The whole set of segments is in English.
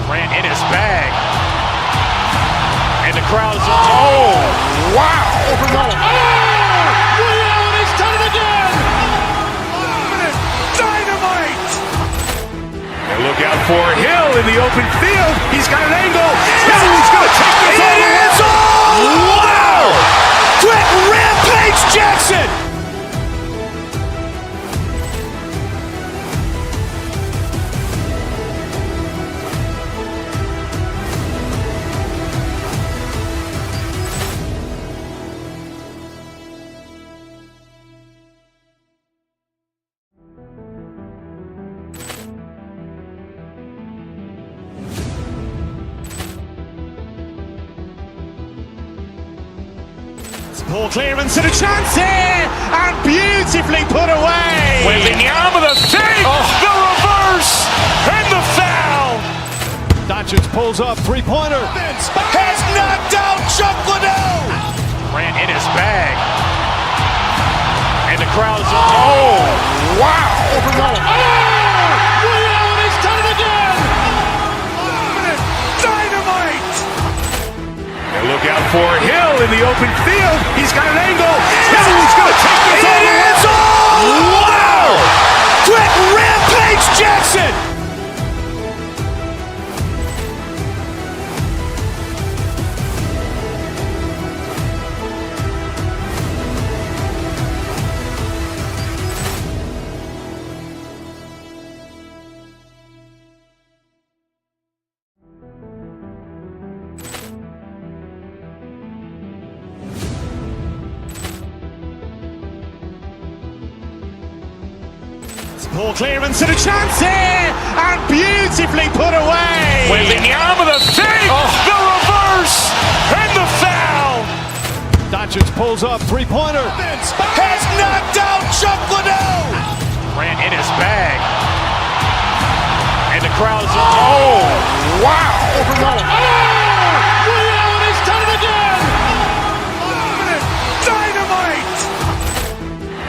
Grant in his bag. And the crowd is, oh, wow. Ray Allen has done it again! Dynamite! And look out for Hill in the open field. He's got an angle. Hill is going to take this all the way. Wow! Quick Rampage Jackson! Ball clearance and a chance here, and beautifully put away. With the arm of the fake, the reverse, and the foul. Doncic pulls up, three-pointer. Has knocked out Chuck Liddell. Grant in his bag. And the crowd is, oh, wow. Ray Allen has done it again. Dynamite. And look out for Hill in the open field. He's got an angle. Hill is going to take this all the way. Wow! Quick Rampage Jackson! Ball clearance and a chance here, and beautifully put away. With the arm of the fake, the reverse, and the foul. Doncic pulls up, three-pointer. Has knocked out Chuck Liddell. Grant in his bag. And the crowd is, oh, wow. Ray Allen has done it again. Dynamite.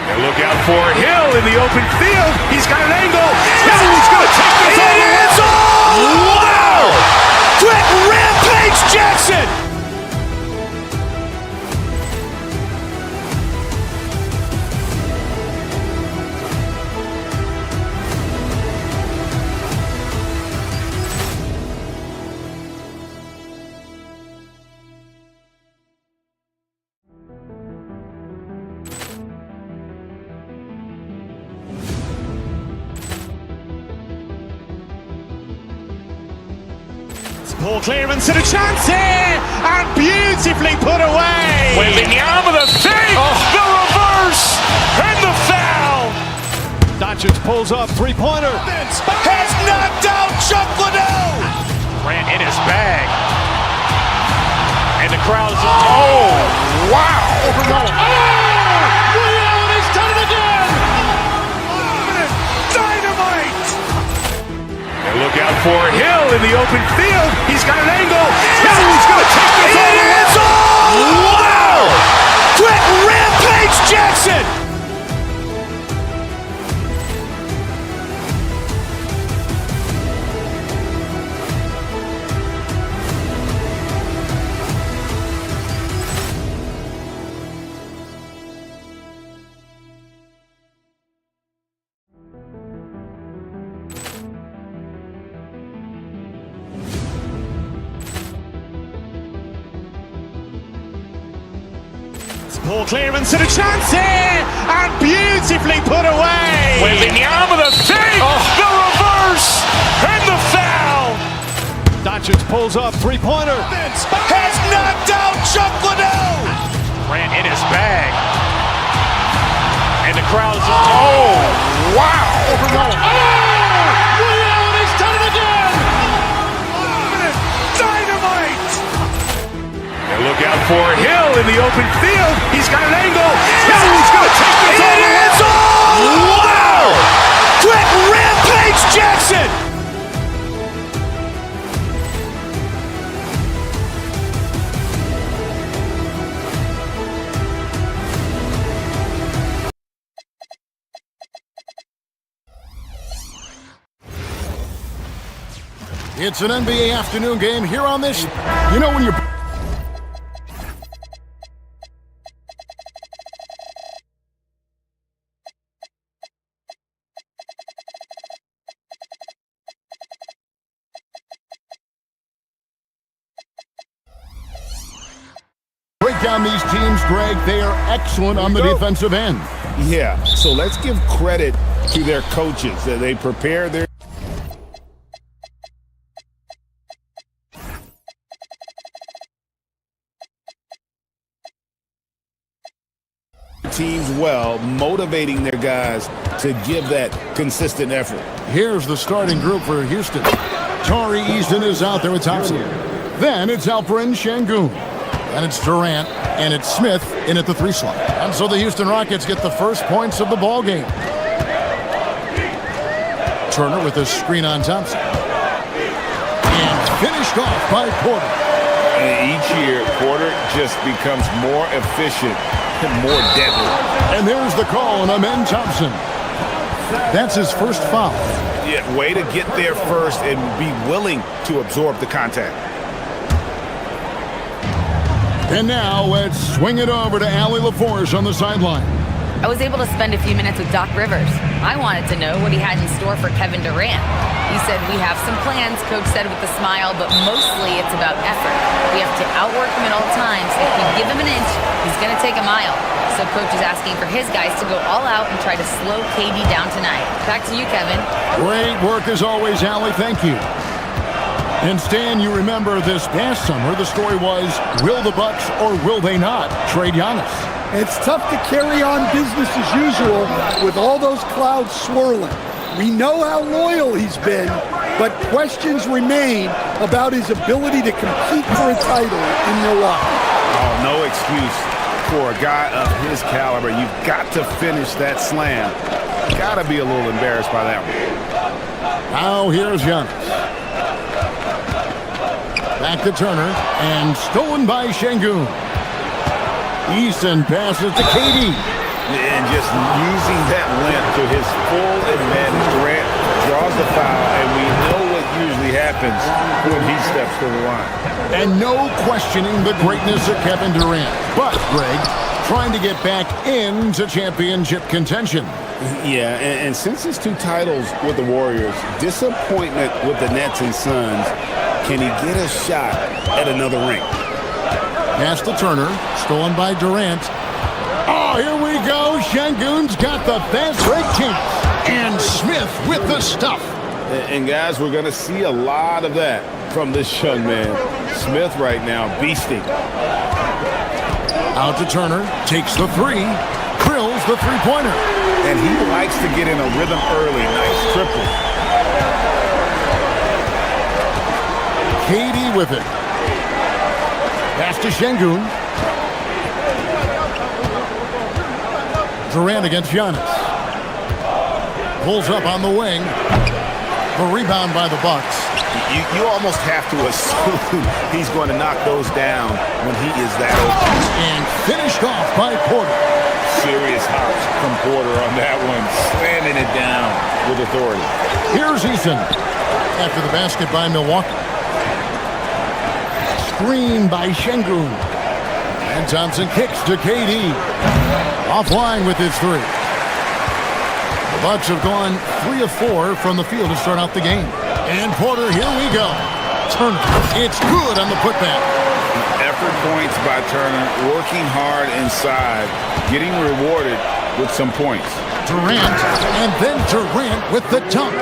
And look out for Hill in the open field. He's got an angle. Hill is going to take this all the way. Wow! Quick Rampage Jackson! Ball clearance and a chance here, and beautifully put away. With the arm of the fake, the reverse, and the foul. Doncic pulls up, three-pointer. Has knocked out Chuck Liddell. Grant in his bag. And the crowd is, oh, wow. Ray Allen has done it again. Dynamite. And look out for Hill in the open field. He's got an angle. Hill is going to take this all the way. Wow! Quick Rampage Jackson! Ball clearance and a chance here, and beautifully put away. With the arm of the fake, the reverse, and the foul. Doncic pulls up, three-pointer. Has knocked out Chuck Liddell. Grant in his bag. And the crowd is, oh, wow. Ray Allen has done it again. Dynamite. And look out for Hill in the open field. He's got an angle. Hill is going to take this all the way. Wow! Quick Rampage Jackson! It's an NBA afternoon game here on this. You know when you're... Break down these teams, Greg. They are excellent on the defensive end. Yeah, so let's give credit to their coaches. They prepare their teams well, motivating their guys to give that consistent effort. Here's the starting group for Houston. Tari Easton is out there with Thompson. Then it's Alperen Şengün. And it's Durant, and it's Smith in at the 3 slot. And so the Houston Rockets get the first points of the ball game. Turner with a screen on Thompson. And finished off by Porter. And each year, Porter just becomes more efficient and more deadly. And there's the call on Amen Thompson. That's his first foul. Yeah, way to get there first and be willing to absorb the contact. And now let's swing it over to Allie LaForce on the sideline. I was able to spend a few minutes with Doc Rivers. I wanted to know what he had in store for Kevin Durant. He said, "We have some plans," Coach said with a smile, "but mostly it's about effort. We have to outwork him at all times. If we give him an inch, he's going to take a mile." So Coach is asking for his guys to go all out and try to slow KD down tonight. Back to you, Kevin. Great work as always, Allie. Thank you. And Stan, you remember this past summer, the story was, will the Bucks or will they not trade Giannis? It's tough to carry on business as usual with all those clouds swirling. We know how loyal he's been, but questions remain about his ability to compete for a title in Milwaukee. Oh, no excuse for a guy of his caliber. You've got to finish that slam. Got to be a little embarrassed by that one. Now here's Giannis. Back to Turner, and stolen by Şengün. Easton passes to KD. And just using that length to his full advantage. Durant draws the foul, and we know what usually happens when he steps to the line. And no questioning the greatness of Kevin Durant. But, Greg, trying to get back into championship contention. Yeah, and since his 2 titles with the Warriors, disappointment with the Nets and Suns, can he get a shot at another ring? Pass to Turner, stolen by Durant. Oh, here we go. Şengün's got the fast break chance. And Smith with the stuff. And guys, we're going to see a lot of that from this young man. Smith right now beasting. Out to Turner, takes the 3, drills the 3-pointer. And he likes to get in a rhythm early. Nice triple. KD with it. Pass to Şengün. Durant against Giannis. Pulls up on the wing. The rebound by the Bucks. You almost have to assume he's going to knock those down when he is that open. And finished off by Porter. Serious hops from Porter on that one. Slamming it down with authority. Here's Easton. After the basket by Milwaukee. Screen by Şengün. And Thompson kicks to KD. Offline with his 3. The Bucks have gone 3 of 4 from the field to start out the game. And Porter, here we go. Turner, it's good on the putback. Effort points by Turner, working hard inside, getting rewarded with some points. Durant, and then Durant with the dunk.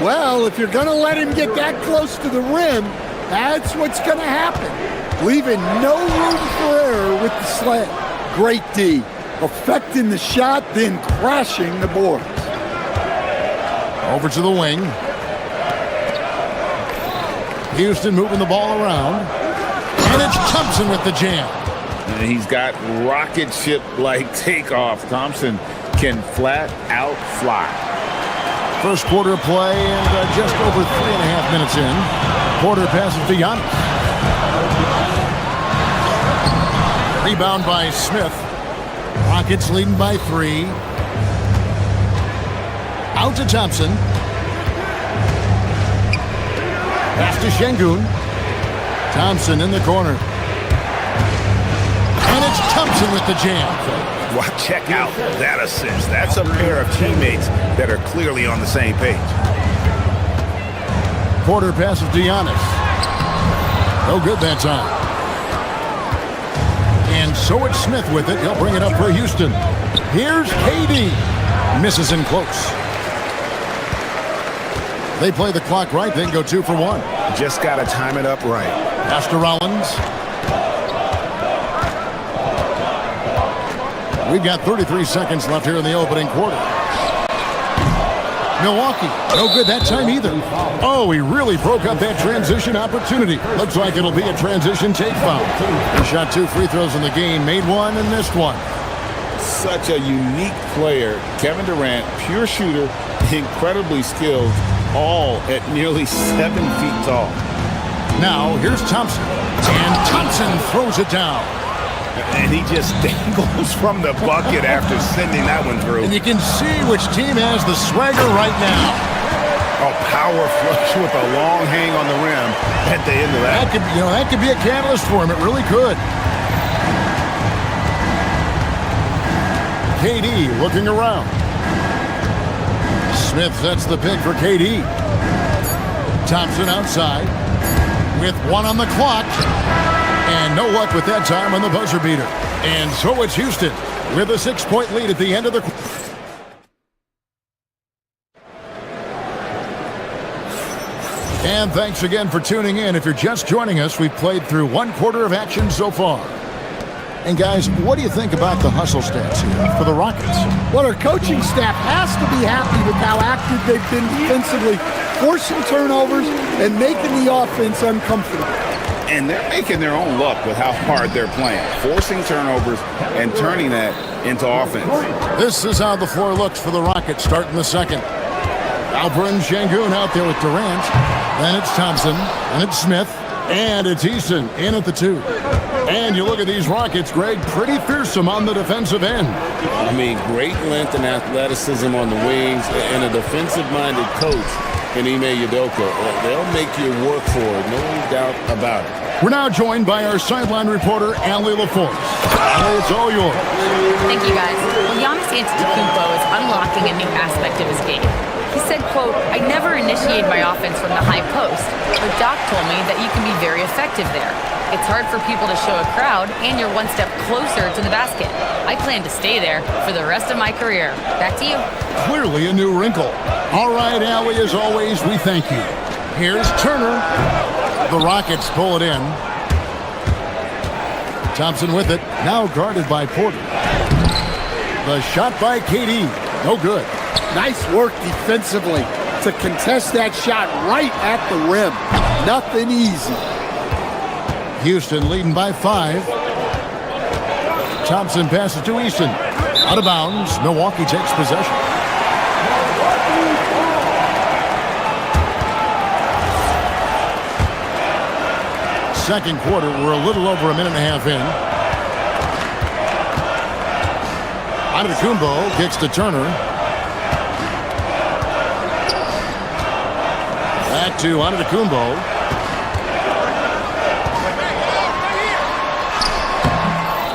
Well, if you're going to let him get that close to the rim, that's what's going to happen. Leaving no room for error with the slam. Great D. Affecting the shot, then crashing the boards. Over to the wing. Houston moving the ball around. And it's Thompson with the jam. And he's got rocket ship-like takeoff. Thompson can flat out fly. First quarter of play and just over 3.5 minutes in. Porter passes to Giannis. Rebound by Smith. Rockets leading by 3. Out to Thompson. Pass to Şengün. Thompson in the corner. And it's Thompson with the jam. Wow, check out that assist. That's a pair of teammates that are clearly on the same page. Porter passes to Giannis. No good that time. And so it's Smith with it. He'll bring it up for Houston. Here's KD. Misses in close. They play the clock right, then go 2 for 1. Just got to time it up right. Pass to Rollins. We've got 33 seconds left here in the opening quarter. Milwaukee, no good that time either. Oh, he really broke up that transition opportunity. Looks like it'll be a transition take foul. He shot 2 free throws in the game, made 1 and missed 1. Such a unique player. Kevin Durant, pure shooter, incredibly skilled, all at nearly 7 feet tall. Now, here's Thompson. And Thompson throws it down. And he just dangles from the bucket after sending that one through. And you can see which team has the swagger right now. A power flush with a long hang on the rim at the end of that. That could be a catalyst for him. It really could. KD looking around. Smith sets the pick for KD. Thompson outside with 1 on the clock. And no luck with that time on the buzzer beater. And so it's Houston with a 6-point lead at the end of the quarter. And thanks again for tuning in. If you're just joining us, we've played through 1 quarter of action so far. And guys, what do you think about the hustle stats here for the Rockets? Well, our coaching staff has to be happy with how active they've been defensively, forcing turnovers and making the offense uncomfortable. And they're making their own luck with how hard they're playing, forcing turnovers and turning that into offense. This is how the floor looks for the Rockets starting the second. Alperen Şengün out there with Durant. Then it's Thompson, and it's Smith, and it's Eason in at the 2. And you look at these Rockets, Greg, pretty fearsome on the defensive end. I mean, great length and athleticism on the wings, and a defensive-minded coach in Ime Udoka. They'll make you work for it, no doubt about it. We're now joined by our sideline reporter, Allie LaForce. Allie, it's all yours. Thank you, guys. Well, Giannis Antetokounmpo is unlocking a new aspect of his game. He said, quote, "I never initiate my offense from the high post, but Doc told me that you can be very effective there. It's hard for people to show a crowd, and you're 1 step closer to the basket. I plan to stay there for the rest of my career." Back to you. Clearly a new wrinkle. All right, Allie, as always, we thank you. Here's Turner. The Rockets pull it in. Thompson with it, now guarded by Porter. The shot by KD, no good. Nice work defensively to contest that shot right at the rim. Nothing easy. Houston leading by 5. Thompson passes to Eason. Out of bounds, Milwaukee takes possession. Second quarter, we're a little over a minute and a half in. Antetokounmpo kicks to Turner. Back to Antetokounmpo.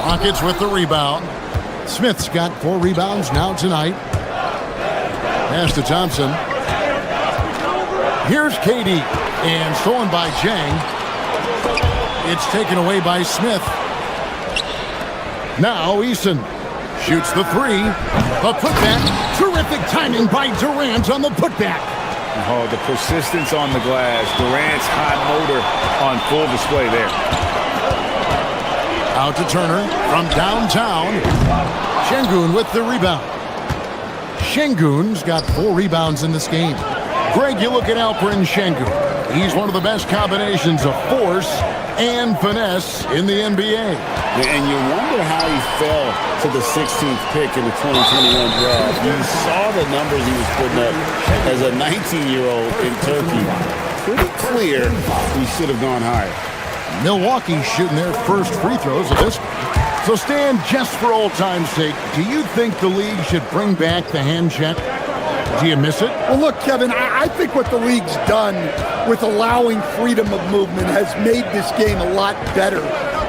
Rockets with the rebound. Smith's got 4 rebounds now tonight. Pass to Thompson. Here's KD. And stolen by Jang. It's taken away by Smith. Now Eason shoots the 3. The putback. Terrific timing by Durant on the putback. Oh, the persistence on the glass. Durant's hot motor on full display there. Out to Turner from downtown. Şengün with the rebound. Şengün's got 4 rebounds in this game. Greg, you look at Alperen Şengün. He's one of the best combinations of force and finesse in the NBA. And you wonder how he fell to the 16th pick in the 2021 draft. You saw the numbers he was putting up as a 19-year-old in Turkey. Pretty clear he should have gone higher. Milwaukee shooting their first free throws of this. So Stan, just for old time's sake, do you think the league should bring back the hand check? Do you miss it? Well, look, Kevin, I think what the league's done with allowing freedom of movement has made this game a lot better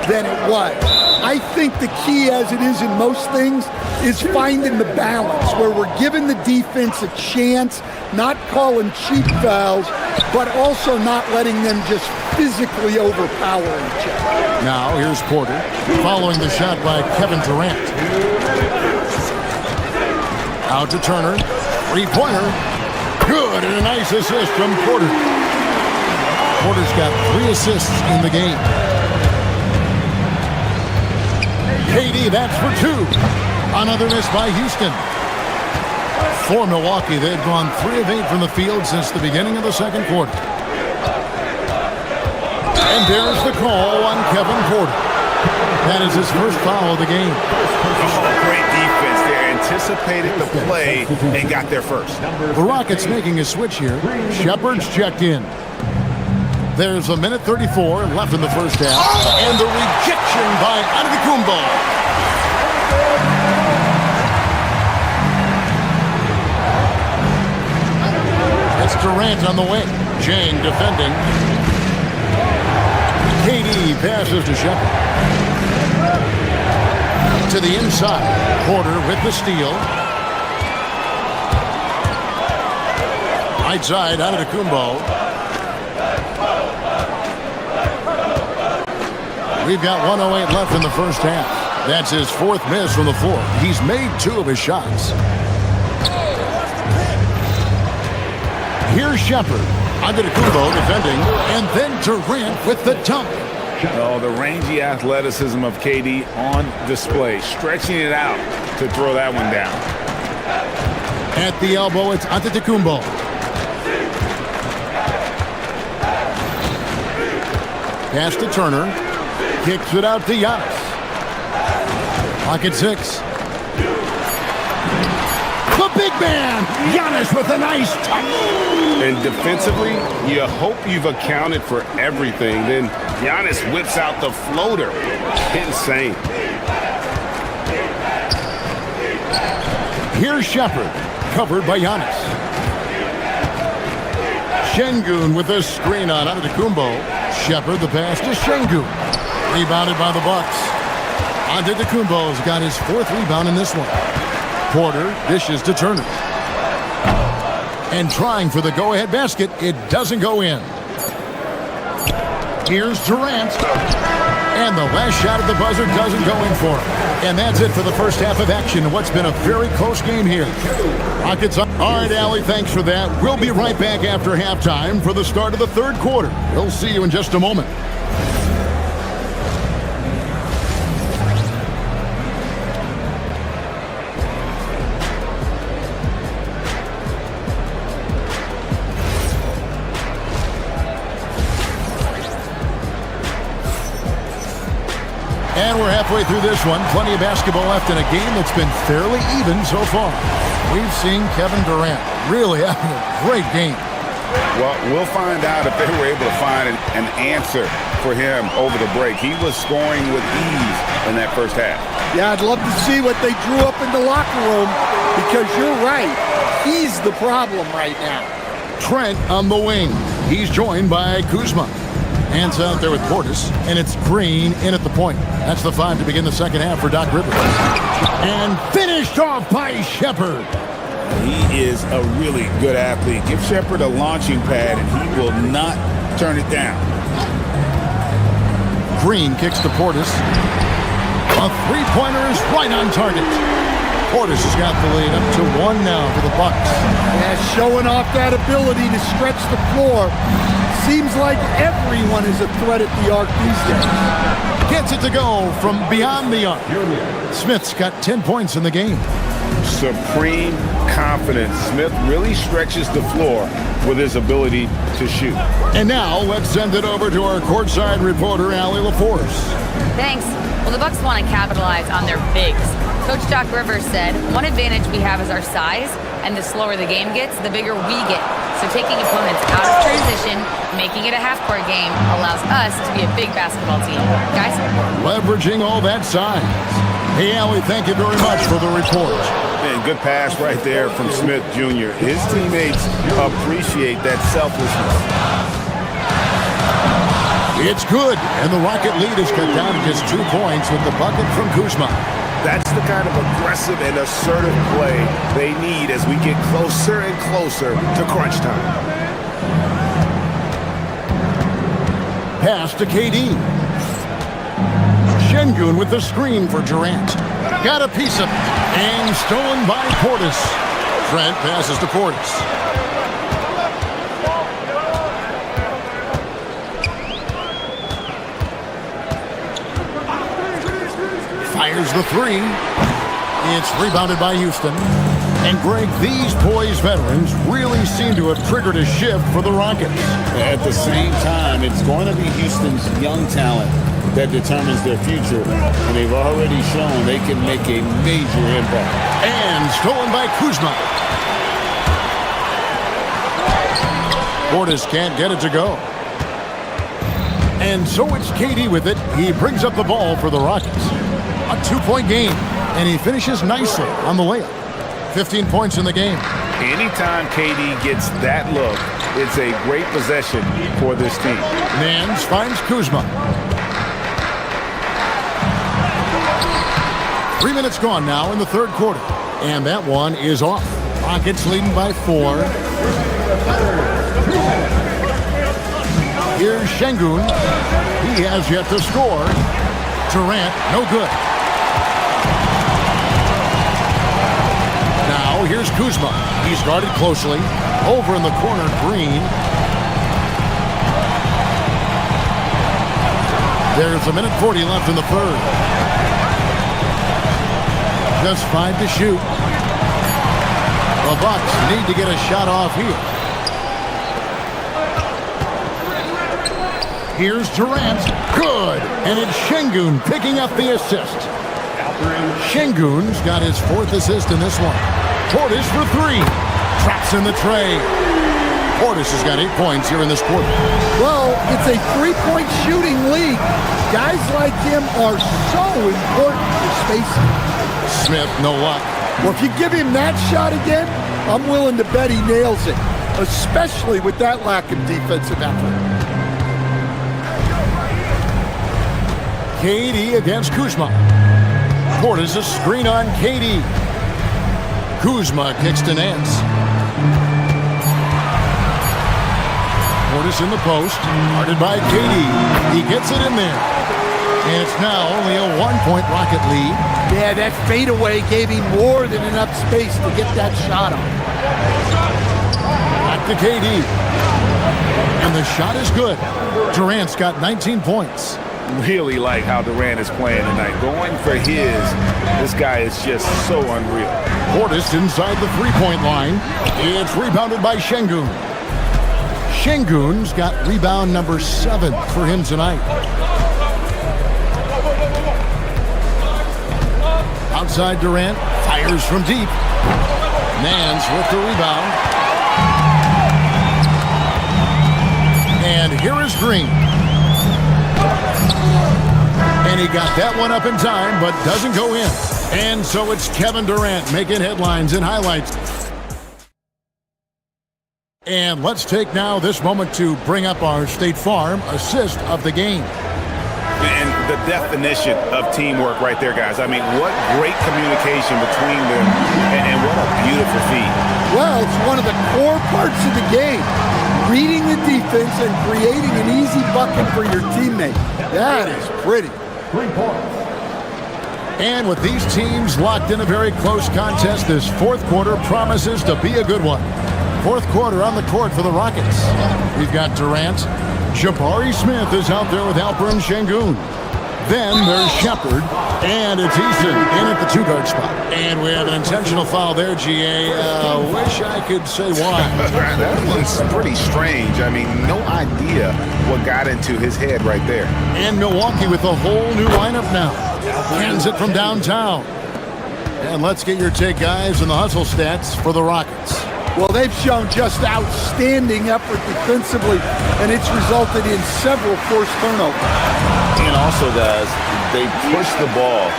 than it was. I think the key, as it is in most things, is finding the balance where we're giving the defense a chance, not calling cheap fouls, but also not letting them just physically overpower each other. Now, here's Porter, following the shot by Kevin Durant. Out to Turner. Three-pointer. Good, and a nice assist from Porter. Porter's got 3 assists in the game. KD, that's for 2. Another miss by Houston. For Milwaukee, they've gone 3 of 8 from the field since the beginning of the second quarter. And there's the call on Kevin Porter. That is his first foul of the game. Oh, great defense there. Anticipated the play and got there first. The Rockets making a switch here. Shepard's checked in. There's a minute 34 left in the first half. And the rejection by Antetokounmpo. It's Durant on the wing. Jang defending. KD passes to Shepard. To the inside. Porter with the steal. Right side, Antetokounmpo. We've got 1:08 left in the first half. That's his 4th miss from the floor. He's made 2 of his shots. Here's Shepard. Antetokounmpo defending, and then Durant with the dunk. Oh, the rangy athleticism of KD on display, stretching it out to throw that one down. At the elbow, it's Antetokounmpo. Pass to Turner. Kicks it out to Giannis. Pocket 6. The big man, Giannis with a nice touch. And defensively, you hope you've accounted for everything. Then Giannis whips out the floater. Insane. Here's Shepard, covered by Giannis. Şengün with a screen on Antetokounmpo. Shepard the pass to Şengün. Rebounded by the Bucks. Antetokounmpo's got his 4th rebound in this one. Porter dishes to Turner. And trying for the go-ahead basket, it doesn't go in. Here's Durant. And the last shot at the buzzer doesn't go in for him. And that's it for the first half of action. What's been a very close game here. Rockets up. All right, Allie, thanks for that. We'll be right back after halftime for the start of the third quarter. We'll see you in just a moment. And we're halfway through this one. Plenty of basketball left in a game that's been fairly even so far. We've seen Kevin Durant really having a great game. Well, we'll find out if they were able to find an answer for him over the break. He was scoring with ease in that first half. Yeah, I'd love to see what they drew up in the locker room because you're right. He's the problem right now. Trent on the wing. He's joined by Kuzma. Hands out there with Portis, and it's Green in at the point. That's the 5 to begin the second half for Doc Rivers. And finished off by Shepard. He is a really good athlete. Give Shepard a launching pad, and he will not turn it down. Green kicks to Portis. A three-pointer is right on target. Portis has got the lead up to 1 now for the Bucks. Yeah, showing off that ability to stretch the floor. Seems like everyone is a threat at the arc these days. Gets it to go from beyond the arc. Smith's got 10 points in the game. Supreme confidence. Smith really stretches the floor with his ability to shoot. And now let's send it over to our courtside reporter, Allie LaForce. Thanks. Well, the Bucks want to capitalize on their bigs. Coach Doc Rivers said, one advantage we have is our size, And the slower the game gets, the bigger we get. So taking opponents out of transition, making it a half-court game, allows us to be a big basketball team. Guys? Leveraging all that size. Hey, Allie, thank you very much for the report. And good pass right there from Smith Jr. His teammates appreciate that selflessness. It's good, and the Rocket lead is cut down to just 2 points with the bucket from Kuzma. That's the kind of aggressive and assertive play they need as we get closer and closer to crunch time. Pass to KD. Şengün with the screen for Durant. Got a piece of it. And stolen by Portis. Trent passes to Portis. Fires the three. It's rebounded by Houston. And Greg, these poised veterans really seem to have triggered a shift for the Rockets. At the same time, it's going to be Houston's young talent that determines their future. And they've already shown they can make a major impact. And stolen by Kuzma. Portis can't get it to go. And so it's KD with it. He brings up the ball for the Rockets. A 2-point game. And he finishes nicely on the layup. 15 points in the game. Anytime KD gets that look, it's a great possession for this team. Nance finds Kuzma. 3 minutes gone now in the third quarter. And that one is off. Rockets leading by 4. Here's Şengün. He has yet to score. Durant, no good. Now here's Kuzma. He's guarded closely. Over in the corner, Green. There's 1:40 left in the third. Just 5 to shoot. The Bucks need to get a shot off here. Here's Durant. Good. And it's Şengün picking up the assist. Şengün's got his 4th assist in this one. Portis for 3. Traps in the tray. Portis has got 8 points here in this quarter. Well, it's a 3-point shooting league. Guys like him are so important for spacing. Smith, no luck. Well, if you give him that shot again, I'm willing to bet he nails it, especially with that lack of defensive effort. KD against Kuzma. Portis a screen on KD. Kuzma kicks to Nance. Portis in the post. Guarded by KD. He gets it in there. And it's now only a 1-point Rocket lead. Yeah, that fadeaway gave him more than enough space to get that shot on. Back to KD. And the shot is good. Durant's got 19 points. Really like how Durant is playing tonight. Going for his, this guy is just so unreal. Portis inside the 3-point line. It's rebounded by Şengün. Şengün's got rebound number 7 for him tonight. Outside Durant, fires from deep. Nance with the rebound. And here is Green. And he got that one up in time, but doesn't go in. And so it's Kevin Durant making headlines and highlights. And let's take now this moment to bring up our State Farm assist of the game. And the definition of teamwork right there, guys. I mean, what great communication between them, and what a beautiful feat. Well, it's one of the core parts of the game. Reading the defense and creating an easy bucket for your teammate. That is pretty. 3 points. And with these teams locked in a very close contest, this fourth quarter promises to be a good one. Fourth quarter on the court for the Rockets. We've got Durant. Jabari Smith is out there with Alperen Şengün. Then there's Shepard, and it's Easton in at the 2-guard spot. And we have an intentional foul there, GA. Wish I could say why. That looks pretty strange. I mean, no idea what got into his head right there. And Milwaukee with a whole new lineup now. Hands it from downtown. And let's get your take, guys, on the hustle stats for the Rockets. Well, they've shown just outstanding effort defensively, and it's resulted in several forced turnovers. And also, guys, they pushed the ball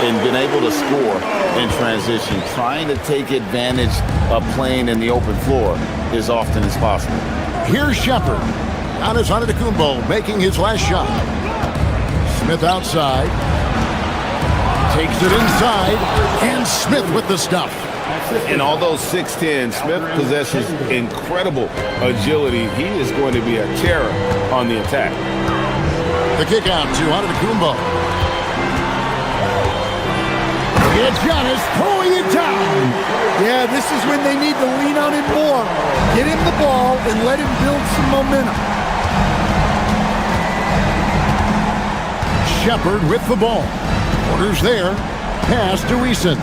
and been able to score in transition, trying to take advantage of playing in the open floor as often as possible. Here's Shepard. Giannis Antetokounmpo making his last shot. Smith outside. Takes it inside. And Smith with the stuff. And although 6'10", Smith possesses incredible agility. He is going to be a terror on the attack. The kick out to Antetokounmpo. It's Giannis throwing it down. Yeah, this is when they need to lean on him more. Get him the ball and let him build some momentum. Shepard with the ball. Orders there. Pass to Eason.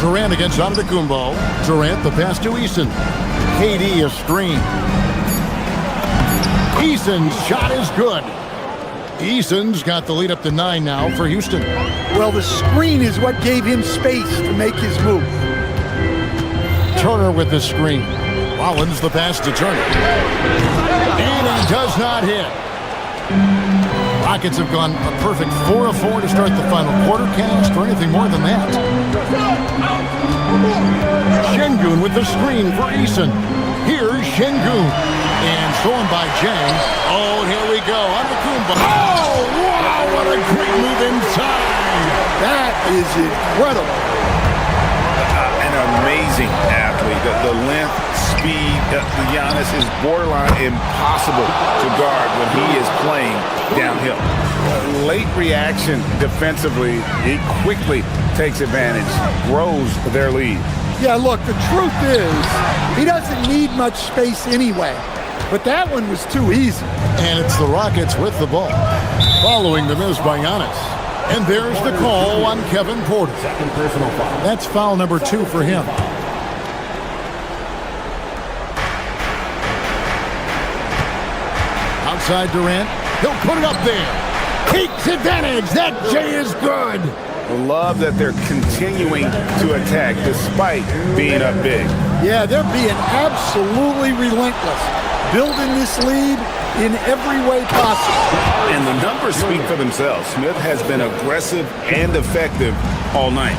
Durant against Antetokounmpo. Durant the pass to Eason. KD a screen. Eason's shot is good. Eason's got the lead up to 9 now for Houston. Well, the screen is what gave him space to make his move. Turner with the screen. Rollins the pass to Turner. And he does not hit. Rockets have gone a perfect 4 of 4 to start the final quarter. Can't ask for anything more than that. Şengün with the screen for Eason. Here's Şengün. And thrown by Jang. Oh, here we go. Antetokounmpo. Oh, wow, what a great move inside. That is incredible. An amazing athlete. The length, speed, Giannis is borderline impossible to guard when he is playing downhill. Late reaction defensively, he quickly takes advantage, grows their lead. Yeah, look, the truth is, he doesn't need much space anyway. But that one was too easy. And it's the Rockets with the ball. Following the miss by Giannis. And there's the call on Kevin Porter. Second personal foul. That's foul number 2 for him. Outside Durant. He'll put it up there. Takes advantage. That J is good. Love that they're continuing to attack despite being up big. Yeah, they're being absolutely relentless. Building this lead in every way possible. And the numbers speak for themselves. Smith has been aggressive and effective all night.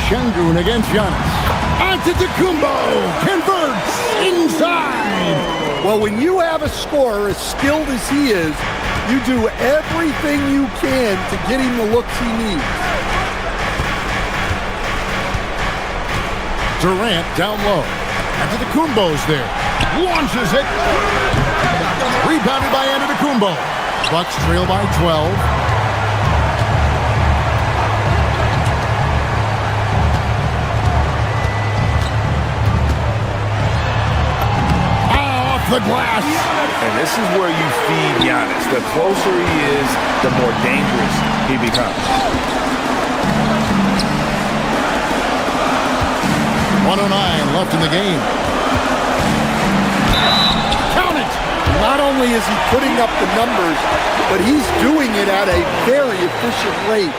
Şengün against Giannis. Antetokounmpo converts inside. Well, when you have a scorer as skilled as he is, you do everything you can to get him the looks he needs. Durant down low. Antetokounmpo's there. Launches it. Rebounded by Antetokounmpo. Bucks trail by 12. Off the glass. And this is where you feed Giannis. The closer he is, the more dangerous he becomes. 1:09 left in the game. Count it! Not only is he putting up the numbers, but he's doing it at a very efficient rate.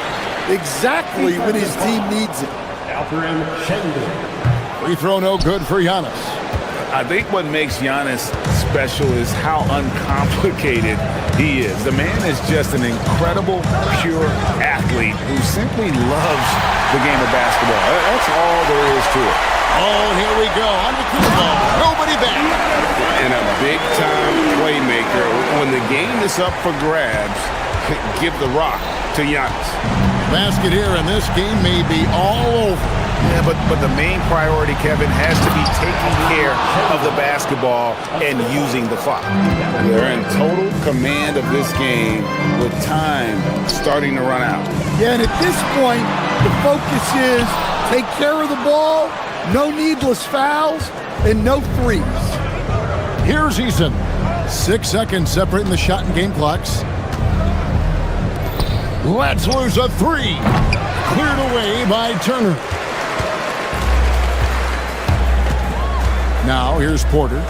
Exactly when his team needs it. Free throw no good for Giannis. I think what makes Giannis special is how uncomplicated he is. The man is just an incredible, pure athlete who simply loves the game of basketball. That's all there is to it. Oh, here we go. Antetokounmpo. Nobody back. And a big-time playmaker. When the game is up for grabs, give the rock to Giannis. Basket here, and this game may be all over. Yeah, but the main priority, Kevin, has to be taking care of the basketball and using the clock. They're in total command of this game with time starting to run out. Yeah, and at this point, the focus is take care of the ball, no needless fouls, and no threes. Here's Eason. 6 seconds separating the shot and game clocks. Let's lose a 3. Cleared away by Turner. Now here's Porter.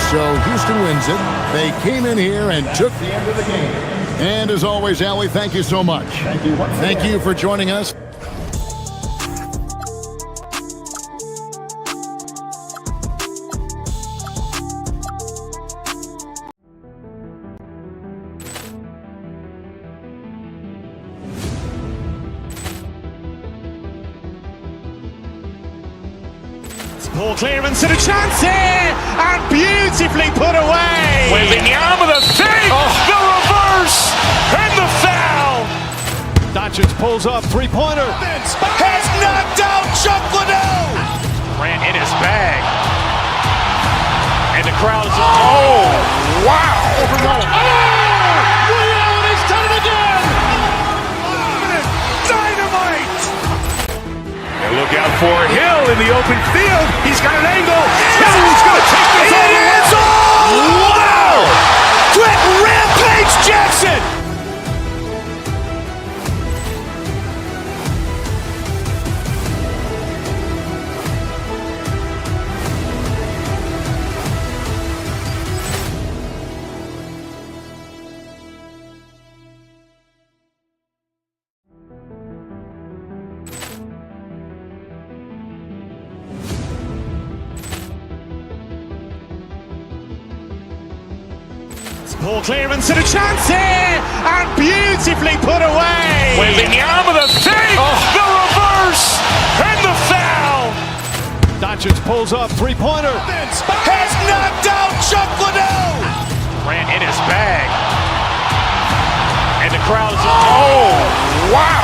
So Houston wins it. They came in here and took the end of the game. And as always, Allie, thank you so much. Thank you for joining us. Ball clearance and a chance here, and beautifully put away. Wembanyama the fake, the reverse, and the foul. Doncic pulls up, three-pointer. Has knocked out Chuck Liddell. Ran in his bag. And the crowd is, oh, wow. He's done it again. Dynamite. And look out for Hill in the open field. He's got an angle. Hill's going to take this all the way. Wow! Quick Rampage Jackson. Ball clearance and a chance here, and beautifully put away. Wembanyama the fake, the reverse, and the foul. Doncic pulls up, three-pointer. Has knocked out Chuck Liddell. Ran in his bag. And the crowd is, oh, wow.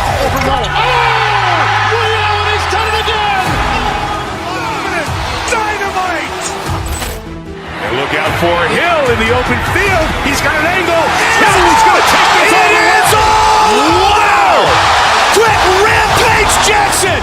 He's done it again. Dynamite. And look out for Hill in the open field. He's got an angle. Hill's going to take this all the way. Wow! Quick Rampage Jackson.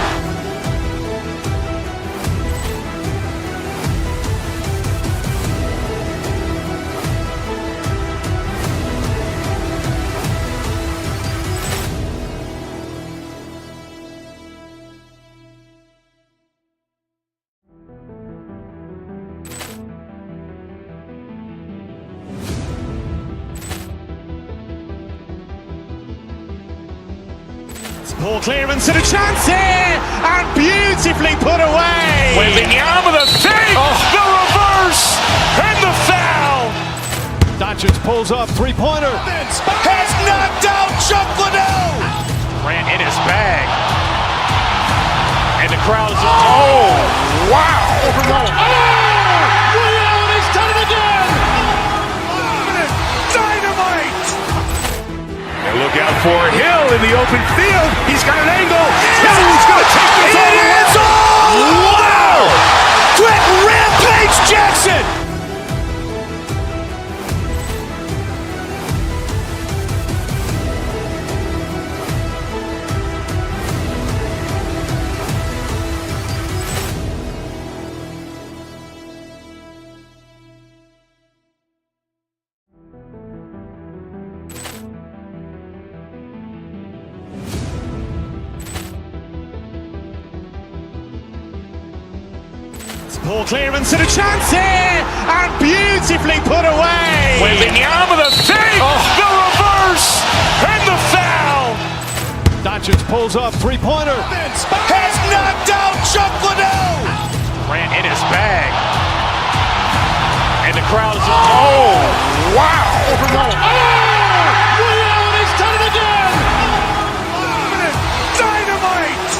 Ball clearance and a chance here, and beautifully put away. Wembanyama the fake, the reverse, and the foul. Doncic pulls up, three-pointer. Has knocked out Chuck Liddell. Ran in his bag. And the crowd is, oh, wow. He's done it again. Dynamite. And look out for Hill in the open field. He's got an angle. Hill's going to take this all the way. Wow! Quick Rampage Jackson. Ball clearance and a chance here, and beautifully put away. Wembanyama the fake, the reverse, and the foul. Doncic pulls up, three-pointer. Has knocked out Chuck Liddell. Ran in his bag. And the crowd is, oh, wow. He's done it again. Dynamite.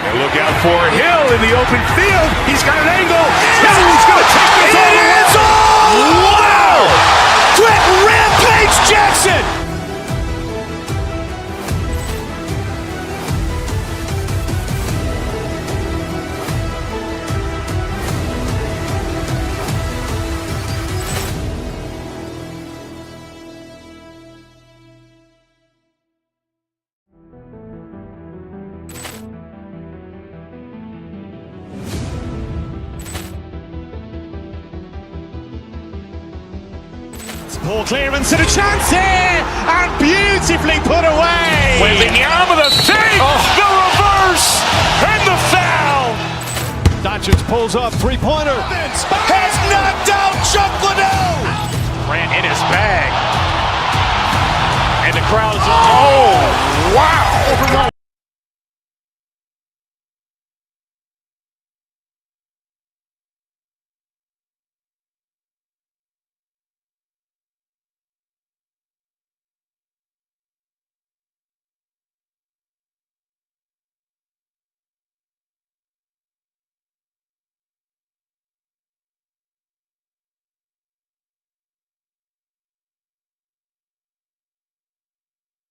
And look out for Hill in the open field. He's got an angle. Hill's going to take this all the way. Wow! Quick Rampage Jackson. Ball clearance and a chance here, and beautifully put away. Wembanyama the fake, the reverse, and the foul. Doncic pulls up, three-pointer. Has knocked out Chuck Liddell. Ran in his bag. And the crowd is... Oh, wow!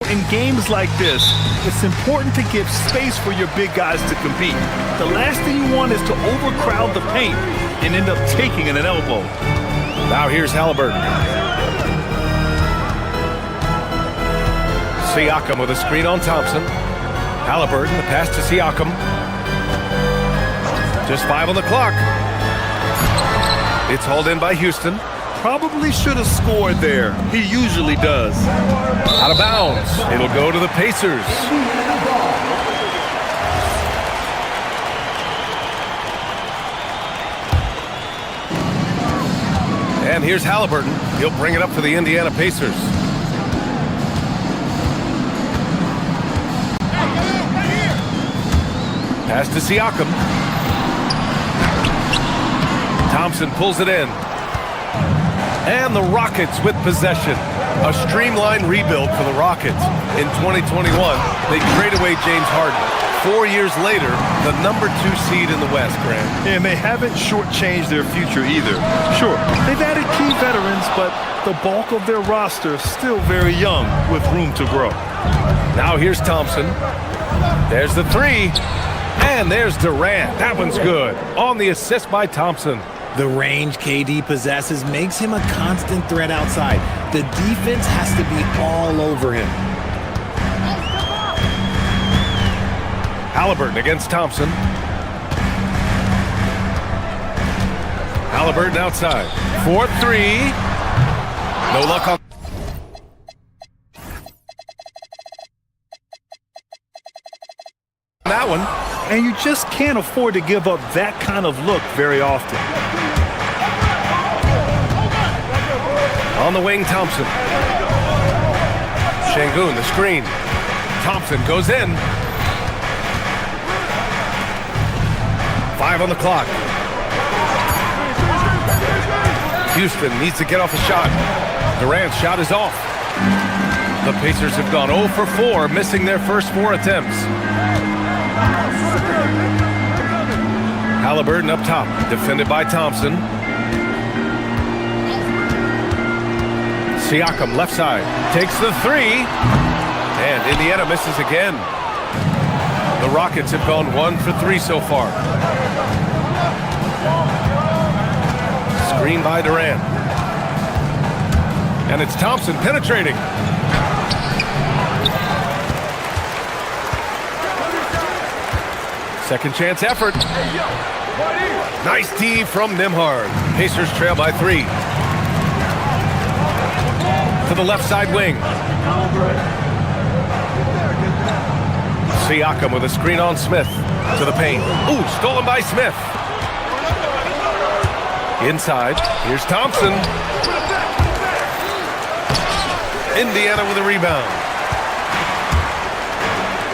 In games like this, it's important to give space for your big guys to compete. The last thing you want is to overcrowd the paint and end up taking an elbow. Now here's Halliburton. Siakam with a screen on Thompson. Halliburton, the pass to Siakam. Just 5 on the clock. It's hauled in by Houston. Probably should have scored there. He usually does. Out of bounds. It'll go to the Pacers. And here's Halliburton. He'll bring it up for the Indiana Pacers. Pass to Siakam. Thompson pulls it in. And the Rockets with possession. A streamlined rebuild for the Rockets. In 2021, they trade away James Harden. 4 years later, the number 2 seed in the West, Grant. And they haven't shortchanged their future either. Sure, they've added key veterans, but the bulk of their roster is still very young with room to grow. Now here's Thompson. There's the 3. And there's Durant. That one's good. On the assist by Thompson. The range KD possesses makes him a constant threat outside. The defense has to be all over him. Halliburton against Thompson. Halliburton outside. 4-3. No luck on that one. And you just can't afford to give up that kind of look very often. On the wing, Thompson. Şengün, the screen. Thompson goes in. 5 on the clock. Houston needs to get off a shot. Durant's shot is off. The Pacers have gone 0 for 4, missing their first 4 attempts. Halliburton up top, defended by Thompson. Siakam left side, takes the 3, and Indiana misses again. The Rockets have gone 1 for 3 so far. Screen by Durant. And it's Thompson penetrating. Second chance effort. Nice D from Nembhard. Pacers trail by 3. To the left side wing. Siakam with a screen on Smith. To the paint. Ooh, stolen by Smith. Inside. Here's Thompson. Indiana with a rebound.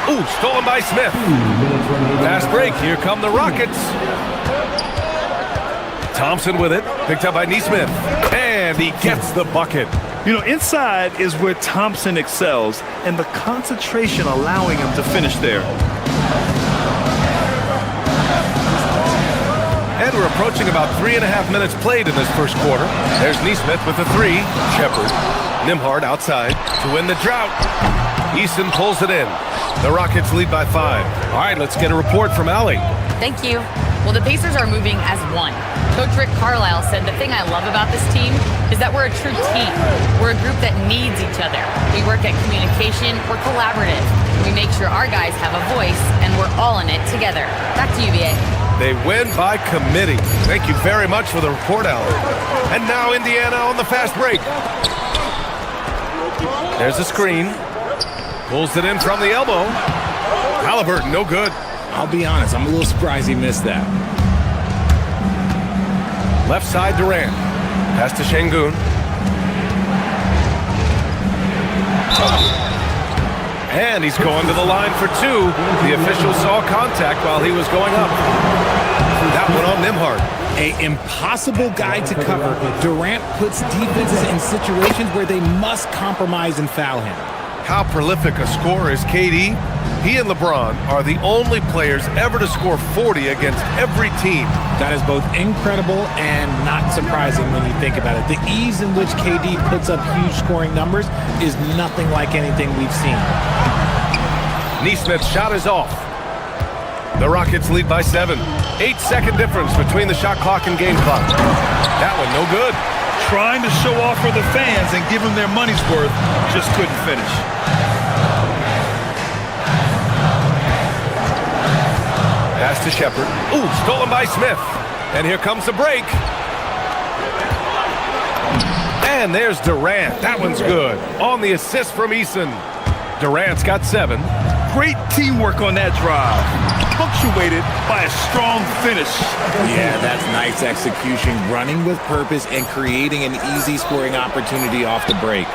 Ooh, stolen by Smith. Fast break. Here come the Rockets. Thompson with it. Picked up by Nesmith. And he gets the bucket. You know, inside is where Thompson excels, and the concentration allowing him to finish there. And we're approaching about 3.5 minutes played in this first quarter. There's Nesmith with the 3. Shepard. Nembhard outside to win the drought. Easton pulls it in. The Rockets lead by 5. All right, let's get a report from Allie. Thank you. Well, the Pacers are moving as one. Coach Rick Carlisle said the thing I love about this team is that we're a true team. We're a group that needs each other. We work at communication, we're collaborative. We make sure our guys have a voice, and we're all in it together. Back to you, BA. They win by committee. Thank you very much for the report, Allie. And now Indiana on the fast break. There's a screen. Pulls it in from the elbow. Halliburton, no good. I'll be honest, I'm a little surprised he missed that. Left side Durant. Pass to Şengün. And he's going to the line for two. The official saw contact while he was going up. That one on Nembhard. An impossible guy to cover. Durant puts defenses in situations where they must compromise and foul him. How prolific a scorer is KD? He and LeBron are the only players ever to score 40 against every team. That is both incredible and not surprising when you think about it. The ease in which KD puts up huge scoring numbers is nothing like anything we've seen. Nesmith's shot is off. The Rockets lead by 7. 8-second difference between the shot clock and game clock. That one no good. Trying to show off for the fans and give them their money's worth, just couldn't finish. Pass to Shepard. Ooh, stolen by Smith. And here comes the break. And there's Durant. That one's good. On the assist from Eason. Durant's got 7. Great teamwork on that drive, punctuated by a strong finish. Yeah, that's nice execution, running with purpose and creating an easy scoring opportunity off the break.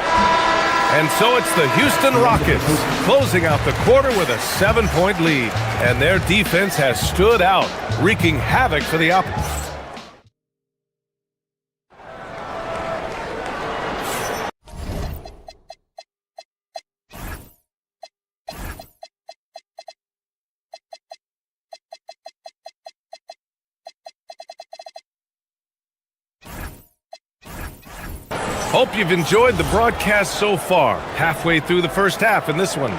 And so it's the Houston Rockets closing out the quarter with a 7-point lead. And their defense has stood out, wreaking havoc for the opposition. Hope you've enjoyed the broadcast so far. Halfway through the first half in this one.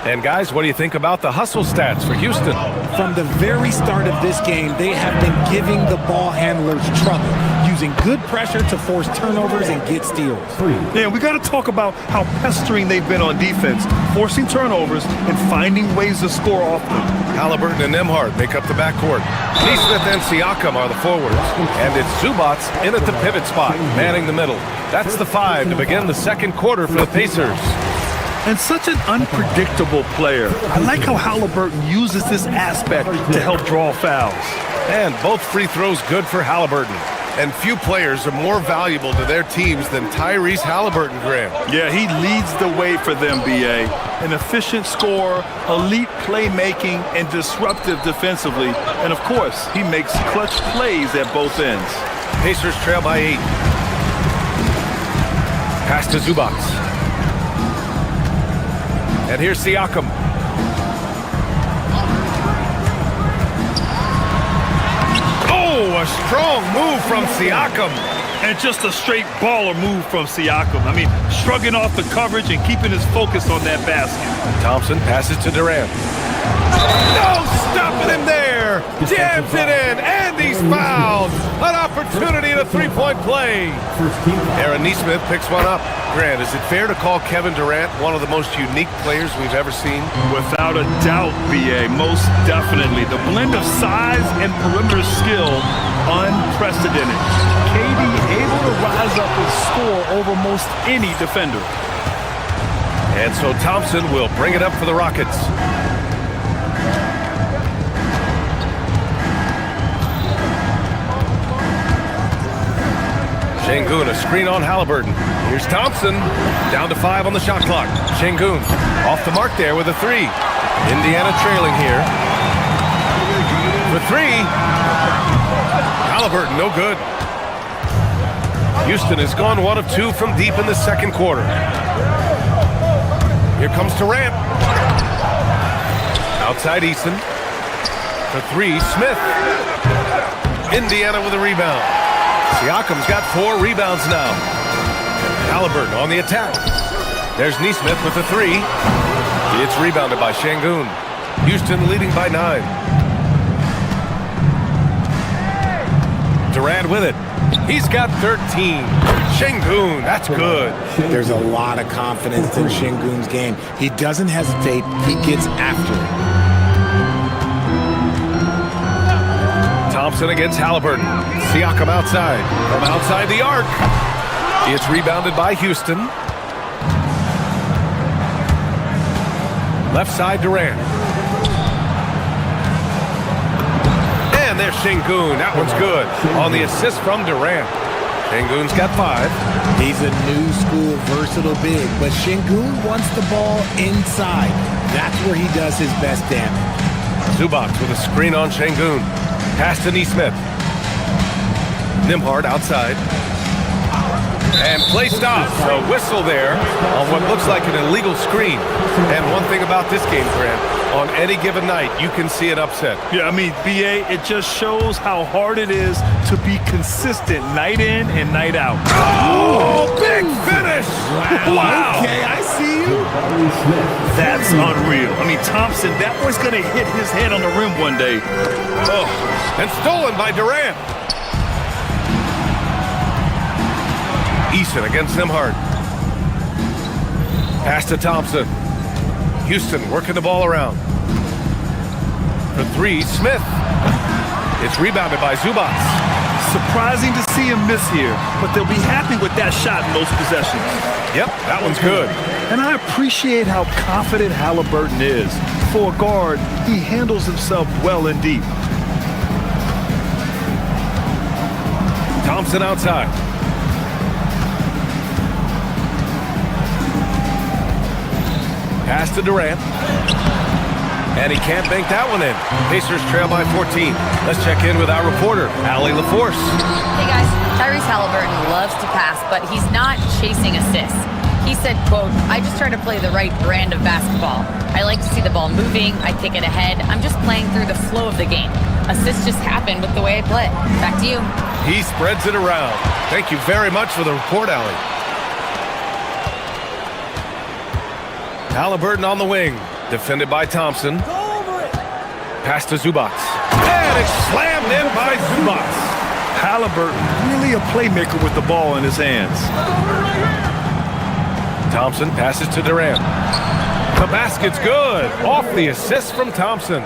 And guys, what do you think about the hustle stats for Houston? From the very start of this game, they have been giving the ball handlers trouble, using good pressure to force turnovers and get steals. Yeah, we got to talk about how pestering they've been on defense, forcing turnovers and finding ways to score off them. Halliburton and Nembhard make up the backcourt. Nesmith and Siakam are the forwards. And it's Zubats in at the pivot spot, manning the middle. That's the 5 to begin the second quarter for the Pacers. And such an unpredictable player. I like how Halliburton uses this aspect to help draw fouls. And both free throws good for Halliburton. And few players are more valuable to their teams than Tyrese Halliburton, Graham. Yeah, he leads the way for them, B.A. An efficient scorer, elite playmaking, and disruptive defensively. And, of course, he makes clutch plays at both ends. Pacers trail by 8. Pass to Zubats. And here's Siakam. Oh, a strong move from Siakam. And just a straight baller move from Siakam. I mean, shrugging off the coverage and keeping his focus on that basket. Thompson passes to Durant. No stopping him there. Jams it in, and he's fouled. An opportunity in a three-point play. Aaron Nesmith picks one up. Grant, is it fair to call Kevin Durant one of the most unique players we've ever seen? Without a doubt, B.A., most definitely. The blend of size and perimeter skill, unprecedented. KD able to rise up and score over most any defender. And so Thompson will bring it up for the Rockets. Şengün, a screen on Halliburton. Here's Thompson, down to 5 on the shot clock. Şengün, off the mark there with a 3. Indiana trailing here. For 3. Halliburton, no good. Houston has gone 1 of 2 from deep in the second quarter. Here comes Durant. Outside Eason. For 3, Smith. Indiana with a rebound. Siakam's got 4 rebounds now. Halliburton on the attack. There's Nesmith with a 3. It's rebounded by Şengün. Houston leading by 9. Durant with it. He's got 13. Şengün, that's good. There's a lot of confidence in Şengün's game. He doesn't hesitate. He gets after it. Thompson against Halliburton. Siakam outside. From outside the arc. It's rebounded by Houston. Left side Durant. And And there's Şengün. That one's good. On the assist from Durant. Şengün's got 5. He's a new school versatile big, but Şengün wants the ball inside. That's where he does his best damage. Zubac with a screen on Şengün. Pass to Neesmith. Nembhard outside. And play stops. A whistle there on what looks like an illegal screen. And one thing about this game, Grant, on any given night, you can see an upset. Yeah, I mean, BA, it just shows how hard it is to be consistent night in and night out. Oh, big finish! Wow. Okay, I see you. That's unreal. I mean, Thompson, that boy's going to hit his head on the rim one day. Oh, and stolen by Durant. Eason against Nembhard. Pass to Thompson. Houston working the ball around. For 3, Smith. It's rebounded by Zubac. Surprising to see him miss here, but they'll be happy with that shot in those possessions. Yep, that one's good. And I appreciate how confident Halliburton is. For a guard, he handles himself well and deep. Thompson outside. Pass to Durant. And he can't bank that one in. Pacers trail by 14. Let's check in with our reporter, Allie LaForce. Hey guys, Tyrese Halliburton loves to pass, but he's not chasing assists. He said, quote, "I just try to play the right brand of basketball. I like to see the ball moving. I kick it ahead. I'm just playing through the flow of the game. Assists just happen with the way I play." Back to you. He spreads it around. Thank you very much for the report, Allie. Halliburton on the wing, defended by Thompson. Pass to Zubac. And it's slammed in by Zubac. Halliburton, really a playmaker with the ball in his hands. Thompson passes to Durant. The basket's good. Off the assist from Thompson.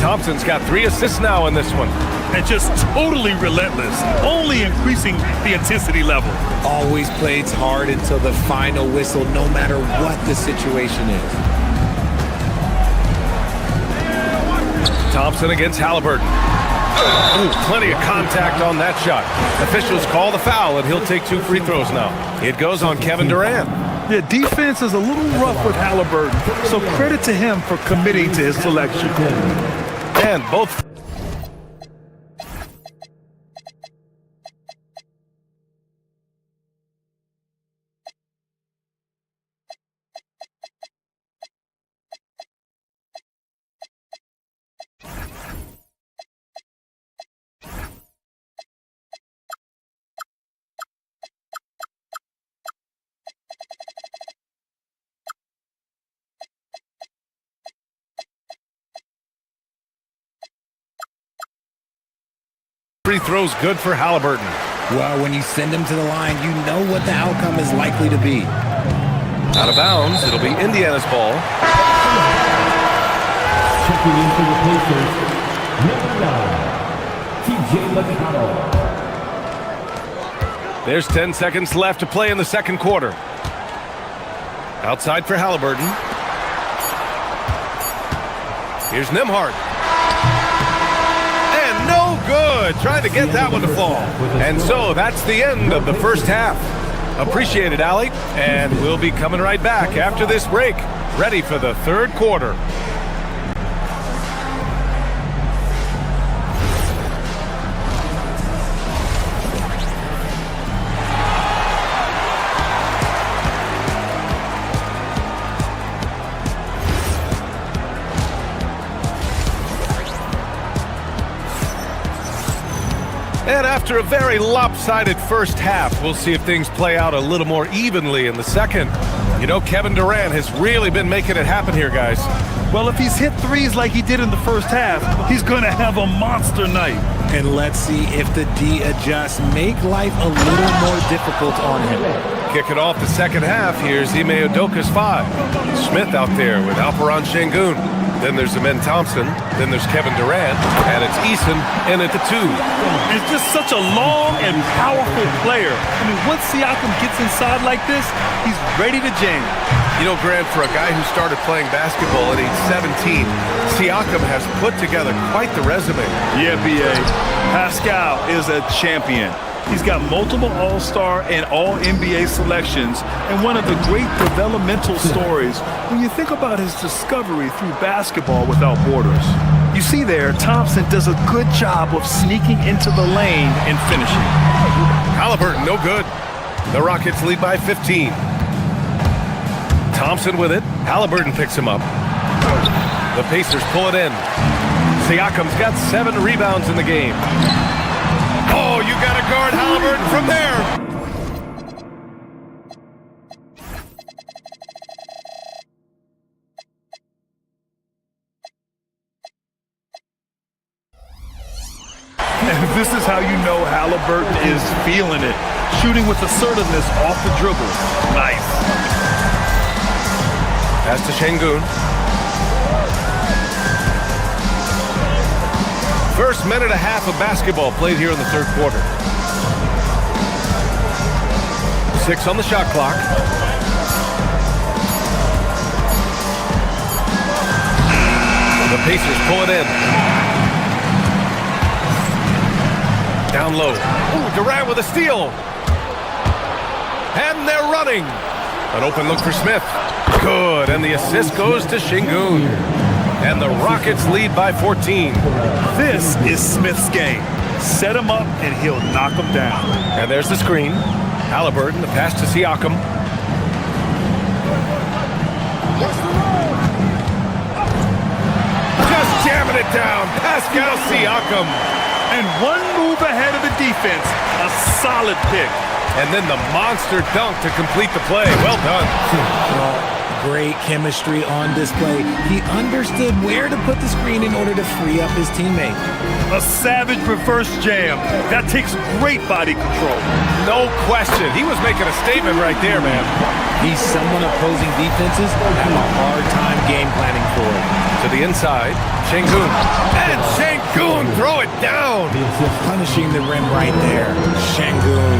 Thompson's got 3 assists now in this one. And just totally relentless, only increasing the intensity level. Always plays hard until the final whistle, no matter what the situation is. Thompson against Halliburton. Ooh, plenty of contact on that shot. Officials call the foul, and he'll take 2 free throws now. It goes on Kevin Durant. The defense is a little rough with Halliburton, so credit to him for committing to his selection. And both... free throws good for Halliburton. Well, when you send him to the line, you know what the outcome is likely to be. Out of bounds, it'll be Indiana's ball. Checking in for the Pacers, number 9, TJ McConnell. There's 10 seconds left to play in the second quarter. Outside for Halliburton. Here's Nembhard. And no good. Trying to get that one to fall. And so that's the end of the first half. Appreciate it, Allie. And we'll be coming right back after this break. Ready for the third quarter. And after a very lopsided first half, we'll see if things play out a little more evenly in the second. You know, Kevin Durant has really been making it happen here, guys. Well, if he's hit threes like he did in the first half, he's going to have a monster night. And let's see if the D adjusts, make life a little more difficult on him. Kick it off the second half. Here's Ime Udoka's 5. Smith out there with Alperen Şengün. Then there's Amen Thompson. Then there's Kevin Durant. And it's Eason in at the 2. He's just such a long and powerful player. I mean, once Siakam gets inside like this, he's ready to jam. You know, Grant, for a guy who started playing basketball at age 17, Siakam has put together quite the resume. Yeah, B.A. Pascal is a champion. He's got multiple All-Star and All-NBA selections, and one of the great developmental stories when you think about his discovery through basketball without borders. You see there, Thompson does a good job of sneaking into the lane and finishing. Halliburton, no good. The Rockets lead by 15. Thompson with it. Halliburton picks him up. The Pacers pull it in. Siakam's got 7 rebounds in the game. Oh, you got to guard Halliburton from there. And this is how you know Halliburton is feeling it. Shooting with assertiveness off the dribble. Nice. Pass to Şengün. First minute and a half of basketball played here in the third quarter. 6 on the shot clock. The Pacers pull it in. Down low. Ooh, Durant with a steal. And they're running. An open look for Smith. Good, and the assist goes to Şengün. And the Rockets lead by 14. This is Smith's game. Set him up, and he'll knock him down. And there's the screen. Halliburton, the pass to Siakam. Just jamming it down. Pascal Siakam. And one move ahead of the defense. A solid pick. And then the monster dunk to complete the play. Well done. Great chemistry on display. He understood where to put the screen in order to free up his teammate. A savage reverse jam. That takes great body control. No question. He was making a statement right there, man. He's someone opposing defenses have a hard time game planning for. To the inside, Şengün. And Şengün throw it down. Punishing the rim right there. Şengün.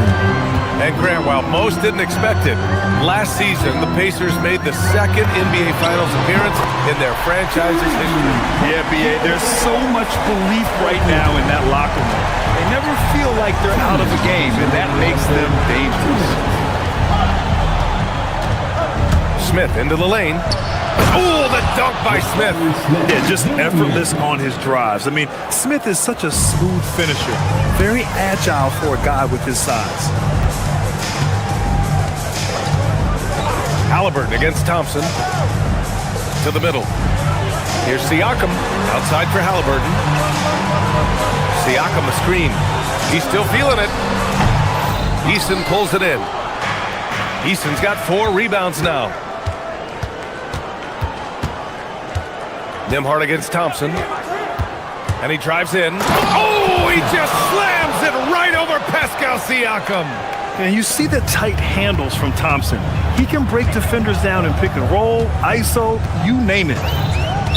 And Grant, while most didn't expect it, last season the Pacers made the second NBA Finals appearance in their franchise's history. Yeah, B.A., there's so much belief right now in that locker room. They never feel like they're out of the game, and that makes them dangerous. Smith into the lane. Oh, the dunk by Smith. Yeah, just effortless on his drives. I mean, Smith is such a smooth finisher. Very agile for a guy with his size. Halliburton against Thompson. To the middle. Here's Siakam. Outside for Halliburton. Siakam a screen. He's still feeling it. Easton pulls it in. Easton's got 4 rebounds now. Nembhard against Thompson. And he drives in. Oh, he just slams it right over Pascal Siakam. And you see the tight handles from Thompson. He can break defenders down in pick and roll, ISO, you name it.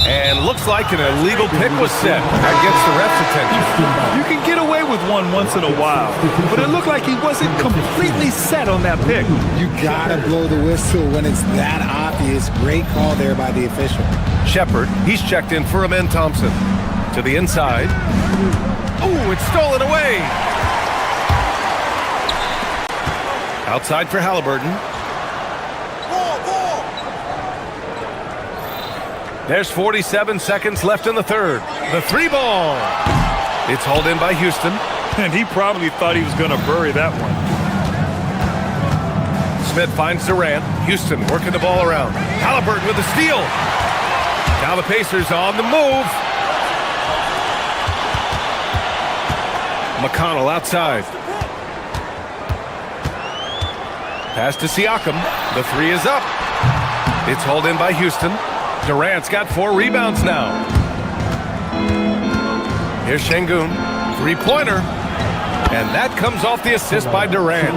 And looks like an illegal pick was set. That gets the ref's attention. You can get away with one once in a while, but it looked like he wasn't completely set on that pick. You gotta blow the whistle when it's that obvious. Great call there by the official. Shepard, he's checked in for Amen Thompson. To the inside. Oh, it's stolen away. Outside for Halliburton. There's 47 seconds left in the third. The 3 ball. It's hauled in by Houston. And he probably thought he was going to bury that one. Smith finds Durant. Houston working the ball around. Halliburton with the steal. Now the Pacers on the move. McConnell outside. Pass to Siakam. The 3 is up. It's hauled in by Houston. Durant's got 4 rebounds now. Here's Şengün. 3-pointer. And that comes off the assist by Durant.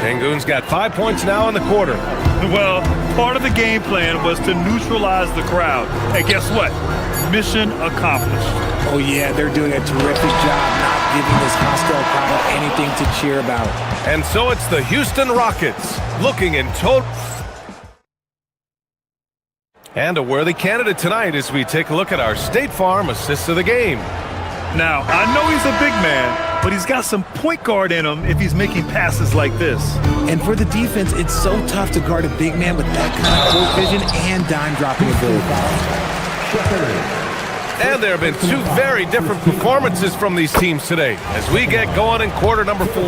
Şengün's got 5 points now in the quarter. Well, part of the game plan was to neutralize the crowd. And guess what? Mission accomplished. Oh, yeah, they're doing a terrific job not giving this hostile crowd anything to cheer about. And so it's the Houston Rockets looking in total... And a worthy candidate tonight as we take a look at our State Farm assist of the game. Now, I know he's a big man, but he's got some point guard in him if he's making passes like this. And for the defense, it's so tough to guard a big man with that kind of court vision and dime dropping ability. And there have been two very different performances from these teams today as we get going in quarter number 4.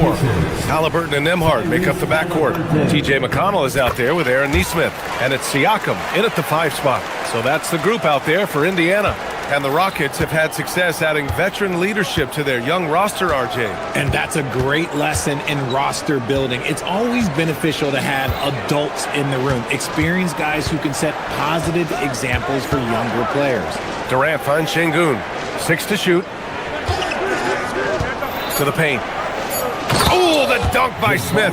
Halliburton and Nembhard make up the backcourt. TJ McConnell is out there with Aaron Nesmith, and it's Siakam in at the 5 spot. So that's the group out there for Indiana. And the Rockets have had success adding veteran leadership to their young roster, RJ. And that's a great lesson in roster building. It's always beneficial to have adults in the room, experienced guys who can set positive examples for younger players. Durant finds Şengün. 6 to shoot. To the paint. Oh, the dunk by Smith.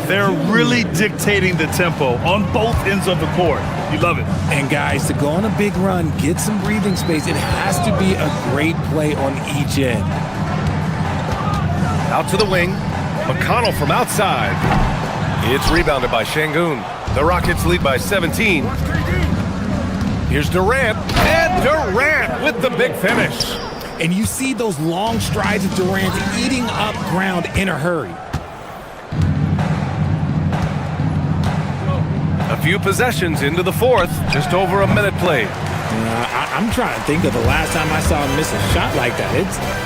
They're really dictating the tempo on both ends of the court. You love it. And guys, to go on a big run, get some breathing space, it has to be a great play on each end. Out to the wing. McConnell from outside. It's rebounded by Şengün. The Rockets lead by 17. Here's Durant. And Durant with the big finish. And you see those long strides of Durant eating up ground in a hurry. A few possessions into the 4th, just over a minute played. I'm trying to think of the last time I saw him miss a shot like that.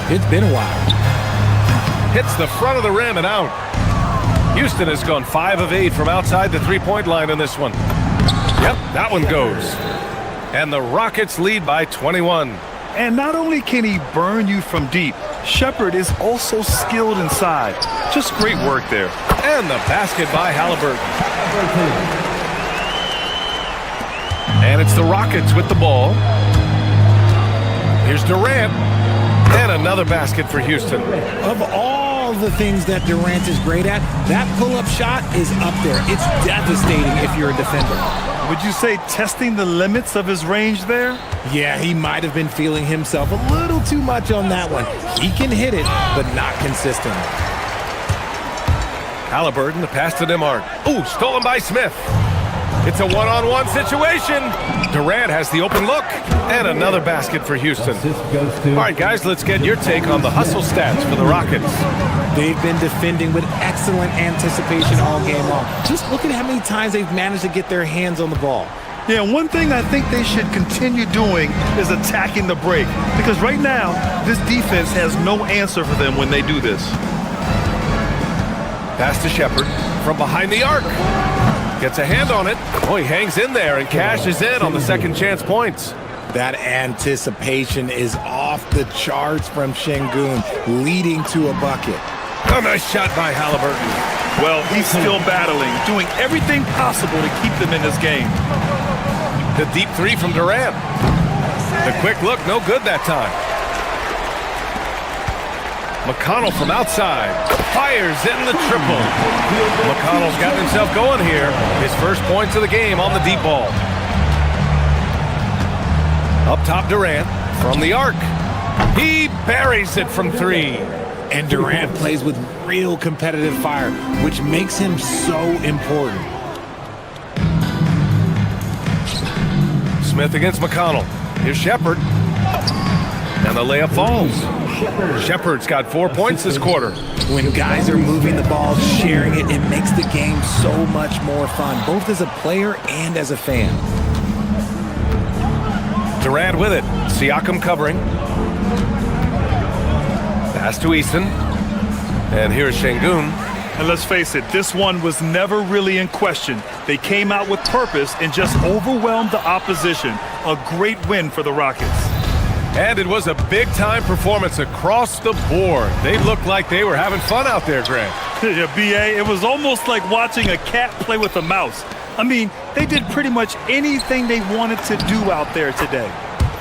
It's been a while. Hits the front of the rim and out. Houston has gone 5 of 8 from outside the three-point line in this one. Yep, that one goes. And the Rockets lead by 21. And not only can he burn you from deep, Shepherd is also skilled inside. Just great work there. And the basket by Halliburton. And it's the Rockets with the ball. Here's Durant. And another basket for Houston. Of all the things that Durant is great at, that pull-up shot is up there. It's devastating if you're a defender. Would you say testing the limits of his range there? Yeah, he might have been feeling himself a little too much on that one. He can hit it, but not consistently. Halliburton, the pass to Nembhard. Ooh, stolen by Smith. It's a one-on-one situation. Durant has the open look. And another basket for Houston. All right, guys, let's get your take on the hustle stats for the Rockets. They've been defending with excellent anticipation all game long. Just look at how many times they've managed to get their hands on the ball. Yeah, one thing I think they should continue doing is attacking the break. Because right now, this defense has no answer for them when they do this. Pass to Shepherd from behind the arc. Gets a hand on it. Oh, he hangs in there and cashes in on the second chance points. That anticipation is off the charts from Şengün, leading to a bucket. A nice shot by Halliburton. Well, he's still battling, doing everything possible to keep them in this game. The deep 3 from Durant. The quick look, no good that time. McConnell from outside. Fires in the triple. McConnell's gotten himself going here. His first points of the game on the deep ball. Up top, Durant from the arc. He buries it from 3. And Durant plays with real competitive fire, which makes him so important. Smith against McConnell. Here's Shepherd. And the layup falls. Shepherd's got 4 points this quarter. When guys are moving the ball, sharing it, it makes the game so much more fun, both as a player and as a fan. Durant with it. Siakam covering. Pass to Easton. And here's Şengün. And let's face it, this one was never really in question. They came out with purpose and just overwhelmed the opposition. A great win for the Rockets. And it was a big-time performance across the board. They looked like they were having fun out there, Grant. Yeah, B.A., it was almost like watching a cat play with a mouse. I mean, they did pretty much anything they wanted to do out there today.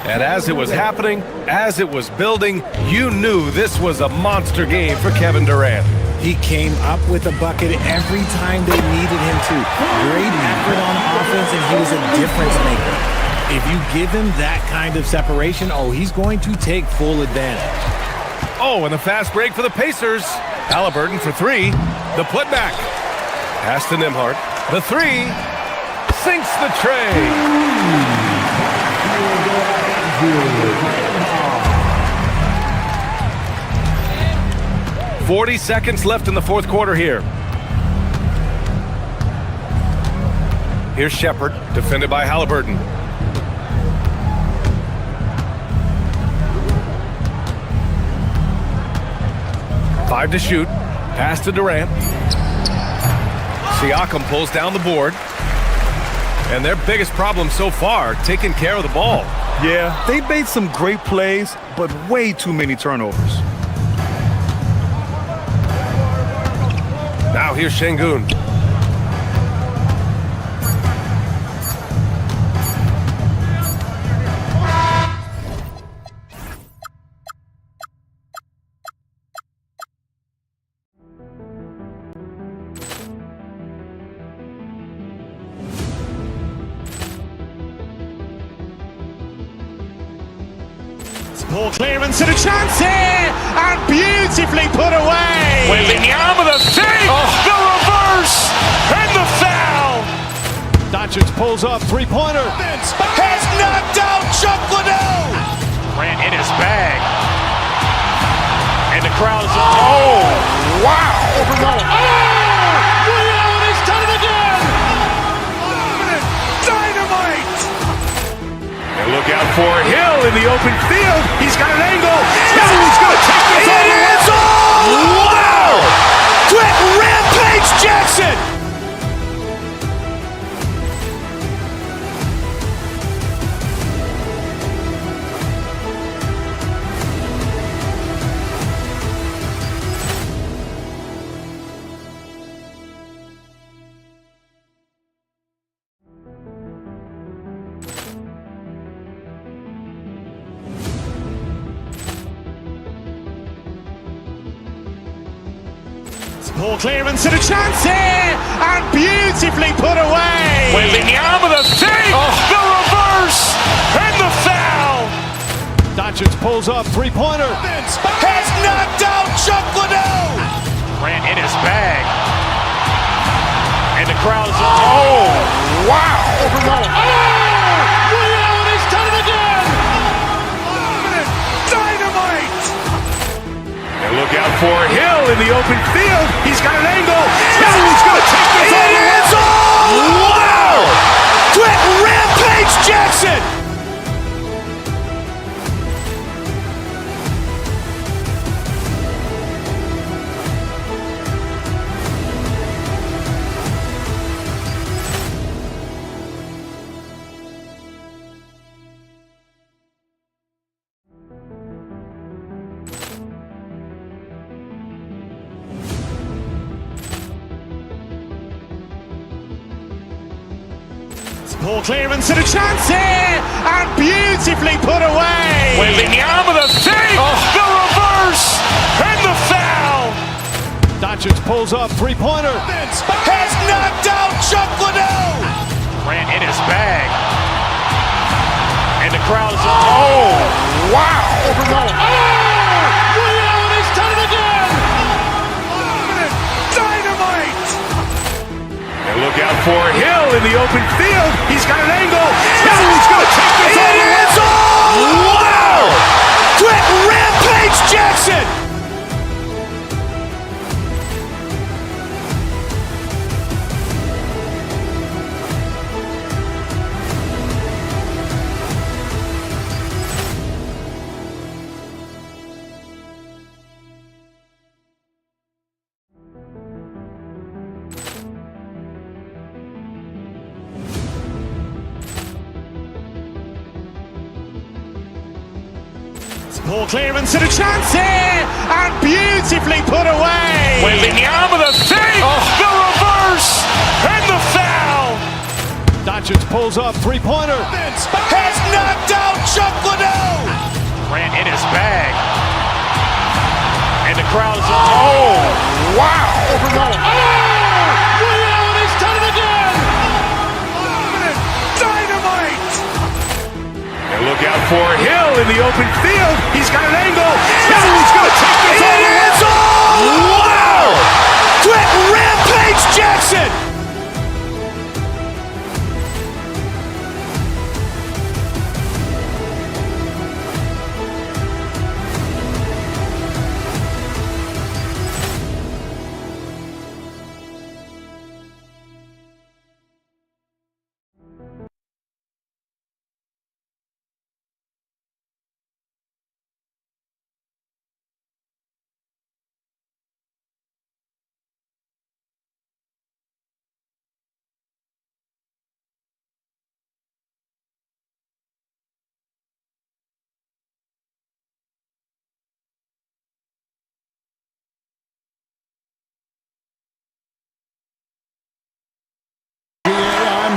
And as it was happening, as it was building, you knew this was a monster game for Kevin Durant. He came up with a bucket every time they needed him to. Great effort on offense, and he was a difference maker. If you give him that kind of separation, oh, he's going to take full advantage. Oh, and the fast break for the Pacers. Halliburton for 3. The putback. Pass to Nembhard. The 3. sinks the tray. 40 seconds left in the fourth quarter here. Here's Shepard, defended by Halliburton. Five to shoot. Pass to Durant. Siakam pulls down the board. And their biggest problem so far, taking care of the ball. Yeah, they made some great plays, but way too many turnovers. Now here's Şengün. Ball clearance and a chance here, and beautifully put away. Wembanyama the save, the reverse, and the foul. Doncic pulls up, three-pointer. Has knocked out Chuck Liddell. Grant in his bag. And the crowd is... Oh, wow. Liddell has done it again. Dynamite. And look out for Hill in the open field. He's got an angle. He's going to take this all the way. Wow! Quick Rampage Jackson. Ball clearance and a chance here, and beautifully put away. Wembanyama the save, the reverse, and the foul. Doncic pulls up, three-pointer. Has knocked out Chuck Liddell. Grant in his bag. And the crowd is... Oh, wow. Liddell has done it again. Dynamite. And look out for Hill in the open field. He's got an angle. He's going to take this all the way. Wow! Quick Rampage Jackson. Ball clearance and a chance here, and beautifully put away. Wembanyama the save, the reverse, and the foul. Doncic pulls up, three-pointer. Has knocked out Chuck Liddell. Grant in his bag. And the crowd is... Oh, wow. Liddell has done it again. Dynamite. And look out for Hill in the open field. He's got an angle. He's going to take this all the way. Wow! Quick Rampage Jackson. Ball clearance and a chance here, and beautifully put away. Wembanyama the save, the reverse, and the foul. Doncic pulls up, three-pointer. Has knocked out Chuck Liddell. Grant in his bag. And the crowd is... Oh, wow. Liddell has done it again. Dynamite. And look out for Hill in the open field. He's got an angle. He's going to take this all the way. Wow! Quick Rampage Jackson.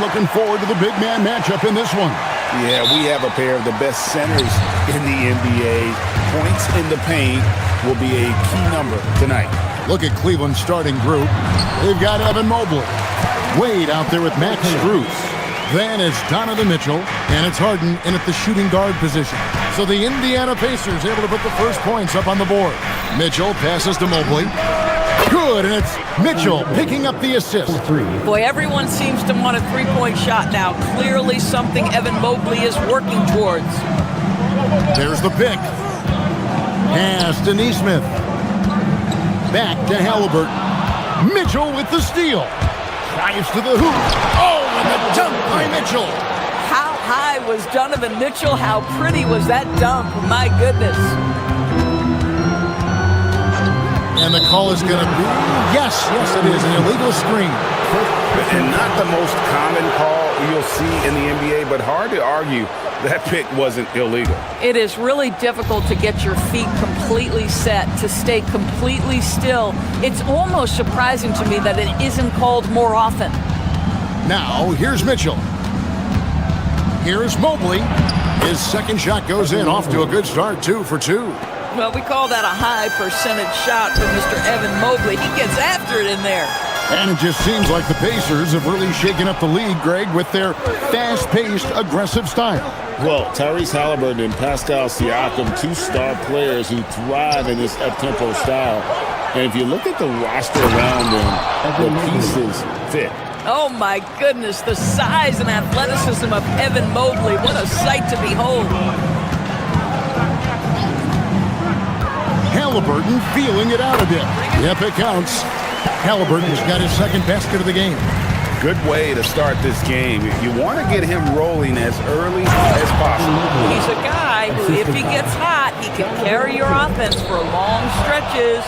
looking forward to the big man matchup in this one. Yeah, we have a pair of the best centers in the NBA. Points in the paint will be a key number tonight. Look at Cleveland's starting group. They've got Evan Mobley. Wade out there with Max Strus. Then it's Donovan Mitchell, and it's Harden in at the shooting guard position. So the Indiana Pacers able to put the first points up on the board. Mitchell passes to Mobley. Good, and it's Mitchell picking up the assist. Boy, everyone seems to want a three-point shot now. Clearly something Evan Mobley is working towards. There's the pick. Pass to Neesmith. Back to Halliburton. Mitchell with the steal. Drives to the hoop. Oh, and the dunk by Mitchell. How high was Donovan Mitchell? How pretty was that dunk? My goodness. And the call is going to be, yes, it is, an illegal screen. And not the most common call you'll see in the NBA, but hard to argue that pick wasn't illegal. It is really difficult to get your feet completely set, to stay completely still. It's almost surprising to me that it isn't called more often. Now, here's Mitchell. Here's Mobley. His second shot goes in, off to a good start, 2 for 2. Well, we call that a high percentage shot from Mr. Evan Mobley. He gets after it in there. And it just seems like the Pacers have really shaken up the league, Greg, with their fast-paced, aggressive style. Well, Tyrese Halliburton and Pascal Siakam, two star players who thrive in this up-tempo style. And if you look at the roster around them, the pieces fit. Oh, my goodness, the size and athleticism of Evan Mobley. What a sight to behold. Halliburton feeling it out a bit. Yep, it counts. Halliburton's got his second basket of the game. Good way to start this game. You want to get him rolling as early as possible. He's a guy who, if he gets hot, he can carry your offense for long stretches.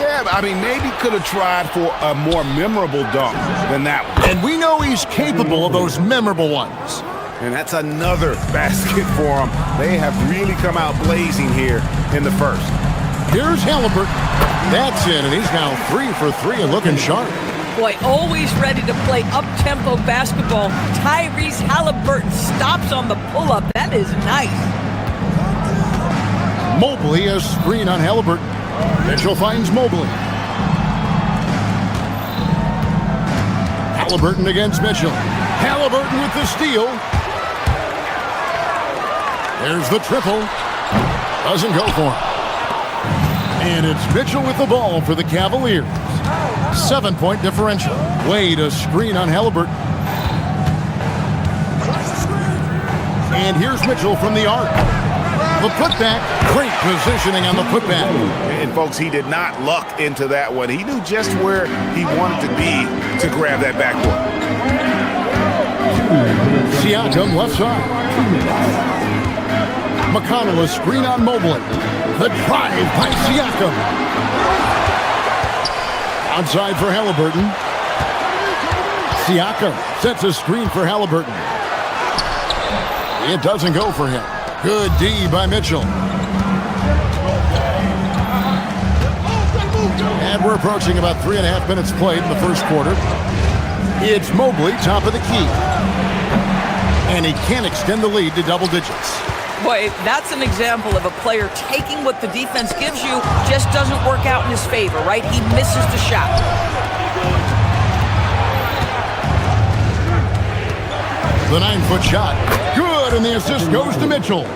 Yeah, I mean, maybe could have tried for a more memorable dunk than that one. And we know he's capable of those memorable ones. And that's another basket for him. They have really come out blazing here in the first. Here's Halliburton. That's it, and he's now 3 for 3 and looking sharp. Boy, always ready to play up-tempo basketball. Tyrese Halliburton stops on the pull-up. That is nice. Mobley, a screen on Halliburton. Mitchell finds Mobley. Halliburton against Mitchell. Halliburton with the steal. There's the triple. Doesn't go for him. And it's Mitchell with the ball for the Cavaliers. 7-point differential. Wade, a screen on Halliburton. And here's Mitchell from the arc. The putback. Great positioning on the putback. And folks, he did not luck into that one. He knew just where he wanted to be to grab that backboard. Siakam left side. McConnell, a screen on Mobley. The drive by Siakam. Outside for Halliburton. Siakam sets a screen for Halliburton. It doesn't go for him. Good D by Mitchell. And we're approaching about 3.5 minutes played in the first quarter. It's Mobley, top of the key. And he can't extend the lead to double digits. Boy, that's an example of a player taking what the defense gives you, just doesn't work out in his favor, right? He misses the shot. The 9-foot shot. Good, and the assist goes to Mitchell.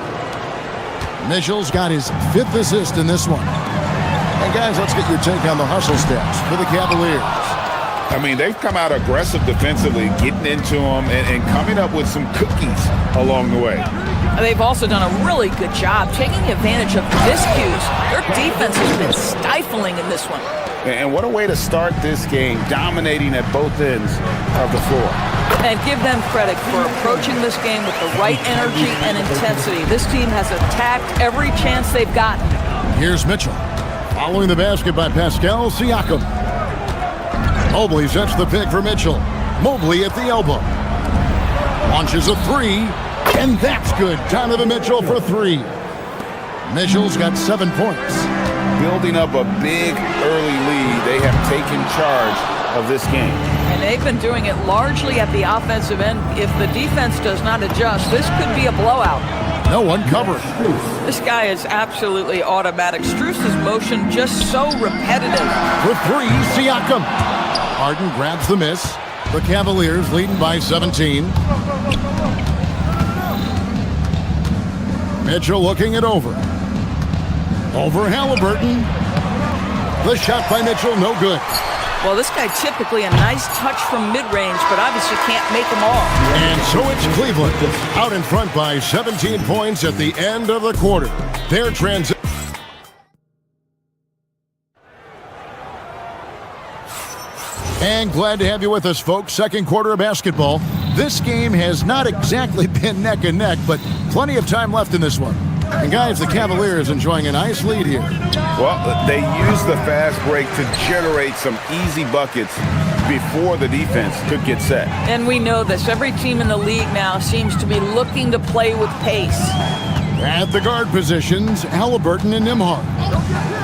Mitchell's got his 5th assist in this one. And guys, let's get your take on the hustle steps for the Cavaliers. I mean, they've come out aggressive defensively, getting into them and coming up with some cookies along the way. They've also done a really good job taking advantage of miscues. Their defense has been stifling in this one. And what a way to start this game, dominating at both ends of the floor. And give them credit for approaching this game with the right energy and intensity. This team has attacked every chance they've gotten. Here's Mitchell. Following the basket by Pascal Siakam. Mobley sets the pick for Mitchell. Mobley at the elbow. Launches a 3. And that's good. Donovan Mitchell for 3. Mitchell's got 7 points. Building up a big early lead, they have taken charge of this game. And they've been doing it largely at the offensive end. If the defense does not adjust, this could be a blowout. No one covering. This guy is absolutely automatic. Strus's motion just so repetitive. For three, Siakam. Harden grabs the miss. The Cavaliers leading by 17. Mitchell looking it over. Over Halliburton. The shot by Mitchell, no good. Well, this guy typically a nice touch from mid-range, but obviously can't make them all. And so it's Cleveland out in front by 17 points at the end of the quarter. Their transition. And glad to have you with us, folks. Second quarter of basketball. This game has not exactly been neck and neck, but plenty of time left in this one. And guys, the Cavaliers enjoying a nice lead here. Well, they used the fast break to generate some easy buckets before the defense could get set. And we know this. Every team in the league now seems to be looking to play with pace. At the guard positions, Halliburton and Nembhard.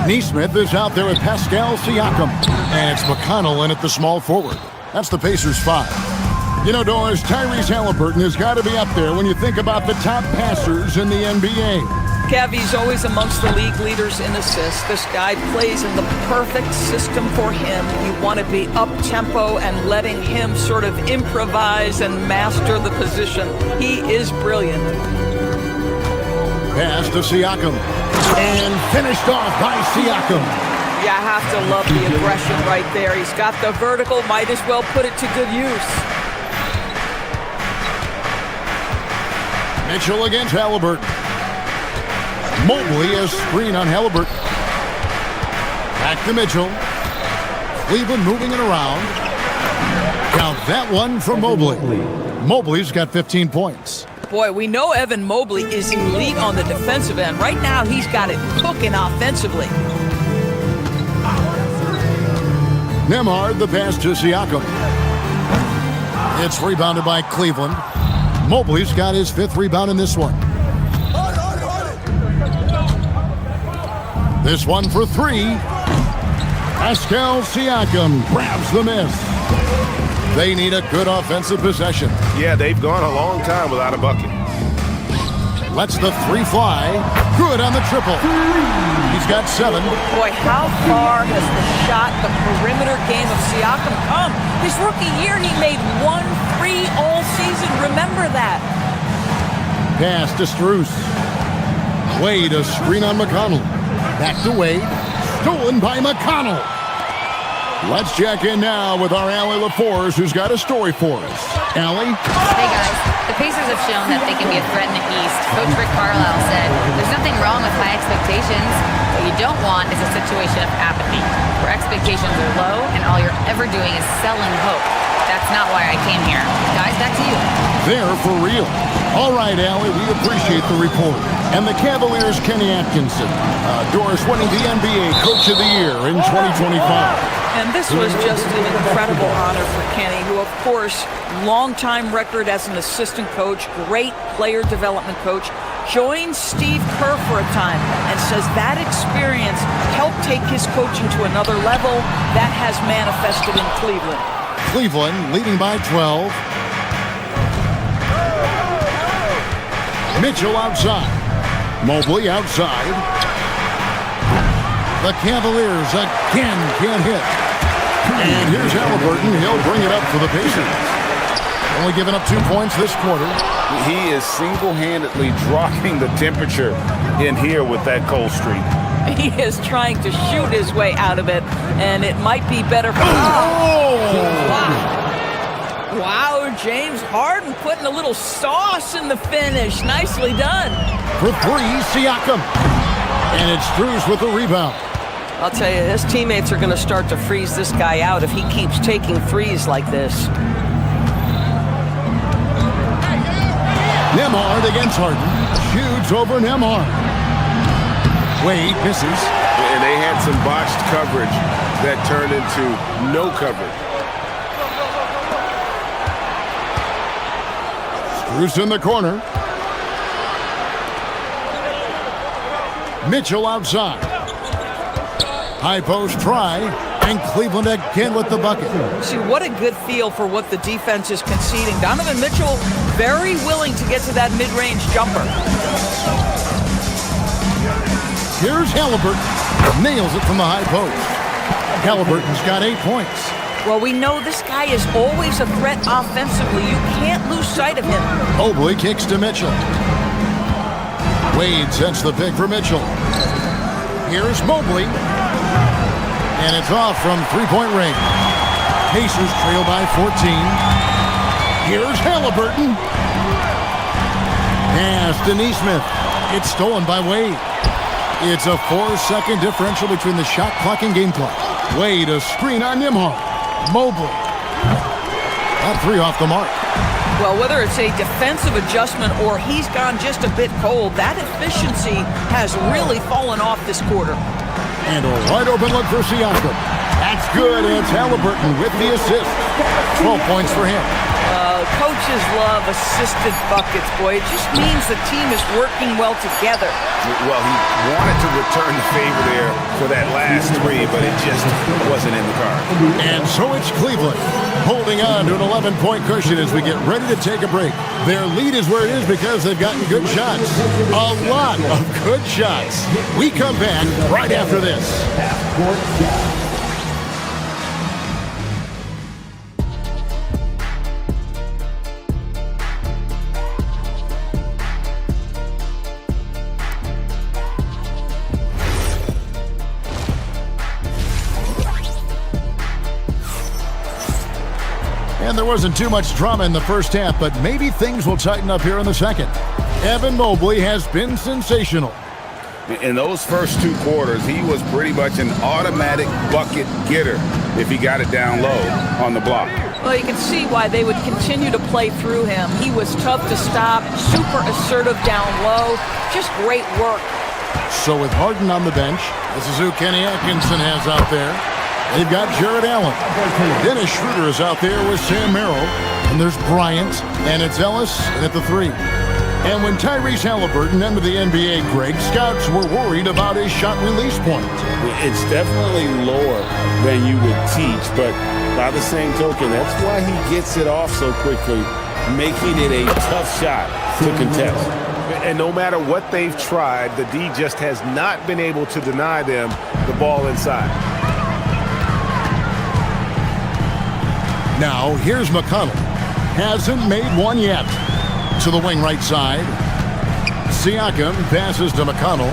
Neesmith is out there with Pascal Siakam. And it's McConnell in at the small forward. That's the Pacers' 5. You know, Doris, Tyrese Halliburton has got to be up there when you think about the top passers in the NBA. Cavy's always amongst the league leaders in assists. This guy plays in the perfect system for him. You want to be up-tempo and letting him sort of improvise and master the position. He is brilliant. Pass to Siakam. And finished off by Siakam. You have to love the aggression right there. He's got the vertical, might as well put it to good use. Mitchell against Halliburton. Mobley has screen on Halliburton. Back to Mitchell. Cleveland moving it around. Count that one for Mobley. Mobley's got 15 points. Boy, we know Evan Mobley is elite on the defensive end. Right now, he's got it cooking offensively. Nembhard, the pass to Siakam. It's rebounded by Cleveland. Mobley's got his 5th rebound in this one. This one for 3. Pascal Siakam grabs the miss. They need a good offensive possession. Yeah, they've gone a long time without a bucket. Lets the 3 fly. Good on the triple. He's got 7. Boy, how far has the shot, the perimeter game of Siakam come? His rookie year, he made 1 3 all season. Remember that. Pass to Strus. Wade, a screen on McConnell. Back to Wade. Stolen by McConnell. Let's check in now with our Allie LaForce, who's got a story for us. Allie? Hey guys, the Pacers have shown that they can be a threat in the East. Coach Rick Carlisle said, there's nothing wrong with high expectations. What you don't want is a situation of apathy, where expectations are low and all you're ever doing is selling hope. That's not why I came here. Guys, back to you. They're for real. All right, Allie, we appreciate the report. And the Cavaliers' Kenny Atkinson. Doris winning the NBA Coach of the Year in 2025. And this was just an incredible honor for Kenny, who, of course, long-time record as an assistant coach, great player development coach, joined Steve Kerr for a time and says that experience helped take his coaching to another level. That has manifested in Cleveland. Cleveland leading by 12. Mitchell outside. Mobley outside. The Cavaliers again can't hit. And here's Halliburton. He'll bring it up for the Pacers. Only giving up 2 points this quarter. He is single-handedly dropping the temperature in here with that cold streak. He is trying to shoot his way out of it, and it might be better for him. Wow, James Harden putting a little sauce in the finish. Nicely done. For 3, Siakam. And it's Strus with the rebound. I'll tell you, his teammates are going to start to freeze this guy out if he keeps taking threes like this. Nembhard against Harden. Shoots over Nembhard. Wade misses. And they had some botched coverage that turned into no coverage. Strus in the corner. Mitchell outside. High post try, And Cleveland again with the bucket. See, what a good feel for what the defense is conceding. Donovan Mitchell very willing to get to that mid-range jumper. Here's Halliburton. Nails it from the high post. Halliburton's got 8 points. Well, we know this guy is always a threat offensively. You can't lose sight of him. Mobley kicks to Mitchell. Wade sets the pick for Mitchell. Here's Mobley. And it's off from three-point range. Pacers trail by 14. Here's Halliburton. Pass to Neesmith. It's stolen by Wade. It's a 4-second differential between the shot clock and game clock. Wade, a screen on Nembhard. Mobley. That three off the mark. Well, whether it's a defensive adjustment or he's gone just a bit cold, that efficiency has really fallen off this quarter. And a wide open look for Siakam. That's good. It's Halliburton with the assist. 12 points for him. Coaches love assisted buckets, boy. It just means the team is working well together. Well, he wanted to return the favor there for that last three, but it just wasn't in the cards. And so it's Cleveland holding on to an 11-point cushion as we get ready to take a break. Their lead is where it is because they've gotten good shots. A lot of good shots. We come back right after this. And there wasn't too much drama in the first half, but maybe things will tighten up here in the second. Evan Mobley has been sensational. In those first two quarters, he was pretty much an automatic bucket getter if he got it down low on the block. Well, you can see why they would continue to play through him. He was tough to stop, super assertive down low, just great work. So with Harden on the bench, this is who Kenny Atkinson has out there. They've got Jared Allen. Dennis Schroeder is out there with Sam Merrill. And there's Bryant. And it's Ellis at the three. And when Tyrese Halliburton entered the NBA, Greg, scouts were worried about his shot release point. It's definitely lower than you would teach, but by the same token, that's why he gets it off so quickly, making it a tough shot to contest. And no matter what they've tried, the D just has not been able to deny them the ball inside. Now, here's McConnell. Hasn't made one yet. To the wing right side. Siakam passes to McConnell.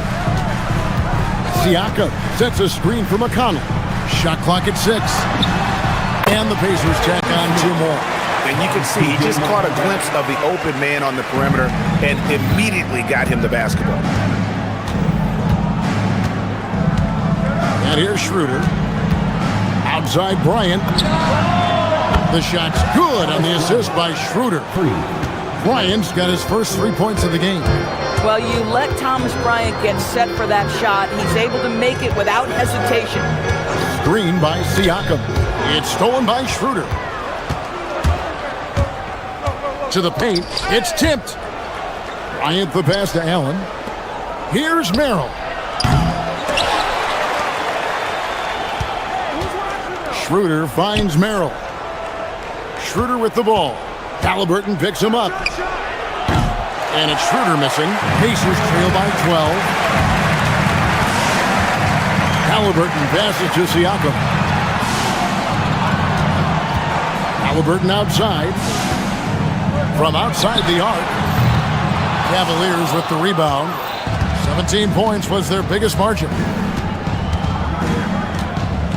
Siakam sets a screen for McConnell. Shot clock at 6. And the Pacers tack on 2 more. And you can see he just caught a glimpse of the open man on the perimeter and immediately got him the basketball. And here's Schroeder. Outside Bryant. The shot's good on the assist by Schroeder. Bryant's got his first 3 points of the game. Well, you let Thomas Bryant get set for that shot. He's able to make it without hesitation. Screen by Siakam. It's stolen by Schroeder. To the paint. It's tipped. Bryant the pass to Allen. Here's Merrill. Schroeder finds Merrill. Schroeder with the ball. Halliburton picks him up. And it's Schroeder missing. Pacers trail by 12. Halliburton passes to Siakam. Halliburton outside. From outside the arc. Cavaliers with the rebound. 17 points was their biggest margin.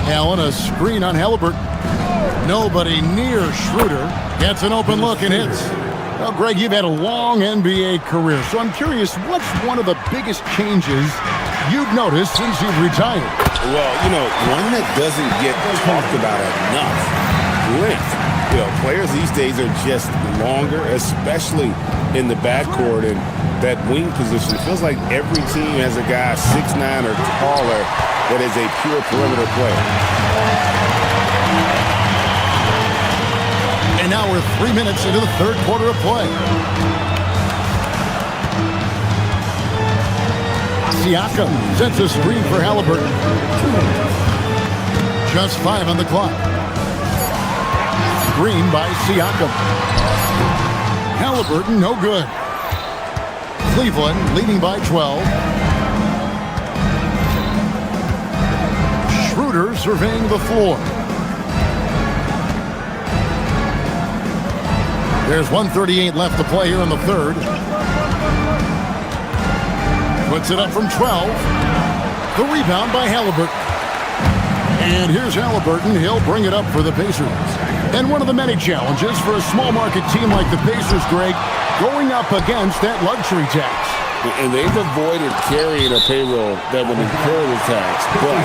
Allen, a screen on Halliburton. Nobody near Schroeder. Gets an open look and hits. Well, Greg, you've had a long NBA career, so I'm curious, what's one of the biggest changes you've noticed since you've retired? Well, one that doesn't get talked about enough. Length. Players these days are just longer, especially in the backcourt and that wing position. It feels like every team has a guy 6'9" or taller that is a pure perimeter player. And now we're 3 minutes into the third quarter of play. Siakam sets a screen for Halliburton. Just 5 on the clock. Green by Siakam. Halliburton, no good. Cleveland leading by 12. Schroeder surveying the floor. There's 1:38 left to play here in the third. Puts it up from 12. The rebound by Halliburton. And here's Halliburton. He'll bring it up for the Pacers. And one of the many challenges for a small market team like the Pacers, Greg, going up against that luxury tax. And they've avoided carrying a payroll that would incur the tax. But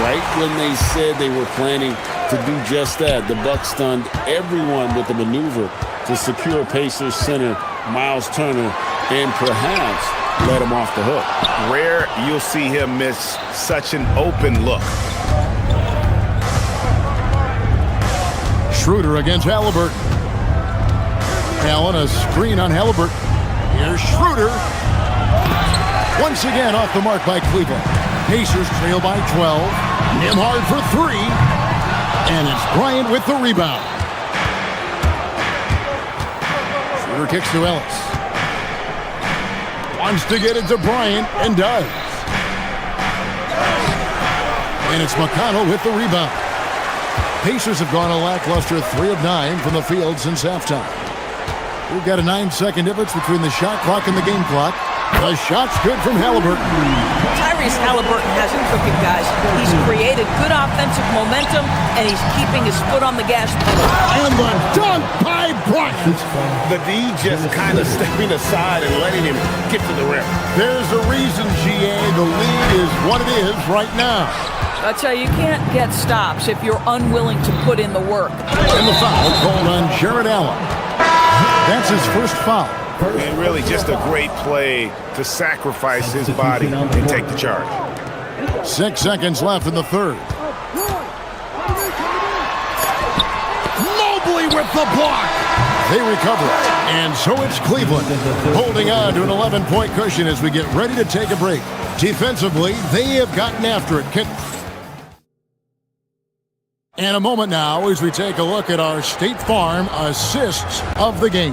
right when they said they were planning to do just that, the Bucks stunned everyone with the maneuver to secure Pacers center Miles Turner and perhaps let him off the hook. Rare you'll see him miss such an open look. Schroeder against Halliburton. Allen, a screen on Halliburton. Here's Schroeder. Once again off the mark by Cleveland. Pacers trail by 12. Nembhard for 3. And it's Bryant with the rebound. Schroeder kicks to Ellis. Wants to get it to Bryant and does. And it's McConnell with the rebound. Pacers have gone a lackluster 3 of 9 from the field since halftime. We've got a 9-second difference between the shot clock and the game clock. The shot's good from Halliburton. Tyrese Halliburton has it cooking, guys. He's created good offensive momentum, and he's keeping his foot on the gas pedal. And the dunk by Bryant. The D just kind of stepping aside and letting him get to the rim. There's a reason, GA. The lead is what it is right now. I tell you, you can't get stops if you're unwilling to put in the work. And the foul called on Jared Allen. That's his first foul. And really just a great play to sacrifice his body and take the charge. 6 seconds left in the third. Mobley with the block. They recover it. And so it's Cleveland holding on to an 11-point cushion as we get ready to take a break. Defensively, they have gotten after it. And a moment now as we take a look at our State Farm assists of the game.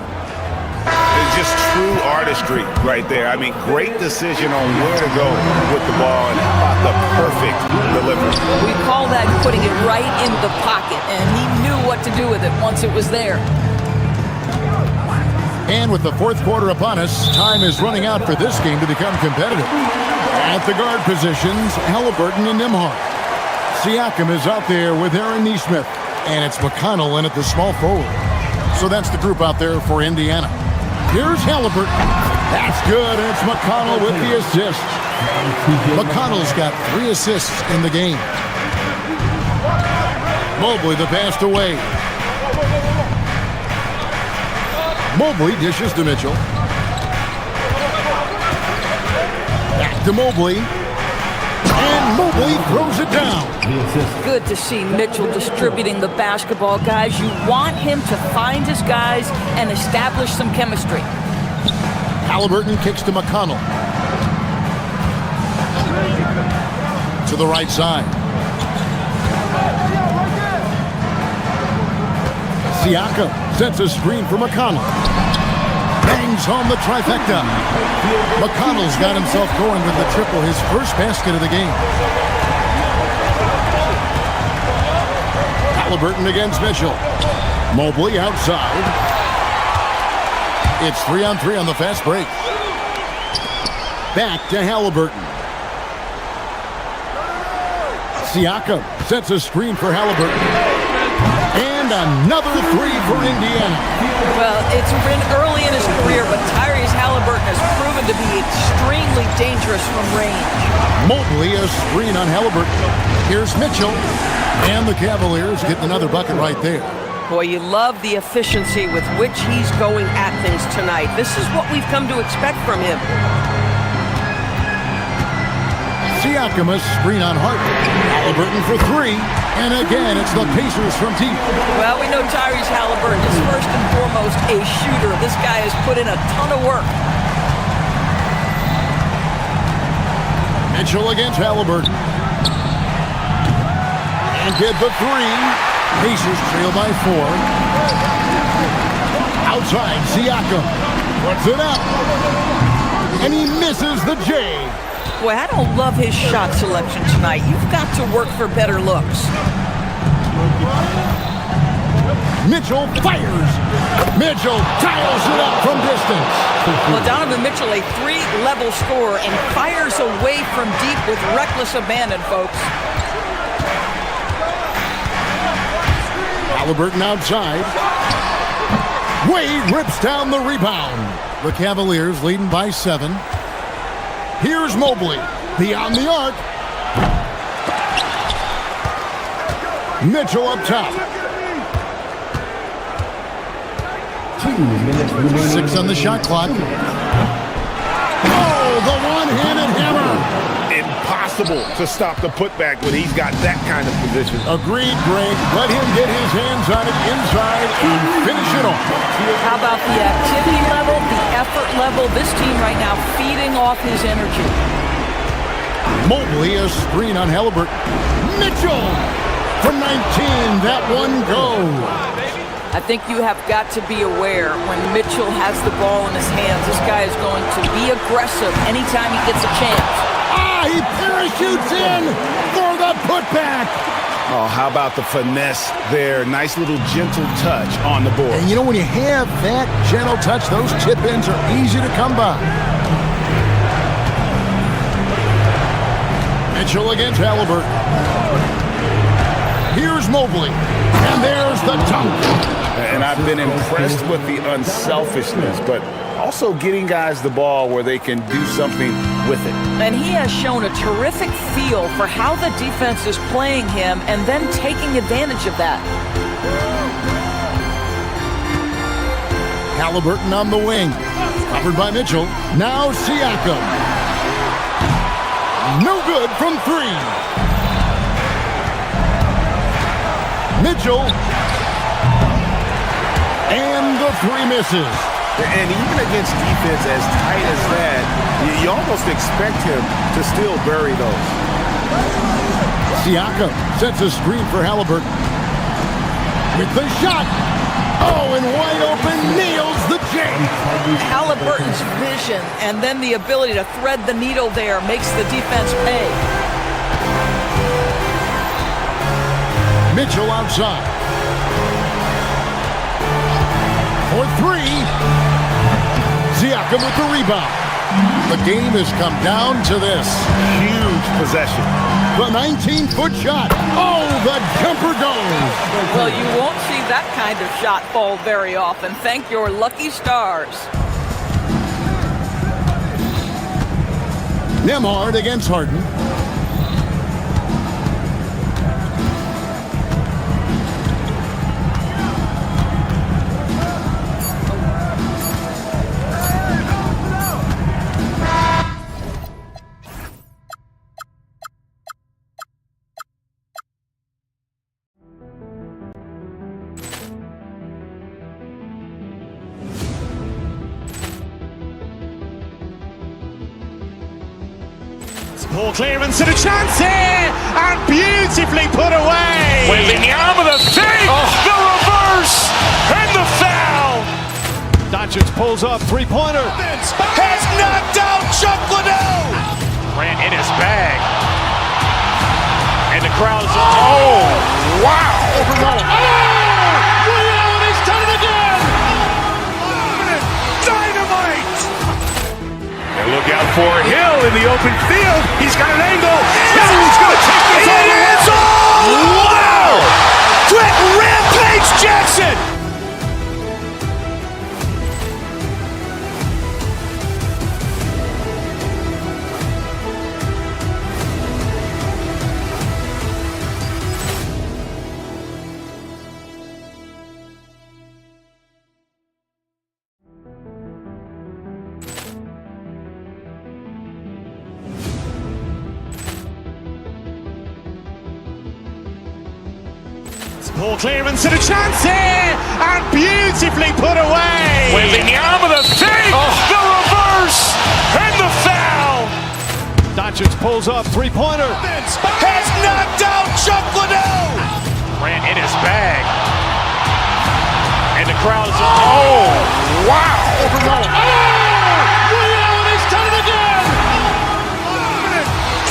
It's just true artistry right there. I mean, great decision on where to go with the ball and how about the perfect delivery. We call that putting it right in the pocket, and he knew what to do with it once it was there. And with the fourth quarter upon us, time is running out for this game to become competitive. At the guard positions, Halliburton and Nembhard. Siakam is out there with Aaron Nesmith, and it's McConnell in at the small forward. So that's the group out there for Indiana. Here's Halliburton. That's good, and it's McConnell with the assist. McConnell's got 3 assists in the game. Mobley the pass away. Mobley dishes to Mitchell. Back to Mobley. And Mobley throws it down. Good to see Mitchell distributing the basketball, guys. You want him to find his guys and establish some chemistry. Halliburton kicks to McConnell. To the right side. Siakam sets a screen for McConnell. Bangs home the trifecta. McConnell's got himself going with the triple, his first basket of the game. Halliburton against Mitchell. Mobley outside. It's 3-on-3 on the fast break. Back to Halliburton. Siakam sets a screen for Halliburton. And another 3 for Indiana. Well, it's been early in his career, but Tyrese Halliburton has proven to be extremely dangerous from range. Mobley a screen on Halliburton. Here's Mitchell. And the Cavaliers getting another bucket right there. Boy, you love the efficiency with which he's going at things tonight. This is what we've come to expect from him. Siakam a screen on Hart. Halliburton for 3. And again, it's the Pacers from deep. Well, we know Tyrese Halliburton is first and foremost a shooter. This guy has put in a ton of work. Mitchell against Halliburton. Can't get the three. Pacers trail by 4. Outside, Siakam puts it up. And he misses the J. Boy, I don't love his shot selection tonight. You've got to work for better looks. Mitchell fires. Mitchell tiles it up from distance. Well, Donovan Mitchell, a 3-level scorer, and fires away from deep with reckless abandon, folks. Halliburton outside. Wade rips down the rebound. The Cavaliers leading by 7. Here's Mobley. Beyond the arc. Mitchell up top. 2 minutes remaining. 6 on the shot clock. Oh, the one-handed hammer. Impossible to stop the putback when he's got that kind of position. Agreed, Greg. Let him get his hands on it inside and finish it off. How about the activity level, the effort level? This team right now feeding off his energy. Mobley, a screen on Halliburton. Mitchell from 19. That one goes. I think you have got to be aware when Mitchell has the ball in his hands, this guy is going to be aggressive anytime he gets a chance. He parachutes in for the putback. Oh, how about the finesse there? Nice little gentle touch on the board. And you know, when you have that gentle touch, those tip-ins are easy to come by. Mitchell against Halliburton. Here's Mobley. And there's the dunk. And I've been impressed with the unselfishness, but also getting guys the ball where they can do something with it. And he has shown a terrific feel for how the defense is playing him and then taking advantage of that. Halliburton on the wing. Covered by Mitchell. Now Siakam. No good from 3. Mitchell. And the 3 misses. And even against defense as tight as that, you almost expect him to still bury those. Siakam sets a screen for Halliburton. With the shot. Oh, and wide open, nails the J. Halliburton's vision and then the ability to thread the needle there makes the defense pay. Mitchell outside. For 3. Siakam with the rebound. The game has come down to this. Huge possession. The 19-foot shot. Oh, the jumper goes. Well, you won't see that kind of shot fall very often. Thank your lucky stars. Nembhard against Harden. Ball clearance and a chance here, and beautifully put away. Wembanyama the fake, the reverse, and the foul. Doncic pulls up, three-pointer. Has knocked out Chuck Liddell. Grant in his bag, and the crowd is. Oh, wow! Reality's done it again. Dynamite. And look out for Hill in the open field. He's got an angle. He's going to take this all the way. Wow! Quick rampage Jackson. Ball clearance and a chance here, and beautifully put away. Wembanyama the fake, the reverse, and the foul. Doncic Doncic pulls up, three-pointer. Vince has knocked down Chuck Liddell. Grant in his bag. And the crowd is... Oh, wow. Ray Allen has done it again.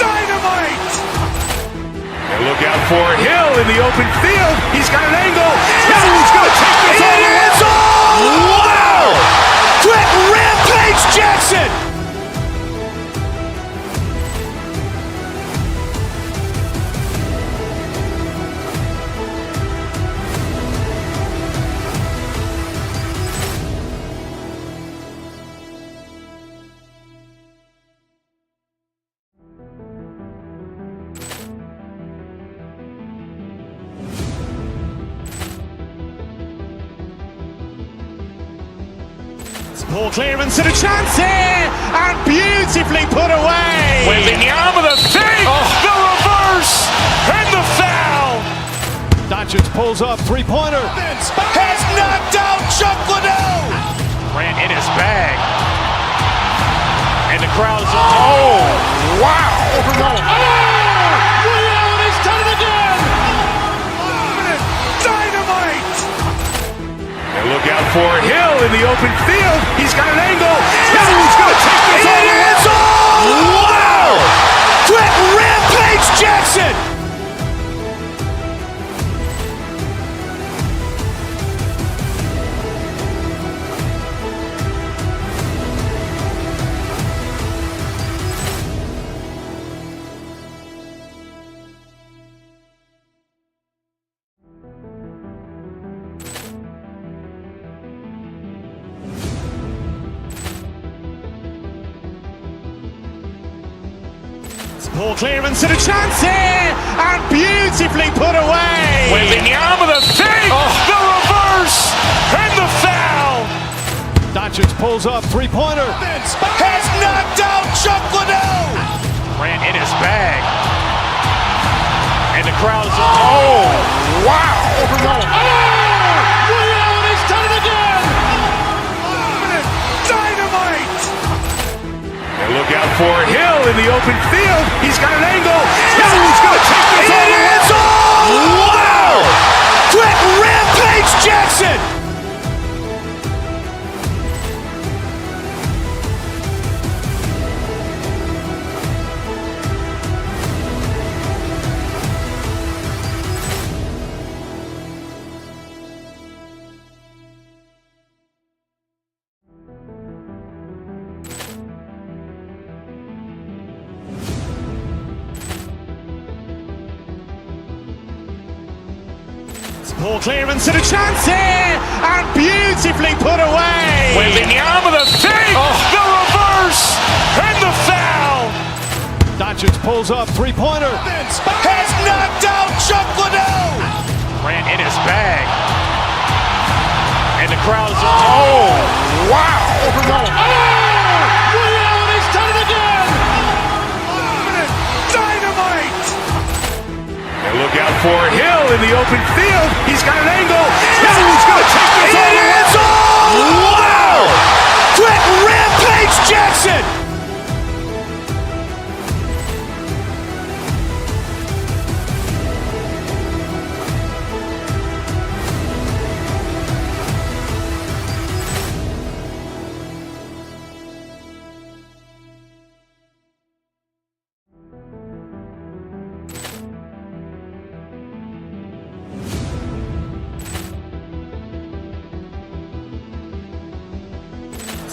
Dynamite. And look out for Hill in the open field. He's got an angle. He's going to take this all the way. Wow. Quick Rampage Jackson. Ball clearance and a chance here, and beautifully put away. Wembanyama the fake, the reverse, and the foul. Doncic pulls up, three-pointer. Vince has knocked down Chuck Liddell. Grant in his bag, and the crowd is... Oh, wow. Ray Allen has done it again. Dynamite. And look out for Hill in the open field. He's got an angle. He's going to take this all the way. Wow! Quick Rampage Jackson. Ball clearance and a chance here, and beautifully put away. Wembanyama the fake, the reverse, and the foul. Doncic pulls up, three-pointer. Vince has knocked down Chuck Liddell. Grant in his bag, and the crowd is... Oh, wow. Ray Allen has done it again. Dynamite. And look out for Hill in the open field. He's got an angle. He's going to take this all the way. Wow! Quick Rampage Jackson. Ball clearance and a chance here, and beautifully put away. Wembanyama the fake, the reverse, and the foul. Doncic pulls up, three-pointer. Vince has knocked down Chuck Liddell. Grant in his bag, and the crowd is... Oh, wow. Ray Allen has done it again. Dynamite. And look out for Hill in the open field. He's got an angle. He's going to take this all the way. Wow! Quick Rampage Jackson.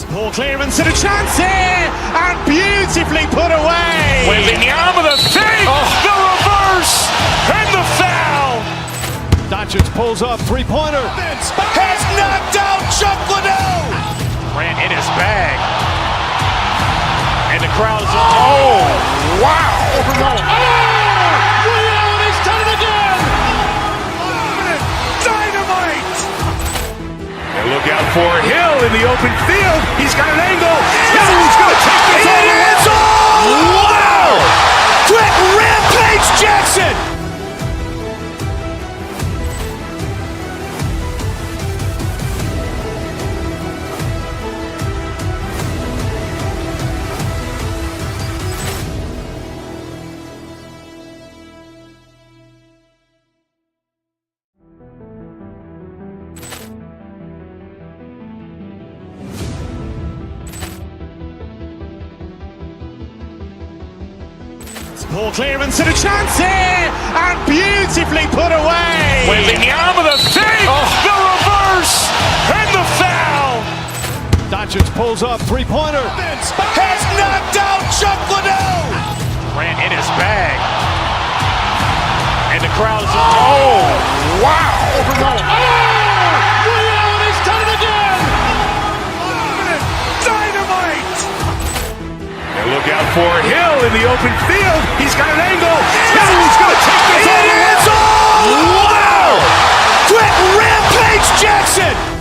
Ball clearance and a chance here, and beautifully put away. Wembanyama the fake, the reverse, and the foul. Doncic pulls up, three-pointer. Vince has knocked down Chuck Liddell. Grant in his bag, and the crowd is... Oh, wow. Ray Allen has done it again. Dynamite. And look out for Hill in the open field. He's got an angle. He's going to take this all the way. Wow! Quick Rampage Jackson. Ball clearance and a chance here, and beautifully put away. Wembanyama the fake, the reverse, and the foul. Doncic pulls up, three-pointer. Has knocked out Chuck Liddell. Grant in his bag. And the crowd is... Oh, wow. Ray Allen has done it again. Dynamite. And look out for Hill in the open field. He's got an angle. Hill's going to take this all the way. Wow. Quick Rampage Jackson.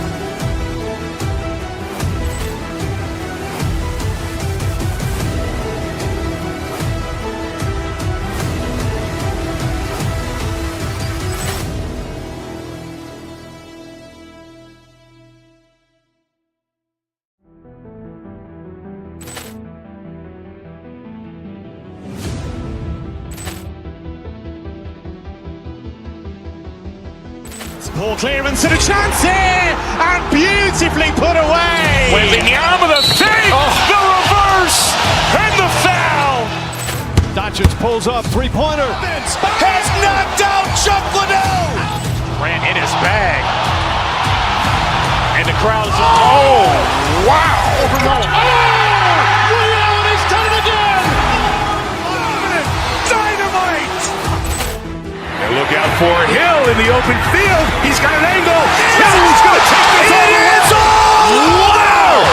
Ball clearance and a chance here, and beautifully put away. Wembanyama the fake, the reverse, and the foul. Doncic pulls up, three-pointer. Has knocked out Chuck Liddell. Grant in his bag. And the crowd is... Oh, wow. Ray Allen has done it again. Dynamite. And look out for Hill in the open field. He's got an angle. Hill's going to take this all the way. Wow.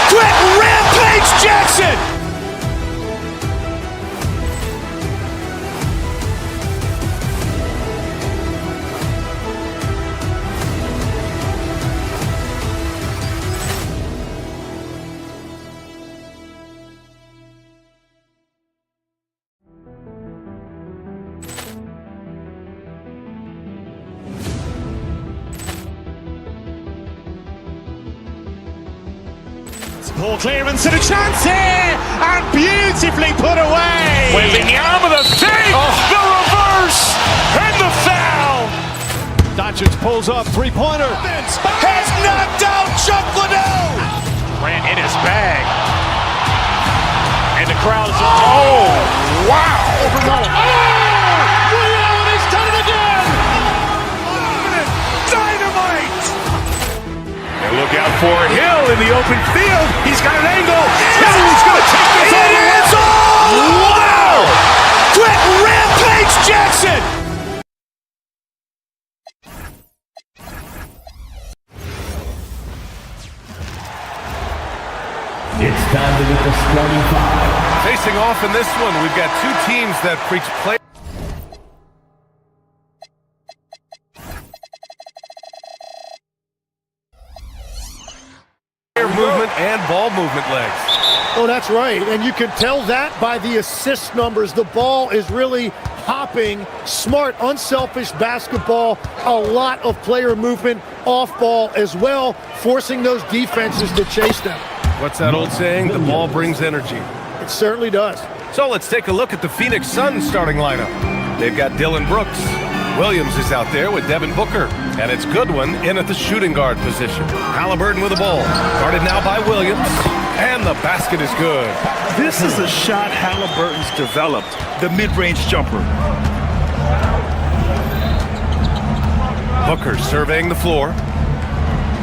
Quick Rampage Jackson. Ball clearance and a chance here, and beautifully put away. Wembanyama the fake, the reverse, and the foul. Doncic pulls up, three-pointer. Has knocked out Chuck Liddell. Grant in his bag. And the crowd is... Oh, wow. Ray Allen has done it again. Dynamite. And look out for Hill in the open field. He's got an angle. Hill's going to take this all the way. Wow. Quick Rampage Jackson. It's time to get the starting five. Facing off in this one, we've got two teams that preach play. Movement and ball movement legs. Oh, that's right. And you can tell that by the assist numbers. The ball is really hopping. Smart, unselfish basketball. A lot of player movement off ball as well, forcing those defenses to chase them. What's that old saying? The ball brings energy. It certainly does. So let's take a look at the Phoenix Suns starting lineup. They've got Dylan Brooks. Williams is out there with Devin Booker. And it's Goodwin in at the shooting guard position. Halliburton with the ball. Guarded now by Williams. And the basket is good. This is a shot Halliburton's developed, the mid-range jumper. Booker surveying the floor.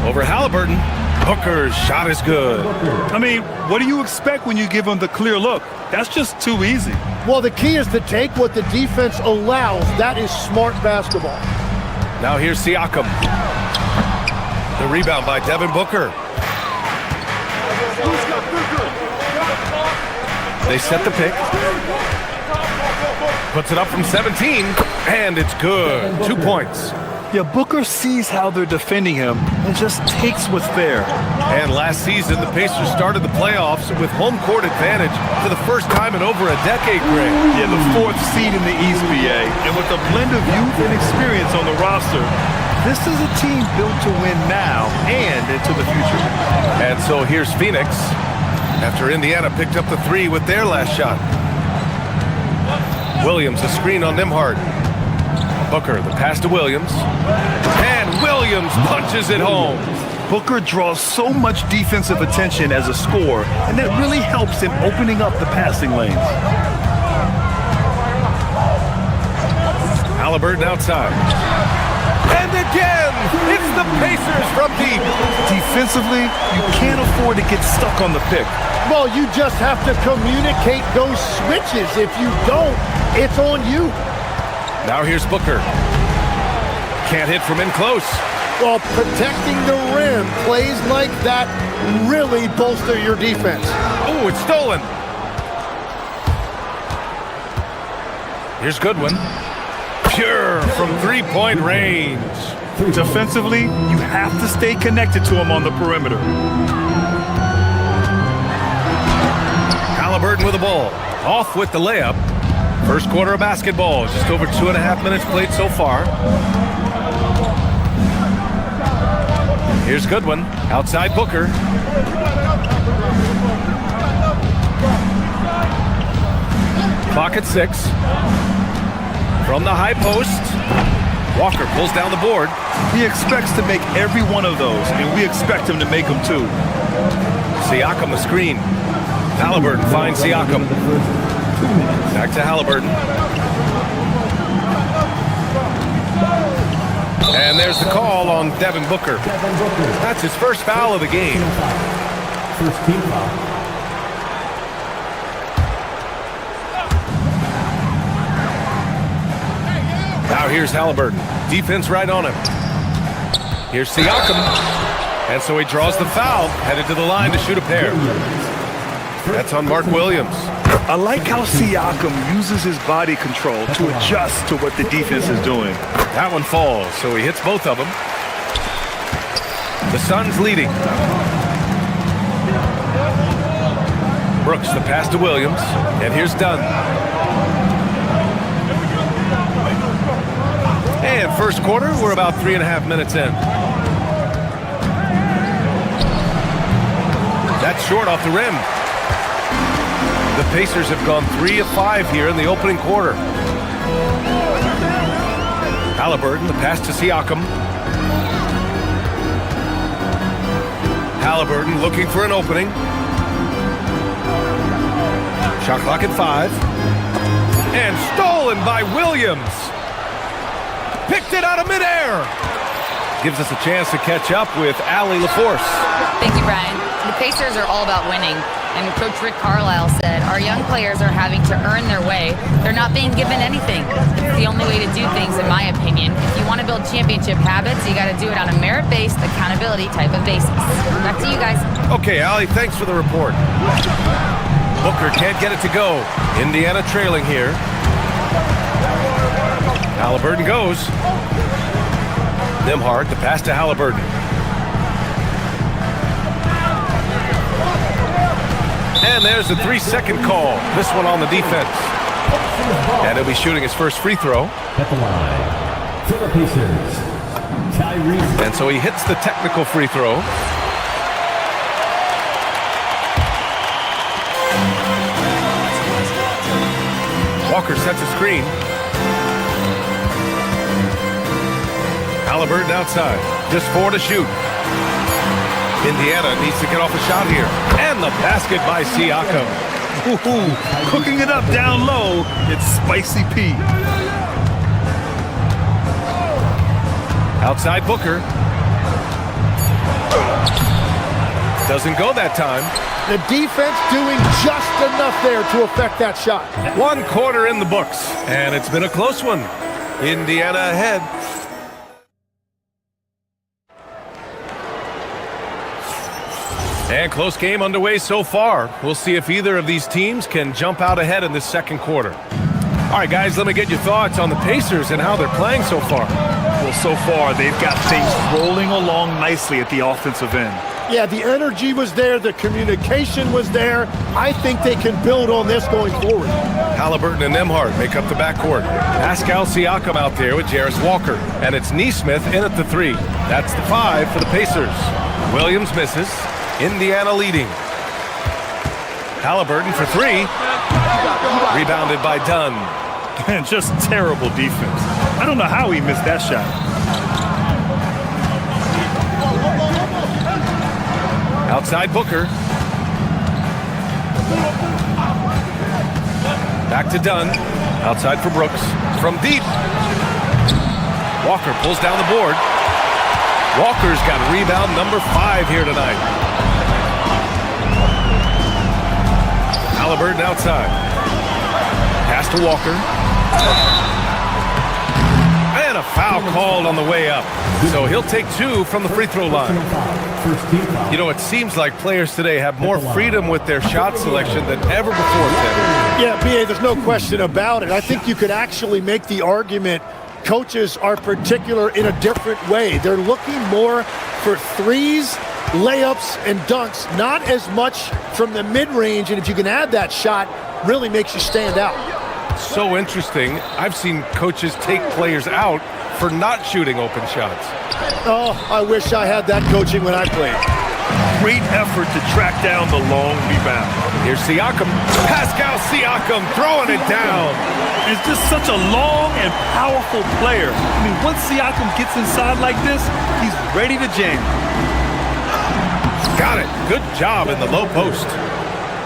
Over Halliburton. Booker's shot is good. I mean, what do you expect when you give him the clear look? That's just too easy. Well, the key is to take what the defense allows. That is smart basketball. Now here's Siakam. The rebound by Devin Booker. They set the pick. Puts it up from 17, and it's good. 2 points. Yeah, Booker sees how they're defending him and just takes what's there. And last season, the Pacers started the playoffs with home court advantage for the first time in over a decade, Greg. Yeah, the 4th seed in the East, BA. And with a blend of youth and experience on the roster, this is a team built to win now and into the future. And so here's Phoenix, after Indiana picked up the 3 with their last shot. Williams, a screen on Nembhard. Booker, the pass to Williams. And Williams punches it home. Booker draws so much defensive attention as a scorer, and that really helps in opening up the passing lanes. Halliburton outside. And again, it's the Pacers from deep. Defensively, you can't afford to get stuck on the pick. Well, you just have to communicate those switches. If you don't, it's on you. Now here's Booker. Can't hit from in close. Well, protecting the rim, plays like that really bolster your defense. Oh, it's stolen. Here's Goodwin. Pure from three-point range. Defensively, you have to stay connected to him on the perimeter. Halliburton with the ball. Off with the layup. First quarter of basketball. Just over 2.5 minutes played so far. Here's Goodwin. Outside Booker. Clock at 6. From the high post. Walker pulls down the board. He expects to make every one of those, and we expect him to make them too. Siakam the screen. Halliburton finds Siakam. Back to Halliburton. And there's the call on Devin Booker. That's his first foul of the game. First team foul. Now here's Halliburton. Defense right on him. Here's Siakam. And so he draws the foul, headed to the line to shoot a pair. That's on Mark Williams. I like how Siakam uses his body control to adjust to what the defense is doing. That one falls, so he hits both of them. The Suns leading. Brooks, the pass to Williams. And here's Dunn. And first quarter, we're about 3.5 minutes in. That's short off the rim. The Pacers have gone 3 of 5 here in the opening quarter. Halliburton, the pass to Siakam. Halliburton looking for an opening. Shot clock at 5. And stolen by Williams. Picked it out of midair. Gives us a chance to catch up with Allie LaForce. Thank you, Brian. The Pacers are all about winning. And Coach Rick Carlisle said, our young players are having to earn their way. They're not being given anything. It's the only way to do things, in my opinion. If you want to build championship habits, you got to do it on a merit-based, accountability type of basis. Back to you guys. Okay, Allie, thanks for the report. Booker can't get it to go. Indiana trailing here. Halliburton goes. Nembhard, the pass to Halliburton. And there's a 3-second call. This one on the defense. And he'll be shooting his first free throw. At the line, for the Pacers, Tyrese. And so he hits the technical free throw. Walker sets a screen. Halliburton outside. Just 4 to shoot. Indiana needs to get off a shot here. And the basket by Siakam. Ooh, cooking it up down low. It's Spicy P. Outside Booker. Doesn't go that time. The defense doing just enough there to affect that shot. 1 quarter in the books. And it's been a close one. Indiana ahead. And close game underway so far. We'll see if either of these teams can jump out ahead in this second quarter. All right, guys, let me get your thoughts on the Pacers and how they're playing so far. Well, so far, they've got things rolling along nicely at the offensive end. Yeah, the energy was there. The communication was there. I think they can build on this going forward. Halliburton and Nembhard make up the backcourt. Pascal Siakam out there with Jarris Walker. And it's Nesmith in at the 3. That's the 5 for the Pacers. Williams misses. Indiana leading. Halliburton for 3. Rebounded by Dunn. And just terrible defense. I don't know how he missed that shot. Outside Booker. Back to Dunn. Outside for Brooks. From deep. Walker pulls down the board. Walker's got rebound number 5 here tonight. Halliburton outside. Pass to Walker. And a foul called on the way up. So he'll take 2 from the free throw line. You know, it seems like players today have more freedom with their shot selection than ever before, Tim. Yeah, B.A., there's no question about it. I think you could actually make the argument coaches are particular in a different way. They're looking more for threes, layups, and dunks, not as much from the mid-range, and if you can add that shot, really makes you stand out. So interesting. I've seen coaches take players out for not shooting open shots. Oh, I wish I had that coaching when I played. Great effort to track down the long rebound. Here's Siakam. Pascal Siakam throwing it down. He's just such a long and powerful player. I mean, once Siakam gets inside like this, he's ready to jam. Got it. Good job in the low post.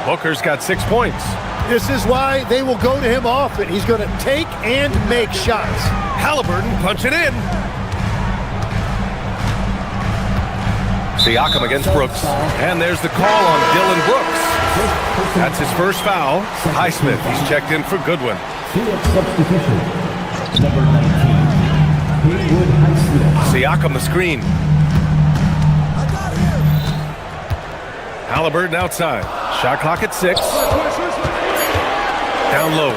Booker's got 6 points. This is why they will go to him often. He's going to take and make shots. Halliburton punching in. Siakam against Brooks. And there's the call on Dylan Brooks. That's his first foul. Highsmith, he's checked in for Goodwin. Substitution. Number 19, Haywood Highsmith. Siakam the screen. Halliburton outside. Shot clock at 6. Down low.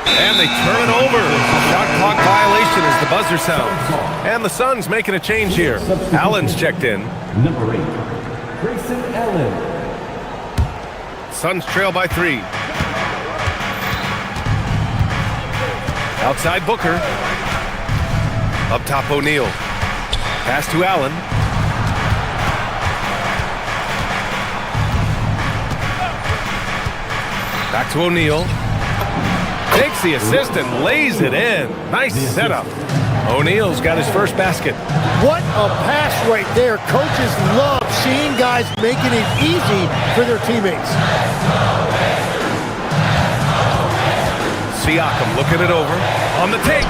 And they turn it over. Shot clock violation as the buzzer sounds. And the Suns making a change here. Allen's checked in. Number 8, Grayson Allen. Suns trail by 3. Outside Booker. Up top O'Neal. Pass to Allen. Back to O'Neal. Takes the assist and lays it in. Nice setup. O'Neal's got his first basket. What a pass right there. Coaches love seeing guys making it easy for their teammates. Siakam looking it over. On the take.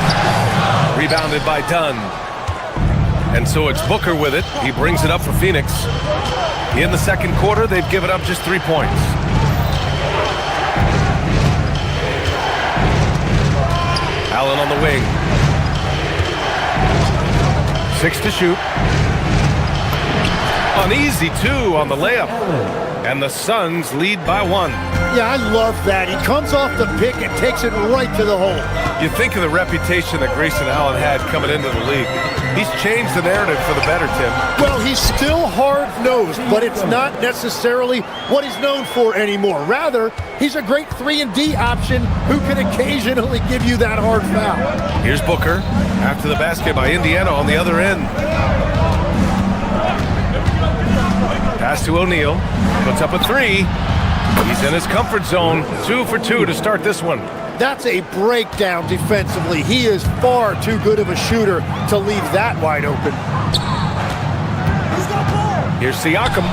Rebounded by Dunn. And so it's Booker with it. He brings it up for Phoenix. In the second quarter, they've given up just 3 points. Allen on the wing. 6 to shoot. An easy 2 on the layup. And the Suns lead by 1. Yeah, I love that. He comes off the pick and takes it right to the hole. You think of the reputation that Grayson Allen had coming into the league. He's changed the narrative for the better, Tim. Well, he's still hard-nosed, but it's not necessarily what he's known for anymore. Rather, he's a great 3-and-D option who can occasionally give you that hard foul. Here's Booker after the basket by Indiana on the other end. Pass to O'Neal. Puts up a 3. He's in his comfort zone. 2 for 2 to start this one. That's a breakdown defensively. He is far too good of a shooter to leave that wide open. Here's Siakam.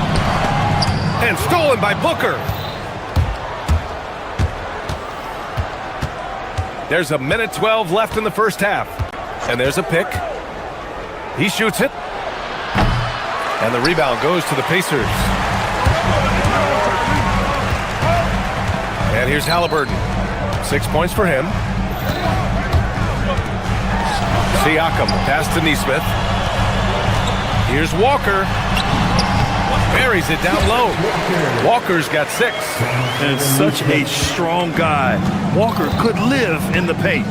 And stolen by Booker. There's a minute 12 left in the first half. And there's a pick. He shoots it. And the rebound goes to the Pacers. And here's Halliburton. 6 points for him. Siakam, pass to Nesmith. Here's Walker. Buries it down low. Walker's got 6. And such a strong guy. Walker could live in the paint.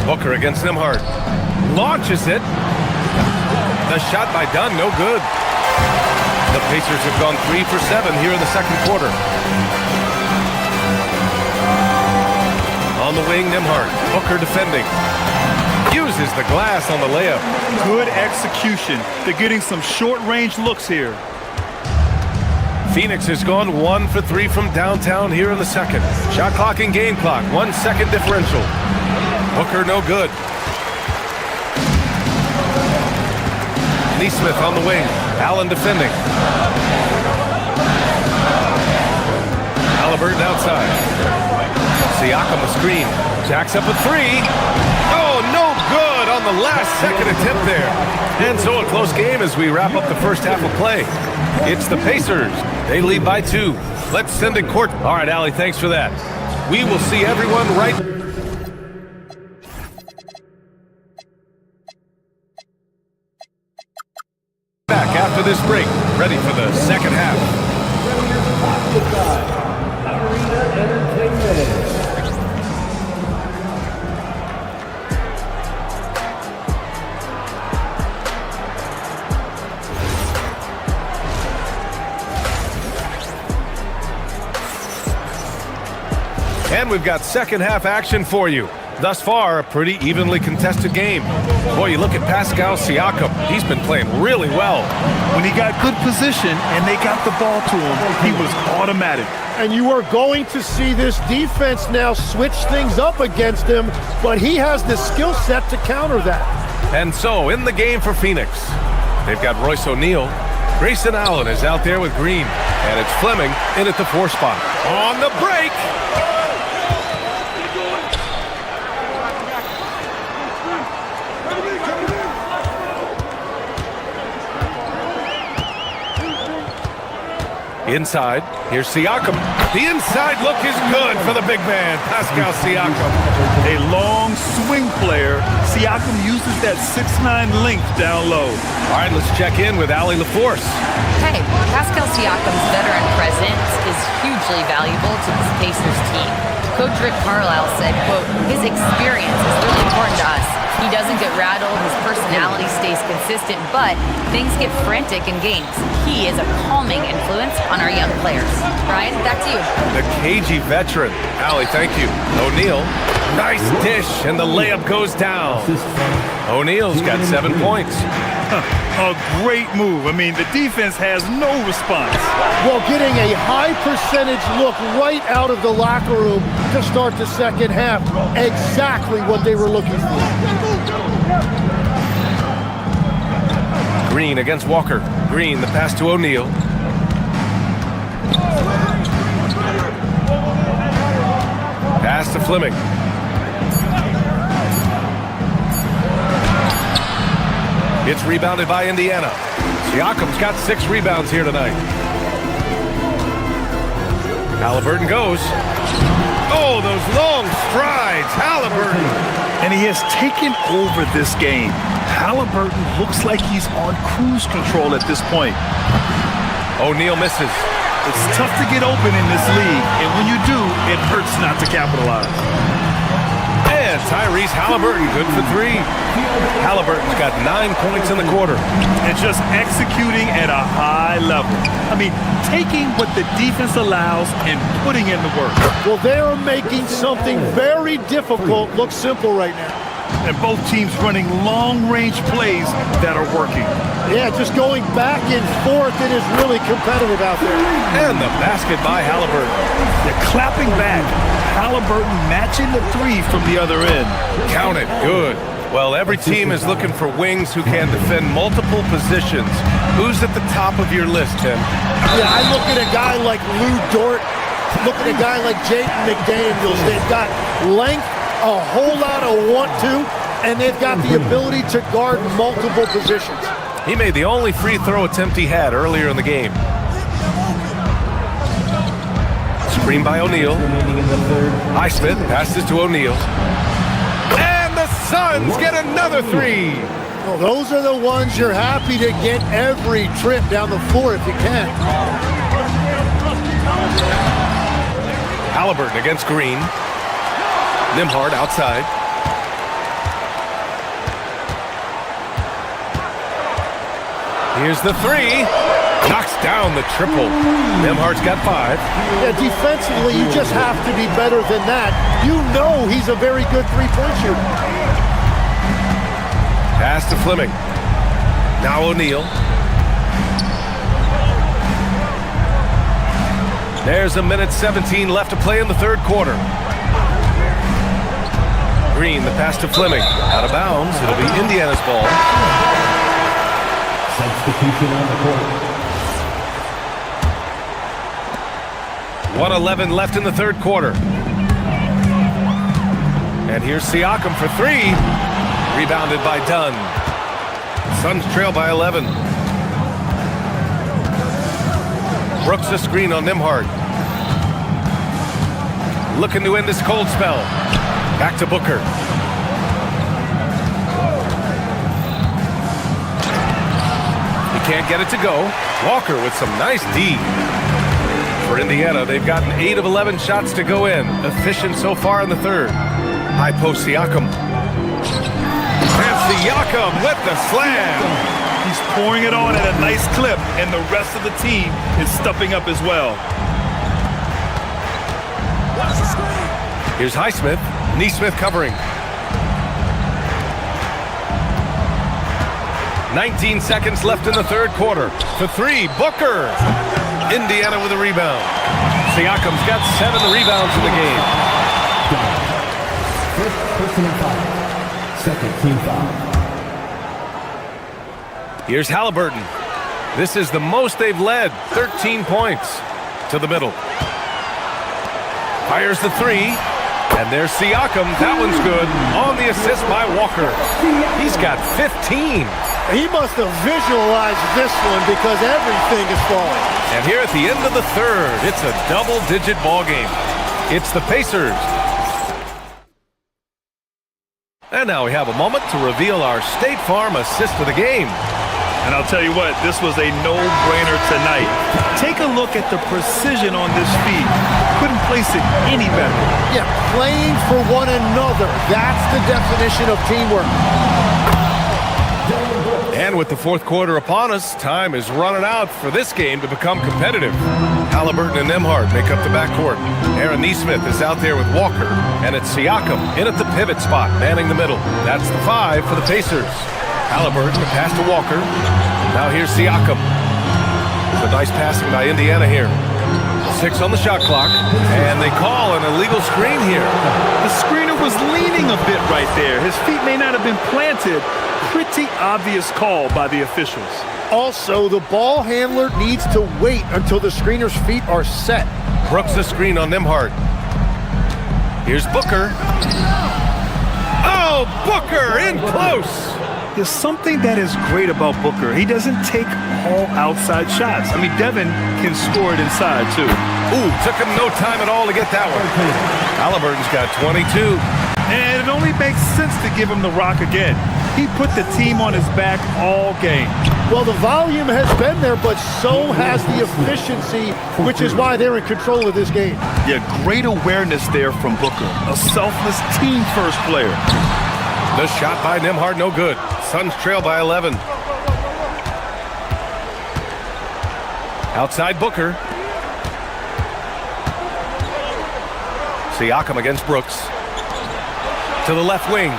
Booker against Nembhard. Launches it. The shot by Dunn, no good. The Pacers have gone 3 for 7 here in the second quarter. On the wing, Nembhard. Booker defending. Uses the glass on the layup. Good execution. They're getting some short-range looks here. Phoenix has gone 1 for 3 from downtown here in the second. Shot clock and game clock, 1 second differential. Booker no good. Nesmith on the wing. Allen defending. Halliburton outside. Siakam the screen. Jacks up a three. Oh, no good on the last second attempt there. And so a close game as we wrap up the first half of play. It's the Pacers. They lead by 2. Let's send it court. All right, Allie, thanks for that. We will see everyone right back after this break, ready for the second half. And we've got second half action for you. Thus far, a pretty evenly contested game. Boy, you look at Pascal Siakam. He's been playing really well. When he got good position and they got the ball to him, he was automatic. And you are going to see this defense now switch things up against him, but he has the skill set to counter that. And so, in the game for Phoenix, they've got Royce O'Neal. Grayson Allen is out there with Green. And it's Fleming in at the 4 spot. On the break! Inside, here's Siakam. The inside look is good for the big man, Pascal Siakam. A long swing player. Siakam uses that 6'9" length down low. All right, let's check in with Allie LaForce. Hey, Pascal Siakam's veteran presence is hugely valuable to this Pacers team. Coach Rick Carlisle said, quote, his experience is really important to us. He doesn't get rattled, his personality stays consistent, but things get frantic in games. He is a calming influence on our young players. Brian, back to you. The cagey veteran. Allie, thank you. O'Neal, nice dish, and the layup goes down. O'Neal's got 7 points. A great move. I mean, the defense has no response. Well, getting a high percentage look right out of the locker room to start the second half. Exactly what they were looking for. Green against Walker. Green, the pass to O'Neal. Pass to Fleming. It's rebounded by Indiana. Siakam's got 6 rebounds here tonight. Halliburton goes. Oh, those long strides, Halliburton. And he has taken over this game. Halliburton looks like he's on cruise control at this point. O'Neal misses. It's tough to get open in this league, and when you do, it hurts not to capitalize. And Tyrese Halliburton, good for 3. Halliburton's got 9 points in the quarter. And just executing at a high level. I mean, taking what the defense allows and putting in the work. Well, they are making something very difficult look simple right now. And both teams running long-range plays that are working. Yeah, just going back and forth, it is really competitive out there. And the basket by Halliburton. They're clapping back. Halliburton matching the 3 from the other end. Count it. Good. Well, every team is looking for wings who can defend multiple positions. Who's at the top of your list, Tim? Yeah, I look at a guy like Lou Dort. Look at a guy like Jaden McDaniels. They've got length, a whole lot of want-to, and they've got the ability to guard multiple positions. He made the only free throw attempt he had earlier in the game. Screen by O'Neal. Highsmith passes to O'Neal. And the Suns get another 3. Well, those are the ones you're happy to get every trip down the floor if you can. Halliburton against Green. Nembhard outside. Here's the 3. Knocks down the triple. Nembhard's got 5. Yeah, defensively, you just have to be better than that. You know he's a very good three-point shooter. Pass to Fleming. Now O'Neal. There's a minute 17 left to play in the third quarter. Green, the pass to Fleming. Out of bounds. It'll be Indiana's ball. Substitution on the court. 1:11 left in the third quarter. And here's Siakam for three. Rebounded by Dunn. Suns trail by 11. Brooks a screen on Nembhard. Looking to end this cold spell. Back to Booker. He can't get it to go. Walker with some nice D. For Indiana, they've gotten 8 of 11 shots to go in. Efficient so far in the third. High post Siakam. And Siakam with the slam. He's pouring it on at a nice clip, and the rest of the team is stepping up as well. Here's Highsmith. Neesmith covering. 19 seconds left in the third quarter. For three, Booker. Indiana with a rebound. Siakam's got 7 rebounds in the game. First personal foul. Second team foul. Here's Halliburton. This is the most they've led. 13 points. To the middle. Fires the three. And there's Siakam. That one's good. On the assist by Walker. He's got 15. He must have visualized this one because everything is falling. And here at the end of the third, it's a double-digit ball game. It's the Pacers. And now we have a moment to reveal our State Farm assist of the game. And I'll tell you what, this was a no-brainer tonight. Take a look at the precision on this feed. Couldn't place it any better. Yeah, playing for one another. That's the definition of teamwork. And with the fourth quarter upon us, time is running out for this game to become competitive. Halliburton and Nembhard make up the backcourt. Aaron Neesmith is out there with Walker, and it's Siakam in at the pivot spot, manning the middle. That's the 5 for the Pacers. Halliburton, the pass to Walker. Now here's Siakam. The nice passing by Indiana here. 6 on the shot clock, and they call an illegal screen here. The screener was leaning a bit right there. His feet may not have been planted. Pretty obvious call by the officials. Also, the ball handler needs to wait until the screener's feet are set. Brooks the screen on Nembhard. Here's Booker. Oh, Booker in close. There's something that is great about Booker. He doesn't take all outside shots. I mean, Devin can score it inside, too. Ooh, took him no time at all to get that one. Halliburton's got 22. And it only makes sense to give him the rock again. He put the team on his back all game. Well, the volume has been there, but so has the efficiency, which is why they're in control of this game. Yeah, great awareness there from Booker. A selfless team-first player. The shot by Nembhard, no good. Suns trail by 11. Outside Booker. Siakam against Brooks. To the left wing.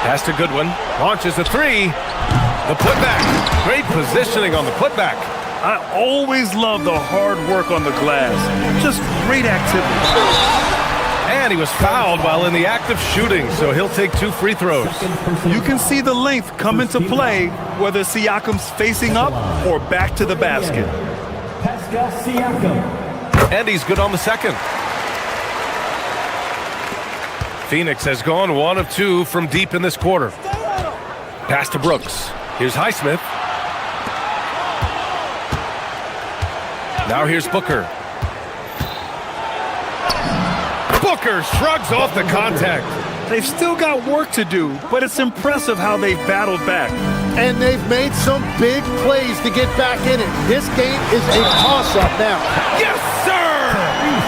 Pass to Goodwin. Launches a three. The putback. Great positioning on the putback. I always love the hard work on the glass. Just great activity. And he was fouled while in the act of shooting, so he'll take 2 free throws. You can see the length come into play, whether Siakam's facing up or back to the basket. Pascal Siakam. And he's good on the second. Phoenix has gone 1 of 2 from deep in this quarter. Pass to Brooks. Here's Highsmith. Now here's Booker. Booker shrugs off the contact. They've still got work to do, but it's impressive how they've battled back. And they've made some big plays to get back in it. This game is a toss-up now. Yes, sir!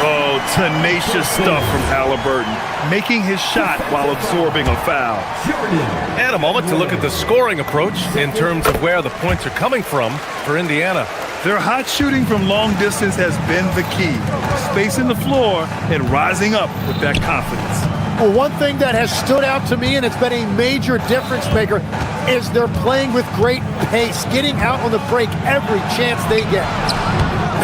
Oh, tenacious stuff from Halliburton, making his shot while absorbing a foul. And a moment to look at the scoring approach in terms of where the points are coming from for Indiana. Their hot shooting from long distance has been the key. Spacing the floor and rising up with that confidence. Well, one thing that has stood out to me, and it's been a major difference maker, is they're playing with great pace, getting out on the break every chance they get.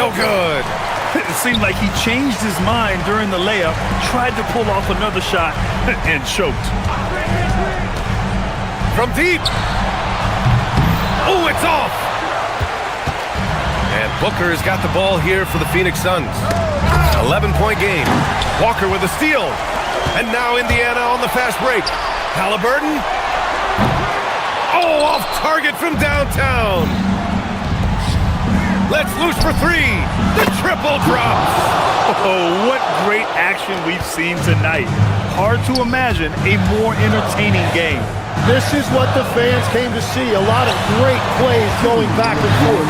No good. It seemed like he changed his mind during the layup, tried to pull off another shot, and choked. From deep. Oh, it's off. And Booker has got the ball here for the Phoenix Suns. 11-point game. Walker with a steal. And now Indiana on the fast break. Halliburton. Oh, off target from downtown. Let's loose for three. The triple drops. Oh, what great action we've seen tonight. Hard to imagine a more entertaining game. This is what the fans came to see. A lot of great plays going back and forth.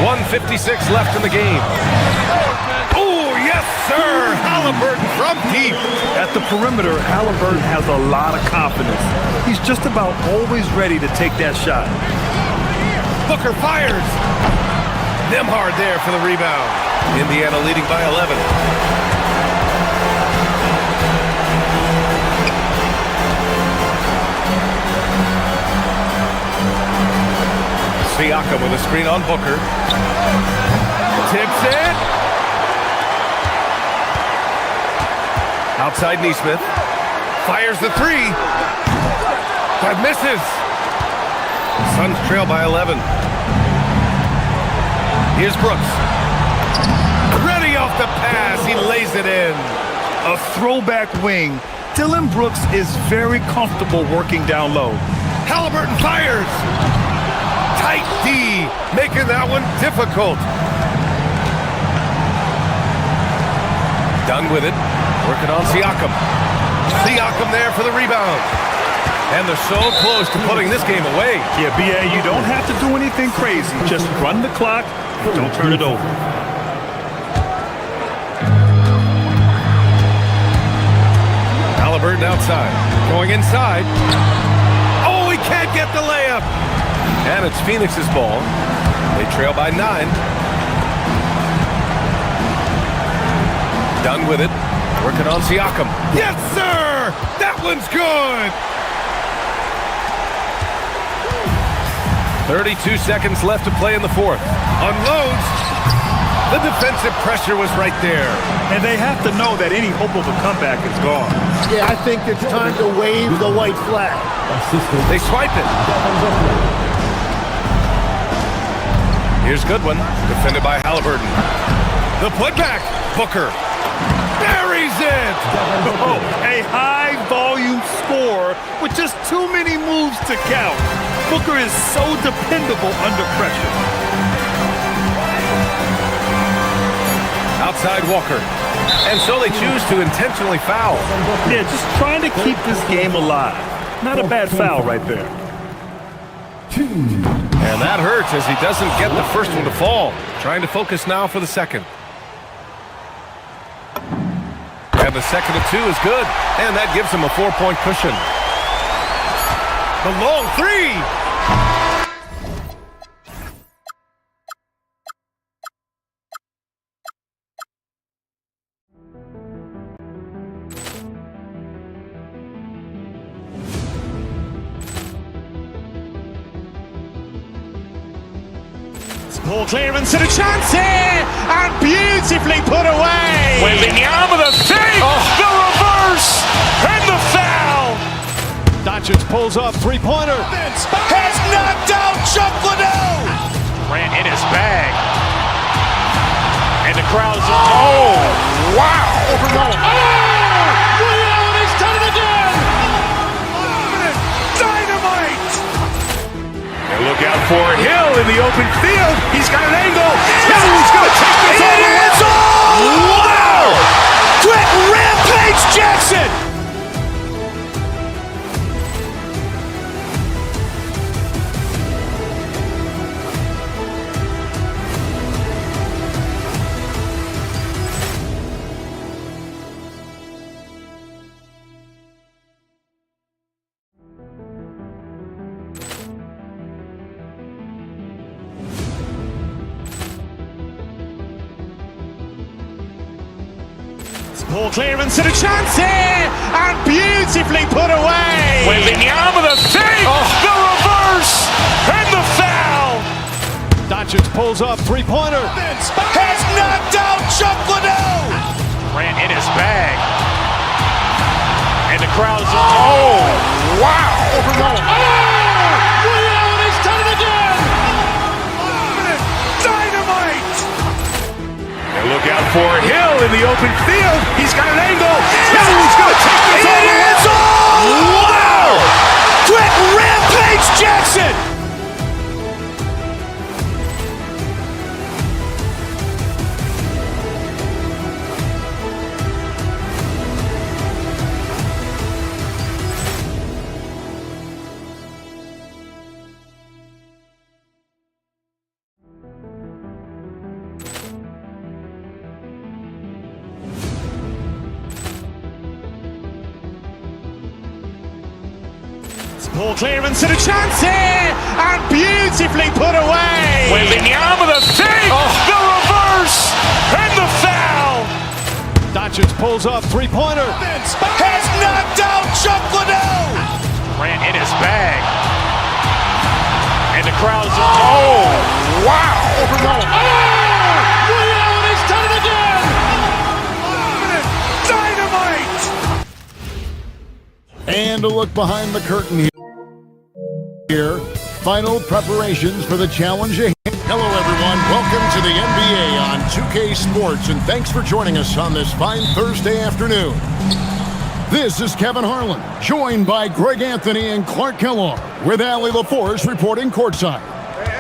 1:56 left in the game. Oh, yes, sir. Halliburton from deep. At the perimeter, Halliburton has a lot of confidence. He's just about always ready to take that shot. Booker fires. Nembhard there for the rebound. Indiana leading by 11. Siakam with a screen on Booker. Tips it. Outside Neesmith. Fires the three. But misses. Suns trail by 11. Here's Brooks. Ready off the pass. He lays it in. A throwback wing. Dylan Brooks is very comfortable working down low. Halliburton fires. Tight D, making that one difficult. Done with it. Working on Siakam. Siakam there for the rebound. And they're so close to putting this game away. Yeah, B.A., you don't have to do anything crazy. Just run the clock and don't turn it over. Halliburton outside. Going inside. Oh, he can't get the layup. And it's Phoenix's ball. They trail by 9. Done with it. Working on Siakam. Yes, sir! That one's good! 32 seconds left to play in the fourth. Unloads. The defensive pressure was right there. And they have to know that any hope of a comeback is gone. Yeah, I think it's time to wave the white flag. They swipe it. Here's Goodwin, defended by Halliburton. The putback. Booker buries it. Oh, a high-volume score with just too many moves to count. Booker is so dependable under pressure. Outside Walker. And so they choose to intentionally foul. Yeah, just trying to keep this game alive. Not a bad foul right there. And that hurts as he doesn't get the first one to fall. Trying to focus now for the second. And the second of 2 is good. And that gives him a 4-point cushion. The long three. Ball clearance and a chance here, and beautifully put away. Wembanyama the fake, the reverse, and the foul. Doncic pulls up, three-pointer. Has knocked out Chuck Liddell. Grant in his bag, and the crowd is wow! He's done it again. Dynamite! And look out for Hill in the open field. He's got an angle. He's going to take this all the way. Wow! Quick Rampage Jackson! Ball clearance and a chance here, and beautifully put away. Wembanyama the fake, the reverse, and the foul. Doncic pulls up, three-pointer. Has knocked out Chuck Liddell. Grant in his bag, and the crowd is wow! He's done it again. Dynamite! And look look out for Hill in the open field. He's got an angle. Hill's going to take this all the way. Wow! Quick rampage Jackson! Ball clearance and a chance here, and beautifully put away. Wembanyama the fake, the reverse, and the foul. Doncic pulls up, three-pointer. Has knocked out Chuck Liddell. Grant in his bag. And the crowd is, oh, wow. Ray Allen has done it again. Dynamite. And a look behind the curtain here. Final preparations for the challenge ahead. Hello, everyone. Welcome to the NBA on 2K Sports, and thanks for joining us on this fine Thursday afternoon. This is Kevin Harlan, joined by Greg Anthony and Clark Kellogg, with Allie LaForce reporting courtside.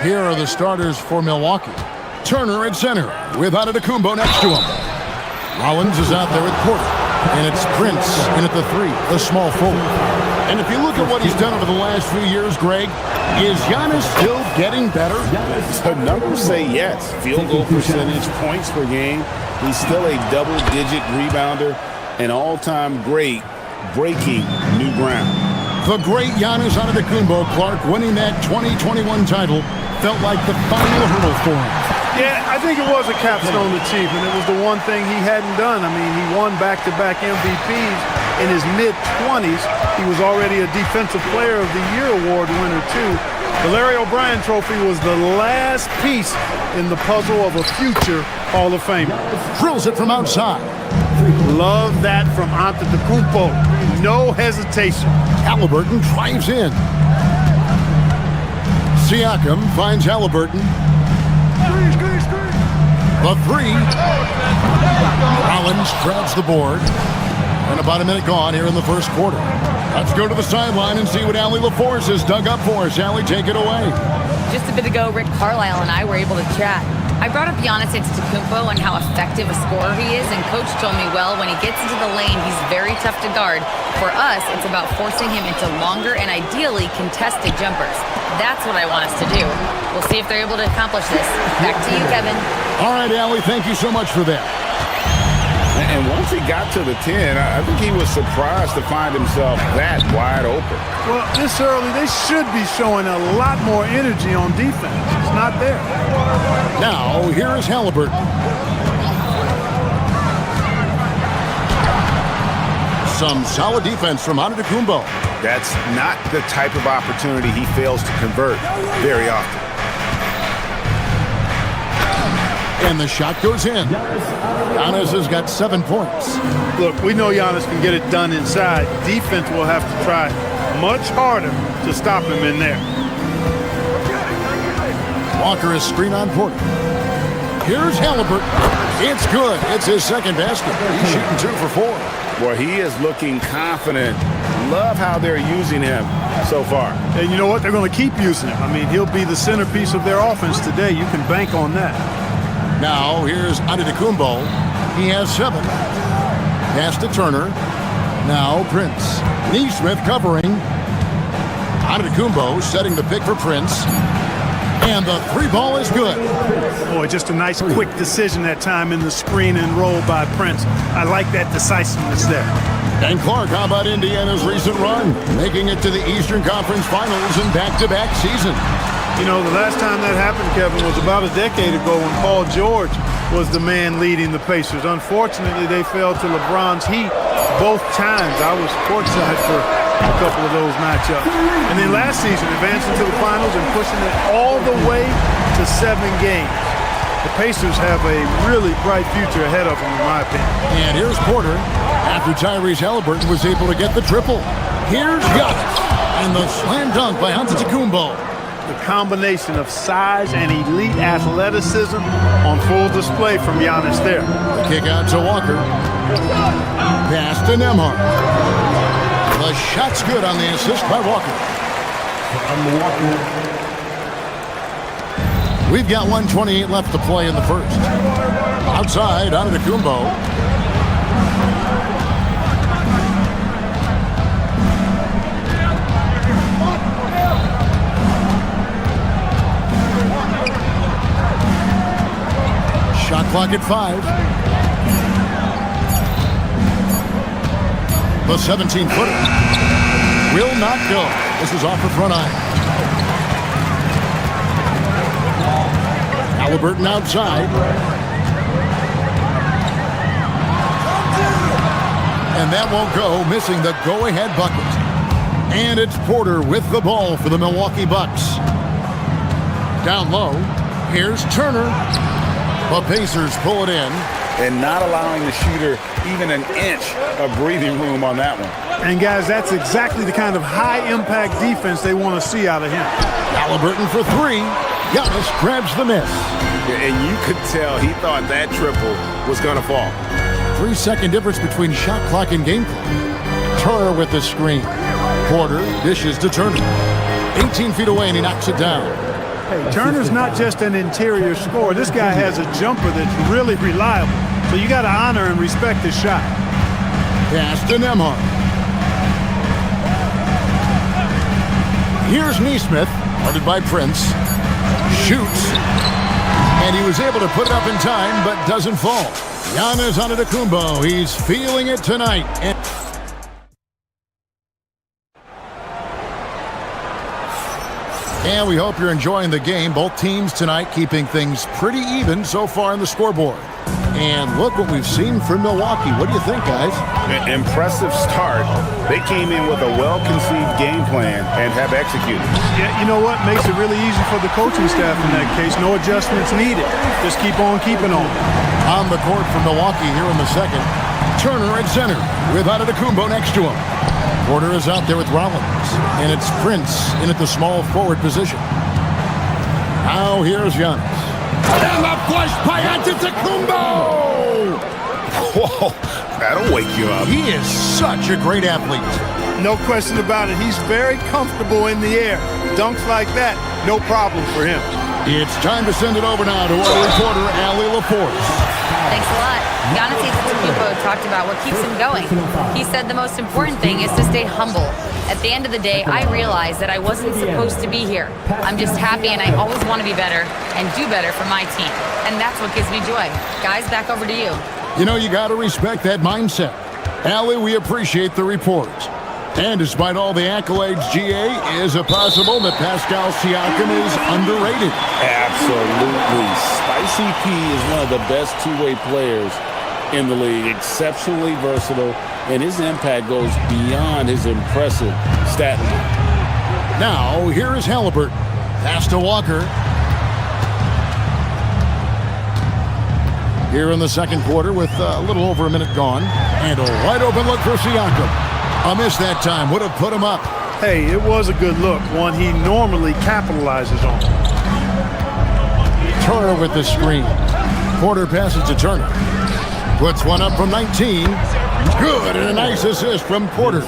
Here are the starters for Milwaukee. Turner at center, with Antetokounmpo next to him. Rollins is out there at Porter, and it's Prince in at the three, the small forward. And if you look at what he's done over the last few years, Greg, is Giannis still getting better? The numbers say yes. Field goal percentage, points per game. He's still a double-digit rebounder, an all-time great, breaking new ground. The great Giannis Antetokounmpo, Clark, winning that 2021 title felt like the final hurdle for him. Yeah, I think it was a capstone achievement. It was the one thing he hadn't done. I mean, he won back-to-back MVPs in his mid-20s. He was already a Defensive Player of the Year award winner, too. The Larry O'Brien Trophy was the last piece in the puzzle of a future Hall of Famer. Drills it from outside. Love that from Antetokounmpo. No hesitation. Halliburton drives in. Siakam finds Halliburton. The three. Rollins grabs the board. And about a minute gone here in the first quarter. Let's go to the sideline and see what Allie LaForce has dug up for us. Allie, take it away. Just a bit ago, Rick Carlisle and I were able to chat. I brought up Giannis Antetokounmpo and how effective a scorer he is, and Coach told me, well, when he gets into the lane, he's very tough to guard. For us, it's about forcing him into longer and ideally contested jumpers. That's what I want us to do. We'll see if they're able to accomplish this. Back to you, Kevin. All right, Allie, thank you so much for that. And once he got to the 10, I think he was surprised to find himself that wide open. Well, this early, they should be showing a lot more energy on defense. It's not there. Now, here is Halliburton. Some solid defense from Antetokounmpo. That's not the type of opportunity he fails to convert very often. And the shot goes in. Giannis has got 7 points. Look, we know Giannis can get it done inside. Defense will have to try much harder to stop him in there. Walker is screen on Porter. Here's Halliburton. It's good. It's his second basket. He's shooting 2 for 4. Well, he is looking confident. Love how they're using him so far. And you know what? They're going to keep using him. I mean, he'll be the centerpiece of their offense today. You can bank on that. Now, here's Antetokounmpo. He has 7. Pass to Turner. Now, Prince. Neesmith covering. Antetokounmpo setting the pick for Prince. And the 3 ball is good. Boy, just a nice quick decision that time in the screen and roll by Prince. I like that decisiveness there. And Clark, how about Indiana's recent run? Making it to the Eastern Conference Finals in back-to-back season. You know, the last time that happened, Kevin, was about a decade ago when Paul George was the man leading the Pacers. Unfortunately, they fell to LeBron's heat both times. I was courtside for a couple of those matchups. And then last season, advancing to the finals and pushing it all the way to 7 games. The Pacers have a really bright future ahead of them, in my opinion. And here's Porter after Tyrese Halliburton was able to get the triple. Here's Giannis and the slam dunk by Antetokounmpo. the combination of size and elite athleticism on full display from Giannis there. The kick out to Walker. Pass to Nembhard. The shot's good on the assist by Walker. We've got 1:28 left to play in the first. Outside, Antetokounmpo. Shot clock at 5. The 17-footer will not go. This is off the front eye. Halliburton outside. And that won't go, missing the go-ahead bucket. And it's Porter with the ball for the Milwaukee Bucks. Down low, here's Turner. The Pacers pull it in. And not allowing the shooter even an inch of breathing room on that one. And guys, that's exactly the kind of high-impact defense they want to see out of him. Halliburton for 3. Giannis grabs the miss. And you could tell he thought that triple was going to fall. 3-second difference between shot clock and game clock. Turner with the screen. Porter dishes to Turner. 18 feet away, and he knocks it down. Hey, Turner's not just an interior scorer. This guy has a jumper that's really reliable. So you got to honor and respect his shot. Pass to Nembhard. Here's Nesmith, guarded by Prince. Shoots. And he was able to put it up in time, but doesn't fall. Giannis Antetokounmpo, he's feeling it tonight. And we hope you're enjoying the game. Both teams tonight keeping things pretty even so far in the scoreboard. And look what we've seen from Milwaukee. What do you think, guys? An impressive start. They came in with a well-conceived game plan and have executed. Yeah, you know what? Makes it really easy for the coaching staff in that case. No adjustments needed. Just keep on keeping on. On the court for Milwaukee here in the second. Turner at center with Antetokounmpo next to him. Porter is out there with Rollins, and it's Prince in at the small forward position. Now here's Giannis. And the flush by Antetokounmpo! Whoa, that'll wake you up. He is such a great athlete. No question about it. He's very comfortable in the air. Dunks like that, no problem for him. It's time to send it over now to our reporter, Allie LaForce. Thanks a lot. Giannis Antetokounmpo talked about what keeps him going. He said the most important thing is to stay humble. At the end of the day, I realized that I wasn't supposed to be here. I'm just happy, and I always want to be better and do better for my team. And that's what gives me joy. Guys, back over to you. You know, you got to respect that mindset. Allie, we appreciate the report. And despite all the accolades, GA, is it possible that Pascal Siakam is underrated? Absolutely. Spicy P is one of the best two-way players in the league. Exceptionally versatile, and his impact goes beyond his impressive stat line. Now, here is Halliburton. Pass to Walker. Here in the second quarter with a little over a minute gone. And a wide open look for Siakam. A miss that time would have put him up. Hey, it was a good look, one he normally capitalizes on. Turner with the screen. Porter passes to Turner. Puts one up from 19. Good, and a nice assist from Porter.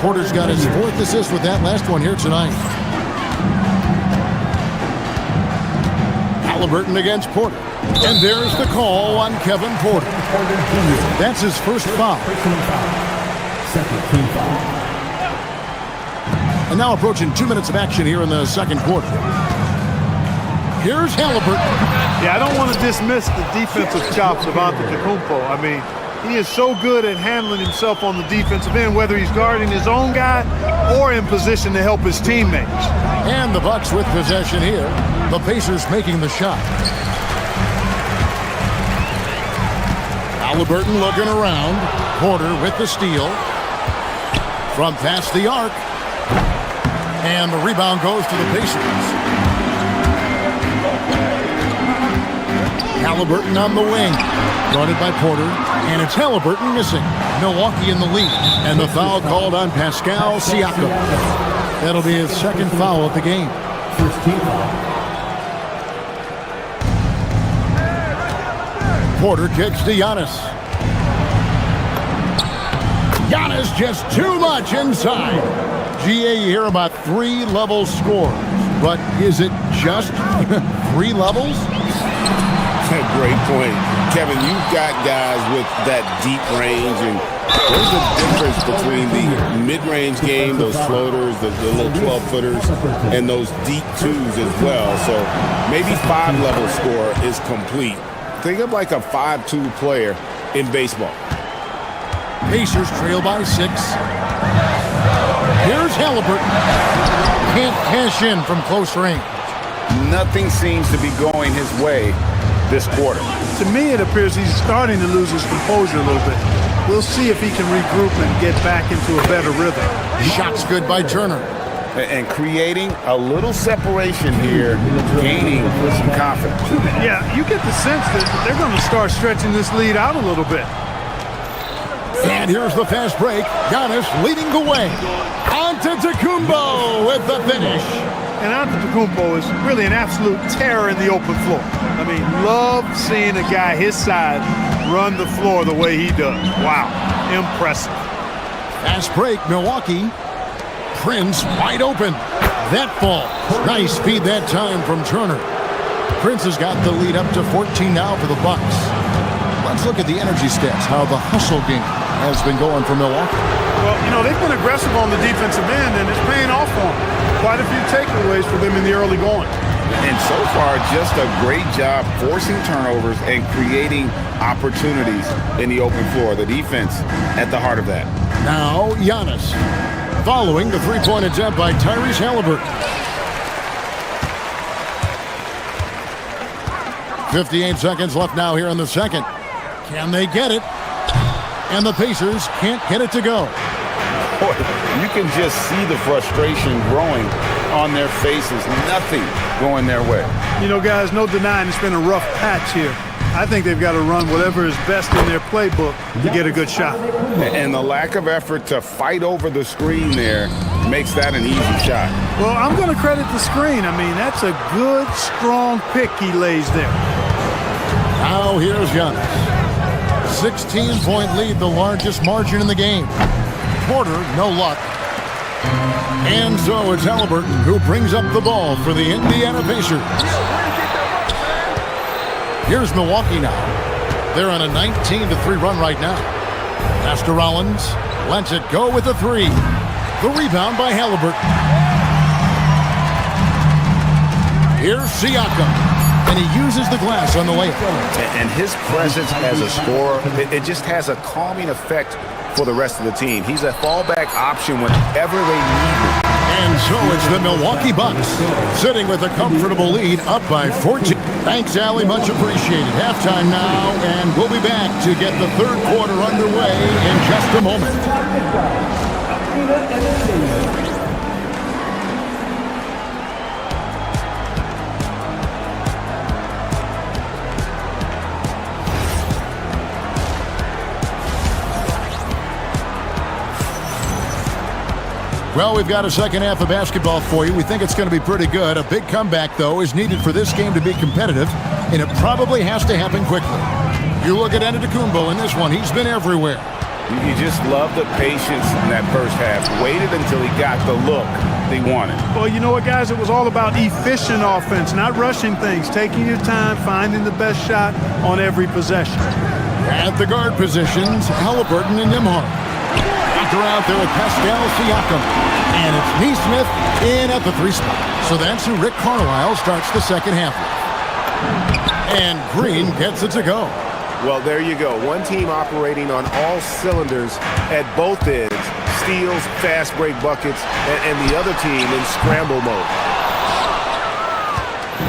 Porter's got his 4th assist with that last one here tonight. Halliburton against Porter. And there's the call on Kevin Porter. That's his first foul. And now approaching 2 minutes of action here in the second quarter. Here's Halliburton. Yeah, I don't want to dismiss the defensive chops of Antetokounmpo. I mean, he is so good at handling himself on the defensive end, whether he's guarding his own guy or in position to help his teammates. And the Bucks with possession here. The Pacers making the shot. Halliburton looking around. Porter with the steal. From past the arc. And the rebound goes to the Pacers. Halliburton on the wing. Guarded by Porter. And it's Halliburton missing. Milwaukee in the lead. And the foul called on Pascal Siakam. That'll be his second foul of the game. First team foul. Porter kicks to Giannis. Giannis just too much inside. GA, you hear about 3-level scores, but is it just 3 levels? Great point. Kevin, you've got guys with that deep range, and there's a difference between the mid-range game, those floaters, the little 12-footers, and those deep twos as well. So maybe 5-level score is complete. Think of like a 5-2 player in baseball. Pacers trail by 6. Here's Halliburton. Can't cash in from close range. Nothing seems to be going his way this quarter. To me, it appears he's starting to lose his composure a little bit. We'll see if he can regroup and get back into a better rhythm. Shots good by Turner. And creating a little separation here, gaining some confidence. Yeah, you get the sense that they're going to start stretching this lead out a little bit. And here's the fast break. Giannis leading the way. Antetokounmpo with the finish. And Antetokounmpo is really an absolute terror in the open floor. I mean, love seeing a guy his size run the floor the way he does. Wow, impressive. Fast break, Milwaukee. Prince wide open. That ball. Nice feed that time from Turner. Prince has got the lead up to 14 now for the Bucks. Let's look at the energy stats, how the hustle game has been going for Milwaukee. Well, you know, they've been aggressive on the defensive end, and it's paying off for them. Quite a few takeaways for them in the early going. And so far, just a great job forcing turnovers and creating opportunities in the open floor. The defense at the heart of that. Now, Giannis. Following the three-point attempt by Tyrese Halliburton. 58 seconds left now here in the second. Can they get it? And the Pacers can't get it to go. Boy, you can just see the frustration growing on their faces. Nothing going their way. You know, guys, no denying it's been a rough patch here. I think they've got to run whatever is best in their playbook to get a good shot. And the lack of effort to fight over the screen there makes that an easy shot. Well, I'm going to credit the screen. I mean, that's a good, strong pick he lays there. Now here's Giannis. 16-point lead, the largest margin in the game. Porter, no luck. And so it's Halliburton who brings up the ball for the Indiana Pacers. Here's Milwaukee now. They're on a 19-3 run right now. Pass to Rollins. Lets it go with the 3. The rebound by Halliburton. Here's Siakam. And he uses the glass on the layup. And his presence as a scorer, it just has a calming effect for the rest of the team. He's a fallback option whenever they need him. And so it's the Milwaukee Bucks sitting with a comfortable lead up by 14. Thanks, Allie. Much appreciated. Halftime now, and we'll be back to get the third quarter underway in just a moment. Well, we've got a second half of basketball for you. We think it's going to be pretty good. A big comeback, though, is needed for this game to be competitive, and it probably has to happen quickly. You look at Antetokounmpo in this one. He's been everywhere. You just love the patience in that first half. Waited until he got the look they wanted. Well, you know what, guys? It was all about efficient offense, not rushing things, taking your time, finding the best shot on every possession. At the guard positions, Halliburton and Nembhard. After out there with Pascal Siakam. And it's Neesmith in at the 3 spot. So that's who Rick Carlisle starts the second half with. And Green gets it to go. Well, there you go. One team operating on all cylinders at both ends. Steals, fast break buckets, and the other team in scramble mode.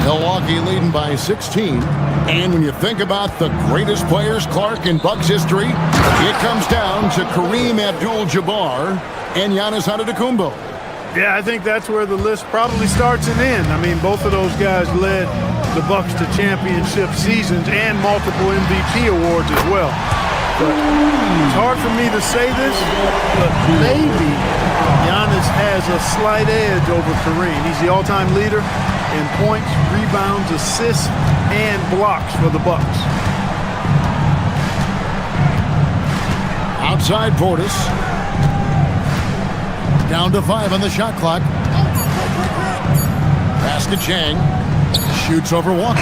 Milwaukee leading by 16. And when you think about the greatest players, Clark, in Bucks history, it comes down to Kareem Abdul-Jabbar and Giannis Antetokounmpo. Yeah, I think that's where the list probably starts and ends. I mean, both of those guys led the Bucks to championship seasons and multiple MVP awards as well. but it's hard for me to say this, but maybe Giannis has a slight edge over Kareem. He's the all-time leader in points, rebounds, assists, and blocks for the Bucks. Outside Portis. Down to 5 on the shot clock. Basket Chang. Shoots over Walker.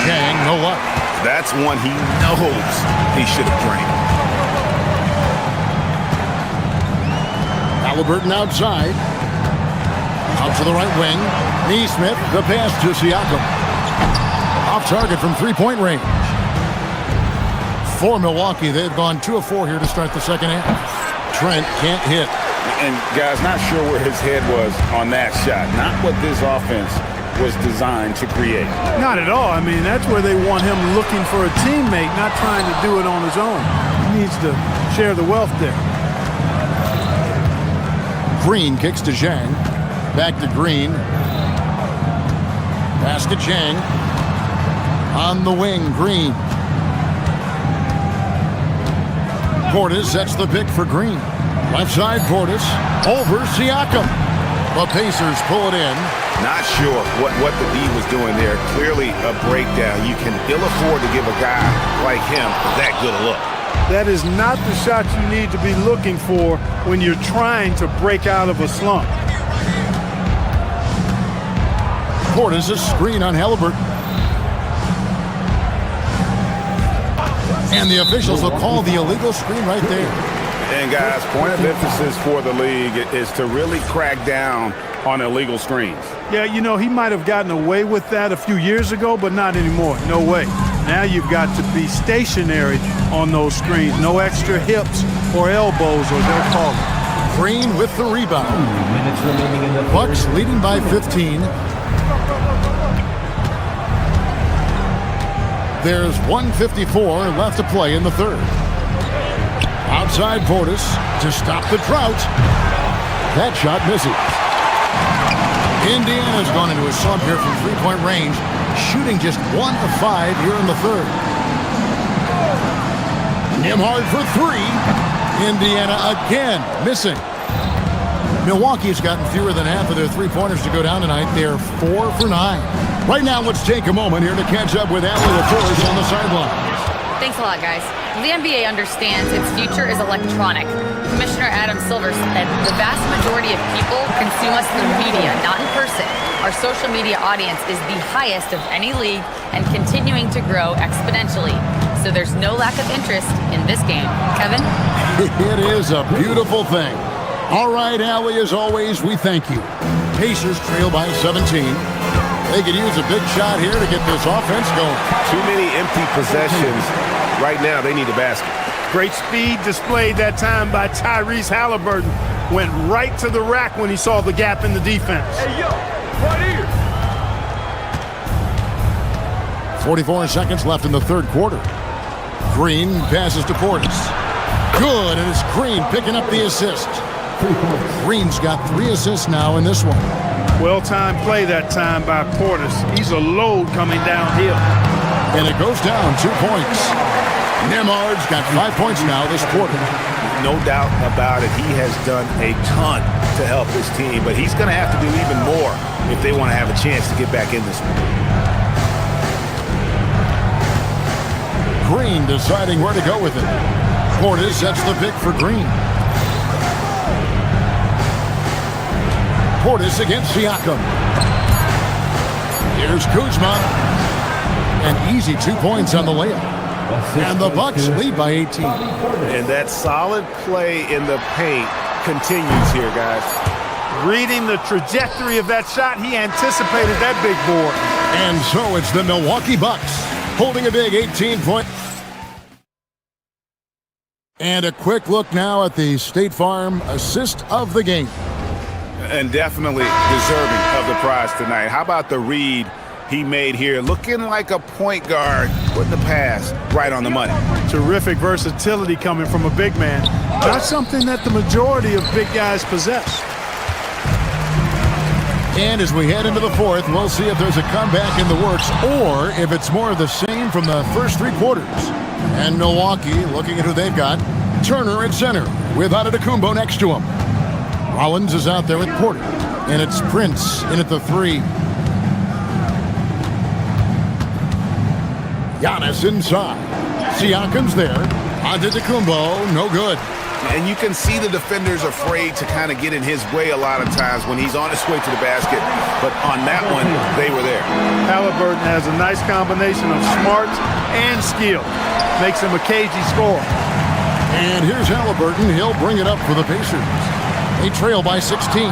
Chang, no luck. That's one he knows he should have drained. Halliburton outside. Out to the right wing. Neesmith, the pass to Siakam. Off target from three-point range. For Milwaukee, they've gone 2 of 4 here to start the second half. Trent can't hit. And guys, not sure where his head was on that shot. Not what this offense was designed to create. Not at all. I mean, that's where they want him looking for a teammate, not trying to do it on his own. He needs to share the wealth there. Green kicks to Zhang. Back to Green. Pass to Zhang. On the wing, Green. Portis sets the pick for Green. Left side, Portis. Over Siakam. The Pacers pull it in. Not sure what the D was doing there. Clearly a breakdown. You can ill afford to give a guy like him that good a look. That is not the shot you need to be looking for when you're trying to break out of a slump. Portis a screen on Halliburton. And the officials will call the illegal screen right there. And guys, point of emphasis for the league is to really crack down on illegal screens. Yeah, you know, he might have gotten away with that a few years ago, but not anymore. No way. Now you've got to be stationary on those screens. No extra hips or elbows, or they'll call it. Green with the rebound. Bucks leading by 15. There's 1:54 left to play in the third. Outside Portis to stop the drought. That shot misses. Indiana's gone into a slump here from three-point range, shooting just 1 of 5 here in the third. Nembhard for 3. Indiana again missing. Milwaukee's gotten fewer than half of their three-pointers to go down tonight. They're 4 for 9. Right now, let's take a moment here to catch up with Allie LaForce on the sideline. Thanks a lot, guys. The NBA understands its future is electronic. Commissioner Adam Silver said the vast majority of people consume us through media, not in person. Our social media audience is the highest of any league and continuing to grow exponentially. So there's no lack of interest in this game. Kevin? It is a beautiful thing. All right, Allie, as always, we thank you. Pacers trail by 17. They could use a big shot here to get this offense going. Too many empty possessions. Right now, they need a basket. Great speed displayed that time by Tyrese Halliburton. Went right to the rack when he saw the gap in the defense. Hey, yo, right here. 44 seconds left in the third quarter. Green passes to Portis. Good, and it's Green picking up the assist. Green's got 3 assists now in this one. Well-timed play that time by Portis. He's a load coming downhill. And it goes down 2 points. Nembhard's got 5 points now this quarter. No doubt about it. He has done a ton to help his team, but he's going to have to do even more if they want to have a chance to get back in this one. Green deciding where to go with it. Portis sets the pick for Green. Portis against Siakam. Here's Kuzma. An easy 2 points on the layup. And the Bucks lead by 18. And that solid play in the paint continues here, guys. Reading the trajectory of that shot, he anticipated that big board. And so it's the Milwaukee Bucks holding a big 18-point. And a quick look now at the State Farm assist of the game. And definitely deserving of the prize tonight. How about the read he made here? Looking like a point guard, putting the pass right on the money. Terrific versatility coming from a big man. Not something that the majority of big guys possess. And as we head into the fourth, we'll see if there's a comeback in the works or if it's more of the same from the first 3 quarters. And Milwaukee looking at who they've got. Turner at center with Antetokounmpo next to him. Rollins is out there with Porter. And it's Prince in at the 3. Giannis inside. Siakam's there. Antetokounmpo, no good. And you can see the defenders afraid to kind of get in his way a lot of times when he's on his way to the basket. But on that one, they were there. Halliburton has a nice combination of smarts and skill. Makes him a cagey scorer. And here's Halliburton. He'll bring it up for the Pacers. They trail by 16.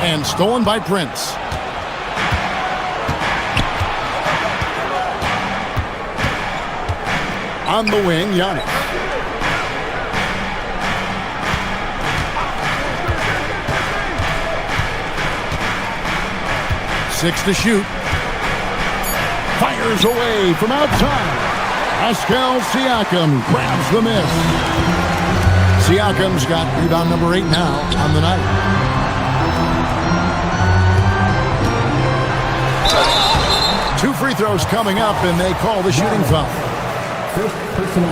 And stolen by Prince. On the wing, Giannis. Six to shoot. Fires away from outside. Pascal Siakam grabs the miss. Siakam's got rebound number 8 now on the night. Two free throws coming up, and they call the shooting foul.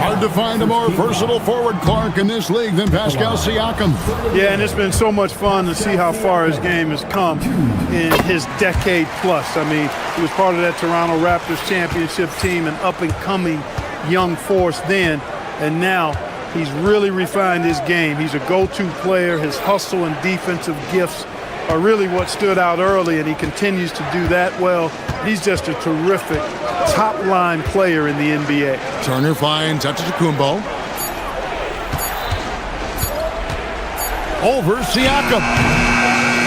Hard to find a more versatile forward, Clark, in this league than Pascal Siakam. Yeah, and it's been so much fun to see how far his game has come in his decade plus. I mean, he was part of that Toronto Raptors championship team, an up-and-coming young force then, and now he's really refined his game. He's a go-to player. His hustle and defensive gifts are really what stood out early, and he continues to do that well. He's just a terrific top-line player in the NBA. Turner finds Antetokounmpo. Over Siakam.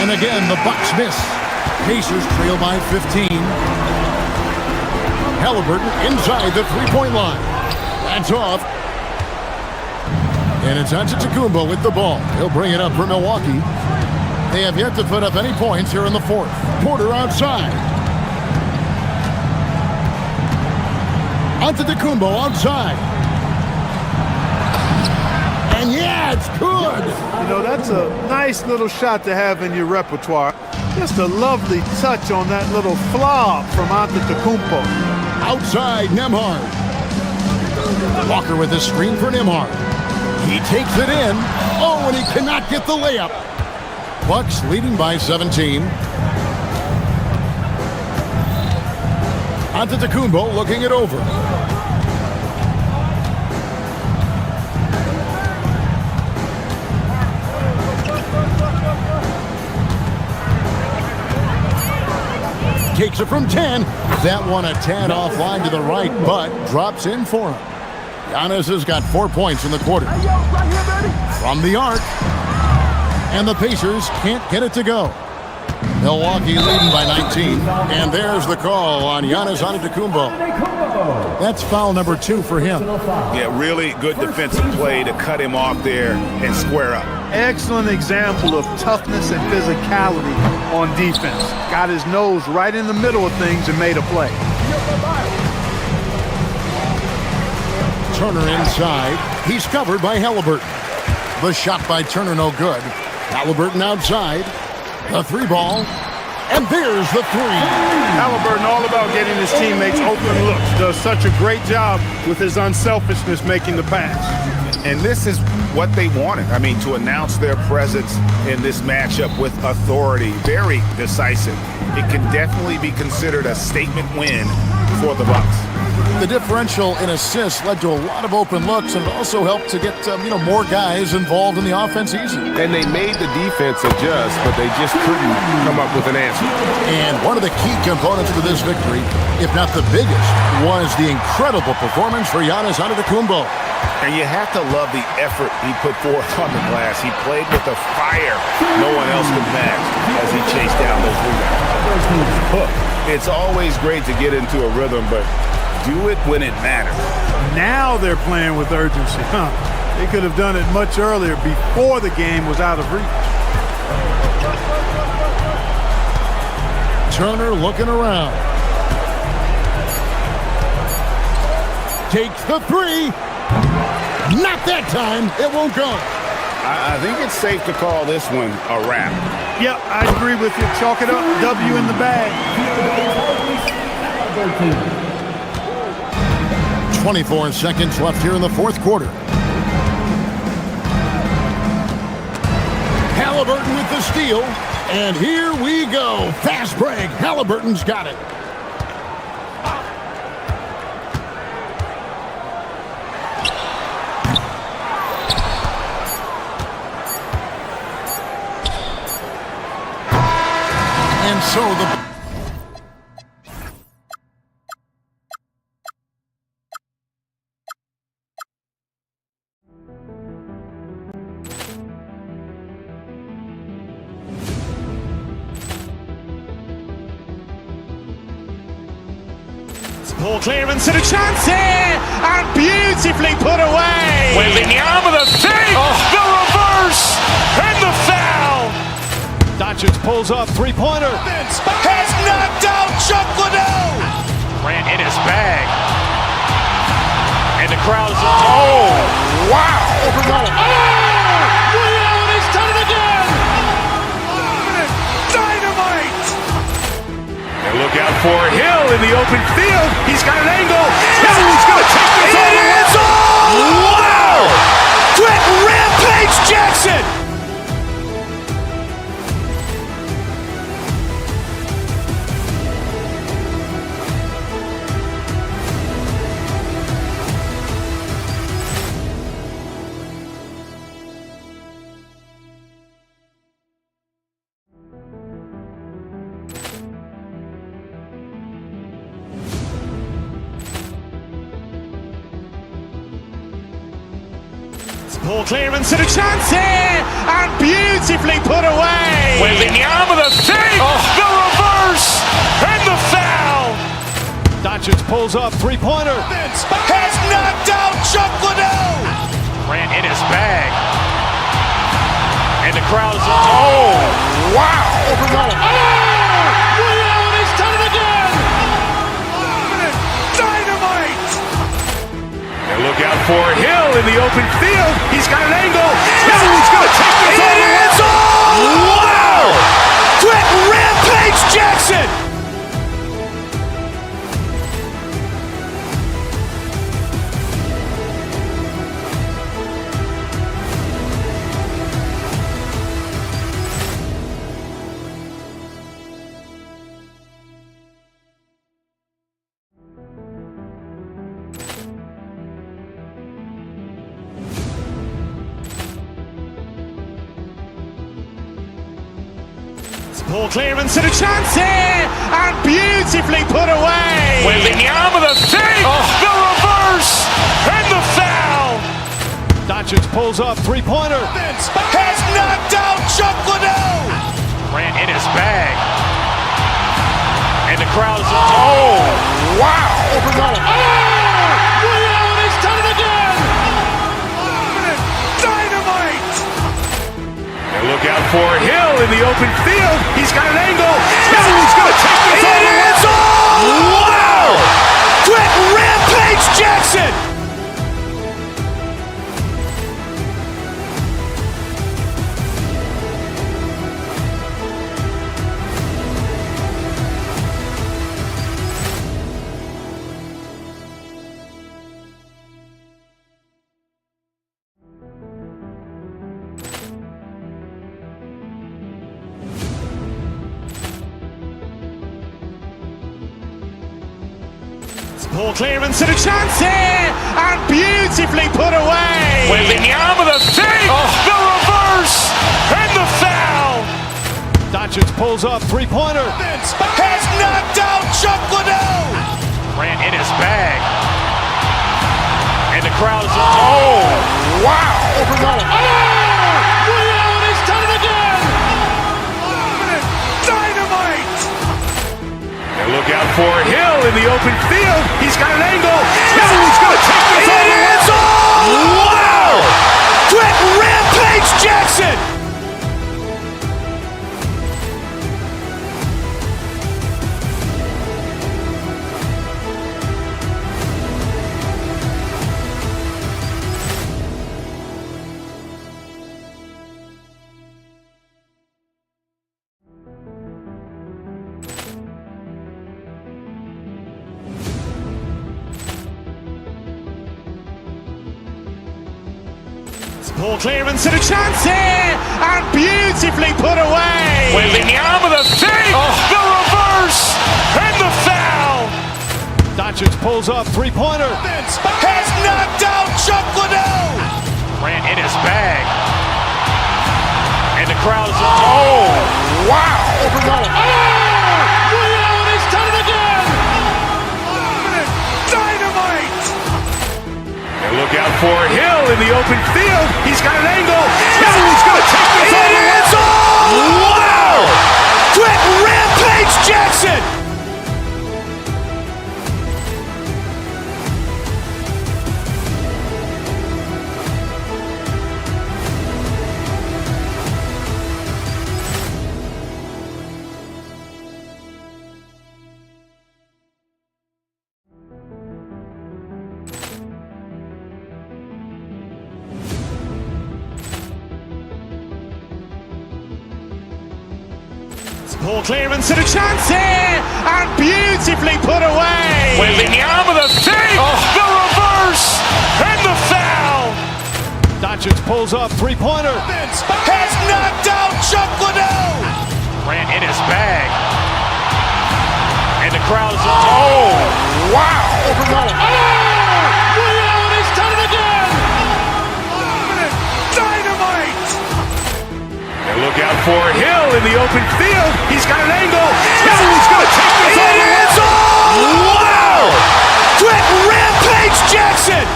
And again, the Bucks miss. Pacers trail by 15. Halliburton inside the three-point line. That's off. And it's Antetokounmpo with the ball. He'll bring it up for Milwaukee. They have yet to put up any points here in the fourth. Porter outside. Antetokounmpo outside. And yeah, it's good. You know, that's a nice little shot to have in your repertoire. Just a lovely touch on that little flop from Antetokounmpo. Outside, Nembhard. Walker with the screen for Nembhard. He takes it in. Oh, and he cannot get the layup. Bucks leading by 17. Antetokounmpo looking it over. Takes it from 10. That one a tad offline to the right, but drops in for him. Giannis has got 4 points in the quarter. From the arc. And the Pacers can't get it to go. Milwaukee leading by 19. And there's the call on Giannis Antetokounmpo. That's foul number 2 for him. Yeah, really good defensive play to cut him off there and square up. Excellent example of toughness and physicality on defense. Got his nose right in the middle of things and made a play. Turner inside. He's covered by Halliburton. The shot by Turner no good. Halliburton outside. The 3-ball. And there's the 3. Halliburton all about getting his teammates open looks. Does such a great job with his unselfishness making the pass. And this is what they wanted. I mean, to announce their presence in this matchup with authority. Very decisive. It can definitely be considered a statement win for the Bucks. The differential in assists led to a lot of open looks, and it also helped to get more guys involved in the offense easy. And they made the defense adjust, but they just couldn't come up with an answer. And one of the key components for this victory, if not the biggest, was the incredible performance for Giannis Antetokounmpo. And you have to love the effort he put forth on the glass. He played with a fire no one else could match as he chased down those rebounds. It's always great to get into a rhythm, but do it when it matters. Now they're playing with urgency. They could have done it much earlier, before the game was out of reach. Turner looking around. Takes the 3. Not that time. It won't go. I think it's safe to call this one a wrap. Yep, I agree with you. Chalk it up. W in the bag. 24 seconds left here in the fourth quarter. Halliburton with the steal. And here we go. Fast break. Halliburton's got it. And so the... Ball clearance and a chance here, and beautifully put away. Wembanyama the fake, the reverse, and the foul. Doncic pulls up, three-pointer. Has knocked out Chuck Liddell. Grant in his bag. And the crowd is... Oh, wow. He's done it again. Dynamite. And look out for Hill in the open field. He's got an angle. Hill's going to take this all the way. Wow. Quick rampage Jackson. Ball clearance and a chance here, and beautifully put away. Wembanyama the fake, the reverse, and the foul. Doncic pulls up, three-pointer. Has knocked out Chuck Liddell. Grant in his bag. And the crowd is... Oh, wow. He's done it again. Dynamite. And look out for Hill in the open field. He's got an angle. Hill's going to take this all the way. Wow! Quick rampage Jackson. Ball clearance and a chance here, and beautifully put away. Wembanyama the fake, the reverse, and the foul. Doncic pulls up, three-pointer. Has knocked out Chuck Liddell. Grant in his bag. And the crowd is... Oh, wow. He's done it again. Dynamite. And look out for Hill in the open field. He's got an angle. Hill's going to take this all the way. Wow! Quick rampage Jackson. Ball clearance and a chance here, and beautifully put away. Wembanyama the fake, the reverse, and the foul. Doncic pulls up, three-pointer. Has knocked out Chuck Liddell. Grant in his bag. And the crowd is... Oh, wow. He's done it again. Dynamite. And look out for Hill in the open field. He's got an angle. Hill's going to take this all the way. Wow! Quick rampage Jackson. Ball clearance and a chance here, and beautifully put away. Wembanyama with a fake, the reverse, and the foul. Doncic pulls up, three-pointer. Has knocked out Chuck Liddell. Grant in his bag. And the crowd is... Oh, wow. Ray Allen has done it again. Dynamite. And look out for Hill in the open field. He's got an angle. He's going to take this all the way. Wow. Quick Rampage Jackson. Ball clearance and a chance here, and beautifully put away. Wembanyama with a fake, the reverse, and the foul. Doncic pulls up, three-pointer. Has knocked out Chuck Liddell. Grant in his bag. And the crowd is... Oh, wow. Ray Allen has done it again. Dynamite. And look out for Hill in the open field. He's got an angle. He's going to take this all the way. Wow. Quick Rampage Jackson.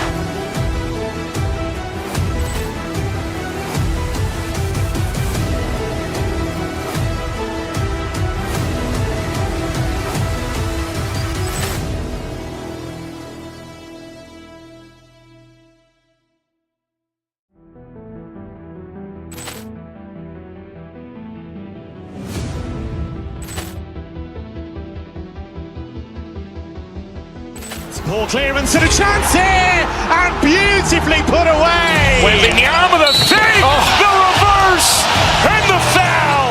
Ball clearance and a chance here, and beautifully put away. Wembanyama with a fake, the reverse, and the foul.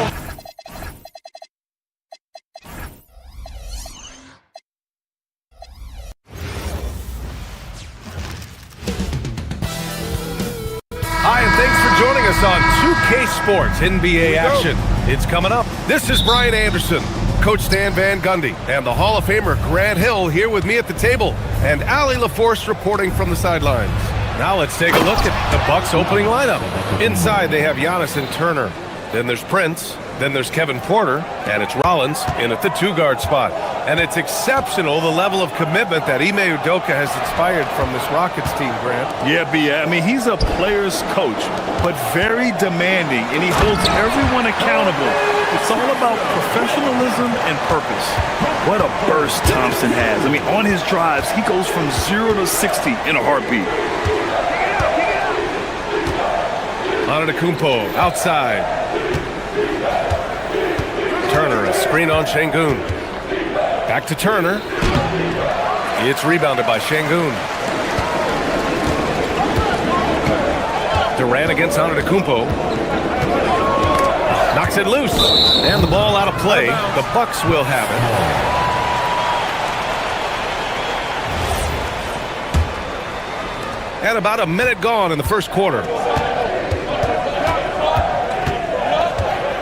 Hi, and thanks for joining us on 2K Sports NBA action. It's coming up. This is Brian Anderson, Coach Stan Van Gundy, and the Hall of Famer Grant Hill here with me at the table, and Allie LaForce reporting from the sidelines. Now let's take a look at the Bucks' opening lineup. Inside, they have Giannis and Turner. Then there's Prince. Then there's Kevin Porter, and it's Rollins in at the two-guard spot. And it's exceptional, the level of commitment that Ime Udoka has inspired from this Rockets team, Grant. Yeah, B. I mean, he's a player's coach, but very demanding, and he holds everyone accountable. It's all about professionalism and purpose. What a burst Thompson has. I mean, on his drives, he goes from 0 to 60 in a heartbeat. Antetokounmpo outside. Turner, a screen on Şengün. Back to Turner. It's rebounded by Şengün. Durant against Antetokounmpo. Knocks it loose. And the ball out of play. The Bucks will have it. And about a minute gone in the first quarter.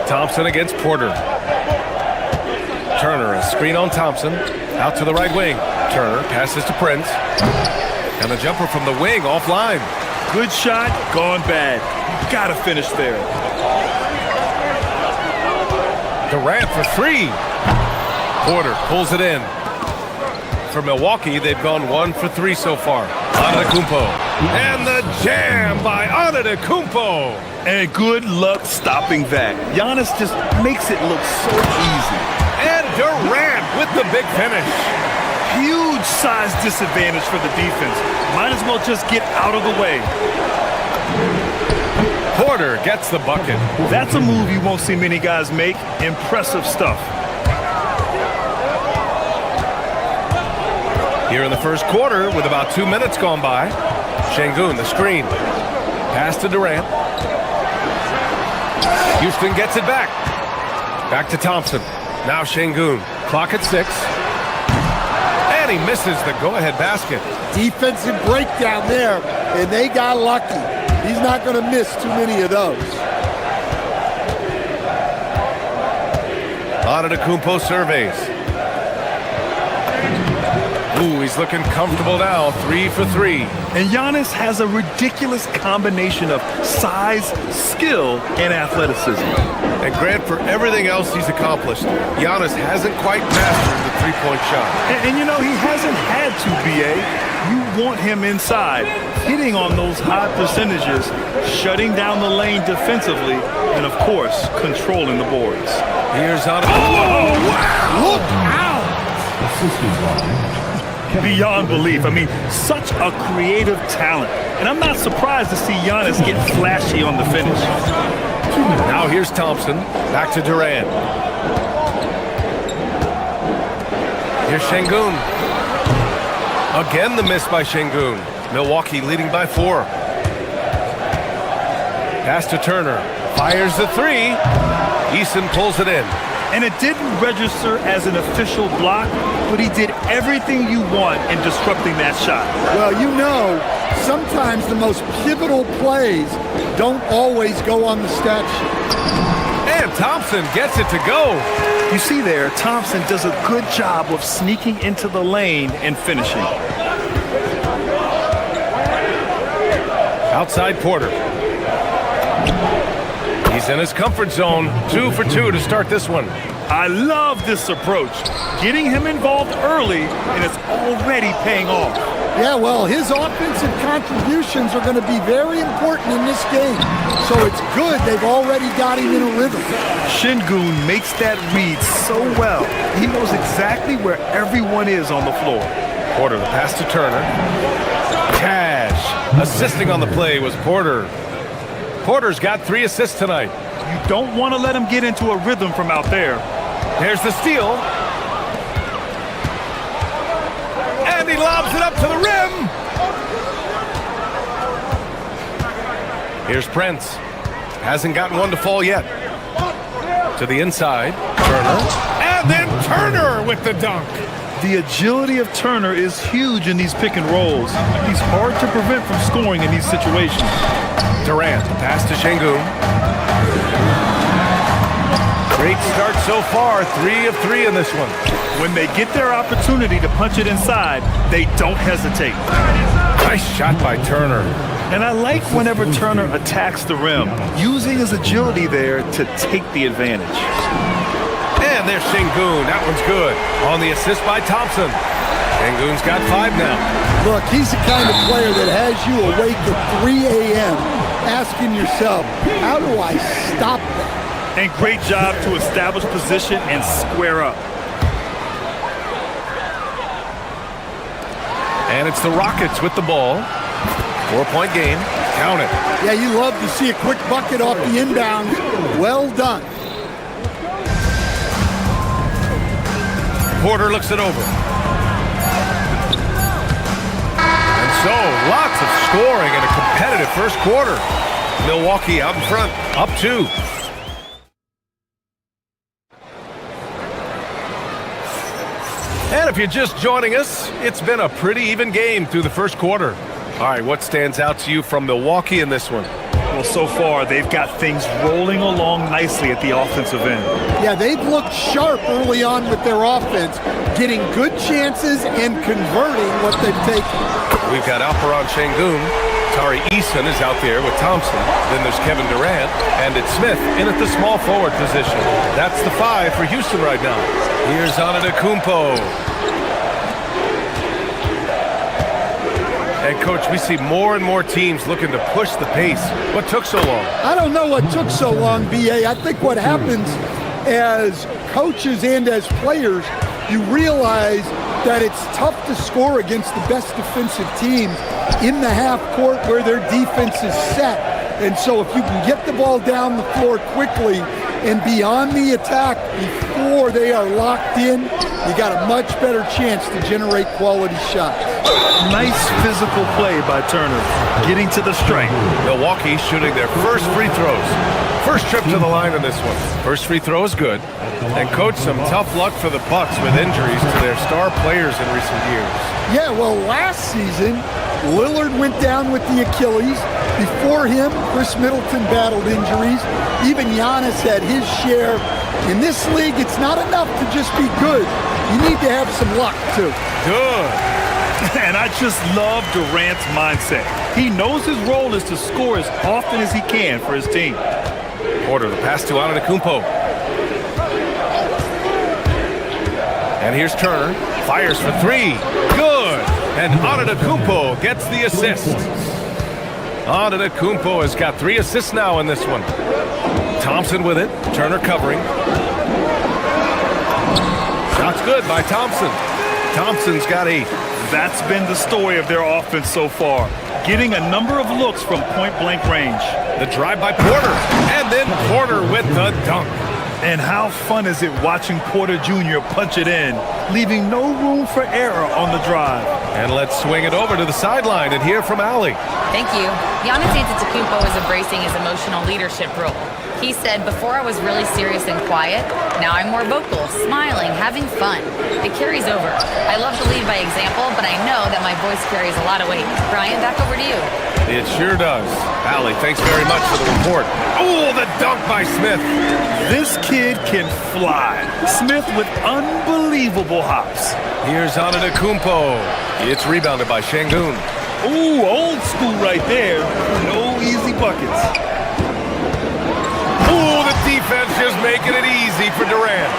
Thompson against Porter. Turner, a screen on Thompson. Out to the right wing. Turner passes to Prince. And the jumper from the wing offline. Good shot, gone bad. Gotta finish there. Durant for three. Porter pulls it in. For Milwaukee, they've gone 1 for 3 so far. Antetokounmpo. And the jam by Antetokounmpo. And good luck stopping that. Giannis just makes it look so easy. And Durant with the big finish. Huge size disadvantage for the defense. Might as well just get out of the way. Porter gets the bucket. That's a move you won't see many guys make. Impressive stuff. Here in the first quarter, with about 2 minutes gone by, Şengün, the screen. Pass to Durant. Houston gets it back. Back to Thompson. Now Şengün. Clock at 6. And he misses the go-ahead basket. Defensive breakdown there, and they got lucky. He's not going to miss too many of those. Antetokounmpo surveys. Ooh, he's looking comfortable now. 3 for 3. And Giannis has a ridiculous combination of size, skill, and athleticism. And Grant, for everything else he's accomplished, Giannis hasn't quite mastered the three-point shot. And you know, he hasn't had to, B.A. You want him inside, hitting on those high percentages, shutting down the lane defensively, and, of course, controlling the boards. Here's Antetokounmpo. Oh, wow! Look out! Beyond belief. I mean, such a creative talent. And I'm not surprised to see Giannis get flashy on the finish. Now here's Thompson. Back to Durant. Here's Şengün. Again the miss by Şengün. Milwaukee leading by 4. Pass to Turner. Fires the 3. Eason pulls it in. And it didn't register as an official block, but he did everything you want in disrupting that shot. Well, you know, sometimes the most pivotal plays don't always go on the stat sheet. And Thompson gets it to go. You see there, Thompson does a good job of sneaking into the lane and finishing. Outside Porter. He's in his comfort zone. 2 for 2 to start this one. I love this approach. Getting him involved early, and it's already paying off. Yeah, well, his offensive contributions are going to be very important in this game. So it's good they've already got him in a rhythm. Şengün makes that read so well. He knows exactly where everyone is on the floor. Porter, the pass to Turner. Cash. Assisting on the play was Porter. Porter's got 3 assists tonight. You don't want to let him get into a rhythm from out there. There's the steal. And he lobs it up to the rim. Here's Prince. Hasn't gotten one to fall yet. To the inside. Turner. And then Turner with the dunk. The agility of Turner is huge in these pick and rolls. He's hard to prevent from scoring in these situations. Durant, pass to Şengün. Great start so far, 3 of 3 in this one. When they get their opportunity to punch it inside, they don't hesitate. Nice shot by Turner. And I like whenever Turner attacks the rim, using his agility there to take the advantage. And there's Şengün. That one's good. On the assist by Thompson. Şengün's got 5 now. Look, he's the kind of player that has you awake at 3 a.m. asking yourself, how do I stop that? And great job to establish position and square up. And it's the Rockets with the ball. 4-point game. Count it. Yeah, you love to see a quick bucket off the inbounds. Well done. Porter looks it over. And so, lots of scoring in a competitive first quarter. Milwaukee out in front, up 2. And if you're just joining us, it's been a pretty even game through the first quarter. All right, what stands out to you from Milwaukee in this one? Well, so far, they've got things rolling along nicely at the offensive end. Yeah, they've looked sharp early on with their offense, getting good chances and converting what they've taken. We've got Alperen Şengün. Tari Eason is out there with Thompson. Then there's Kevin Durant, and it's Smith in at the small forward position. That's the 5 for Houston right now. Here's Antetokounmpo. And, Coach, we see more and more teams looking to push the pace. What took so long? I don't know what took so long, B.A. I think what happens as coaches and as players, you realize that it's tough to score against the best defensive teams in the half court where their defense is set. And so if you can get the ball down the floor quickly and be on the attack before they are locked in, you got a much better chance to generate quality shots. Nice physical play by Turner, getting to the stripe. Milwaukee shooting their first free throws. First trip to the line in this one. First free throw is good. And, Coach, some tough luck for the Bucks with injuries to their star players in recent years. Yeah, well, last season, Lillard went down with the Achilles. Before him, Chris Middleton battled injuries. Even Giannis had his share. In this league, it's not enough to just be good. You need to have some luck, too. Good. And I just love Durant's mindset. He knows his role is to score as often as he can for his team. Porter, the pass to Antetokounmpo. And here's Turner. Fires for three. Good. And Antetokounmpo gets the assist. Antetokounmpo has got 3 assists now in this one. Thompson with it. Turner covering. Shot's good by Thompson. Thompson's got 8. That's been the story of their offense so far. Getting a number of looks from point-blank range. The drive by Porter. And then Porter with the dunk. And how fun is it watching Porter Jr. punch it in, leaving no room for error on the drive. And let's swing it over to the sideline and hear from Allie. Thank you. Giannis Antetokounmpo is embracing his emotional leadership role. He said, before I was really serious and quiet, now I'm more vocal, smiling, having fun. It carries over. I love to lead by example, but I know that my voice carries a lot of weight. Brian, back over to you. It sure does. Allie, thanks very much for the report. Oh, the dunk by Smith. This kid can fly. Smith with unbelievable hops. Here's Antetokounmpo. It's rebounded by Şengün. Ooh, old school right there. No easy buckets. Ooh, the defense just making it easy for Durant.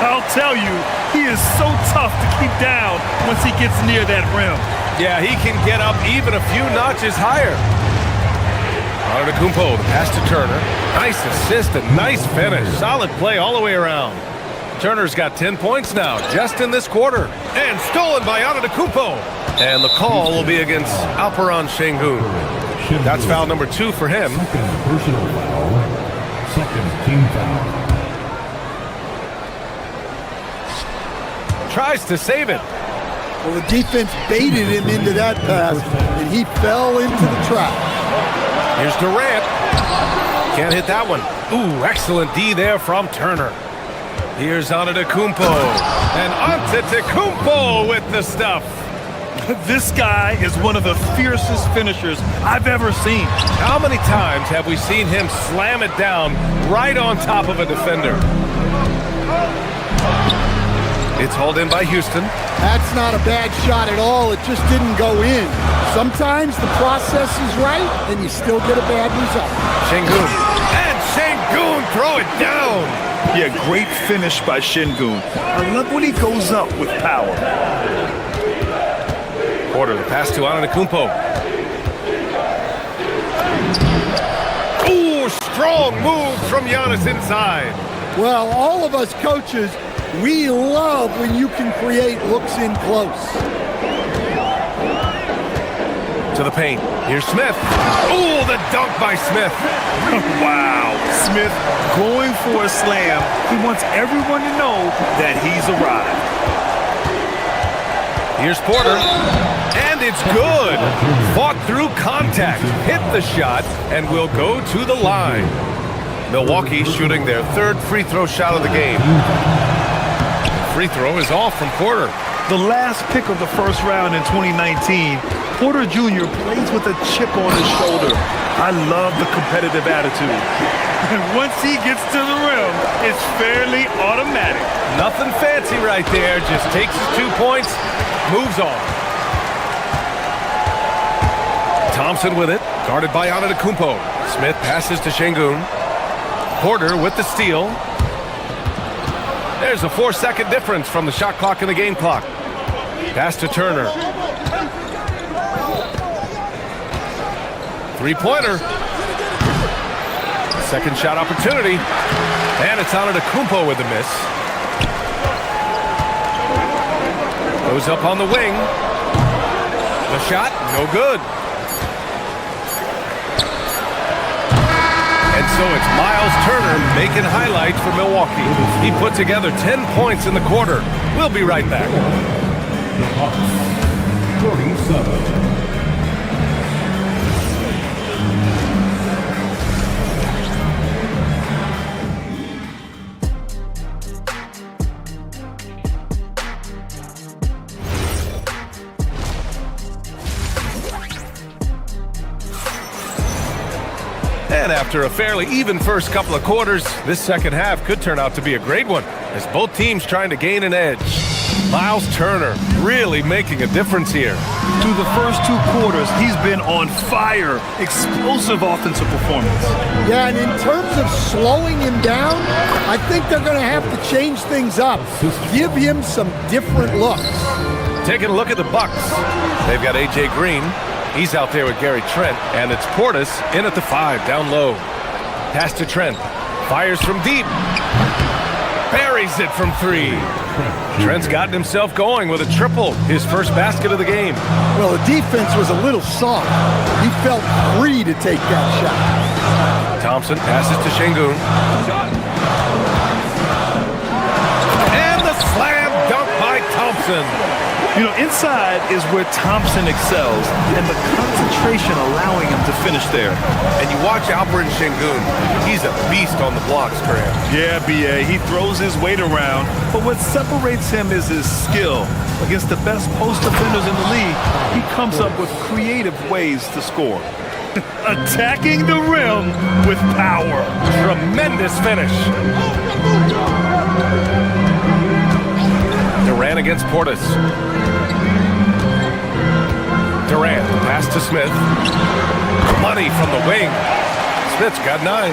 I'll tell you, he is so tough to keep down once he gets near that rim. Yeah, he can get up even a few notches higher. Antetokounmpo, the pass to Turner. Nice assist and nice finish. Solid play all the way around. Turner's got 10 points now, just in this quarter. And stolen by Antetokounmpo. And the call will be against Alperen Şengün. That's foul number 2 for him. Second personal foul. Second team foul. Tries to save it. Well, the defense baited him into that pass, and he fell into the trap. Here's Durant. Can't hit that one. Ooh, excellent D there from Turner. Here's Antetokounmpo. And Antetokounmpo with the stuff. This guy is one of the fiercest finishers I've ever seen. How many times have we seen him slam it down right on top of a defender? It's hauled in by Houston. That's not a bad shot at all. It just didn't go in. Sometimes the process is right, and you still get a bad result. Şengün. And Şengün throw it down. Yeah, great finish by Şengün. I love when he goes up with power. Porter, the pass to Antetokounmpo. Ooh, strong move from Giannis inside. Well, all of us coaches, we love when you can create looks in close. To the paint. Here's Smith. Ooh, the dunk by Smith. Wow. Smith going for a slam. He wants everyone to know that he's arrived. Here's Porter. And it's good. Fought through contact. Hit the shot and will go to the line. Milwaukee shooting their 3rd free throw shot of the game. Free throw is off from Porter. The last pick of the first round in 2019, Porter Jr. plays with a chip on his shoulder. I love the competitive attitude. And once he gets to the rim, it's fairly automatic. Nothing fancy right there. Just takes his 2 points, moves on. Thompson with it, guarded by Antetokounmpo. Smith passes to Şengün. Porter with the steal. There's a 4-second difference from the shot clock and the game clock. Pass to Turner. Three-pointer. Second shot opportunity. And it's Antetokounmpo with the miss. Goes up on the wing. The shot, no good. And so it's Miles Turner making highlights for Milwaukee. He put together 10 points in the quarter. We'll be right back. The Hawks, 37. And after a fairly even first couple of quarters, this second half could turn out to be a great one as both teams trying to gain an edge. Miles Turner really making a difference here. Through the first 2 quarters, he's been on fire. Explosive offensive performance. Yeah, and in terms of slowing him down, I think they're going to have to change things up. Give him some different looks. Taking a look at the Bucks. They've got A.J. Green. He's out there with Gary Trent, and it's Portis in at the 5, down low. Pass to Trent. Fires from deep. Buries it from 3. Trent's gotten himself going with a triple, his first basket of the game. Well, the defense was a little soft. He felt free to take that shot. Thompson passes to Şengün. And the slam dunk by Thompson. You know, inside is where Thompson excels, and the concentration allowing him to finish there. And you watch Alperen Şengün. He's a beast on the blocks, Graham. Yeah, B.A., he throws his weight around, but what separates him is his skill. Against the best post defenders in the league, he comes up with creative ways to score. Attacking the rim with power. Tremendous finish. Durant against Portis. Durant, pass to Smith. Money from the wing. Smith's got 9.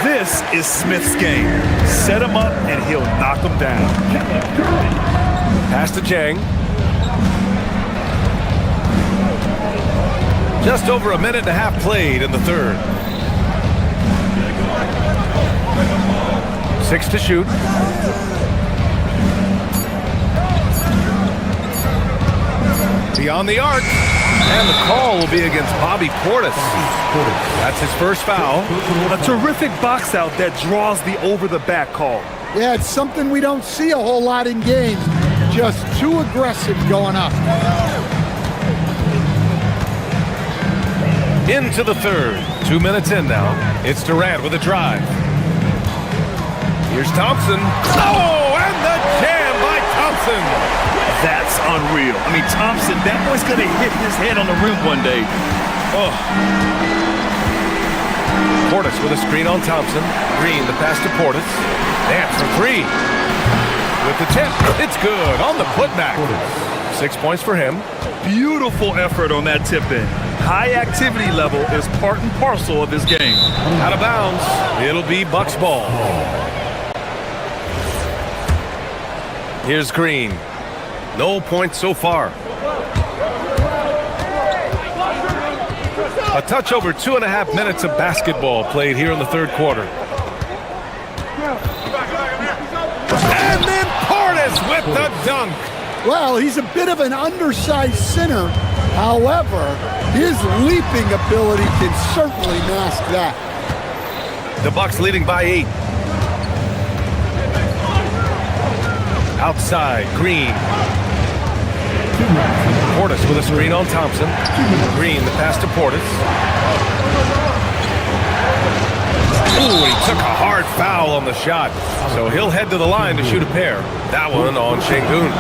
This is Smith's game. Set him up and he'll knock him down. Pass to Jang. Just over a minute and a half played in the third. 6 to shoot. Beyond the arc. And the call will be against Bobby Portis. That's his first foul. A terrific box out that draws the over-the-back call. Yeah, it's something we don't see a whole lot in games. Just too aggressive going up. Into the third. 2 minutes in now. It's Durant with a drive. Here's Thompson. Oh, and the jam by Thompson. That's unreal. I mean, Thompson, that boy's going to hit his head on the rim one day. Oh. Portis with a screen on Thompson. Green, the pass to Portis. Dance for 3. With the tip, it's good on the putback. 6 points for him. Beautiful effort on that tip-in. High activity level is part and parcel of his game. Out of bounds. It'll be Bucks ball. Here's Green. No points so far. A touch over 2.5 minutes of basketball played here in the third quarter. And then Portis with the dunk. Well, he's a bit of an undersized center. However, his leaping ability can certainly mask that. The Bucks leading by 8. Outside, Green. Portis with a screen on Thompson. Green, the pass to Portis. Ooh, he took a hard foul on the shot. So he'll head to the line to shoot a pair. That one on Şengün.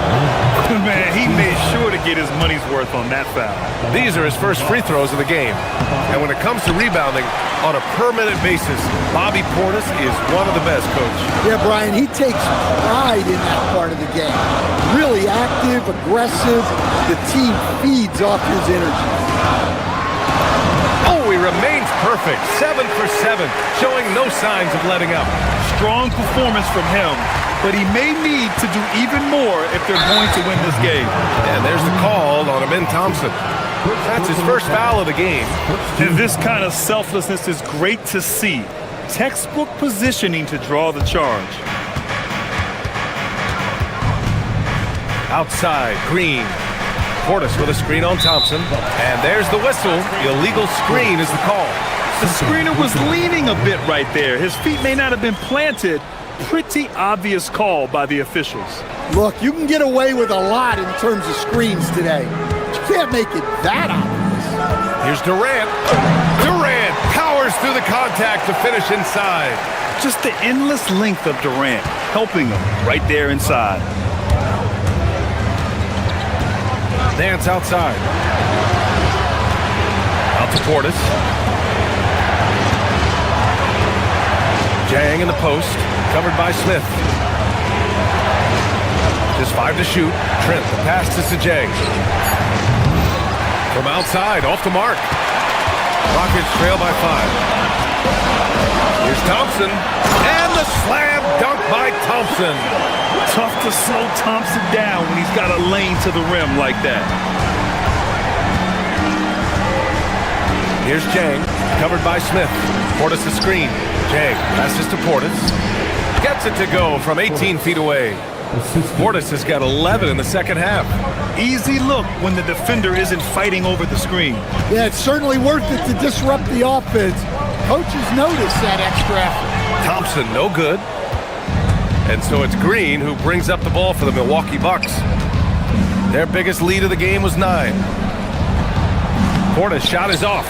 Man, he made sure to get his money's worth on that foul. These are his first free throws of the game. And when it comes to rebounding, on a per-minute basis, Bobby Portis is one of the best, Coach. Yeah, Brian, he takes pride in that part of the game. Really active, aggressive. The team feeds off his energy. Oh, he remains perfect. 7 for 7, showing no signs of letting up. Strong performance from him, but he may need to do even more if they're going to win this game. And there's the call on Amin Thompson. That's his first foul of the game. And this kind of selflessness is great to see. Textbook positioning to draw the charge. Outside, Green. Portis with a screen on Thompson. And there's the whistle. Illegal screen is the call. The screener was leaning a bit right there. His feet may not have been planted. Pretty obvious call by the officials. Look, you can get away with a lot in terms of screens today. You can't make it that obvious. Here's Durant. Durant powers through the contact to finish inside. Just the endless length of Durant, helping him right there inside. Dance outside. Out to Portis. Jang in the post, covered by Smith. Just 5 to shoot. Trent, the pass to Sajang. From outside, off the mark. Rockets trail by 5. Here's Thompson, and the slam dunk by Thompson. Tough to slow Thompson down when he's got a lane to the rim like that. Here's Jang, covered by Smith. Portis the screen. Jang passes to Portis. Gets it to go from 18 feet away. Portis has got 11 in the second half. Easy look when the defender isn't fighting over the screen. Yeah, it's certainly worth it to disrupt the offense. Coaches notice that extra effort. Thompson, no good. And so it's Green who brings up the ball for the Milwaukee Bucks. Their biggest lead of the game was 9. Portis' shot is off.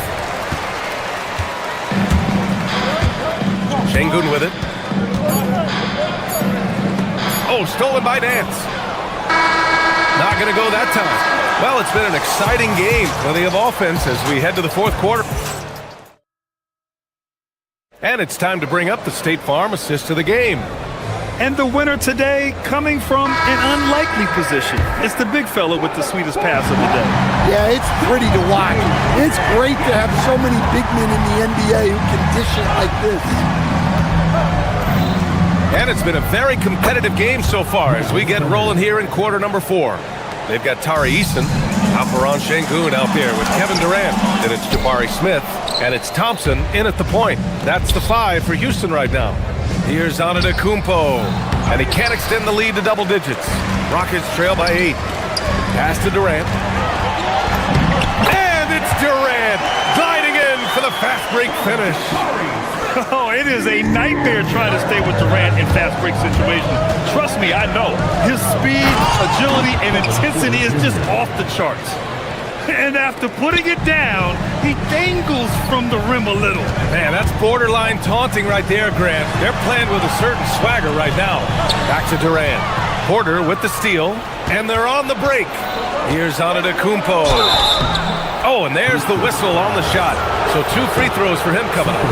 Şengün with it. Oh, stolen by Nance. Not going to go that time. Well, it's been an exciting game. Plenty of offense as we head to the fourth quarter. And it's time to bring up the State Farm assist of the game. And the winner today coming from an unlikely position. It's the big fella with the sweetest pass of the day. Yeah, it's pretty to watch. It's great to have so many big men in the NBA who can dish it like this. And it's been a very competitive game so far as we get rolling here in quarter number 4. They've got Tari Eason, Alperen Şengün out there with Kevin Durant. Then it's Jabari Smith, and it's Thompson in at the point. That's the 5 for Houston right now. Here's Antetokounmpo, and he can't extend the lead to double digits. Rockets trail by 8. Pass to Durant. And it's Durant gliding in for the fast break finish. Oh, it is a nightmare trying to stay with Durant in fast break situations. Trust me, I know. His speed, agility, and intensity is just off the charts. And after putting it down, he dangles from the rim a little. Man, that's borderline taunting right there, Grant. They're playing with a certain swagger right now. Back to Durant. Porter with the steal, and they're on the break. Here's Antetokounmpo. Oh, and there's the whistle on the shot. So 2 free throws for him coming up.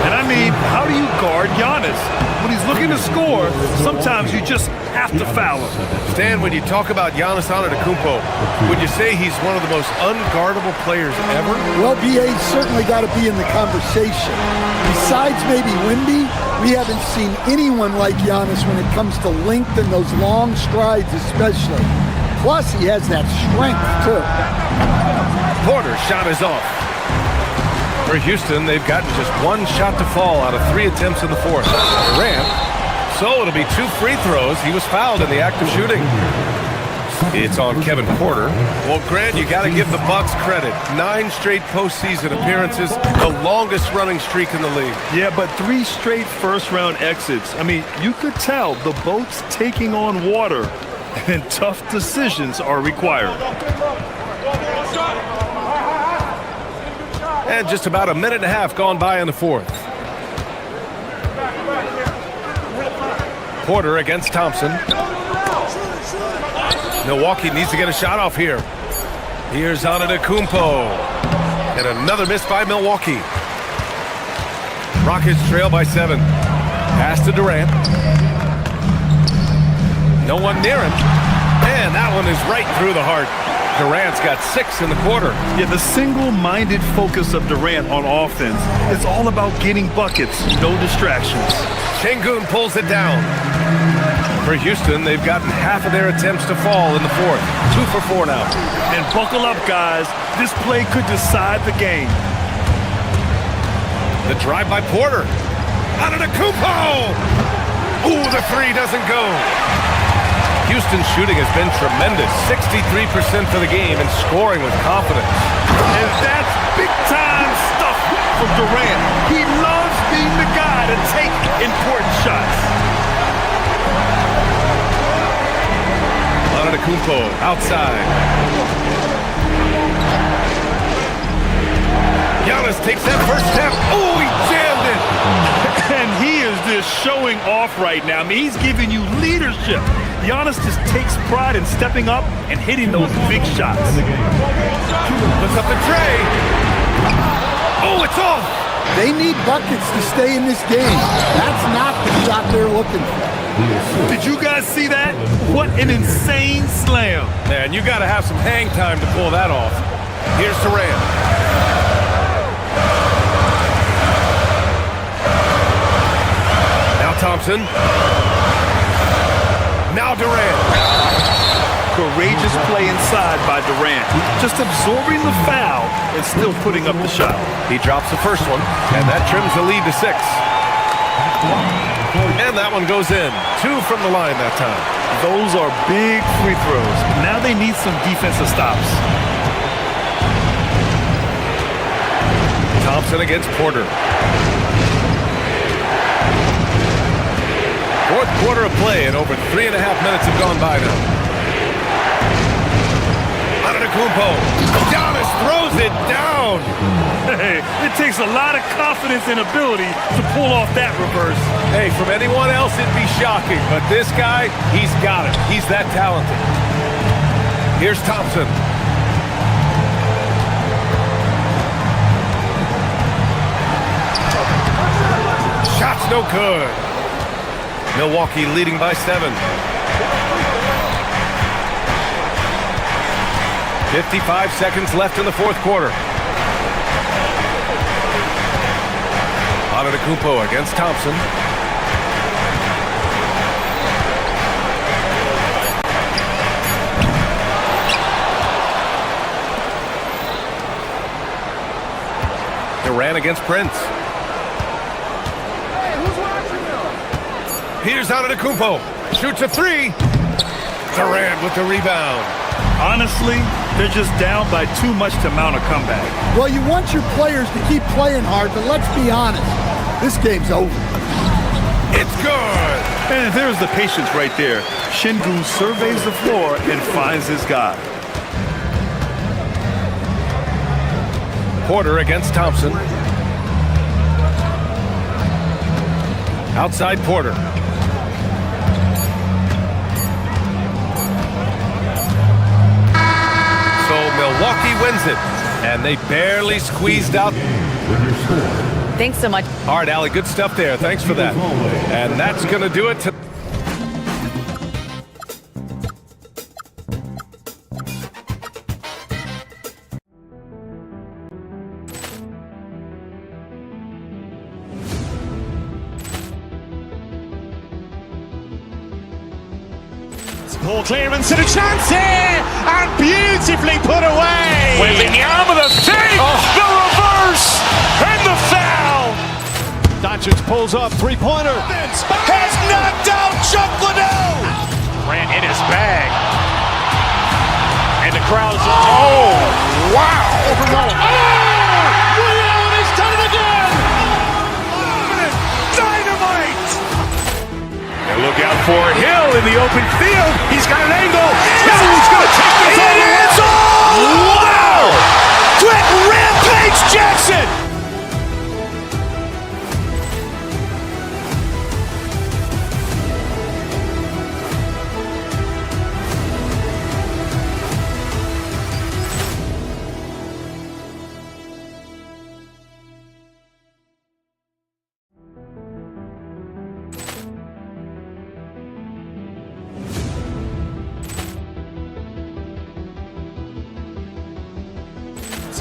And I mean, how do you guard Giannis? When he's looking to score, sometimes you just have to foul him. Stan, when you talk about Giannis Antetokounmpo, would you say he's one of the most unguardable players ever? Well, BA's certainly got to be in the conversation. Besides maybe Wemby, we haven't seen anyone like Giannis when it comes to length and those long strides especially. Plus, he has that strength, too. Porter's shot is off. For Houston, they've gotten just 1 shot to fall out of 3 attempts in the fourth. Durant, so it'll be 2 free throws. He was fouled in the act of shooting. It's on Kevin Porter. Well, Grant, you got to give the Bucks credit. 9 straight postseason appearances, the longest running streak in the league. Yeah, but 3 straight first-round exits. I mean, you could tell the boat's taking on water, and tough decisions are required. And just about a minute and a half gone by in the fourth. Porter against Thompson. Milwaukee needs to get a shot off here. Here's Antetokounmpo. And another miss by Milwaukee. Rockets trail by 7. Pass to Durant. No one near him. And that one is right through the heart. Durant's got 6 in the quarter. Yeah, the single-minded focus of Durant on offense is all about getting buckets, no distractions. Şengün pulls it down. For Houston, they've gotten half of their attempts to fall in the fourth. 2 for 4 now. And buckle up, guys. This play could decide the game. The drive by Porter. Antetokounmpo! Ooh, the 3 doesn't go. Houston's shooting has been tremendous. 63% for the game and scoring with confidence. And that's big-time stuff from Durant. He loves being the guy to take important shots. Antetokounmpo outside. Giannis takes that first step. Oh, he jammed it. And he is just showing off right now. I mean, he's giving you leadership. Giannis just takes pride in stepping up and hitting those big shots. Puts up the tray. Oh, it's off. They need buckets to stay in this game. That's not the shot they're looking for. Did you guys see that? What an insane slam. Man, you got to have some hang time to pull that off. Here's Durant. Now Thompson. Now Durant. Courageous play inside by Durant. Just absorbing the foul and still putting up the shot. He drops the first one, and that trims the lead to 6. And that one goes in. 2 from the line that time. Those are big free throws. Now they need some defensive stops. Thompson against Porter. Fourth quarter of play, and over 3.5 minutes have gone by now. Giannis throws it down. Hey, it takes a lot of confidence and ability to pull off that reverse. Hey, from anyone else it'd be shocking, but this guy, he's got it. He's that talented. Here's Thompson. Shot's no good. Milwaukee leading by 7. 55 seconds left in the fourth quarter. Antetokounmpo against Thompson. Durant against Prince. Hey, who's watching though? Here's Antetokounmpo. Shoots a 3. Durant with the rebound. Honestly, they're just down by too much to mount a comeback. Well, you want your players to keep playing hard, but let's be honest. This game's over. It's good. And there's the patience right there. Şengün surveys the floor and finds his guy. Porter against Thompson. Outside Porter. So Milwaukee wins it, and they barely squeezed out. Thanks so much. All right, Allie, good stuff there. Thanks for that. And that's going to do it. Ball clearance and a chance here, and beautifully put away. Wembanyama the fake, the reverse, and the foul. Doncic pulls up, three-pointer. Has knocked out Chuck Liddell. Ran in his bag, and the crowd is. Oh, wow! Liddell, and he's done it again. Dynamite! And look out for Hill in the open field. He's got an angle. He's going to take this all the way. Wow! Quick Rampage Jackson!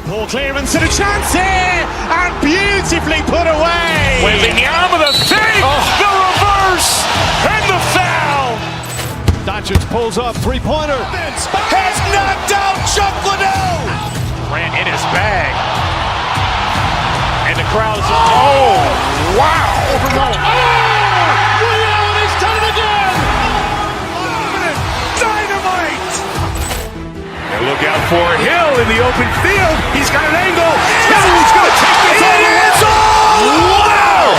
Ball clearance and a chance here, and beautifully put away. Wembanyama the fake, the reverse, and the foul. Doncic pulls up, three-pointer. Has knocked out Chuck Liddell. Ran in his bag, and the crowd is. Oh, wow! Liddell, and he's done it again. Dynamite! And look out for Hill in the open field. He's got an angle. He's going to take this all the way. Wow!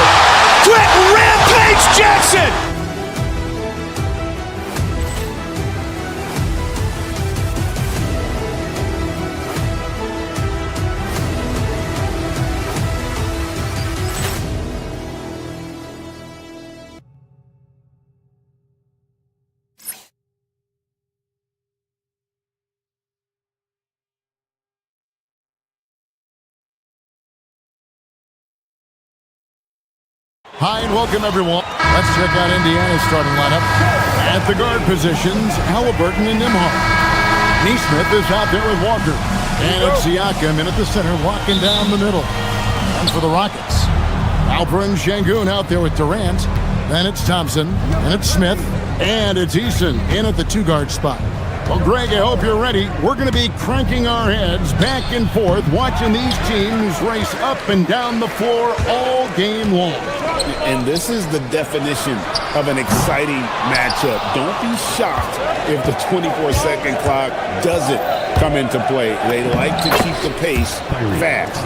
Quick Rampage Jackson! Hi, and welcome, everyone. Let's check out Indiana's starting lineup. At the guard positions, Halliburton and Nembhard. Neesmith is out there with Walker. And it's Siakam in at the center, walking down the middle. And for the Rockets, Alperen Sengun out there with Durant. Then it's Thompson, and it's Smith, and it's Eason in at the two-guard spot. Well, Greg, I hope you're ready. We're going to be cranking our heads back and forth, watching these teams race up and down the floor all game long. And this is the definition of an exciting matchup. Don't be shocked if the 24-second clock doesn't come into play. They like to keep the pace fast.